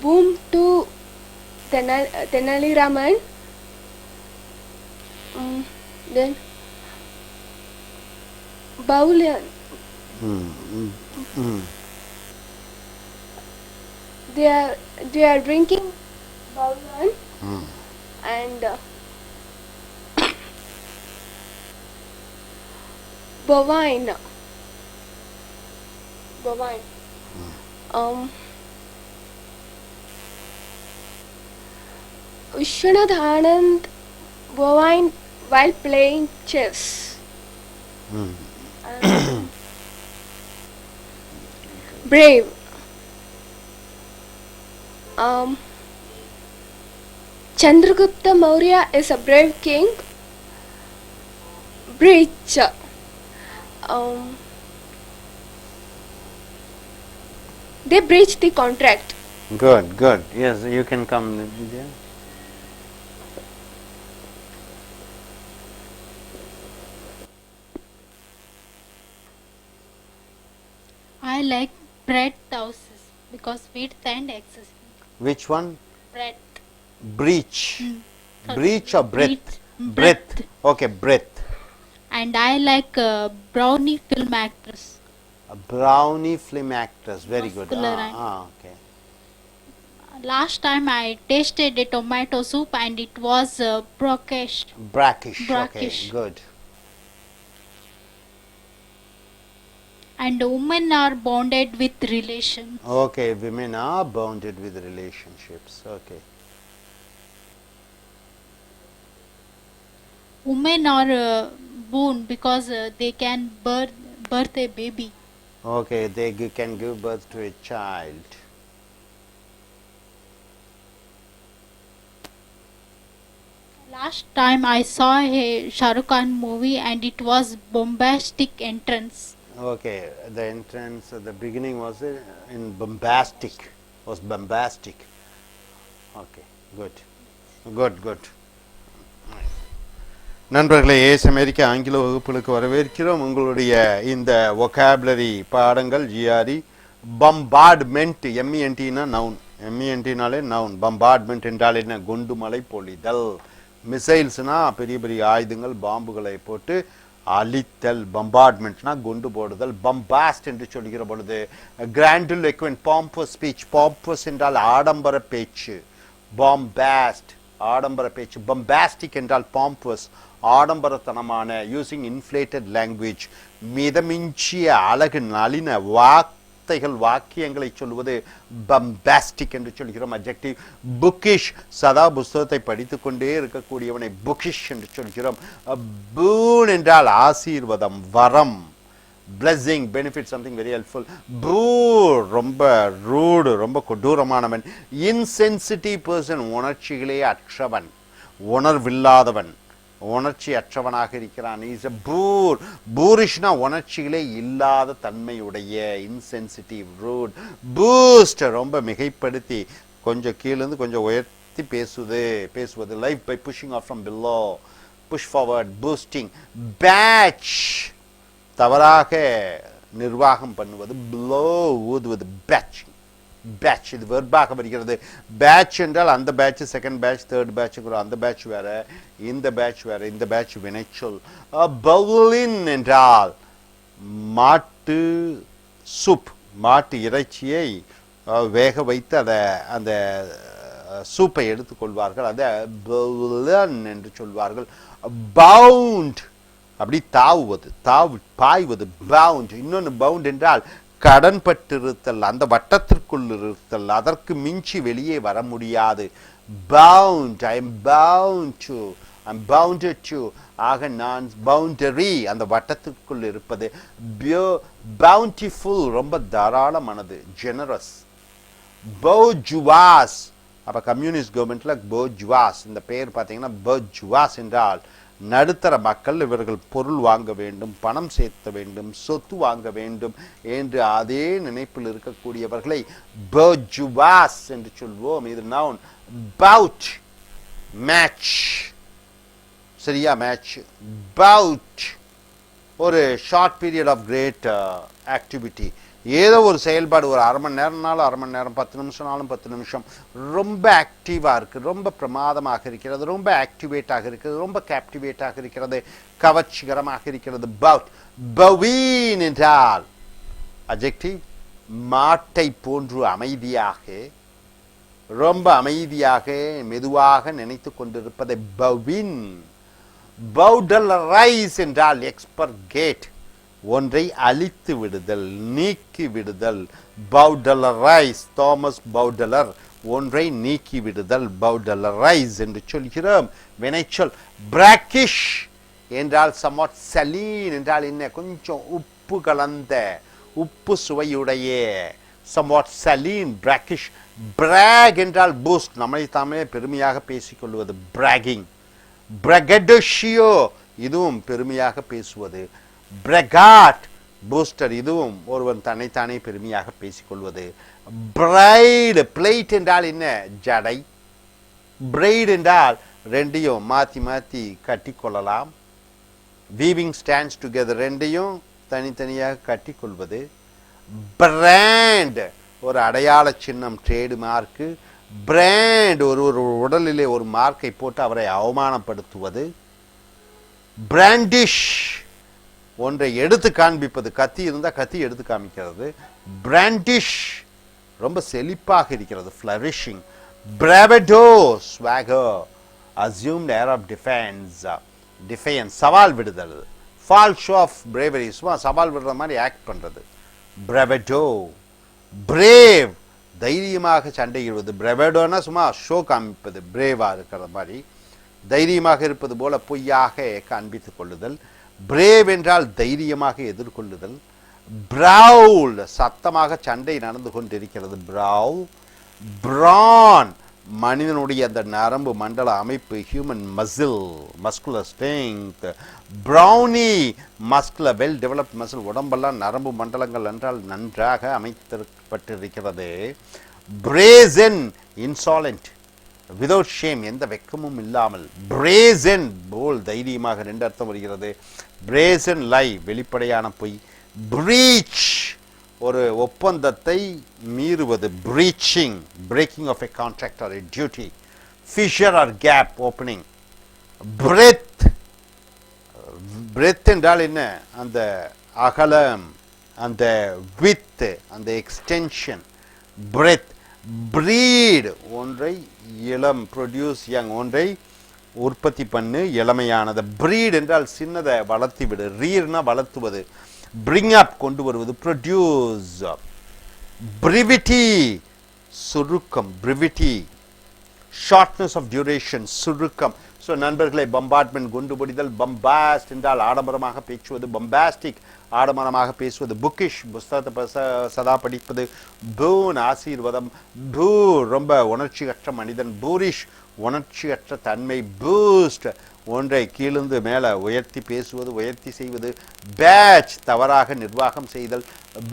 boon to Tenali Raman. Then Baulian. They are drinking Baulian and bovine. Vishwanath Anand bovine while playing chess. Brave. Chandragupta Maurya is a brave king. Breach. They breached the contract. Good, good. Yes, you can come, Vidya. I like breadth houses because width and access. Which one? Breadth. Breach. Sorry. Breach or breadth? Breadth. Breadth. Breadth. Okay, breadth. And I like brownie film actress. A brownie film actress. Very good. Muscular Okay. Last time I tasted a tomato soup and it was brackish. Brackish. Okay, Brackish. good. And women are bonded with relations. Okay, women are bounded with relationships. Okay. Women are born because they can birth a baby. Okay, they can give birth to a child. Last time I saw a Shah Rukh Khan movie and it was bombastic entrance. Okay, the entrance, the beginning was in bombastic, was bombastic. Okay, good, good, good. நண்பர்களே, Ace அமெரிக்க ஆங்கில வகுப்புகளுக்கு வரவேற்கிறோம். உங்களுடைய இந்த vocabulary பாடங்கள் GRE bombardment, எம்இஎன்டினா noun, எம்இஎன்டினாலே நவுன். பம்பார்ட்மெண்ட் என்றால் என்ன? குண்டு மலை பொழிதல். மிசைல்ஸ்னா பெரிய பெரிய ஆயுதங்கள், பாம்புகளை போட்டு அழித்தல். பம்பார்ட்மெண்ட்னா குண்டு போடுதல். பம்பாஸ்ட் என்று சொல்கிற பொழுது கிராண்டிலோக்வென்ட், பாம்பஸ் ஸ்பீச். பாம்பஸ் என்றால் ஆடம்பர பேச்சு. பாம்பாஸ்ட் ஆடம்பர பேச்சு. பம்பாஸ்டிக் என்றால் பாம்பஸ் ஆடம்பரத்தனமான, யூசிங் இன்ஃப்ளேட்டட் லாங்குவேஜ், மிதமிஞ்சிய அழகு, நளின வார்த்தைகள் வாக்கியங்களை சொல்வது பம்பாஸ்டிக் என்று சொல்கிறோம் adjective. புக்கிஷ் சதா புஸ்தகத்தை படித்துக் கொண்டே இருக்கக்கூடியவனை புக்கிஷ் என்று சொல்கிறோம். பூன் என்றால் ஆசீர்வாதம் வரம் blessing benefit something very helpful. ரொம்ப rude ரொம்ப கொடூரமானவன். insensitive person உணர்ச்சிகளே அற்றவன் உணர்வில்லாதவன் உணர்ச்சி அற்றவனாக இருக்கிறான். இஸ் a boor boorishனா உணர்ச்சிகளே இல்லாத தன்மையுடைய insensitive rude. boost ரொம்ப மிகைப்படுத்தி கொஞ்சம் கீழிருந்து கொஞ்சம் உயர்த்தி பேசுவது life by pushing off from below push forward boosting. batch தவறாக நிர்வாகம் பண்ணுவது blow ஊதுவது batch batch இது வெர்பாக வருகிறது. batch என்றால் அந்த batch second batch third batch அந்த batch வேற இந்த batch வேற இந்த batch வினைச்சொல். bowlin என்றால் மாட்டு சூப் மாட்டு இறைச்சியை வேக வைத்து அந்த சூப்பை எடுத்துக்கொள்வார்கள் அதை bowlin என்று சொல்வார்கள். bound அப்படி பாய்வது bound. இன்னொன்று bound என்றால் கடன்பட்டிருத்தல் அந்த வட்டத்திற்குள் இருத்தல் அதற்கு மிஞ்சி வெளியே வர முடியாது. bound I am bound to I am bounded to ஆக நான் boundary அந்த வட்டத்திற்குள் இருப்பது. bountiful ரொம்ப தாராளமானது generous. bourgeois அப்ப கம்யூனிஸ்ட் கவர்மெண்ட்ல bourgeois இந்த பெயர் பார்த்தீங்கன்னா bourgeois என்றால் நடுத்தர மக்கள் இவர்கள் பொருள் வாங்க வேண்டும் பணம் சேர்த்த வேண்டும் சொத்து வாங்க வேண்டும் என்று அதே நினைப்பில் இருக்கக்கூடியவர்களை bourgeois என்று சொல்வோம். இது noun. bout match சரியா match bout ஒரு short period of great activity ஏதோ ஒரு செயல்பாடு ஒரு அரை மணி நேரம்னாலும் அரை மணி நேரம் 10 நிமிஷம்னாலும் 10 நிமிஷம் ரொம்ப ஆக்டிவாக இருக்குது ரொம்ப பிரமாதமாக இருக்கிறது ரொம்ப ஆக்டிவேட்டாக இருக்கிறது ரொம்ப கேப்டிவேட்டாக இருக்கிறது கவர்ச்சிகரமாக இருக்கிறது. பவுட் பவீன் என்றால் அட்ஜெக்டிவ் மாட்டை போன்று அமைதியாக ரொம்ப அமைதியாக மெதுவாக நினைத்து கொண்டிருப்பதை பவின். பவுடலரைஸ் என்றால் எக்ஸ்பர்கேட் ஒன்றை அழித்து விடுதல் நீக்கி விடுதல். பவுடலரைஸ் தாமஸ் பவுடலர் ஒன்றை நீக்கி விடுதல் பவுடலரைஸ் என்று சொல்கிறோம். வினைச்சொல் பிராக்கிஷ் என்றால் சம்வாட் சலீன் என்றால் என்ன கொஞ்சம் உப்பு கலந்த உப்பு சுவையுடைய சம்வாட் சலீன் பிராக்கிஷ். பிராக் என்றால் பூஸ்ட் நம்மை தாமே பெருமையாக பேசிக்கொள்வது பிராகிங். பிரகடஷியோ இதுவும் பெருமையாக பேசுவது. பிரகாட் பூஸ்டர் இதுவும் ஒருவன் தன்னைத்தானே பெருமையாக பேசிக்கொள்வது. பிரைடு பிளேட் என்றால் என்ன ஜடை. பிரைடு என்றால் ரெண்டையும் மாற்றி மாற்றி கட்டிக்கொள்ளலாம். வீவிங் ஸ்டாண்ட்ஸ் டுகெதர் ரெண்டையும் தனித்தனியாக கட்டிக்கொள்வது. பிராண்ட் ஒரு அடையாள சின்னம் ட்ரேடு மார்க்கு. பிராண்ட் ஒரு உடலிலே ஒரு மார்க்கை போட்டு அவரை அவமானப்படுத்துவது. பிராண்டிஷ் ஒன்றை எடுத்து காண்பிப்பது கத்தி இருந்தால் கத்தி எடுத்து காமிக்கிறது. பிராண்டிஷ் ரொம்ப செழிப்பாக இருக்கிறது flourishing. Bravado swagger assumed air of defence சவால் விடுதல். ஃபால் ஷோ ஆஃப் பிரேவரி சும்மா சவால் விடுற மாதிரி ஆக்ட் பண்ணுறது பிராவடோ. பிரேவ் தைரியமாக சண்டையிடுவது. பிரவேடோனா சும்மா ஷோ காமிப்பது பிரேவாக இருக்கிற மாதிரி தைரியமாக இருப்பது போல பொய்யாக காண்பித்துக் கொள்ளுதல். பிரேவ் என்றால் தைரியமாக எதிர்கொள்ளுதல். பிரவுல் சத்தமாக சண்டை நடந்து கொண்டிருக்கிறது பிரவ். பிரான் மனிதனுடைய அந்த நரம்பு மண்டல அமைப்பு human muscle muscular strength. Brownie muscular well developed muscle உடம்பெல்லாம் நரம்பு மண்டலங்கள் என்றால் நன்றாக அமைக்கப்பட்டிருக்கிறது. பிரேசன் இன்சாலண்ட் விதவுட் ஷேம் எந்த வெக்கமும் இல்லாமல். பிரேசன் போல் தைரியமாக ரெண்டு அர்த்தம் வருகிறது. பிரேசன் லை வெளிப்படையான பொய். பிரீச் ஒரு ஒப்பந்தத்தை மீறுவது. Breaching breaking of a contract or a duty. Fissure or gap opening. Breath breath என்றால் என்ன அந்த அகலம் அந்த வித் அந்த எக்ஸ்டென்ஷன் பிரெத். பிரீட் ஒன்றை இளம் ப்ரொடியூஸ் யங் ஒன்றை உற்பத்தி பண்ணு இளமையானது. பிரீட் என்றால் சின்னதை வளர்த்தி விடு. ரீர்னா வளர்த்துவது. பிரிங் அப் கொண்டு வருவது. ப்ரொடியூஸ் Brevity, சுருக்கம், brevity. Shortness of duration, சுருக்கம். ஸோ நண்பர்களை bombardment, குண்டு பொடிதல், bombast என்றால் ஆடம்பரமாக பேசுவது, bombastic ஆடம்பரமாக பேசுவது, bookish புஸ்தகத்தை சதா படிப்பது, boon ஆசீர்வாதம், boo ரொம்ப உணர்ச்சியற்ற மனிதன், boorish உணர்ச்சியற்ற தன்மை, boost ஒன்றை கீழிருந்து மேலே உயர்த்தி பேசுவது, உயர்த்தி செய்வது, பேட்ச் தவறாக நிர்வாகம் செய்தல்,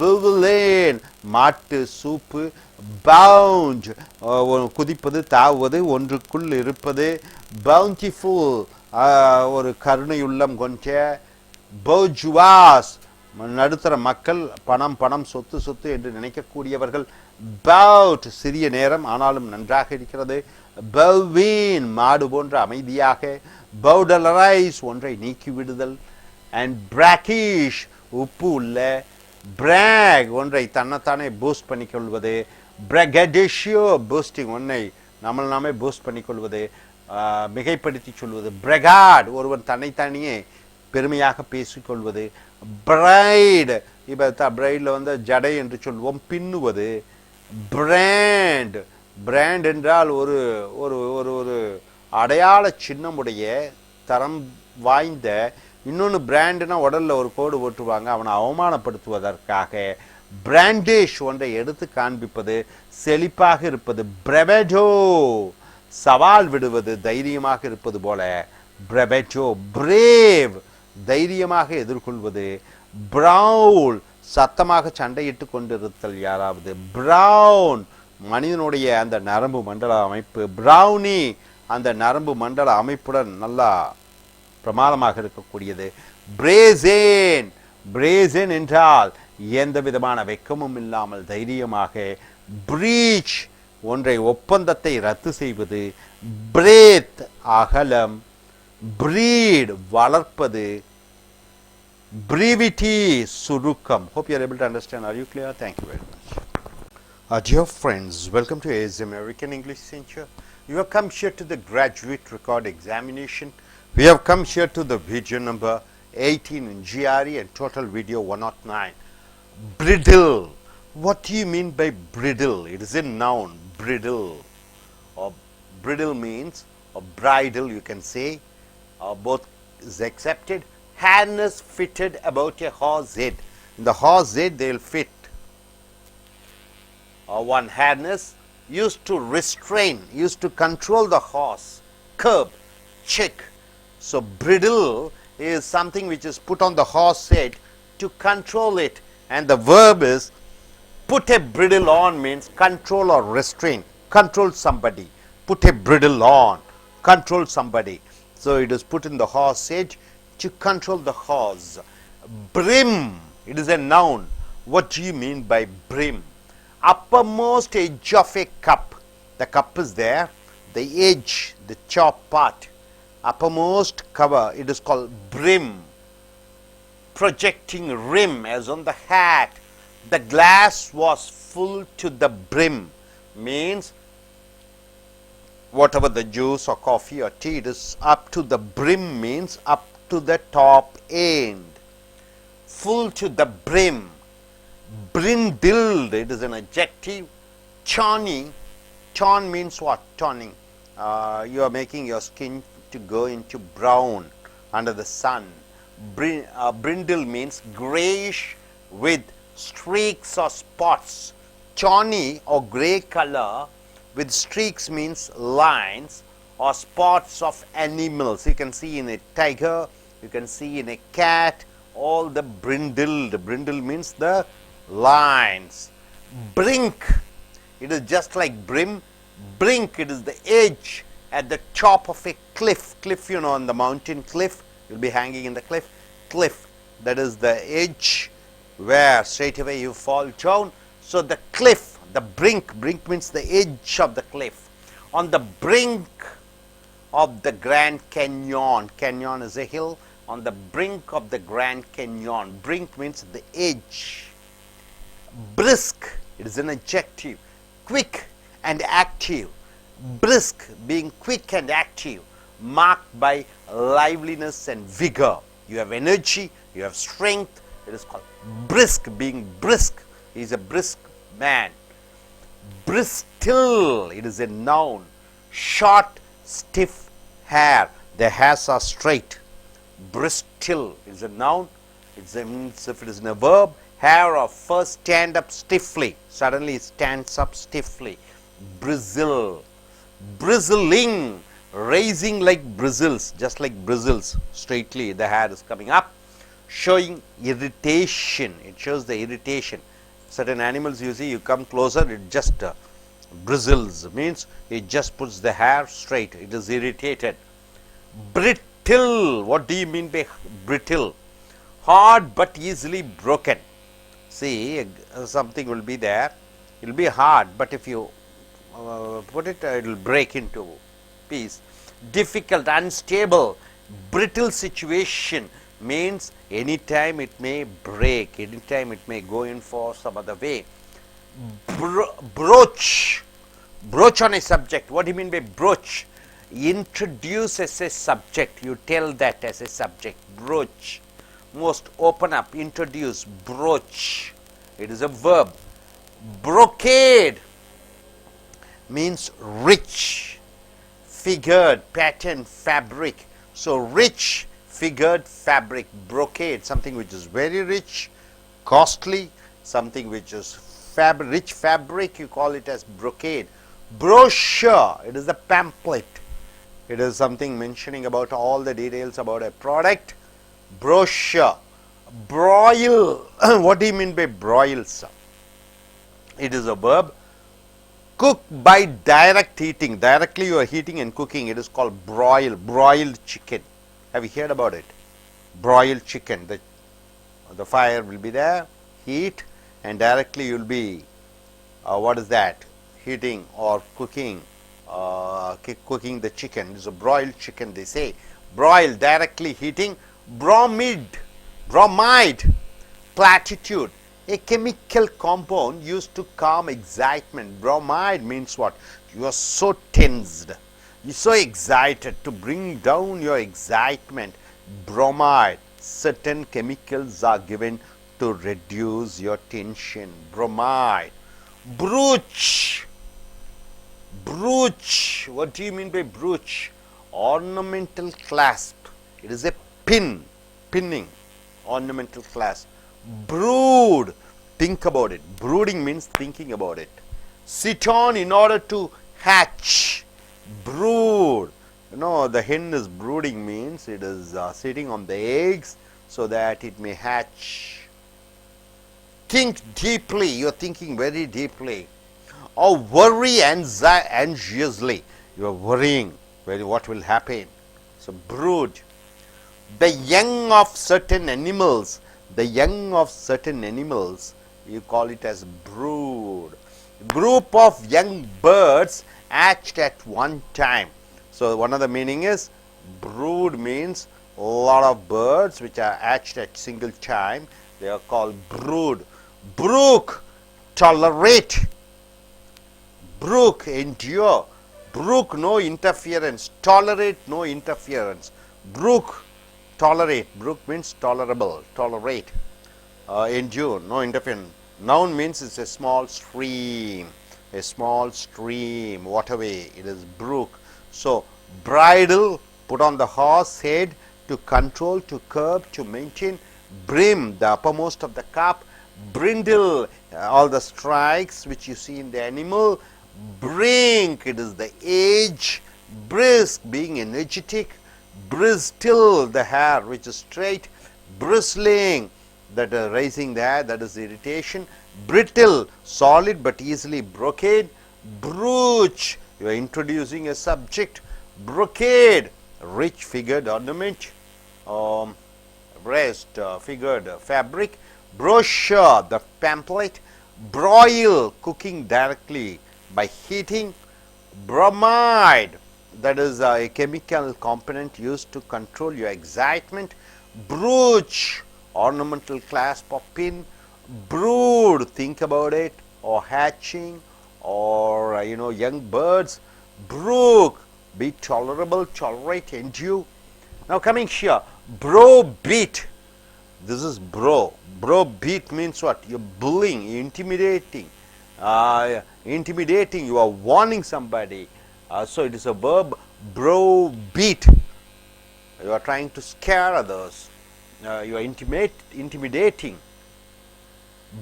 புகுலேன் மாட்டு சூப்பு, பவுஞ்ச் குதிப்பது தாவுவது, ஒன்றுக்குள் இருப்பது, பவுண்டிஃபுல் ஒரு கருணையுள்ளம் கொண்ட, பௌஜுவாஸ் நடுத்தர மக்கள், பணம் பணம் சொத்து சொத்து என்று நினைக்கக்கூடியவர்கள், பவுட் சிறிய நேரம் ஆனாலும் நன்றாக இருக்கிறது, பௌவீன் மாடு போன்ற அமைதியாக, பவுடலரைஸ் ஒன்றை நீக்கிவிடுதல், அண்ட் பிராக்கிஷ் உப்பு உள்ள, பிராக் ஒன்றை தன்னைத்தானே பூஸ்ட் பண்ணிக்கொள்வது, பிரகடேஷியோ பூஸ்டிங் ஒன்றை நாமே பூஸ்ட் பண்ணிக்கொள்வது, மிகைப்படுத்தி சொல்வது, பிரகாட் ஒருவன் தன்னைத்தானியே பெருமையாக பேசிக்கொள்வது, பிரைடு இப்போ பிரைடில் வந்து ஜடை என்று சொல்வோம், பின்னுவது, பிராண்ட் பிராண்ட் என்றால் ஒரு ஒரு ஒரு ஒரு அடையாள சின்னமுடைய தரம் வாய்ந்த, இன்னொன்று பிராண்டுனா உடலில் ஒரு கோடு போட்டுருவாங்க அவனை அவமானப்படுத்துவதற்காக, பிராண்டிஷ் ஒன்றை எடுத்து காண்பிப்பது, செழிப்பாக இருப்பது, பிரபெடோ சவால் விடுவது, தைரியமாக இருப்பது போல, பிரபெடோ பிரேவ் தைரியமாக எதிர்கொள்வது, பிரவுல் சத்தமாக சண்டையிட்டு கொண்டிருத்தல் யாராவது, பிரவுன் மனிதனுடைய அந்த நரம்பு மண்டல அமைப்பு, பிரவுனி அந்த நரம்பு மண்டல அமைப்புடன் நல்லா பிரமாதமாக இருக்கக்கூடியது, பிரேசேன் பிரேசேன் என்றால் எந்த விதமான வெக்கமும் இல்லாமல் தைரியமாக, பிரீச் ஒன்றை ஒப்பந்தத்தை ரத்து செய்வது, பிரேத் அகலம், பிரீட் வளர்ப்பது, brevity சுருக்கம். Hope you are able to understand. Are you clear? Thank you very much. Dear friends, welcome to AS American English Center. You have come here to the graduate record examination. We have come here to the video number 18 in GRE and total video 109. Bridle. What do you mean by bridle? It is a noun, bridle. Or bridle means or bridle, you can say. Both is accepted. Harness fitted about a horse head. In the horse head they will fit one harness used to restrain, used to control the horse, curb, check. So bridle is something which is put on the horse head to control it, and the verb is put a bridle on means control or restrain, control somebody, put a bridle on, control somebody. So it is put in the horse head to control the horse. Brim, it is a noun. What do you mean by brim? Uppermost edge of a cup. The cup is there, the edge, the top part, uppermost cover, it is called brim. Projecting rim, as on the hat. The glass was full to the brim means whatever the juice or coffee or tea, it is up to the brim means up to the top end. Full to the brim. Brindled, it is an adjective. Tawny, tawn means what? Tawning. You are making your skin to go into brown under the sun. Brindle means grayish with streaks or spots. Tawny or grey color with streaks means lines or spots of animals. You can see in a tiger, you can see in a cat, all the brindled. Brindle means the lines. Brink, it is just like brim. Brink, it is the edge at the top of a cliff. Cliff, you know, on the mountain cliff, you'll be hanging in the cliff. Cliff, that is the edge where straight away you fall down. So the cliff, the brink, brink means the edge of the cliff. On the brink of the Grand Canyon, canyon is a hill, on the brink of the Grand Canyon, brink means the edge. Brisk, it is an adjective, quick and active. Brisk, being quick and active, marked by liveliness and vigor. You have energy, you have strength, it is called brisk. Being brisk, he is a brisk man. Bristle, it is a noun. Short, stiff hair, the hairs are straight. Bristle is a noun. It means if it is in a verb, hair or fur stand up stiffly. Suddenly it stands up stiffly. Bristle. Bristling, raising like bristles, just like bristles, straightly the hair is coming up. Showing irritation, it shows the irritation. Certain animals you see, you come closer, it just bristles, means it just puts the hair straight, it is irritated. Brittle, what do you mean by brittle? Hard but easily broken. See, something will be there, it will be hard, but if you put it, it will break into piece. Difficult, unstable, brittle situation means anytime it may break, anytime it may go in for some other way. Broach, broach on a subject. What do you mean by broach? Introduce as a subject, you tell that as a subject. Broach, most open up, introduce, broach. It is a verb. Brocade means rich, figured, pattern, fabric. So rich, figured fabric. Brocade, something which is very rich, costly, something which is rich fabric, you call it as brocade. Brochure, it is a pamphlet. It is something mentioning about all the details about a product. Brochure. Broil, what do you mean by broil, sir? It is a verb. Cook by direct heating, directly you are heating and cooking, it is called broil, broiled chicken. Have you heard about it? Broiled chicken, the fire will be there, heat, and directly you will be, what is that, heating or cooking, cooking the chicken. It is a broiled chicken, they say. Broil, directly heating. Bromide, platitude, a chemical compound used to calm excitement. Bromide means what? You are so tensed, you are so excited, to bring down your excitement. Bromide, certain chemicals are given to reduce your tension. Bromide. Brooch, brooch, what do you mean by brooch? Ornamental clasp, it is a pin, pinning, ornamental clasp. Brood, think about it. Brooding means thinking about it. Sit on in order to hatch. Brood, you know, the hen is brooding means it is sitting on the eggs so that it may hatch. Think deeply, you are thinking very deeply. Or worry anxiously, you are worrying what will happen. So brood. The young of certain animals, the young of certain animals, you call it as brood. Group of young birds hatched at one time. So one of the meaning is brood means a lot of birds which are hatched at single time, they are called brood. Brook, tolerate. Brook, endure. Brook, no interference. Tolerate, no interference. Brook, tolerate. Brook means tolerable, tolerate. Endure, no interference. Noun means it's a small stream, waterway. It is brook. So bridle, put on the horse head, to control, to curb, to maintain. Brim, the uppermost of the cup. Brindle, all the strikes which you see in the animal. Brink, it is the age. Brisk, being energetic. Bristle, the hair which is straight. Bristling, that raising the hair, that is irritation. Brittle, solid but easily brocade. Brooch, you are introducing a subject. Brocade, rich figured ornament. Breast, figured fabric. Brochure, the pamphlet. Broil, cooking directly by heating. Bromide, that is a chemical component used to control your excitement. Brooch, ornamental clasp or pin. Brood, think about it, or hatching, or young birds. Brook, be tolerable, tolerate, endure. Now coming here, bro beat. This is bro. Bro beat means what? You're bullying, you're intimidating. intimidating, you are warning somebody. So it is a verb, browbeat. You are trying to scare others. You are intimidating.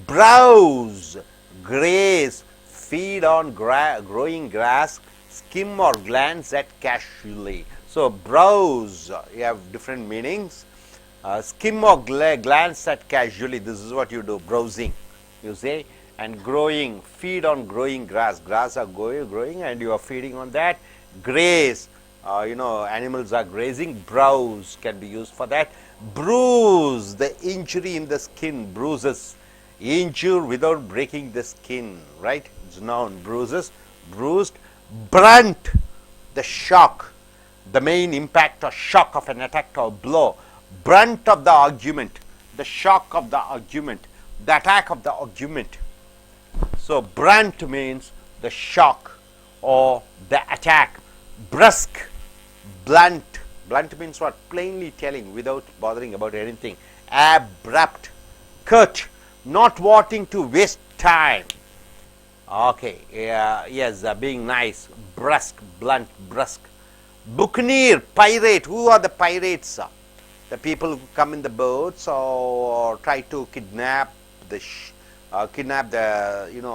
Browse, graze, feed on growing grass, skim or glance at casually. So browse, you have different meanings. Skim or glance at casually, this is what you do, browsing, you say. And growing, feed on growing grass. Grass are growing and you are feeding on that. Graze, animals are grazing. Browse can be used for that. Bruise, the injury in the skin, bruises. Injure without breaking the skin, right? It's noun, bruises, bruised. Brunt, the shock, the main impact or shock of an attack or blow. Brunt of the argument, the shock of the argument, the attack of the argument. So brunt means the shock or the attack. Brusque, blunt. Blunt means what? Plainly telling without bothering about anything. Abrupt, curt, not wanting to waste time. Okay, yes, being nice. Brusque, blunt, brusque. Buccaneer, pirate. Who are the pirates? The people who come in the boats or try to kidnap the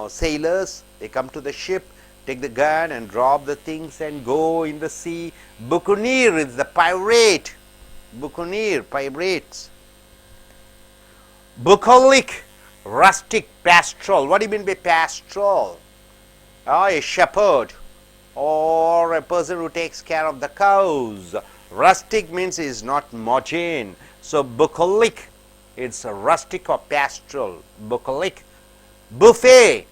sailors. They come to the ship, take the gun and drop the things and go in the sea. Buccaneer is the pirate. Buccaneer, pirates. Bucolic, rustic, pastoral. What do you mean by pastoral? A shepherd or a person who takes care of the cows. Rustic means is not modern. So bucolic, it's a rustic or pastoral. Bucolic. Buffet,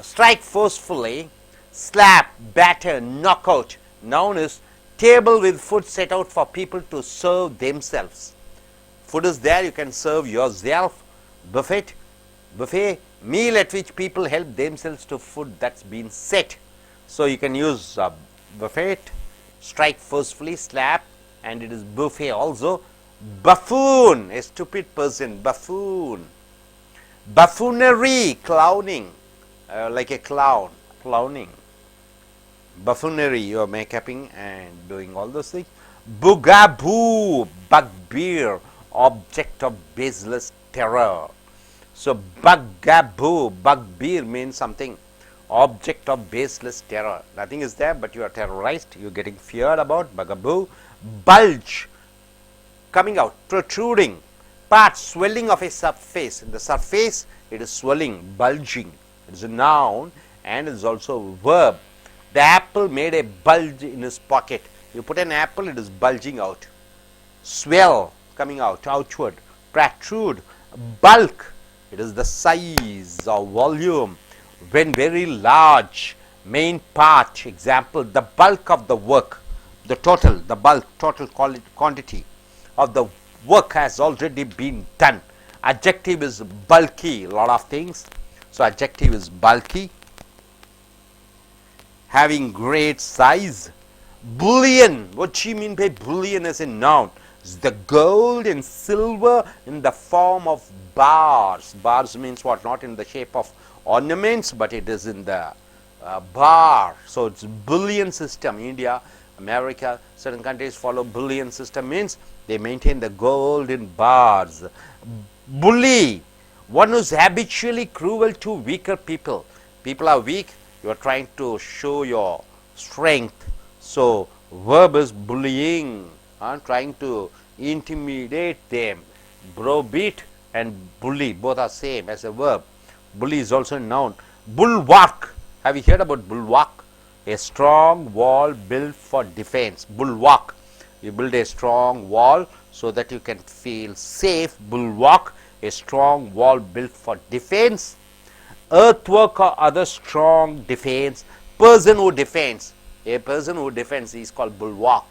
strike forcefully, slap, batter, knock out. Noun is table with food set out for people to serve themselves. Food is there, you can serve yourself. Buffet, meal at which people help themselves to food that's been set. So you can use buffet, strike forcefully, slap, and it is buffet also. Buffoon, a stupid person, buffoon. Buffoonery, clowning, like a clown, clowning. Buffoonery, you are make-upping and doing all those things. Bugaboo, bugbear, object of baseless terror. So bugaboo, bugbear means something, object of baseless terror. Nothing is there, but you are terrorized, you are getting feared about. Bugaboo. Bulge, coming out, protruding, part, swelling of a surface. In the surface, it is swelling, bulging. It is a noun and it is also a verb. The apple made a bulge in his pocket. You put an apple, it is bulging out. Swell, coming out, outward. Protrude, bulk, it is the size or volume. When very large, main part, example, the bulk of the work, the total, the bulk, total quantity of the work has already been done. Adjective is bulky, lot of things. So adjective is bulky. Having great size. Bullion, what do you mean by bullion as a noun? It's the gold and silver in the form of bars. Bars means what? Not in the shape of ornaments, but it is in the bar. So it's bullion system. India, America, certain countries follow bullion system, means they maintain the gold in bars. Bully, one who is habitually cruel to weaker people. People are weak, you are trying to show your strength. So verb is bullying, trying to intimidate them. Browbeat and bully, both are same as a verb. Bully is also a noun. Bulwark, have you heard about bulwark? A strong wall built for defense. Bulwark, you build a strong wall so that you can feel safe. Bulwark, a strong wall built for defense. Earthwork or other strong defense. Person who defends, a person who defends is called bulwark.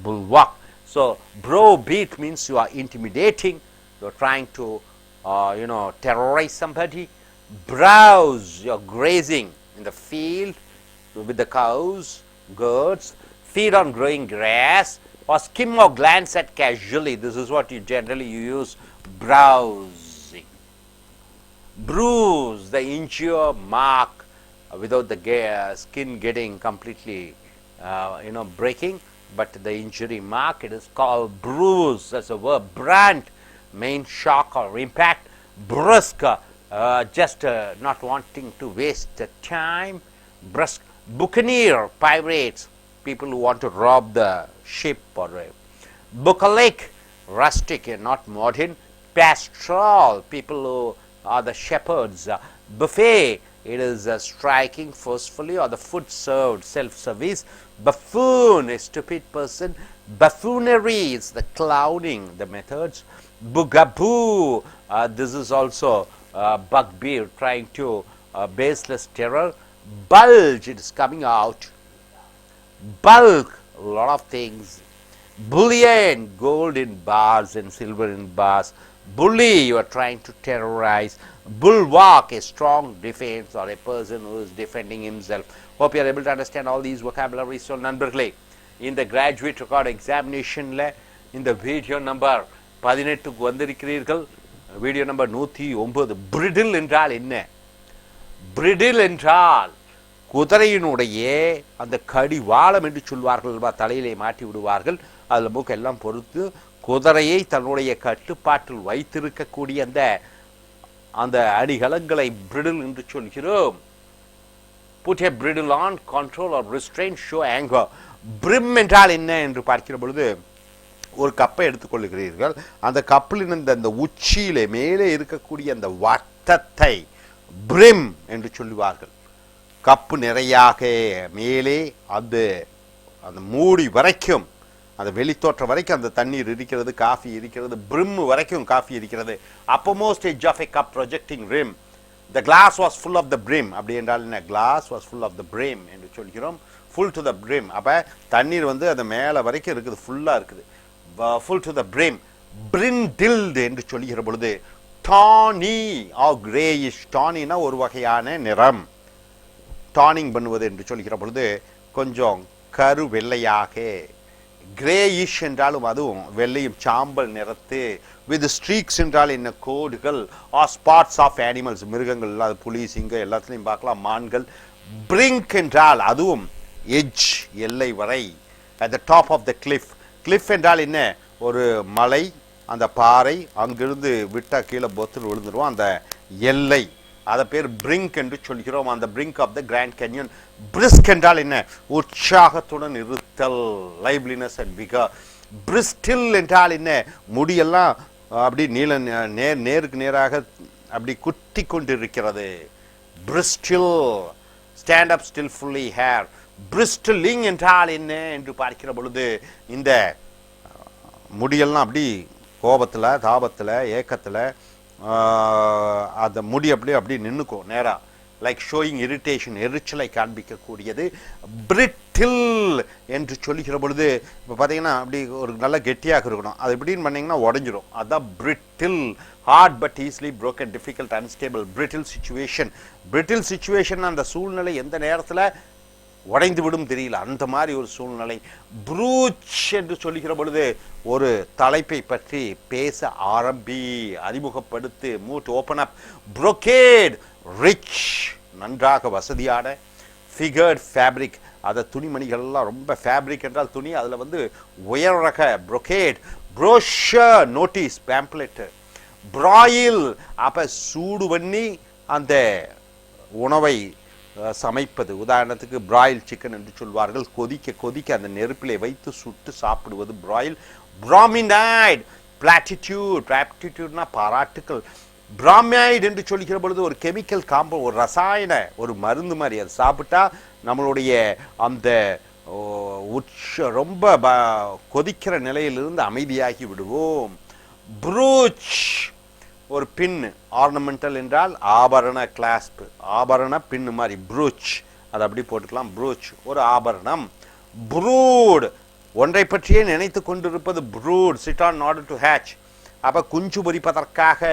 Bulwark. So browbeat means you are intimidating, you are trying to terrorize somebody. Browse, you are grazing in the field with the cows, goats. Feed on growing grass, or skim or glance at casually. This is what you generally use, browsing. Bruise, the injure mark without the skin getting completely breaking, but the injury mark, it is called bruise. That's a verb. Brand, main shock or impact. Brusque, just not wanting to waste the time. Brusque. Buccaneer, pirates, people who want to rob the ship. Or bucolic, rustic and not modern. Pastoral, people who are the shepherds. Buffet, it is striking forcefully, or the food served, self-service. Buffoon, a stupid person. Buffoonery is the clowning, the methods. Bugaboo, this is also bugbear, trying to baseless terror. Bulge, it is coming out. Bulk, a lot of things. Bullion, gold in bars and silver in bars. Bully, you are trying to terrorize. Bulwark, a strong defense or a person who is defending himself. Hope you are able to understand all these vocabularies. So, நண்பர்களே, இந்த graduate record எக்ஸாமினேஷனில் இந்த video number 18க்கு வந்திருக்கிறீர்கள். Video number 109. பிரிடில் என்றால் என்ன? பிரிடில் என்றால் குதிரையினுடைய அந்த கடிவாளம் என்று சொல்வார்கள், தலையிலே மாட்டி விடுவார்கள். அதில் மூக்கு எல்லாம் பொறுத்து குதிரையை தன்னுடைய கட்டுப்பாட்டில் வைத்திருக்கக்கூடிய அந்த அடிகளங்களை பிரிடில் என்று சொல்கிறோம். Put a bridle on, control or restraint, show anger. Brim என்றால் என்ன என்று பார்க்கிற பொழுது, ஒரு கப்பை எடுத்துக்கொள்ளுகிறீர்கள். அந்த கப்பில் இருந்த அந்த உச்சியிலே மேலே இருக்கக்கூடிய அந்த வட்டத்தை பிரிம் என்று சொல்லுவார்கள். கப்பு நிறையாக மேலே அந்த மூடி வரைக்கும், அந்த வெளித்தோற்றம் வரைக்கும் அந்த தண்ணீர் இருக்கிறது, காஃபி இருக்கிறது. பிரிம் வரைக்கும் காஃபி இருக்கிறது. uppermost edge of a cup projecting rim. The glass was full of the brim. அப்படி என்றால் என்ன? glass was full of the brim என்று சொல்கிறோம். full to the brim, அப்போ தண்ணீர் அந்த மேலே வரைக்கும் இருக்குது, ஃபுல்லாக இருக்குது. full to the brim. brindled என்று சொல்கிற பொழுது tawny or grayish. tawnyனா ஒரு வகையான நிறம். டானிங் பண்ணுவது என்று சொல்கிற பொழுது கொஞ்சம் கரு வெள்ளையாக. கிரேயிஷ் என்றாலும் அதுவும் வெள்ளையும் சாம்பல் நிறத்து. வித் ஸ்ட்ரீக்ஸ் என்றால் என்ன? கோடுகள். ஆர் ஸ்பாட்ஸ் ஆஃப் அனிமல்ஸ், மிருகங்கள், அது புலி, சிங்கம் எல்லாத்துலேயும் பார்க்கலாம், மான்கள். பிரிங்க் என்றால் அதுவும் எட்ஜ், எல்லை வரை. At the top of the cliff. Cliff என்றால் என்ன? ஒரு மலை, அந்த பாறை, அங்கிருந்து விட்டால் கீழே பொத்து விழுந்துருவோம், அந்த எல்லை, அதை பேர் பிரிங்க் என்று சொல்கிறோம். அந்த brink of the Grand Canyon. Brisk என்றால் என்ன? உற்சாகத்துடன் இருத்தல், லைவ்லினஸ் அண்ட் விகர். பிரிஸ்டில் என்றால் என்ன? முடியெல்லாம் அப்படி நேருக்கு நேராக அப்படி குத்தி கொண்டிருக்கிறது. Bristle. Stand up still fully hair. Bristling என்றால் என்ன என்று பார்க்கிற பொழுது, இந்த முடியெல்லாம் அப்படி கோபத்தில், தாபத்தில், ஏக்கத்தில் அந்த முடி அப்படி நின்றுக்கும் நேராக. லைக் ஷோயிங் இரிட்டேஷன், எரிச்சலை காண்பிக்கக்கூடியது. பிரிட்டில் என்று சொல்லுகிற பொழுது, இப்போ பார்த்தீங்கன்னா அப்படி ஒரு நல்ல கெட்டியாக இருக்கணும், அது எப்படின்னு பண்ணிங்கன்னா உடஞ்சிரும், அதுதான் brittle. Hard but easily broken, difficult, unstable. Brittle situation. Brittle situation, அந்த சூழ்நிலை எந்த நேரத்தில் உடைந்து விடும் தெரியல, அந்த மாதிரி ஒரு சூழ்நிலை. ப்ரூச் என்று சொல்லுகிற பொழுது ஒரு தலைப்பை பற்றி பேச ஆரம்பி, அறிமுகப்படுத்து, moot, open up. brocade, rich, நன்றாக வசதியான. ஃபிகர்ட், ஃபேப்ரிக், அதை துணிமணிகள்லாம் ரொம்ப, ஃபேப்ரிக் என்றால் துணி, அதில் உயர் ரக. brocade. brochure, notice, pamphlet. Broil, அப்போ சூடு பண்ணி அந்த உணவை சமைப்பது. உதாரணத்துக்கு பிராயில் சிக்கன் என்று சொல்வார்கள். கொதிக்க கொதிக்க அந்த நெருப்பிலை வைத்து சுட்டு சாப்பிடுவது பிராயில். பிராமினைட், பிளாட்டிடியூட். பிளாட்டிடியூட்னா பாராட்டுக்கள். பிராமைடு என்று சொல்லிக்கிற பொழுது ஒரு கெமிக்கல் காம்பவுண்ட், ஒரு ரசாயன, ஒரு மருந்து மாதிரி. அது சாப்பிட்டா நம்மளுடைய அந்த ரொம்ப கொதிக்கிற நிலையிலிருந்து அமைதியாகி விடுவோம். ப்ரூச், ஒரு பின். ஆர்னமெண்டல் என்றால் ஆபரண, கிளாஸ்ப், ஆபரண பின்னு மாதிரி. ப்ரூச், அது அப்படி போட்டுக்கலாம். ப்ரூச், ஒரு ஆபரணம். ப்ரூட், ஒன்றை பற்றியே நினைத்து கொண்டிருப்பது. Brood, sit on order to hatch, அப்போ குஞ்சு பொரிப்பதற்காக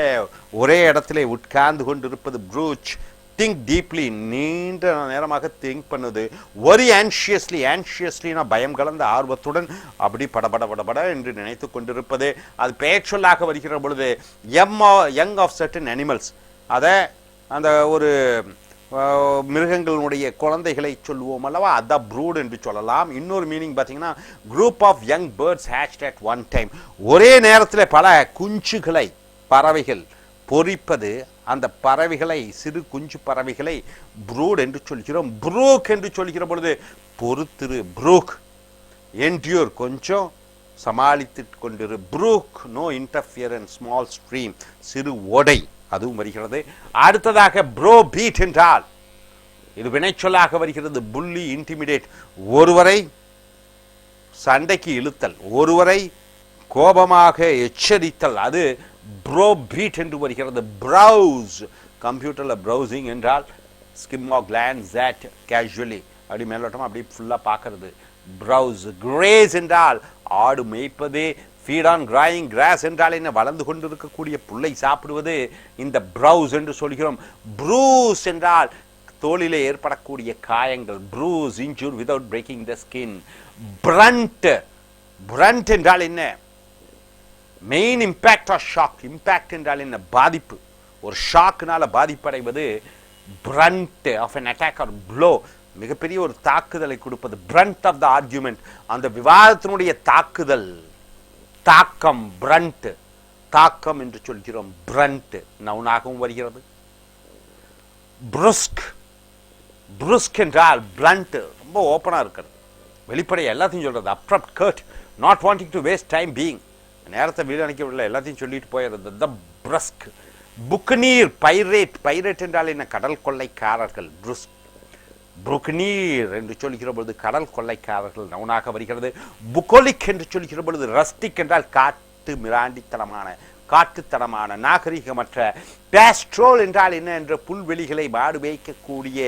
ஒரே இடத்துல உட்கார்ந்து கொண்டிருப்பது. ப்ரூச். திங்க் டீப்லி, நீண்ட நேரமாக திங்க் பண்ணுது. வெரி ஆன்ஷியஸ்லி, ஆன்ஷியஸ்லினா பயம் கலந்த ஆர்வத்துடன் அப்படி படபட என்று நினைத்து கொண்டிருப்பது. அது பெயர் சொல்லாக வருகிற பொழுது யங் ஆஃப் சர்டன் அனிமல்ஸ், அதை அந்த ஒரு மிருகங்களுடைய குழந்தைகளை சொல்லுவோம் அல்லவா, அதான் ப்ரூட் என்று சொல்லலாம். இன்னொரு மீனிங் பார்த்தீங்கன்னா group of young birds hatched at one time, ஒரே நேரத்தில் பல குஞ்சுகளை பறவைகள் பொரிப்பது, அந்த பறவைகளை சிறு குஞ்சு பறவைகளை ப்ரூட் என்று சொல்கிறோம். ப்ரூக் என்று சொல்கிற பொழுது பொறுத்திரு, ப்ரூக் என்டியூர் கொஞ்சம் சமாளித்து கொண்டிரு, brook no interference small stream சிறு ஓடை அதுவும் வருகிறது. அடுத்ததாக ப்ரோ பீட் என்றால் இது வினைச்சொல்லாக வருகிறது. புள்ளி இன்டிமிடேட், ஒருவரை சண்டைக்கு இழுத்தல், ஒருவரை கோபமாக எச்சரித்தல், அது ப்ரோ பீட் என்று வருகிறது. ப்ரௌஸ், கம்ப்யூட்டரில் ப்ரௌசிங் என்றால் skim of glance at casually, அப்படி மேலோட்டமாக அப்படி ஃபுல்லாக பார்க்கறது ப்ரௌஸ். கிரேஸ் என்றால் ஆடு மேய்ப்பது. ஃபீட் ஆன் கிராயிங் கிராஸ் என்றால் என்ன, வளர்ந்து கொண்டு இருக்கக்கூடிய புல்லை சாப்பிடுவது, இந்த ப்ரௌஸ் என்று சொல்கிறோம். ப்ரூஸ் என்றால் தோலிலே ஏற்படக்கூடிய காயங்கள், bruise injure without breaking the skin. Brunt, brunt என்றால் என்ன, main impact of shock, impact என்றால் என்ன, பாதிப்பு, ஒரு ஷாக்குனால பாதிப்படைவது. Brunt of an attack or blow, மிகப்பெரிய ஒரு தாக்குதலை கொடுப்பது. பிரண்ட் ஆஃப் த ஆர்குமெண்ட், அந்த விவாதத்தினுடைய தாக்குதல், தாக்கம், பிரண்ட், தாக்கம் என்று சொல்கிறோம். பிரண்ட் நவுனாகவும் வருகிறது. புருஸ்க், புருஸ்க் என்றால் பிளண்ட், ரொம்ப ஓப்பனாக இருக்கிறது, வெளிப்படையாக எல்லாத்தையும் சொல்றது. Abrupt, curt, not wanting to waste time being, நேரத்தை வீணடிக்க விடல, எல்லாத்தையும் சொல்லிட்டு போயிடுறது. த பிரஸ்க். புக்னீர், பைரேட், பைரேட் என்றால் என்ன, கடல் கொள்ளைக்காரர்கள். புருஸ்க், புக்னீர் என்று சொல்கிற பொழுது கடல் கொள்ளைக்காரர்கள் நவுனாக வருகிறது. புகோலிக் என்று சொல்கிற பொழுது ரஸ்டிக் என்றால் காட்டு மிராண்டித்தனமான, காட்டுத்தனமான, நாகரிகமற்ற. பேஸ்ட்ரோல் என்றால் என்ன என்ற புல்வெளிகளை மாடு மேய்க்கக்கூடிய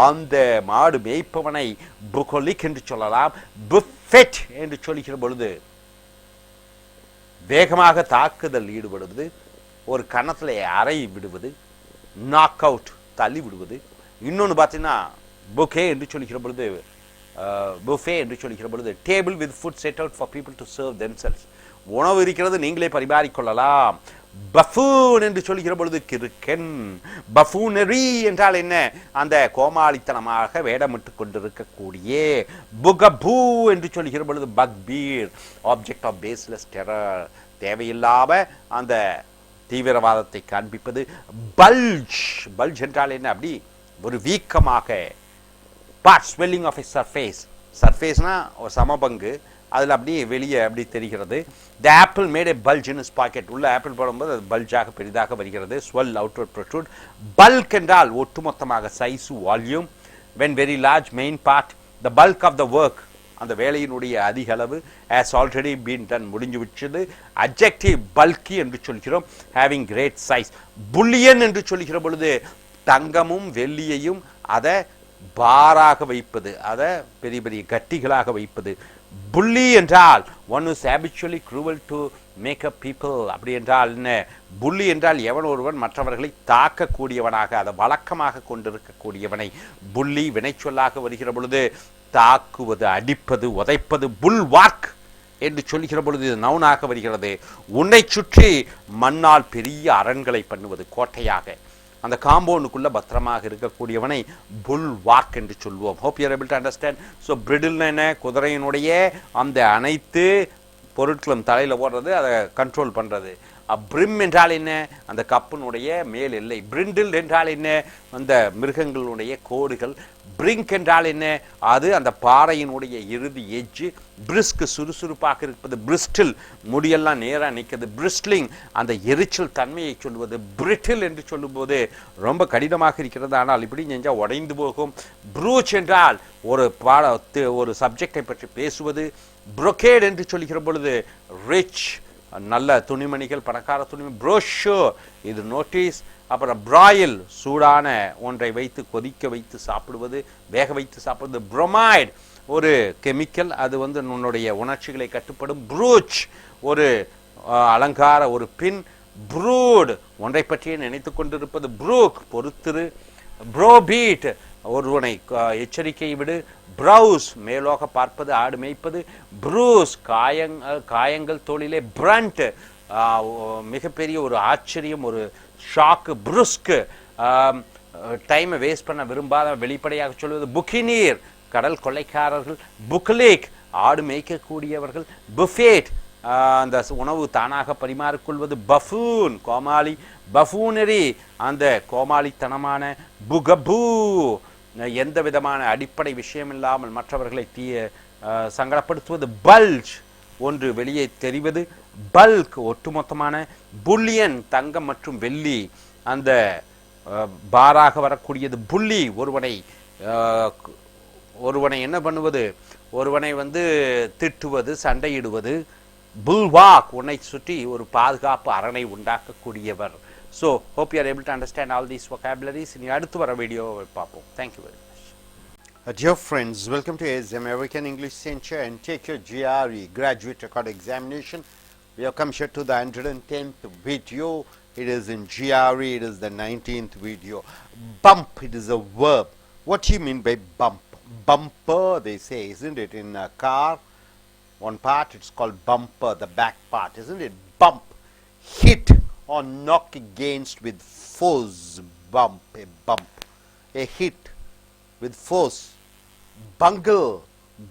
அந்த மாடு மேய்ப்பவனை புகோலிக் என்று சொல்லலாம். புஃபெட் என்று சொல்கிற பொழுது வேகமாக தாக்குதல் ஈடுபடுவது, ஒரு கணத்தில் அறை விடுவது, நாக் அவுட் தள்ளி விடுவது. இன்னொன்று பார்த்தீங்கன்னா புஃபே என்று சொல்கிற பொழுது, புஃபே என்று சொல்கிற பொழுது table with food set out for people to serve themselves, உணவு இருக்கிறது நீங்களே பரிமாறிக்கொள்ளலாம். பஃபூன் என்று சொல்கிற பொழுது கிறுக்கன். பஃபூனரி என்றால் என்ன, அந்த கோமாளித்தனமாக வேடமிட்டு கொண்டிருக்கக்கூடிய. புகபூ என்று சொல்கிற பொழுது பக்பீர், ஆப்ஜெக்ட் ஆஃப் பேஸ்லெஸ் டெரர், தேவையில்லாம அந்த தீவிரவாதத்தை காண்பிப்பது. பல்ஜ், பல்ஜ் என்றால் என்ன, அப்படி ஒரு வீக்கமாக. Part, swelling of a surface, சர்ஃபேஸ்னா ஒரு சமபங்கு, அதில் அப்படியே வெளியே அப்படி தெரிகிறது. The apple made a bulge in his pocket, உள்ள ஆப்பிள் போடும்போது அது பல்ஜாக பெரிதாக வருகிறது. Swell, outward protrude. பல்க் என்றால் ஒட்டுமொத்தமாக, size, volume. When very large, main part. The bulk of the work, அந்த வேலையினுடைய அதிக அளவு. ஹேஸ் ஆல்ரெடி பீன் டன், முடிஞ்சு விட்டது. அட்ஜெக்டிவ், பல்கி என்று சொல்கிறோம், ஹேவிங் கிரேட் சைஸ். புல்லியன் என்று சொல்கிற பொழுது தங்கமும் வெள்ளியையும் அதை பாராக வைப்பது, அதை பெரிய பெரிய கட்டிகளாக வைப்பது. புள்ளி என்றால் one is habitually cruel to make up people, அப்படி என்றால் என்ன, புள்ளி என்றால் எவன் ஒருவன் மற்றவர்களை தாக்கக்கூடியவனாக, அதை வழக்கமாக கொண்டிருக்கக்கூடியவனை புள்ளி வினைச்சொல்லாக வருகிற பொழுது தாக்குவது, அடிப்பது, உதைப்பது. புல் வார்க் என்று சொல்கிற பொழுது இது நவுனாக வருகிறது. உன்னை சுற்றி மண்ணால் பெரிய அரண்களை பண்ணுவது, கோட்டையாக, அந்த காம்பவுண்டுக்குள்ள பத்திரமாக இருக்கக்கூடியவனை புல் வார்க் என்று சொல்வோம். Hope you are able to understand. So bridle என்ன, குதிரையினுடைய அந்த அனைத்து பொருட்களும் தலையில் ஓடுறது, அதை கண்ட்ரோல் பண்ணுறது. பிரிம் என்றால் என்ன, அந்த கப்பினுடைய மேல் எல்லை. பிரிண்டில் என்றால் என்ன, அந்த மிருகங்களுடைய கோடுகள். பிரிங்க் என்றால் என்ன, அது அந்த பாறையினுடைய இறுதி எஜ்ஜு. பிரிஸ்க், சுறுசுறுப்பாக இருப்பது. பிரிஸ்டில், முடியெல்லாம் நேராக நிற்கிறது. பிரிஸ்ட்லிங், அந்த எரிச்சல் தன்மையை சொல்வது. பிரிட்டில் என்று சொல்லும்போது ரொம்ப கடினமாக இருக்கிறது, ஆனால் இப்படி செஞ்சால் உடைந்து போகும். ப்ரூச் என்றால் ஒரு சப்ஜெக்டை பற்றி பேசுவது. புரோக்கேட் என்று சொல்கிற பொழுது ரிச், நல்ல துணிமணிகள், பணக்கார துணிமணி. ப்ரோஷோ, இது நோட்டீஸ். அப்புறம் பிராயில், சூடான ஒன்றை வைத்து கொதிக்க வைத்து சாப்பிடுவது, வேக வைத்து சாப்பிடுவது. புரோமைட், ஒரு கெமிக்கல், அது உன்னுடைய உணர்ச்சிகளை கட்டுப்படும். ப்ரூச், ஒரு அலங்கார ஒரு பின். ப்ரூட், ஒன்றை பற்றியே நினைத்து கொண்டிருப்பது. ப்ரூக், பொறுத்திரு. ப்ரோபீட், ஒருவனை எச்சரிக்கை விடு. ப்ரௌஸ், மேலோக பார்ப்பது, ஆடு மேய்ப்பது. ப்ரூஸ், காயங்கள் தோளிலே. பிரண்ட், மிகப்பெரிய ஒரு ஆச்சரியம், ஒரு ஷாக்கு, புருஸ்க், டைமை வேஸ்ட் பண்ண விரும்பாத வெளிப்படையாக சொல்வது புக்கினீர், கடல் கொள்ளைக்காரர்கள், புக்லேக், ஆடு மேய்க்கக்கூடியவர்கள், புஃபேட், அந்த உணவு தானாக பரிமாறிக்கொள்வது, பஃபூன், கோமாளி, பஃபூனரி, அந்த கோமாளித்தனமான, புகபூ, எந்த விதமான அடிப்படை விஷயம் இல்லாமல் மற்றவர்களை சங்கடப்படுத்துவது, பல்ஜ், ஒன்று வெளியே தெரிவது, பல்க், ஒட்டுமொத்தமான, புல்லியன், தங்கம் மற்றும் வெள்ளி, அந்த பாராக வரக்கூடியது, புள்ளி, ஒருவனை என்ன பண்ணுவது, ஒருவனை திட்டுவது, சண்டையிடுவது, புல்வாக், உன்னை சுற்றி ஒரு பாதுகாப்பு அரணை உண்டாக்கக்கூடியவர். So hope you are able to understand all these vocabularies. இனி அடுத்து வர வீடியோவை பார்ப்போம். Thank you very much. Dear friends, welcome to AS American English Center and take your GRE Graduate Record Examination. We have come here to the 110th video. It is in GRE, it is the 19th video. Bump, it is a verb. What do you mean by bump? Bumper, they say, isn't it? In a car, one part it's called bumper, the back part, isn't it? Bump, hit or knock against with force. Bump, a bump, a hit with force. Bungle,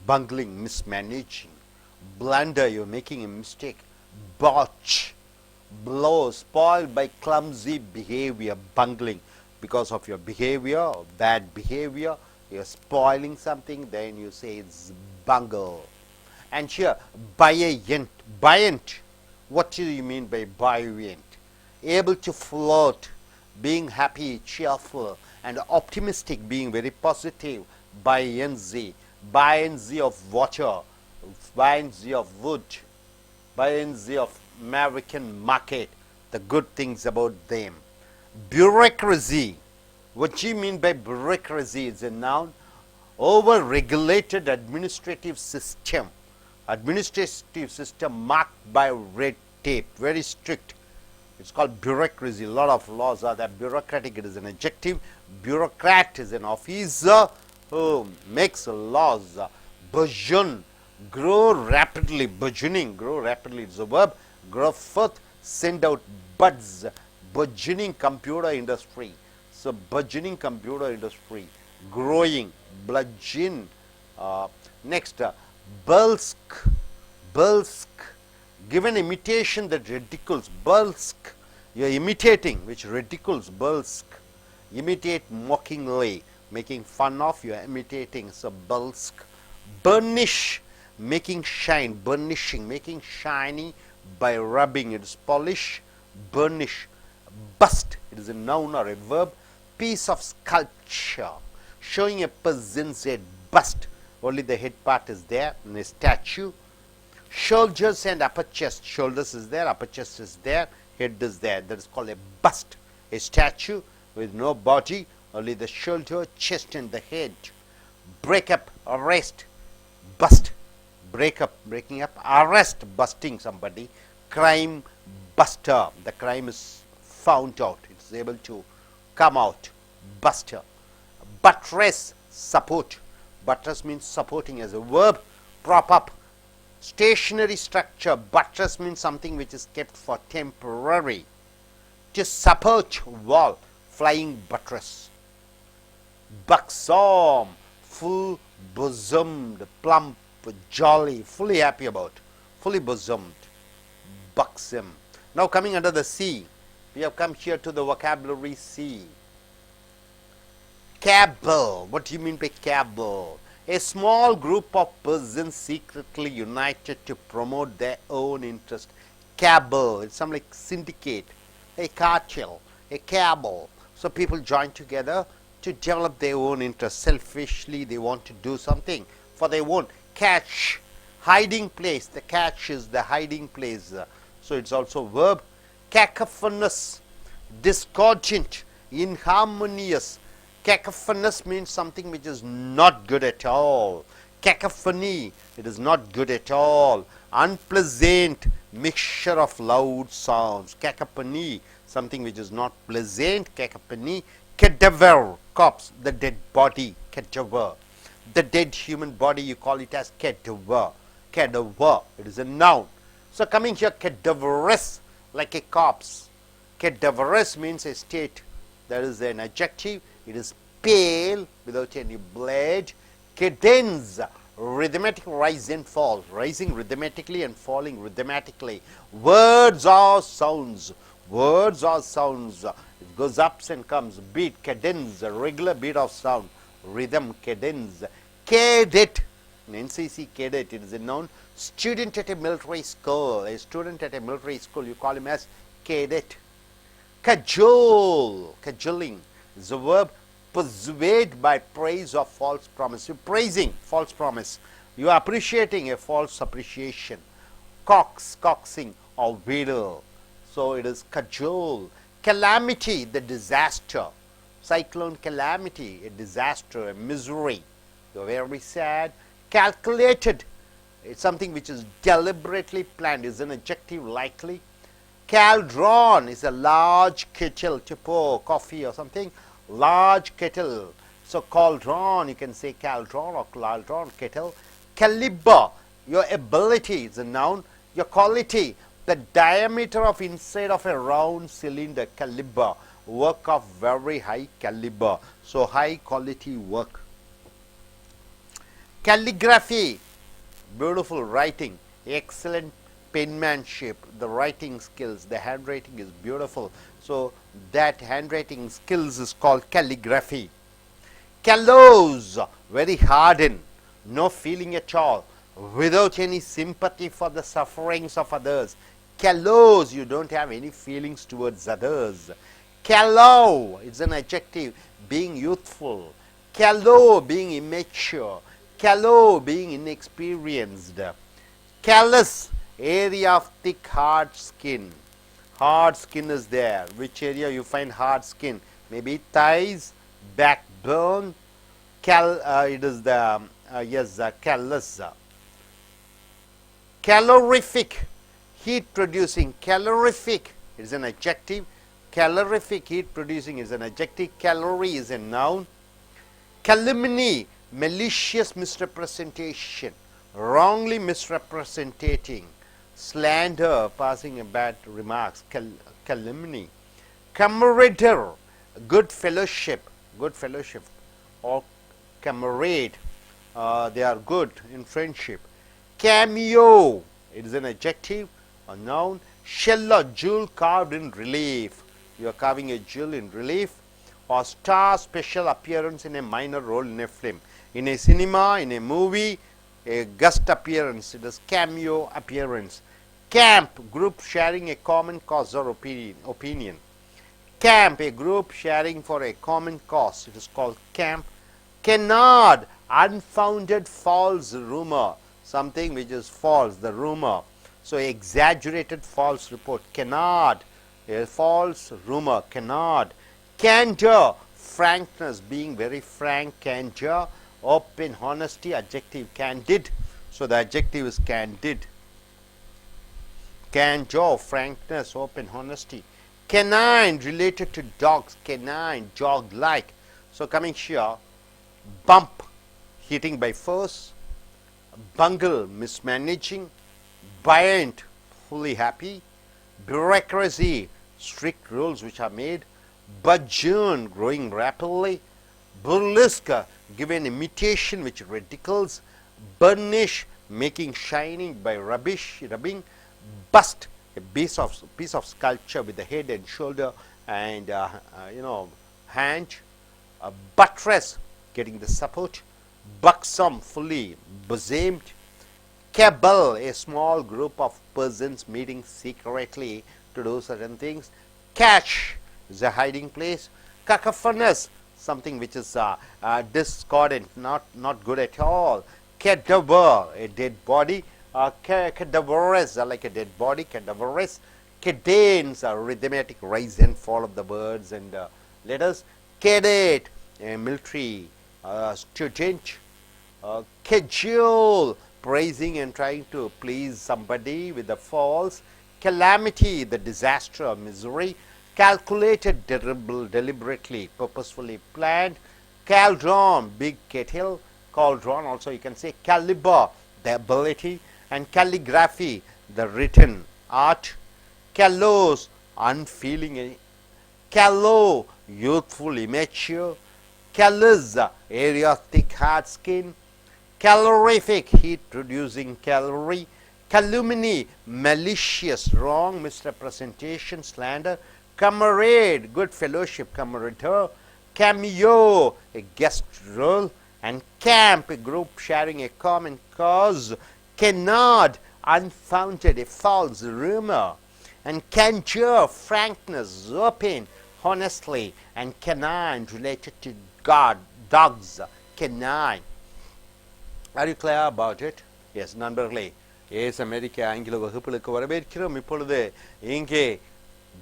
bungling, mismanaging. Blunder, you're making a mistake. Botch, blow, spoiled by clumsy behavior. Bungling, because of your behavior, bad behavior, you're spoiling something, then you say it's bungle. And here, buoyant, buoyant, what do you mean by buoyant? Able to float, being happy, cheerful, and optimistic, being very positive. Buoyancy, buoyancy of water, buoyancy of wood, buoyancy of American market, the good things about them. Bureaucracy, what do you mean by bureaucracy? It's a noun. Over-regulated administrative system. Administrative system marked by red tape, very strict. It's called bureaucracy. A lot of laws are there. Bureaucratic, it is an adjective. Bureaucrat is an officer who makes laws. Burgeon, grow rapidly. Burgeoning, grow rapidly, it's a verb. Grow forth, send out buds. Burgeoning computer industry. So burgeoning computer industry, growing, bludgeon. Next, bulsk, bulsk, give an imitation that ridicules. Bulsk, you are imitating, which ridicules. Bulsk, imitate mockingly, making fun of, you are imitating. So bulsk. Burnish, making shine, burnishing, making shiny by rubbing, it is polish. Burnish. Bust, it is a noun or a verb. Piece of sculpture, showing a person's head. Bust, only the head part is there in a statue. Shoulders and upper chest, shoulders is there, upper chest is there, head is there, that is called a bust. A statue with no body, only the shoulder, chest and the head. Break up, arrest, bust, break up, breaking up, arrest, busting somebody. Crime buster, the crime is found out, it's able to come out. Buster. Buttress, support. Buttress means supporting as a verb. Prop up. Stationary structure. Buttress means something which is kept for temporary. To support wall. Flying buttress. Buxom, full bosomed, plump, jolly, fully happy about, fully bosomed. Buxom. Now coming under the C, we have come here to the vocabulary C. Cabal, what do you mean by cabal? A small group of persons secretly united to promote their own interest. Cabal, it's something like syndicate, a cartel, a cabal. So people join together to develop their own interest. Selfishly, they want to do something for their own. Catch, hiding place. The catch is the hiding place. So it's also verb. Cacophonous, discordant, inharmonious. Cacophonous means something which is not good at all. Cacophony, it is not good at all. Unpleasant, mixture of loud sounds. Cacophony, something which is not pleasant. Cacophony. Cadaver, corpse, the dead body. Cadaver, the dead human body, you call it as cadaver. Cadaver, it is a noun. So coming here, cadaverous, like a corpse. Cadaverous means a state, that is an adjective. It is pale without any blade. Cadence, rhythmic rise and fall, rising rhythmatically and falling rhythmatically. Words are sounds. Words are sounds. It goes ups and comes. Beat, cadence, a regular beat of sound. Rhythm, cadence. Cadet, in NCC cadet, it is a noun. Student at a military school. A student at a military school, you call him as cadet. Cajole, cajoling is a verb. Persuade by praise or false promise. You're praising false promise. You are appreciating a false appreciation. Cox, coaxing or wheedle. So it is cajole. Calamity, the disaster. Cyclone calamity, a disaster, a misery. You're very sad. Calculated, it's something which is deliberately planned, is an adjective likely. Caldron is a large kettle to pour coffee or something. Large kettle. So cauldron, you can say cauldron or cauldron, kettle. Caliber, your ability is a noun. Your quality, the diameter of inside of a round cylinder. Caliber, work of very high caliber. So high quality work. Calligraphy, beautiful writing, excellent penmanship, the writing skills, the handwriting is beautiful. So that handwriting skills is called calligraphy. Callous, very hardened, no feeling at all, without any sympathy for the sufferings of others. Callous, you don't have any feelings towards others. Callow, it's an adjective, being youthful. Callow, being immature. Callow, being inexperienced. Callous, area of thick hard skin. Hard skin is there. Which area you find hard skin? Maybe thighs, backbone. It is the callous. Calorific, heat producing. Calorific is an adjective. Calorific, heat producing is an adjective. Calorie is a noun. Calumny, malicious misrepresentation, wrongly misrepresenting. Slander, passing a bad remarks. Calumny. Camarader, good fellowship, or camarade, they are good in friendship. Cameo, it is an adjective, a noun. Shell or jewel carved in relief, you are carving a jewel in relief. Or star, special appearance in a minor role in a film. In a cinema, in a movie, a guest appearance, it is cameo appearance. Camp, group sharing a common cause or opinion. Camp, a group sharing for a common cause, it is called camp. Canard, unfounded false rumor, something which is false, the rumor. So exaggerated false report. Canard, a false rumor. Canard. Candor, frankness, being very frank. Candor, open, honesty, adjective, candid. So the adjective is candid. Candor, frankness, open, honesty. Canine, related to dogs. Canine, dog-like. So coming here, bump, hitting by force. Bungle, mismanaging. Buoyant, fully happy. Bureaucracy, strict rules which are made. Burgeon, growing rapidly. Burlesque, give an imitation which ridicules. Burnish, making shining by rubbing. Bust, a piece of sculpture with the head and shoulder and hand. Buttress, getting the support. Buxom, fully bosomed. Cabal, a small group of persons meeting secretly to do certain things. Cache is a hiding place. Cacophonous, something which is discordant, not good at all. Cadaver, a dead body. Cadaverous, like a dead body. Cadaverous. Cadence, a rhythmic rise and fall of the words and letters. Cadet, a military student. Cajole, praising and trying to please somebody with the false. Calamity, the disaster or misery. Calculated, deliberately, purposefully planned. Cauldron, big kettle. Cauldron, also you can say caliber, the ability. And calligraphy, the written art. Callous, unfeeling, callow, youthful, immature, callous, area of thick hard skin, calorific, heat producing calorie, calumny, malicious, wrong, misrepresentation, slander, camarade, good fellowship, camarader, cameo, a guest role, and camp, a group sharing a common cause, canard, unfounded, a false rumor, and candor, frankness, open, honestly, and canine, related to God, dogs, canine. Are you clear about it? Yes, நண்பர்களே, Ace அமெரிக்க ஆங்கில வகுப்புகளுக்கு வரவேற்கிறோம். இப்பொழுது இங்கே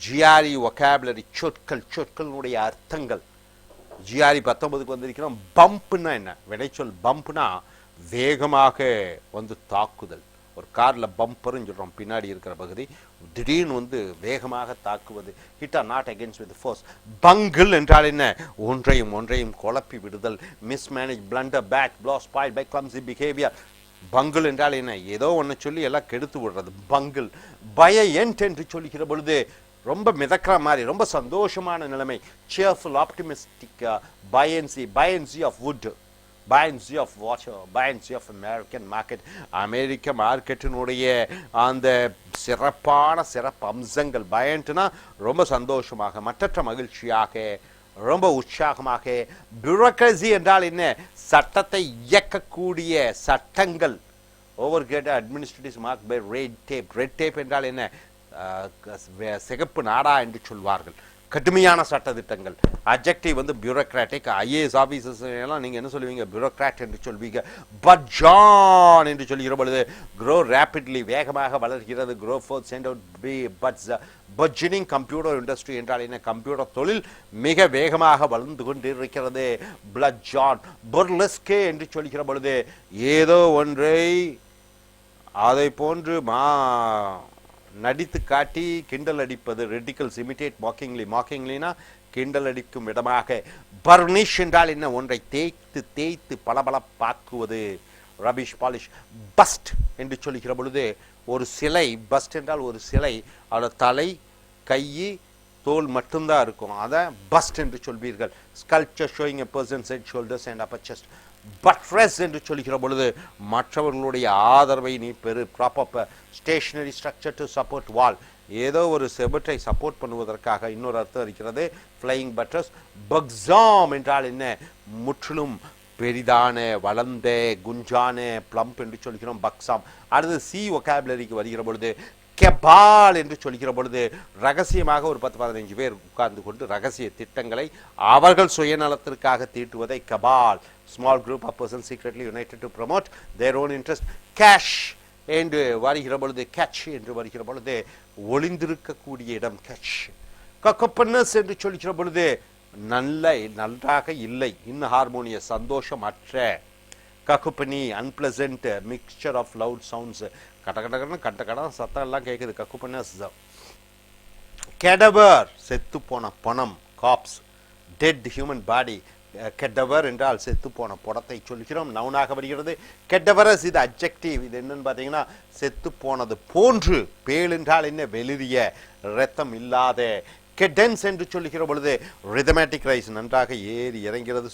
GRE vocabulary சொற்களுடைய அர்த்தங்கள் GRE 19க்கு வந்திருக்கிறோம். பம்ப்னா என்ன? விடைச்சொல் பம்ப்னா வேகமாக வந்து தாக்குதல். ஒரு காரில் பம்பர்னு சொல்கிறோம், பின்னாடி இருக்கிற பகுதி திடீர்னு வந்து வேகமாக தாக்குவது. Hit or not against with force. Bungle என்றால் என்ன? ஒன்றையும் குழப்பி விடுதல். Mismanage, blunder, bad, blow, spoil by clumsy behaviour. Bungle என்றால் என்ன? ஏதோ ஒன்று சொல்லி எல்லாம் கெடுத்து விடுறது பங்கிள். பய என்ட் என்று சொல்லிக்கிற பொழுது ரொம்ப மிதக்கிற மாதிரி, ரொம்ப சந்தோஷமான நிலைமை. Cheerful, optimistic, buoyancy of wood, buoyancy of water, buoyancy of American market. அமெரிக்க மார்க்கெட்டினுடைய அந்த சிறப்பு அம்சங்கள். பயன்ட்னா ரொம்ப சந்தோஷமாக, மற்றற்ற மகிழ்ச்சியாக, ரொம்ப உற்சாகமாக. பியூரோக்ரசி என்றால் என்ன? சட்டத்தை இயக்கக்கூடிய சட்டங்கள். Over gate administrative mark by red tape. Red tape என்றால் என்ன? சிகப்பு நாடா என்று சொல்வார்கள். கடுமையான சட்டத்திட்டங்கள். அப்ஜெக்டிவ் வந்து பியூரோக்ராட்டிக். ஐஏஎஸ் ஆஃபீஸர்ஸ் எல்லாம் நீங்கள் என்ன சொல்லுவீங்க? பியூரோக்ராட் என்று சொல்வீங்க. பட்ஜான் என்று சொல்கிற பொழுது க்ரோ ரேப்பிட்லி, வேகமாக வளர்கிறது. Grow forth sent out be buds. Burgeoning, computer industry என்றால் என்ன? கம்ப்யூட்டர் தொழில் மிக வேகமாக வளர்ந்து கொண்டு இருக்கிறது. Blood John. பொர்லெஸ்கே என்று சொல்கிற பொழுது ஏதோ ஒன்றை அதை போன்று நடித்து காட்டி கிண்டல் அடிப்பது. ரெடிக்கல்ஸ், இமிட்டேட், மாக்கிங்லினா கிண்டல் அடிக்கும் இடமாக. பர்னிஷ் என்றால் என்ன? ஒன்றை தேய்த்து பளபளப்பாக்குவது. Rubbish, polish. பஸ்ட் என்று சொல்லுகிற பொழுது ஒரு சிலை. பஸ்ட் என்றால் ஒரு சிலை, அதோட தலை, கை, தோல் மட்டும்தான் இருக்கும். அதை பஸ்ட் என்று சொல்வீர்கள். Sculpture showing a person's head, shoulders and upper chest. Buttress என்று சொல்லுகிற பொழுது மற்றவர்களுடைய ஆதரவை நீ பெரு. Proper stationary structure to support wall. ஏதோ ஒரு செவற்றை சப்போர்ட் பண்ணுவதற்காக. இன்னொரு அர்த்தம் இருக்கிறது, ஃப்ளையிங் பட்ரஸ். பக்ஸாம் என்றால் என்ன? முற்றிலும் பெரிதான, வளர்ந்த, குஞ்சான, பிளம்ப் என்று சொல்கிறோம். பக்ஸாம். அடுத்து சி வொக்காபுலரிக்கு வருகிற பொழுது கெபால் என்று சொல்கிற பொழுது ரகசியமாக ஒரு 10-15 பேர் உட்கார்ந்து கொண்டு ரகசிய திட்டங்களை அவர்கள் சுயநலத்திற்காக தீட்டுவதை cabal. Small group of persons secretly united to promote their own interest. Cache என்று வருகிற பொழுது, கேட்ச் என்று வருகிற பொழுது ஒளிந்திருக்கக்கூடிய இடம் கேட்ச். கக்கோப்பனஸ் என்று சொல்கிற பொழுது நன்றாக இல்லை, இன்ஹார்மோனியஸ், சந்தோஷமற்ற. Cacophony, unpleasant, mixture of loud sounds. கட்டக்கடம் சத்தம் எல்லாம் கேட்குது. கக்குப்பனஸ். கெடவர், செத்து போன பணம். Corpse, dead human body. Cadaver என்றால் செத்து போன படத்தை சொல்கிறோம், நவுனாக வருகிறது. கெடவரஸ் இது அப்ஜெக்டிவ். இது என்னன்னு பார்த்தீங்கன்னா செத்து போனது போன்று. பேல் என்றால் என்ன? வெளிரிய, இரத்தம் இல்லாத. கெடன்ஸ் என்று சொல்லுகிற பொழுது ரிதமேட்டிக் ரைஸ், நன்றாக ஏறி இறங்கிறது,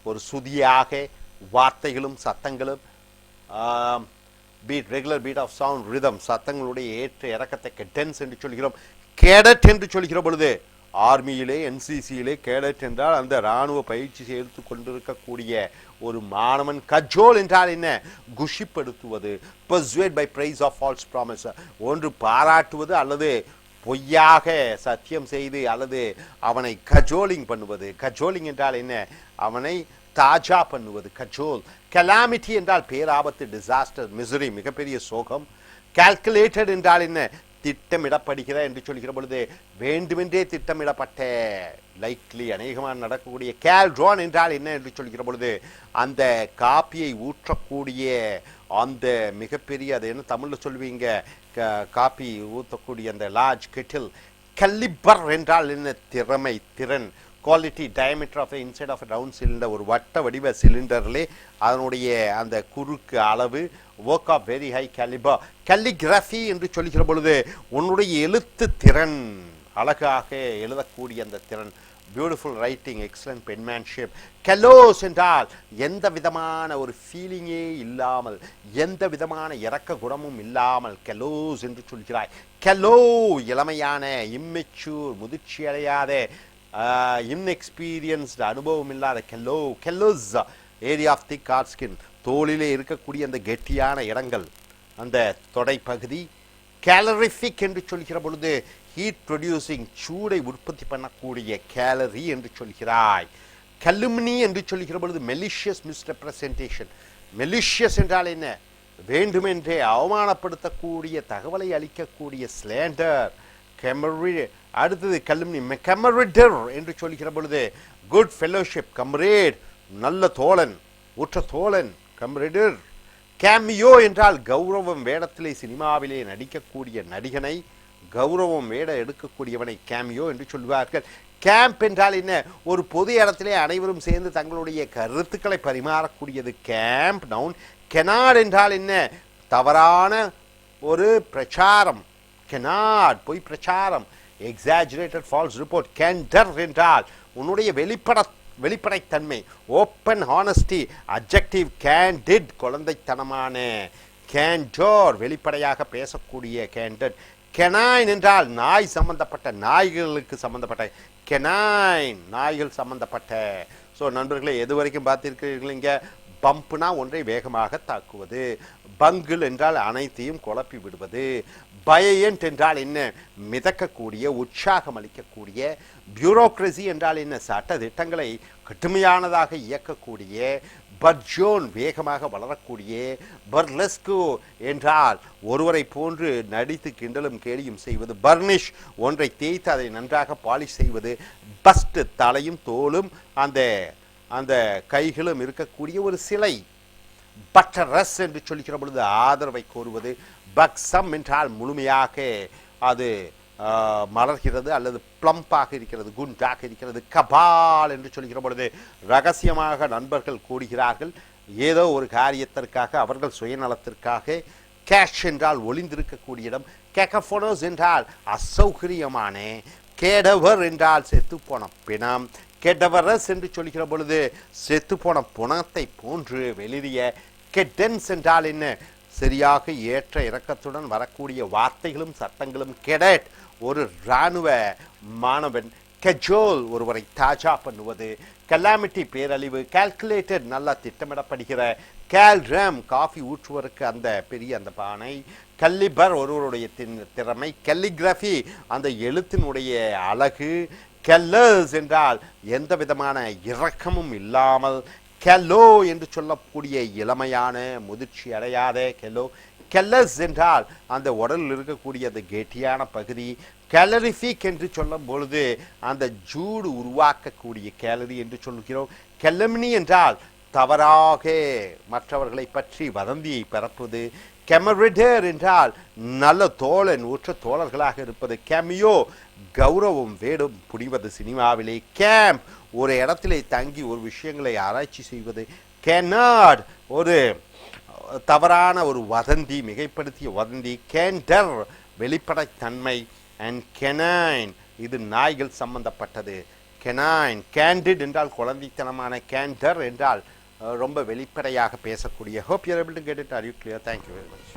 ஒரு சுதியாக வார்த்தைகளும் சத்தங்களும். Beat, regular beat of sound, rhythm, சத்தங்களுடைய ஏற்ற இறக்கத்தை கெடன்ஸ் என்று சொல்கிறோம். கேடட் என்று சொல்கிற பொழுது ஆர்மியிலே, என்சிசியிலே கேடட் என்றால் அந்த இராணுவ பயிற்சி சேர்த்து கொண்டிருக்கக்கூடிய ஒரு மாணவன். கஜோல் என்றால் என்ன? குஷிப்படுத்துவது. Persuade by praise of false promise, ஒன்று பாராட்டுவது அல்லது பொய்யாக சத்தியம் செய்து அல்லது அவனை கஜோலிங் பண்ணுவது. கஜோலிங் என்றால் என்ன? அவனை தாஜா பண்ணுவது. கஜோல். கலாமிட்டி என்றால் பேராபத்து, டிசாஸ்டர், மிசரி, மிகப்பெரிய சோகம். கால்குலேட்டட் என்றால் என்ன? திட்டமிடப்படுகிற என்று சொல்கிற பொழுது வேண்டுமென்றே திட்டமிடப்பட்ட, லைக்லி, அநேகமாக நடக்கக்கூடிய. கேல்ட்ரான் என்றால் என்ன என்று சொல்கிற பொழுது அந்த காப்பியை ஊற்றக்கூடிய அந்த மிகப்பெரிய, அது என்ன தமிழில் சொல்வீங்க? காப்பி ஊற்றக்கூடிய அந்த லார்ஜ் கெட்டில். கலிபர் என்றால் என்ன? திறமை, திறன். Quality diameter of the inside of round cylinder, ஒரு வட்ட வடிவ சிலிண்டர்லே அதனுடைய அந்த குறுக்கு அளவு, work of very high calibre. Calligraphy என்று சொல்கிற பொழுது உன்னுடைய எழுத்து திறன், அழகாக எழுதக்கூடிய அந்த திறன், பியூட்டிஃபுல் ரைட்டிங், எக்ஸலன்ட் பென்மேன்ஷிப். கெலோஸ் என்றால் எந்த விதமான ஒரு ஃபீலிங்கே இல்லாமல், எந்த விதமான இறக்க குணமும் இல்லாமல் கெலோஸ் என்று சொல்கிறாய். கெலோ இளமையான, இம்மெச்சூர் முதிர்ச்சி அடையாத, இன்எக்ஸ்பீரியன்ஸ்டு அனுபவம் இல்லாத callow. Callous area of the கார் ஸ்கின், தோளிலே இருக்கக்கூடிய அந்த கெட்டியான இடங்கள், அந்த தொடை பகுதி. கேலரிஃபிக் என்று சொல்கிற பொழுது ஹீட் ப்ரொடியூசிங், சூடை உற்பத்தி பண்ணக்கூடிய கேலரி என்று சொல்கிறாய். கல்லுமினி என்று சொல்கிற பொழுது மெலிஷியஸ் மிஸ்ரெப்ரசன்டேஷன். மெலிஷியஸ் என்றால் என்ன? வேண்டுமென்றே அவமானப்படுத்தக்கூடிய, தகவலை அளிக்கக்கூடிய ஸ்லேண்டர். அடுத்தது கல்லுமினி கெமரிடர் என்று சொல்கிற பொழுது குட் ஃபெலோஷிப், கம்ரேட், நல்ல தோழன், உற்ற தோழன், கம்ரேடர். கேமியோ என்றால் கௌரவம், வேடத்திலே சினிமாவிலே நடிக்கக்கூடிய நடிகனை, கௌரவம் வேட எடுக்கக்கூடியவனை கேமியோ என்று சொல்வார்கள். கேம்ப் என்றால் என்ன? ஒரு பொது இடத்திலே அனைவரும் சேர்ந்து தங்களுடைய கருத்துக்களை பரிமாறக்கூடியது கேம்ப் நவுன். கெனாட் என்றால் என்ன? தவறான ஒரு பிரச்சாரம், கெனாட் பொய் பிரச்சாரம், எக்ஸாஜரேட்டட் ஃபால்ஸ் ரிப்போர்ட். கேண்டர் என்றால் உன்னுடைய வெளிப்படைத்தன்மை, ஓப்பன் ஹானஸ்டி. அட்ஜெக்டிவ் கேண்டிட், குழந்தைத்தனமான. கேண்டோர் வெளிப்படையாக பேசக்கூடிய கேண்டட். கெனைன் என்றால் நாய் சம்பந்தப்பட்ட, நாய்களுக்கு சம்பந்தப்பட்ட. கெனைன் நாய்கள் சம்பந்தப்பட்ட. ஸோ நண்பர்களே, எது வரைக்கும் பார்த்திருக்கிறீர்கள்? இங்கே பம்ப்னா ஒன்றை வேகமாக தாக்குவது, பங்கிள் என்றால் அனைத்தையும் குழப்பி விடுவது, பயன்ட் என்றால் என்ன? மிதக்கக்கூடிய, உற்சாகம் அளிக்கக்கூடிய. பியூரோக்ரசி என்றால் என்ன? சட்ட திட்டங்களை கடுமையானதாக இயக்கக்கூடிய. பர்ஜோன் வேகமாக வளரக்கூடிய. பர்லெஸ்கு என்றால் ஒருவரை போன்று நடித்து கிண்டலும் கேலியும் செய்வது. பர்னிஷ் ஒன்றை தேய்த்து அதை நன்றாக பாலிஷ் செய்வது. பஸ்ட் தலையும் தோலும் அந்த கைகளும் இருக்கக்கூடிய ஒரு சிலை. பட்டரஸ் என்று சொல்லிக்கிற பொழுது ஆதரவை கோருவது. பக்ஸம் என்றால் முழுமையாக அது மலர்கிறது அல்லது பிளம்பாக இருக்கிறது, குண்டாக இருக்கிறது. கபால் என்று சொல்கிற பொழுது ரகசியமாக நண்பர்கள் கூடுகிறார்கள் ஏதோ ஒரு காரியத்திற்காக, அவர்கள் சுயநலத்திற்காக. கேஷ் என்றால் ஒளிந்திருக்கக்கூடிய இடம். கேகஃபோனோஸ் என்றால் அசௌகரியமான. கேடவர் என்றால் செத்துப்போன பிணம். கெடவரஸ் என்று சொல்கிற பொழுது செத்துப்போன புணத்தை போன்று வெளிரிய. கெடென்ஸ் என்றால் என்ன? சரியாக ஏற்ற இறக்கத்துடன் வரக்கூடிய வார்த்தைகளும் சட்டங்களும். கெடட் ஒரு இராணுவ மாணவன். கெஜோல் ஒருவரை தாஜா பண்ணுவது. கலாமிட்டி பேரழிவு. கால்குலேட்டட் நல்லா திட்டமிடப்படுகிற. கேல்ரம் காஃபி ஊற்றுவதற்கு அந்த பெரிய அந்த பானை. கல்லிபர் ஒருவருடைய திறமை. கல்லிகிராஃபி அந்த எழுத்தினுடைய அழகு. கெல்லர்ஸ் என்றால் எந்த விதமான இரக்கமும் இல்லாமல். கெல்லோ என்று சொல்லக்கூடிய இளமையான, முதிர்ச்சி அடையாத கெல்லோ. கெல்லர்ஸ் என்றால் அந்த உடலில் இருக்கக்கூடிய அந்த கெட்டியான பகுதி. கேலரிஃபிக் என்று சொல்லும் பொழுது அந்த ஜூடு உருவாக்கக்கூடிய கேலரி என்று சொல்கிறோம். கெல்லமினி என்றால் தவறாக மற்றவர்களை பற்றி வதந்தியை பரப்புவது. கெமரிடர் என்றால் நல்ல தோழன், உற்ற தோழர்களாக இருப்பது. கேமியோ கௌரவம் வேடும் புரிவது சினிமாவிலே. கேம்ப் ஒரு இடத்திலே தங்கி ஒரு விஷயங்களை ஆராய்ச்சி செய்வது. கெனாட் ஒரு தவறான ஒரு வதந்தி, மிகைப்படுத்திய வதந்தி. கேண்டர் வெளிப்படைத்தன்மை. அண்ட் கெனைன் இது நாய்கள் சம்பந்தப்பட்டது. கெனைன். கேண்டிட் என்றால் குழந்தைத்தனமான. கேண்டர் என்றால் ரொம்ப வெளிப்படையாக பேசக்கூடிய. Hope you are able to get it. Are you clear? Thank you very much.